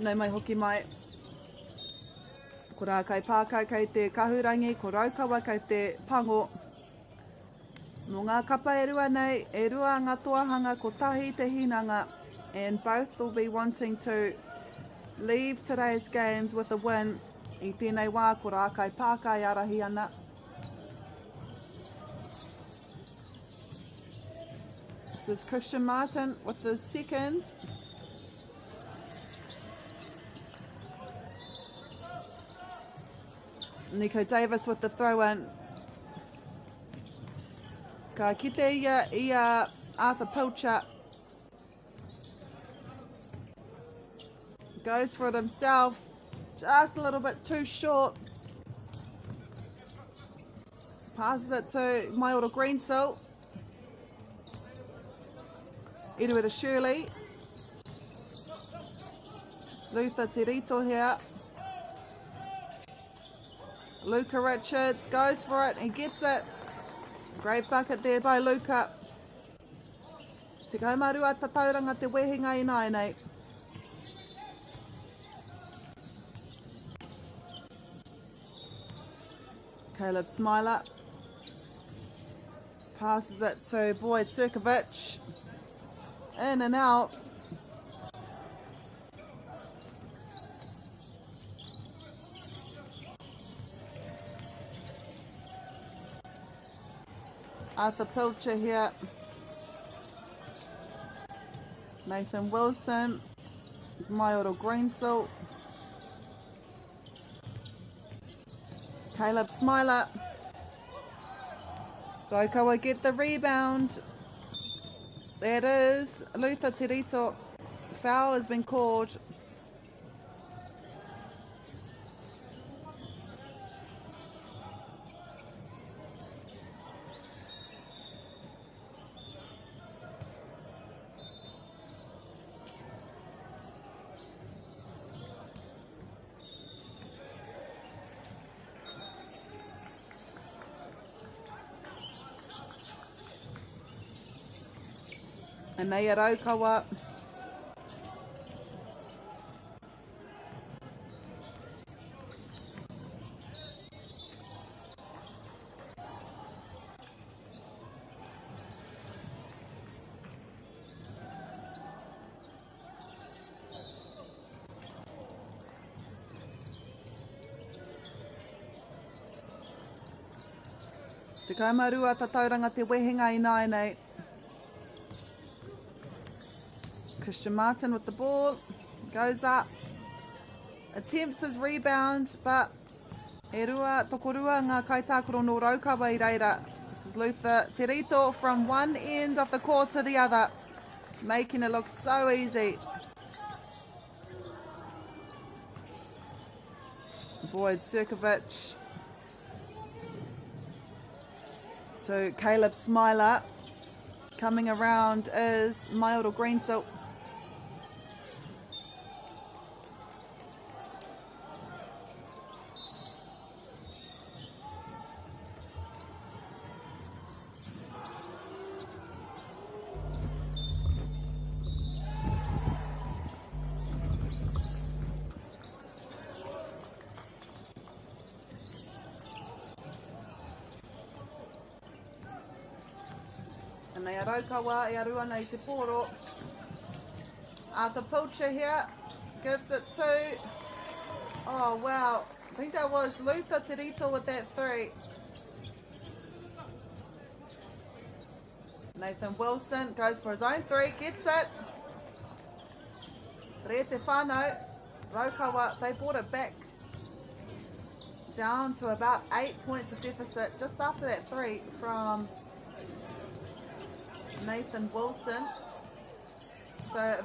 Nei mai hoki mai. Ko rā kai pākai kei te kahurangi, ko Raukawa kei te pango. Mō ngā kapa e rua nei, e rua ngā toahanga ko tahi te hinanga, and both will be wanting to leave today's games with a win. I tēnei wā ko rā kai pākai arahi ana. This is Christian Martin with the second. Nico Davis with the throw-in. Ka kite ia Arthur Pilcher. Goes for it himself. Just a little bit too short. Passes it to Maiora Greensill. Iruita Shirley. Luther Tirito here. Luca Richards goes for it and gets it. Great bucket there by Luca. Te kaumarua tatauranga te wehinga I nai nei. Caleb Smiler. Passes it to Boyd Surkovic. In and out. Arthur Pilcher here. Nathan Wilson. Maiora Greensill. Caleb Smiler. Raukawa get the rebound. There it is. Luther Tirito. Foul has been called. And nei a Raukawa. Te kaumarua tatauranga te wehinga I nai nei. Christian Martin with the ball, goes up, attempts his rebound, but e rua, tokorua ngā kaitākoro no Raukawa I reira. This is Luther Tirito from one end of the court to the other, making it look so easy. Boyd Surkovic. to Caleb Smiler. Coming around is Mauro Greensill. Nei a Raukawa e arua nei te poro. Arthur Pilcher here gives it to, oh wow, I think that was Luther Terito with that 3. Nathan Wilson goes for his own 3, gets it. Rete whānau, Raukawa, they brought it back down to about 8 points of deficit just after that 3 from Nathan Wilson. So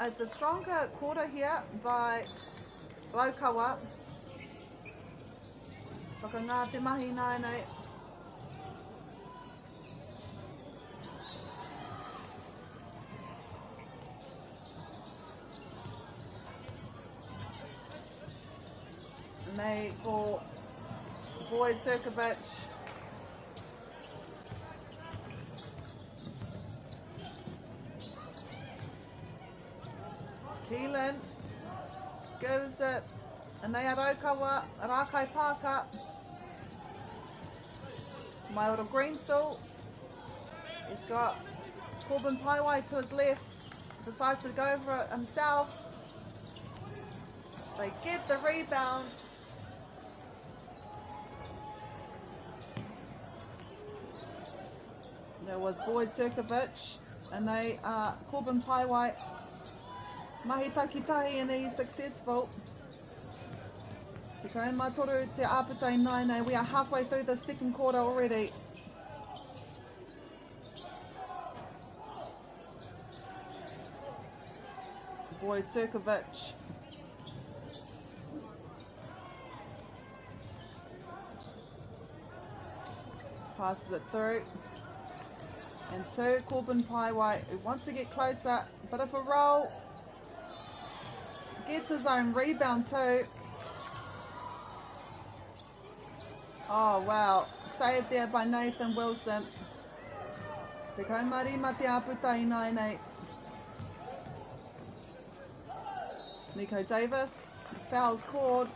it's a stronger quarter here by Raukawa. Whakangā te mahi nai nei. Nei for Boyd Cirkovic. Keelan gives it, and nei a Raukawa, Rākai Pāka. Mauro Greensill, he's got Corbin Paiwai to his left, decides to go for it himself. They get the rebound. There was Boyd Cirkovic, and they Corbin Paiwai. Mahi takitahi, and he's successful. Te kai matoru te āputai nai. We are halfway through the second quarter already. Boyd Cirkovic. Passes it through. And to Corbin Paiwai, who wants to get closer. But if a roll, gets his own rebound too. Oh wow, saved there by Nathan Wilson. Te kaumarima te āputai nai nei. Nico Davis, foul's called.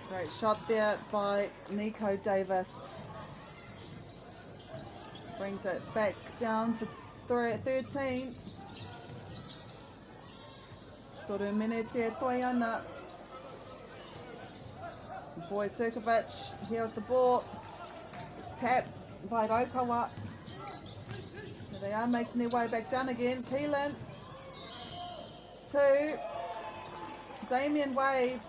Great shot there by Nico Davis. Brings it back down to 13. Toru mene te toi ana. Boyd Cirkovic here with the ball. It's tapped by Raukawa. Here they are making their way back down again. Keelan to Damien Wade.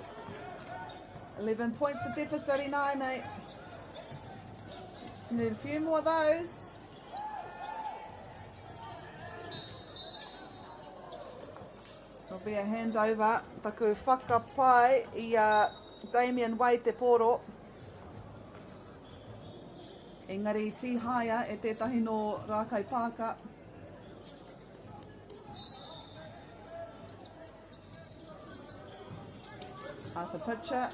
11 points of deficit in 9-8. Just need a few more of those. There'll be a handover. Taku whakapai I Damien Wade te poro. Engari tihaia e tētahi no Rākai Pāka. Arthur Pitcher.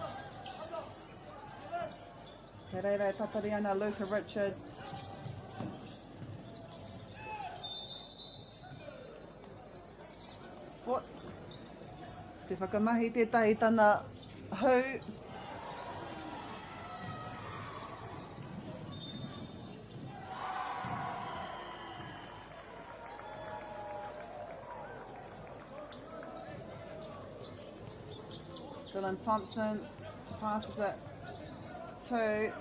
He reire tatari ana Luca Richards. Foot. Te whakamahi tētahi tana hu. Dylan Thompson passes it to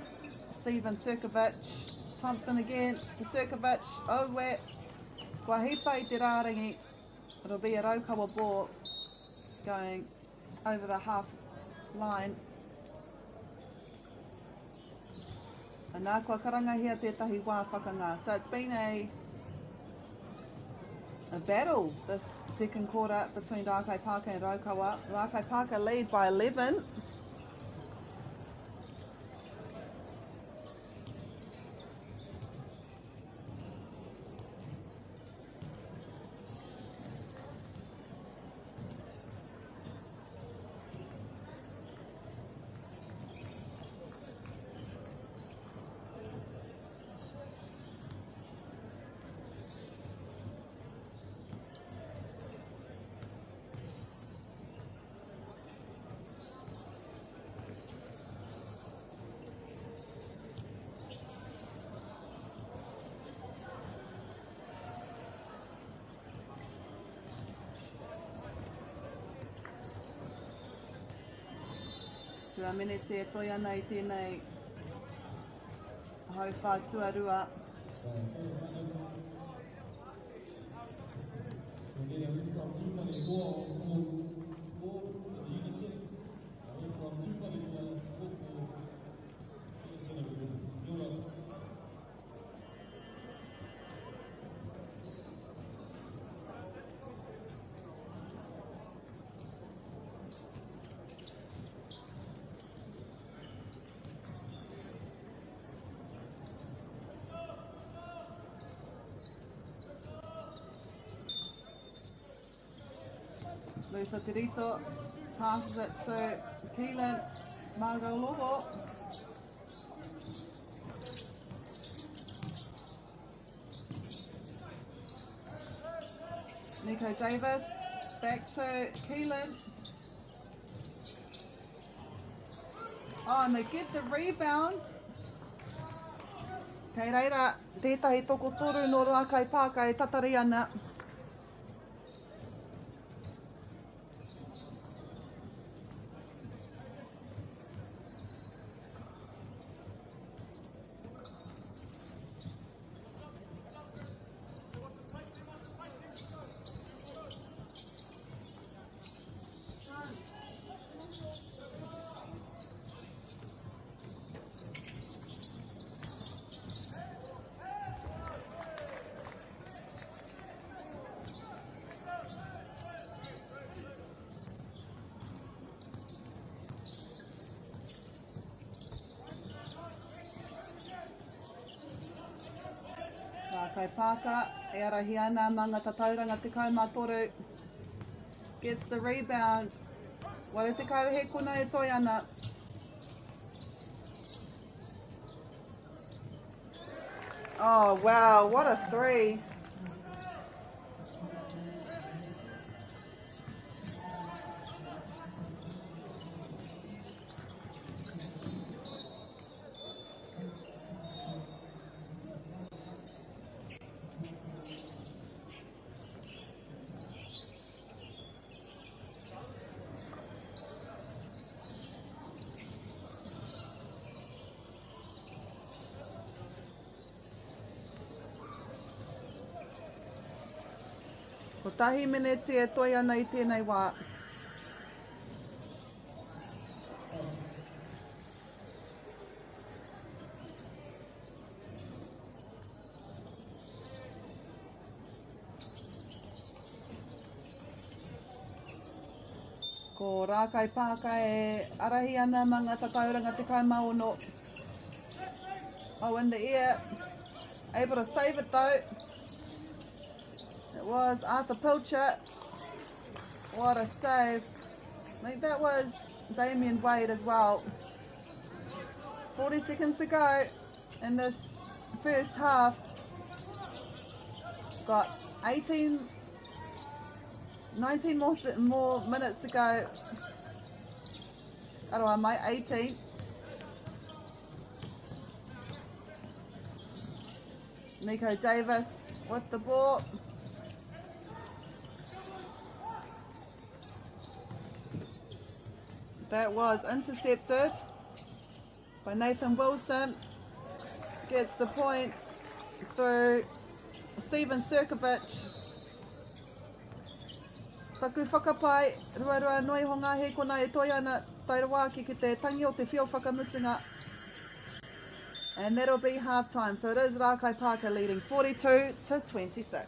Stephen Sirkovic. Thompson again to Sirkovic. Owe. Kua hipa I te rārangi. It'll be a Raukawa ball going over the half line. And nā kua karangahia tētahi wā whakanga. So it's been a battle this second quarter between Rākai Pāka and Raukawa. Rākai Pāka lead by 11. Tua minute e toi ana I tēnei hau whātuarua. Luisa Tirito passes it to Keelan Margolovo. Nico Davis back to Keelan. Oh, and they get the rebound. Kei reira, tētahi toko toru no Rākai Pāka e tatari ana. Rākai Pāka, e arahi ana manga tatauranga te kaumatoru. Gets the rebound. Wara te kau he kuna e toi ana. Oh wow, what a three. Ko tahi minute e toi ana I tēnei wā. Ko Rākai Pāka e arahi ana manga tatauranga te kaumaono. Oh, in the air. Able to save it though. It was Arthur Pilcher. What a save. I think that was Damien Wade as well. 40 seconds to go in this first half. Got 19 more minutes to go. Aroa mai, 18. Nico Davis with the ball. That was intercepted. by Nathan Wilson. Gets the points through Steven Sirkovic. Taku whakapai, ruarua noi honga he kona e toi ana Tairawaki ki te tangi o te whio whakamutunga. And that'll be half time. So it is Rakai Parker leading 42-26.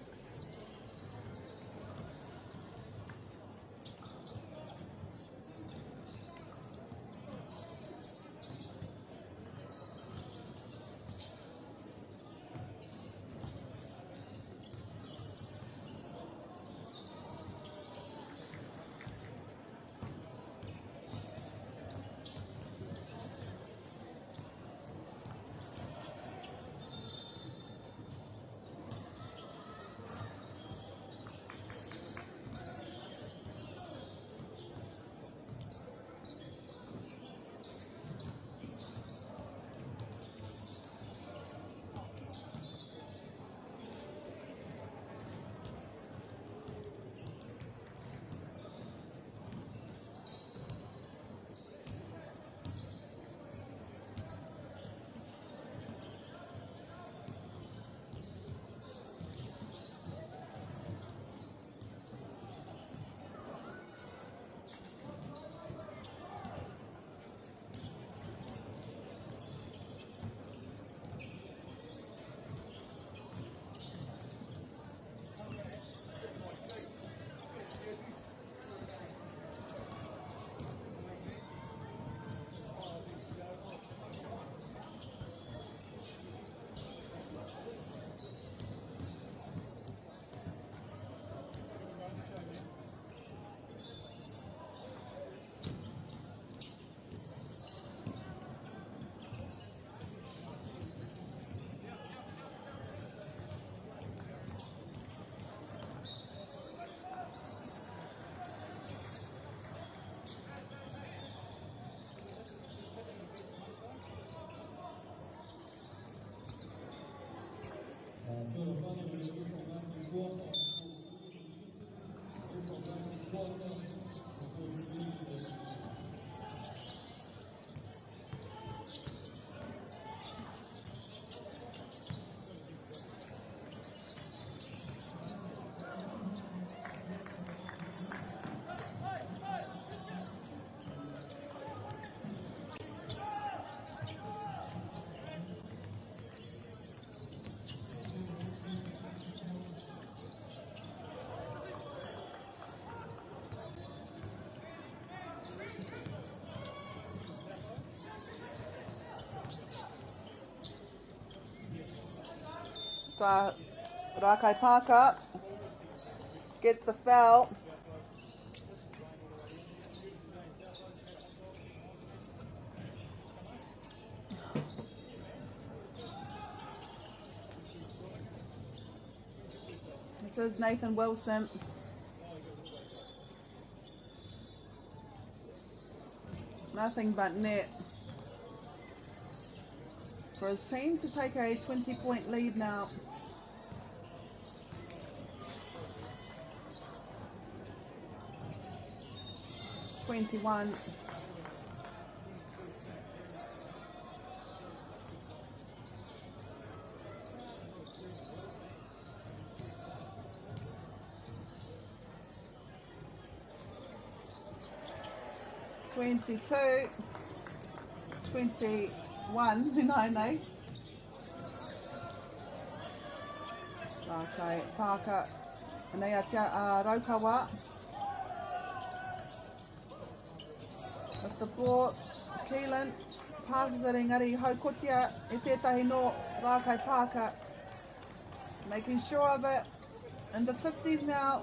Rakai Parker gets the foul. This is Nathan Wilson. Nothing but net for his team to take a 20-point lead now. (21) (22) 21 Hinaine. Rakai Parker nei atia Raukawa. With the ball, Keelan passes it engari haukotia e tētahi no Rakai Parker. Making sure of it. In the 50s now.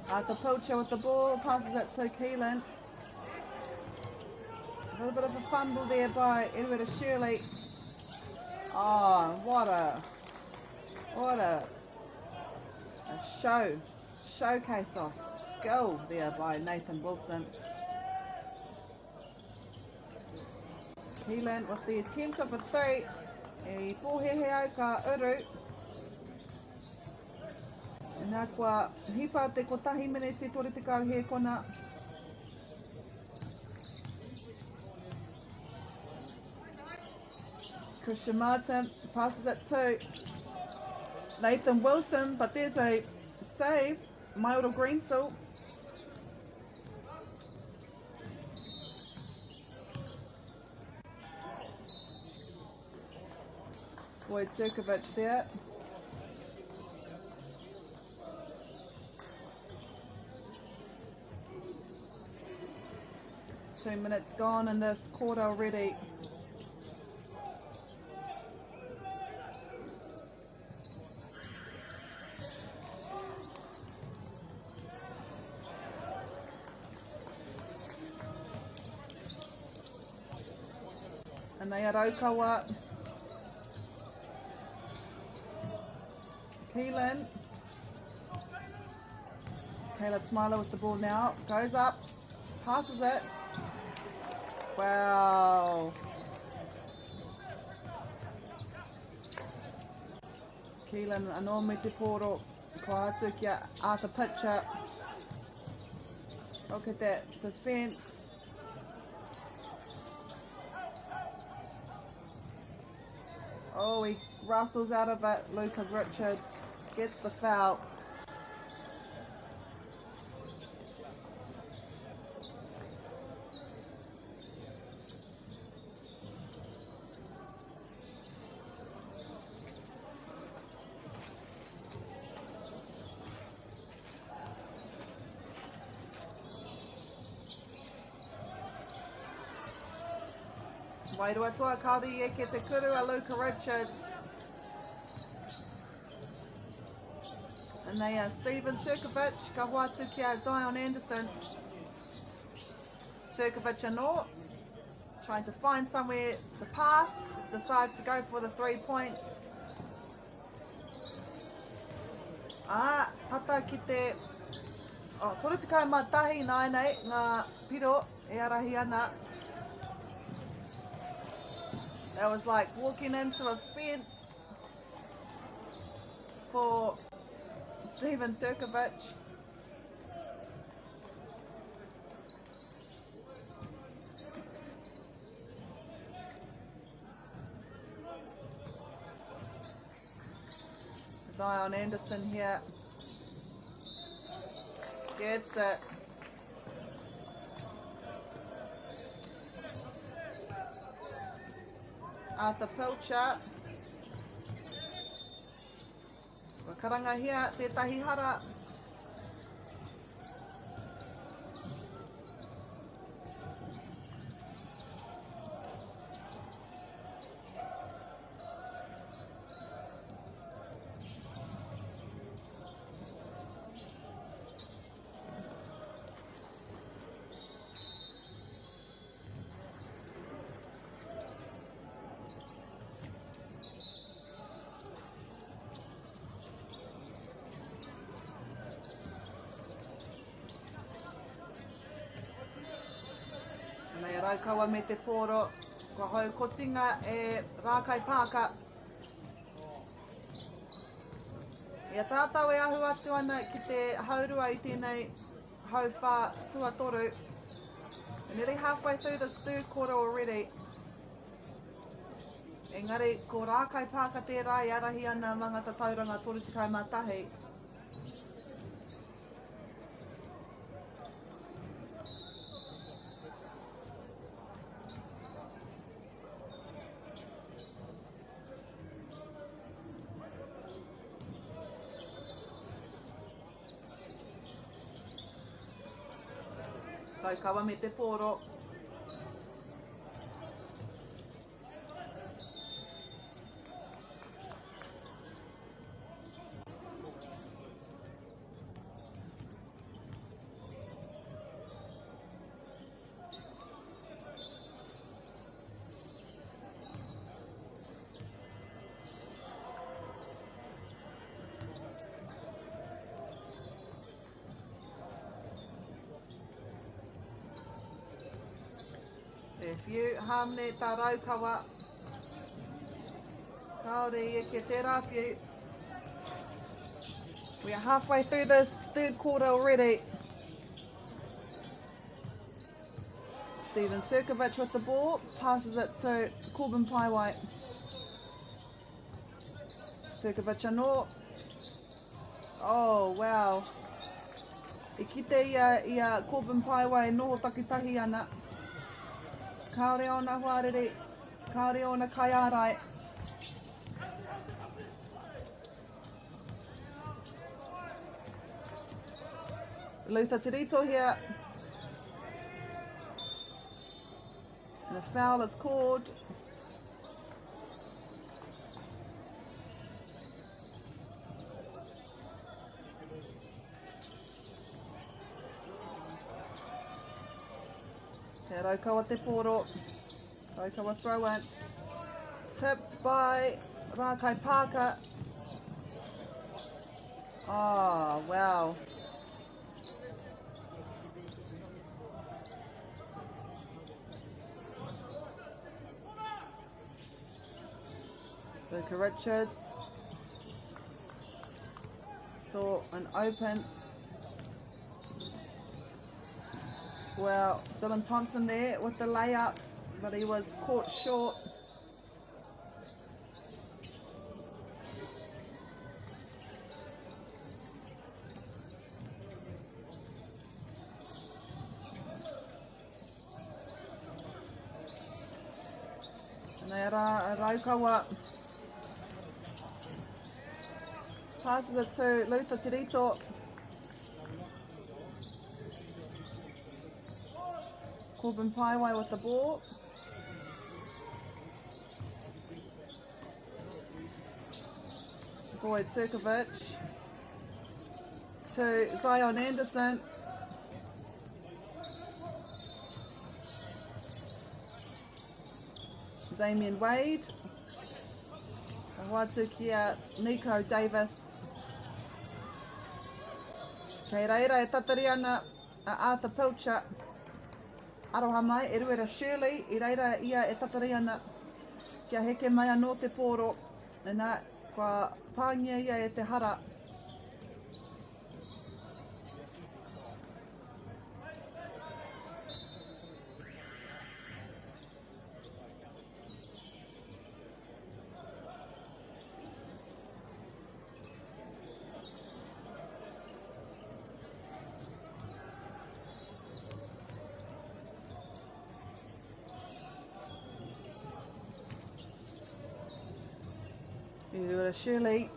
Arthur Pilcher with the ball, passes it to Keelan. A little bit of a fumble there by Edward Shirley. Oh, what a showcase of skill there by Nathan Wilson. Keelan with the attempt of a three. E pōhehe au ka uru. E nā kua hipa te kotahi miniti tori te kau he kona. Christian Martin passes it to Nathan Wilson, but there's a save. Mauro Greensel. Boyd Surkovic there. Two minutes gone in this quarter already. And they are Okawa. Keelan. Caleb Smiler with the ball now. Goes up. Passes it. Wow. Keelan anō me te poro. Ko atu kia ata pitcher. Look at that defence. Oh, he rustles out of it. Luca Richards gets the foul. Wairua toa kauri e ke te kuru a Luca Richards. And they are Steven Surkovic, ka hoatu kia Zion Anderson. Surkovic anō, trying to find somewhere to pass, decides to go for the 3 points. Tata ki te... Oh, tore tekau mā tahi nai nei, ngā piro e arahi ana. That was like walking into a fence for Steven Surkovic. Zion Anderson here gets it. Arthur Pilcher. Wakaranga hia, tētahi hara. Nei raukaua me te pōro, kua hau kotinga e Rākai Pāka. Ia tātou e ahu atu ana ki te haurua I tēnei hauwha tuatoru. We're nearly halfway through this third quarter already. Engari, ko Rākai Pāka tērā I arahi ana mangata tauranga toru tekau mā tahi. Raukaua me te pōro. If you hamne tā raukawa, kaore I ke te rāwhiu. We are halfway through this third quarter already. Steven Surkovic with the ball, passes it to Corbin Paiwai. Cirkovic anō. Oh, wow. I kite ia Corbin Paiwai noho takitahi ana. Kaore ona Huarere. Kaore ona Kaiarai. Luta Tirito here. And a foul is called. He Raukawa te poro. Raukawa throw in. Tipped by Rākai Parker. Oh, wow. Luca Richards saw an open. Well, Dylan Thompson there with the layup, but he was caught short. Nei Raukawa passes it to Luta Tirito. Corbin Paiwai with the ball. Boyd Cirkovic to Zion Anderson. Damien Wade. Watukia Nico Davis. Kei reira e tatari ana a Arthur Pilcher. Aroha mai, e ruera Shirley, I reira ia e tatari ana kia heke mai anō te poro. E nā, kua pāngia ia e te hara. I Shirley,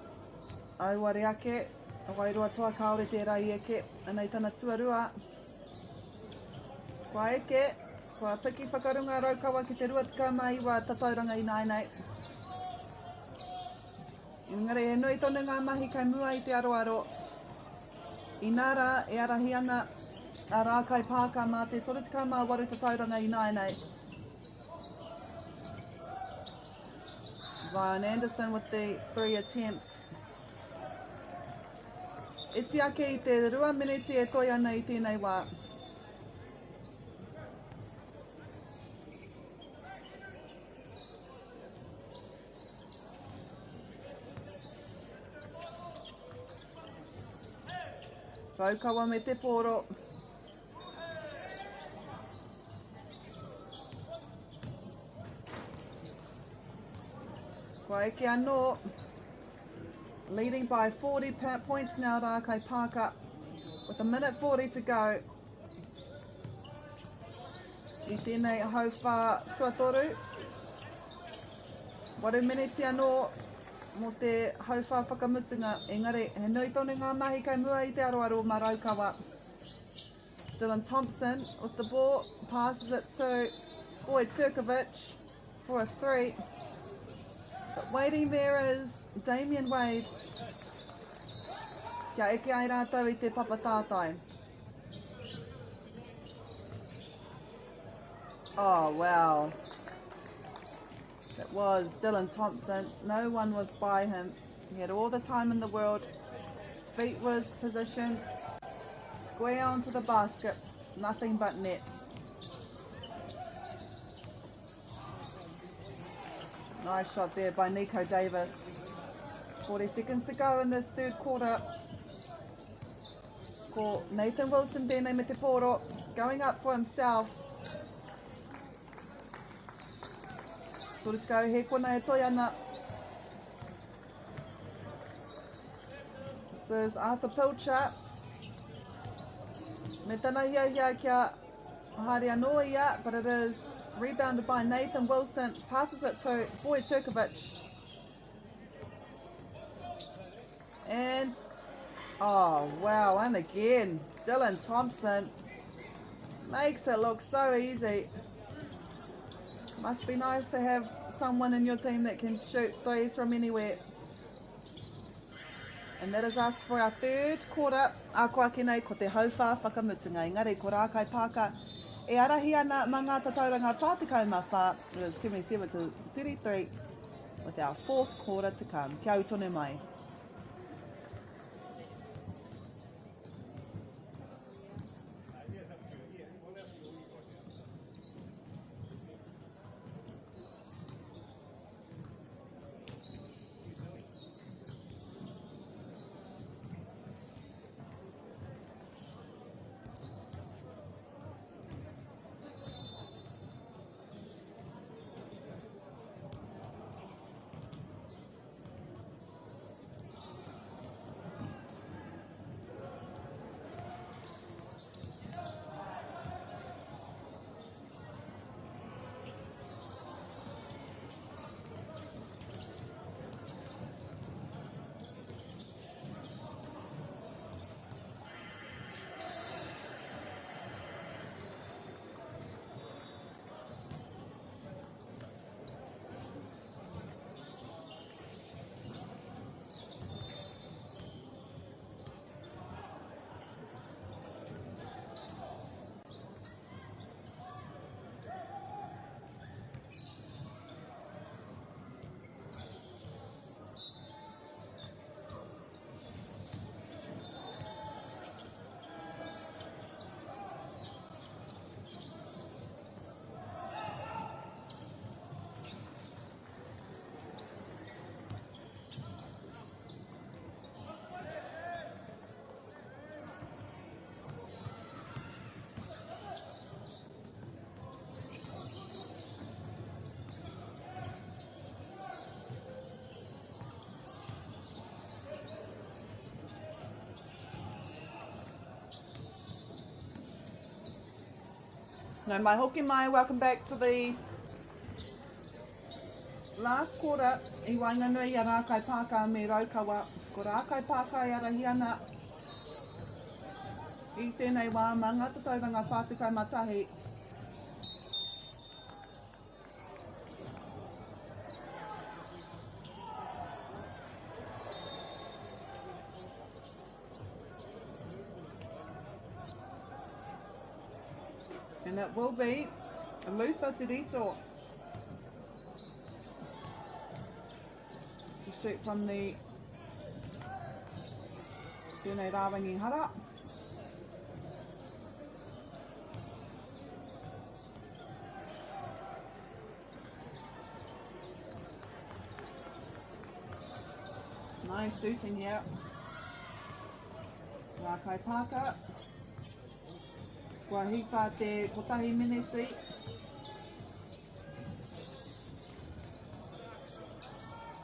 au wari ake, a wairua toa kaore tērā I eke, anei tana tuarua. Kua eke, kua piki whakarunga Raukawa ki te rua tikama iwa tatauranga I nainei. Engari e nui tonu ngā mahi kai mua I te aroaro. I nara e arahi ana a Rākai Pāka mā te 38 tatauranga I nainei. Zion Anderson with the 3 attempts. Iti ake I te 2 miniti e toi ana I tēnei wā. Raukawa me te poro. Kua eke anō, leading by 40 points now Rākai Pāka, with 1:40 to go. I tēnei hauwha tuatoru. 8 miniti anō mo te hauwha whakamutunga. Engari, he nui tonu ngā mahi kai mua I te aroaro mā Raukawa. Dylan Thompson with the ball, passes it to Boyd Cirkovic for a 3. But waiting there is Damien Wade. Kia eke ai rātou I te papatātai. Oh, wow. It was Dylan Thompson. No one was by him. He had all the time in the world. Feet was positioned square onto the basket. Nothing but net. Nice shot there by Nico Davis. 40 seconds to go in this third quarter. Ko Nathan Wilson tēnei me te poro, going up for himself. Tōru tikau he kona e toi ana. This is Arthur Pilcher. Me tana hia kia haere noa ia, but it is rebounded by Nathan Wilson. Passes it to Boyd Turkovic. And, oh wow, and again, Dylan Thompson makes it look so easy. Must be nice to have someone in your team that can shoot threes from anywhere. And that is us for our third quarter. A koa ki nei ko te hauwha whakamutunga. Engari, ko rā kai Pāka. E arahi ana mga tatauranga whātikau mawha. It is 77 to 33 with our fourth quarter to come. Kia utonu mai. No mai hoki mai, welcome back to the last quarter. I wainganui i a rā kai Pāka me Raukawa. Ko rā kai Pāka i arahi ana i tēnei wā mā ngā tatauranga whātikau matahi. And it will be Luther Tirito to shoot from the tēnei rāwangi hara. Nice shooting here. Rā kai Pāka. Kua hipa te kotahi miniti.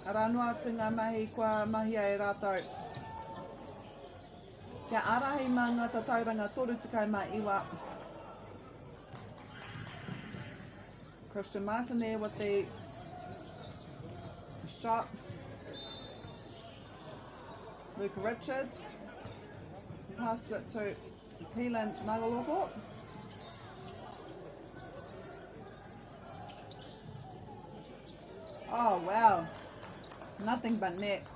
Aranua te ngā mahi kua mahia e rātou. Kia arahi mā ngā tatauranga toru tikau mā iwa. Christian Martin there with the shot. Luka Richards. Passed it to Keelan Magaloko. Oh wow, nothing but net.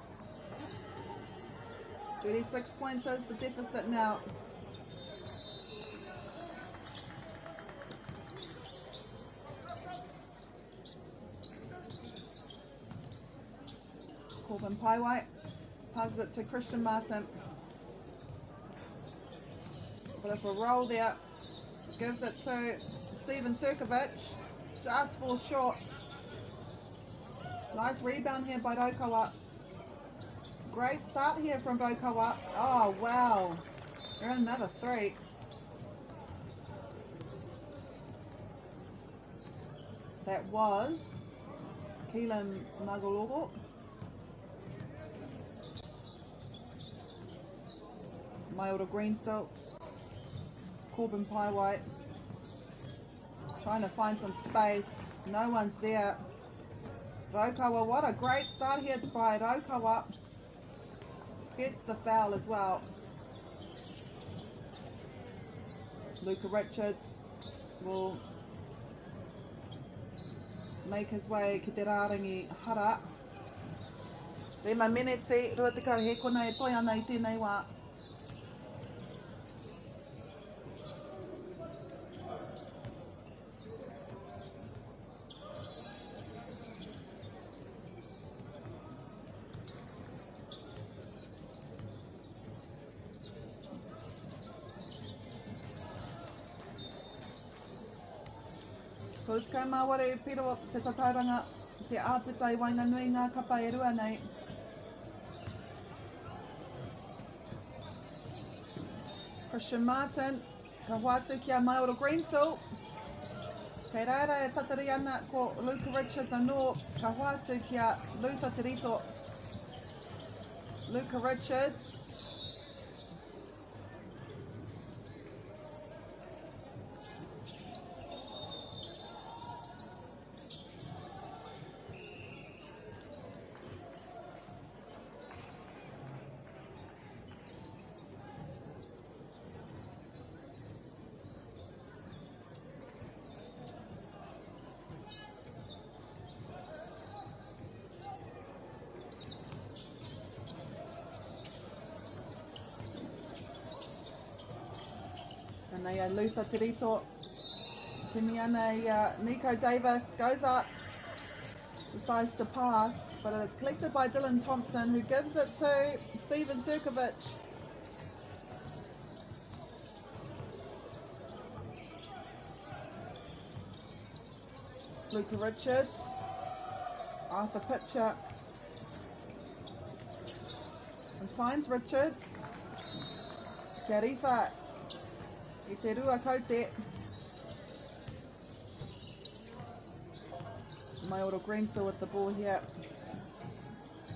36 points is the deficit now. Corbin Paiwai passes it to Christian Martin. Bit of a roll there. Gives it to Steven Surkovic. Just falls short. Nice rebound here by Raukawa. Great start here from Raukawa. Oh wow. They're another three. That was Keelan Magalogo. Mai ora green silk. Corbin pie white. Trying to find some space. No one's there. Raukawa, what a great start here by Raukawa. Gets the foul as well. Luca Richards will make his way ki te rārangi hara. Rema meneti, rua te kau he kona e toi ana I tēnei wā. Tōs kai maware piro te tatairanga, te āputa I Wainganui ngā kapa e rua nei. Christian Martin, ka hoatu ki a Mauro Greensill. Kei rāra e tatari ana ko Luca Richards anō, ka hoatu ki a Luther Tirito. Luca Richards. And Luther Tirito, Kimi ana Nico Davis goes up, decides to pass, but it is collected by Dylan Thompson, who gives it to Steven Surkovic. Luca Richards, Arthur Pitcher, and finds Richards. Kia riwha I te rua kaute. Mauro Greensill with the ball here.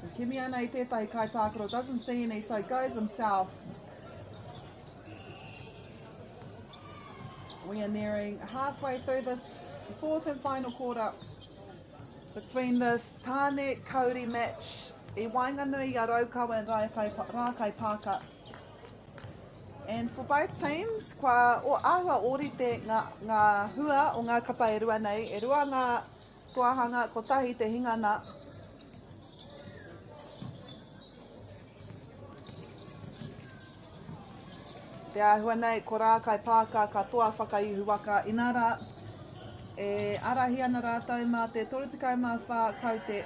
And Kimi ana I tētahi kai tākaro, doesn't see any, so goes himself. We are nearing halfway through this fourth and final quarter between this Tāne Kauri match I Wainganui a Raukawa and Rākai Pāka. And for both teams, kua o ahua orite ngā hua o ngā kapa e rua nei, e rua ngā tuahanga ko tahi te hingana. Te ahua nei, ko Rākai Pāka ka toa whakaihu waka inara. E arahi ana rātou mā te 34 kaute.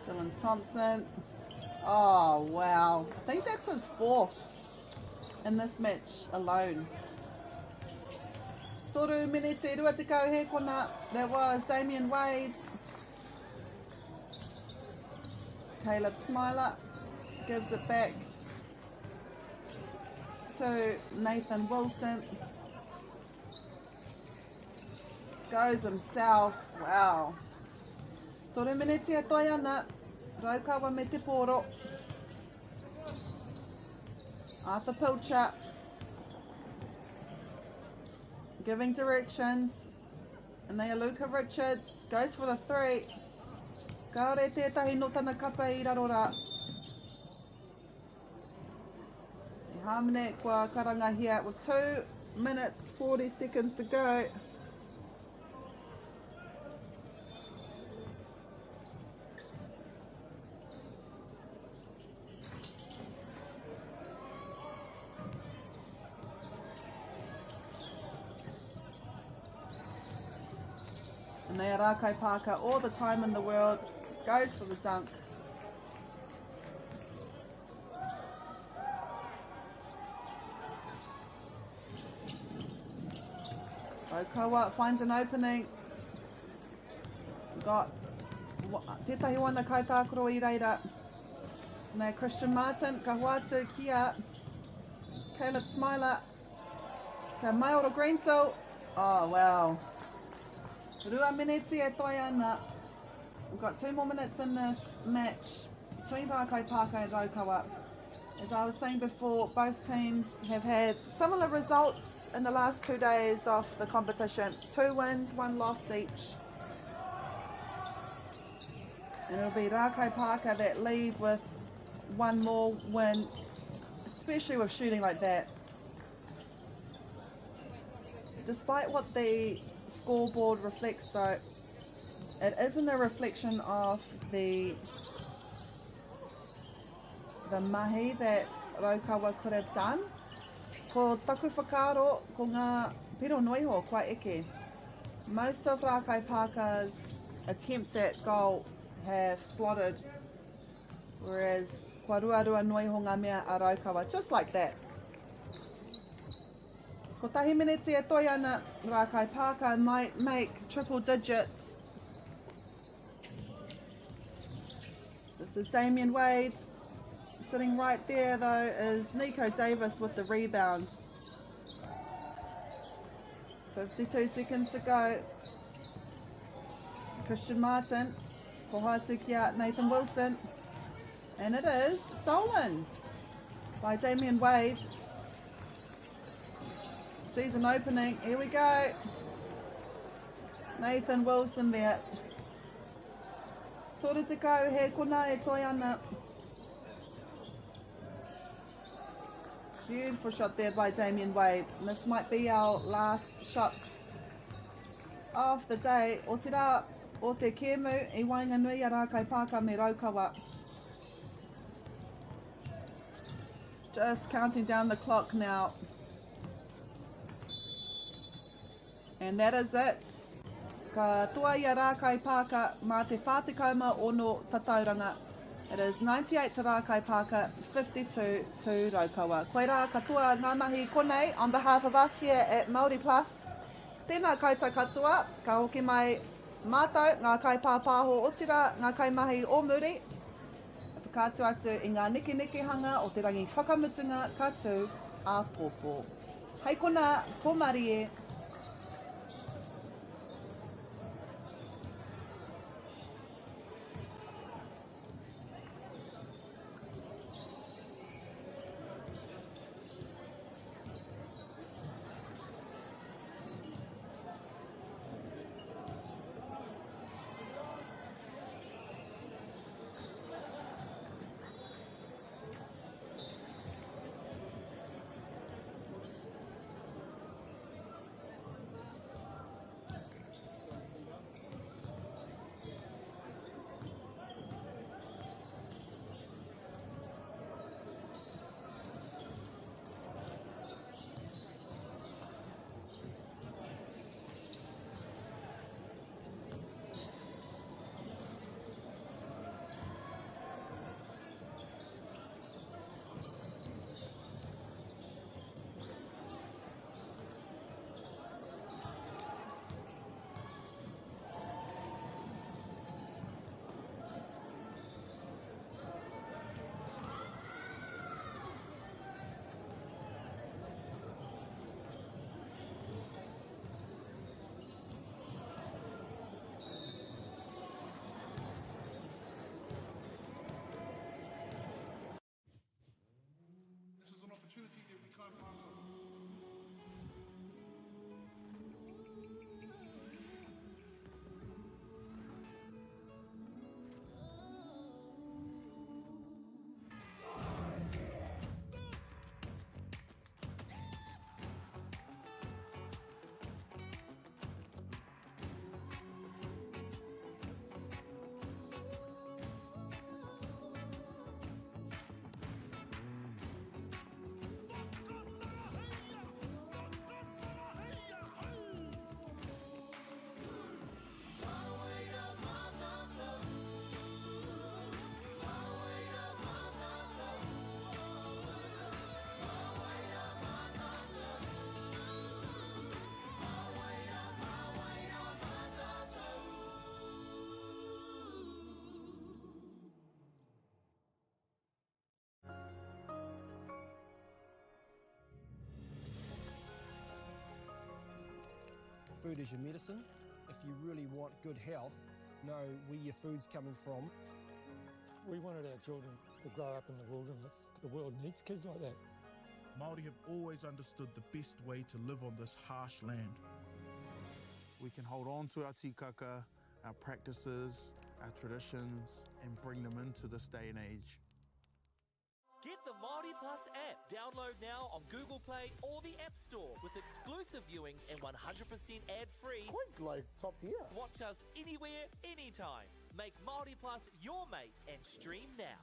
Dylan Thompson. Oh, wow. I think that's his fourth in this match alone. Toru minete rua te kau he kona. That was Damien Wade. Caleb Smiler gives it back to Nathan Wilson. Goes himself. Wow. Toru minete a toi ana. Raukawa me te poro. Arthur Pilcher giving directions. And they are Luca Richards. Goes for the three. Kaore tētahi no tana kapa I rarora. I Hamane kua karanga here with 2 minutes 40 seconds to go. And they are Rākai Pāka, all the time in the world, goes for the dunk. Raukawa finds an opening. Got tētahi wana kaitākaro I reira. Nei Christian Martin, ka hoatu kia Caleb Smiler, ka Mauro Greensill. Oh, wow. Rua miniti e toi ana. We've got 2 more minutes in this match between Rākai Pāka and Raukawa. As I was saying before, both teams have had similar results in the last 2 days of the competition. 2 wins, 1 loss each. And it'll be Rākai Pāka that leave with 1 more win, especially with shooting like that. Despite what the scoreboard reflects though, it isn't a reflection of the mahi that Raukawa could have done. Ko taku whakaro ko ngā piro noiho kua eke. Most of Rākai Pāka's attempts at goal have slotted, whereas kua ruarua noiho ngā mea a Raukawa, just like that. Ko tahi miniti e toi ana, Rākai Pāka might make triple digits. This is Damien Wade. Sitting right there though is Nico Davis with the rebound. 52 seconds to go. Christian Martin, ko hoatu kia Nathan Wilson. And it is stolen by Damien Wade. Season opening, here we go. Nathan Wilson there. Tōru te kau he kona e toi ana. Beautiful shot there by Damien Wade. And this might be our last shot of the day. O te rā, o te kēmu, I Wainganui a Rākai Pāka me Raukawa. Just counting down the clock now. And that is it. Ka tua I a Rākai Pāka mā te whātekauma ono tatauranga. It is 98 to Rākai Pāka, 52 to Raukawa. Koe rā katoa ngā mahi konei on behalf of us here at Māori Plus. Tēnā koutou katoa, ka hoki mai mātou ngā kai pāpāho otira, ngā kai mahi o muri. Whakātu atu I ngā niki hanga o te rangi whakamutunga katu a pōpō. Hei kona, ko Marie. food is your medicine. If you really want good health, know where your food's coming from. We wanted our children to grow up in the wilderness. The world needs kids like that. Māori have always understood the best way to live on this harsh land. We can hold on to our tikaka, our practices, our traditions, and bring them into this day and age. Get the Māori Plus app. Download now on Google Play or the App Store with exclusive viewings and 100% ad-free. Quite like top tier. Watch us anywhere, anytime. Make Māori Plus your mate and stream now.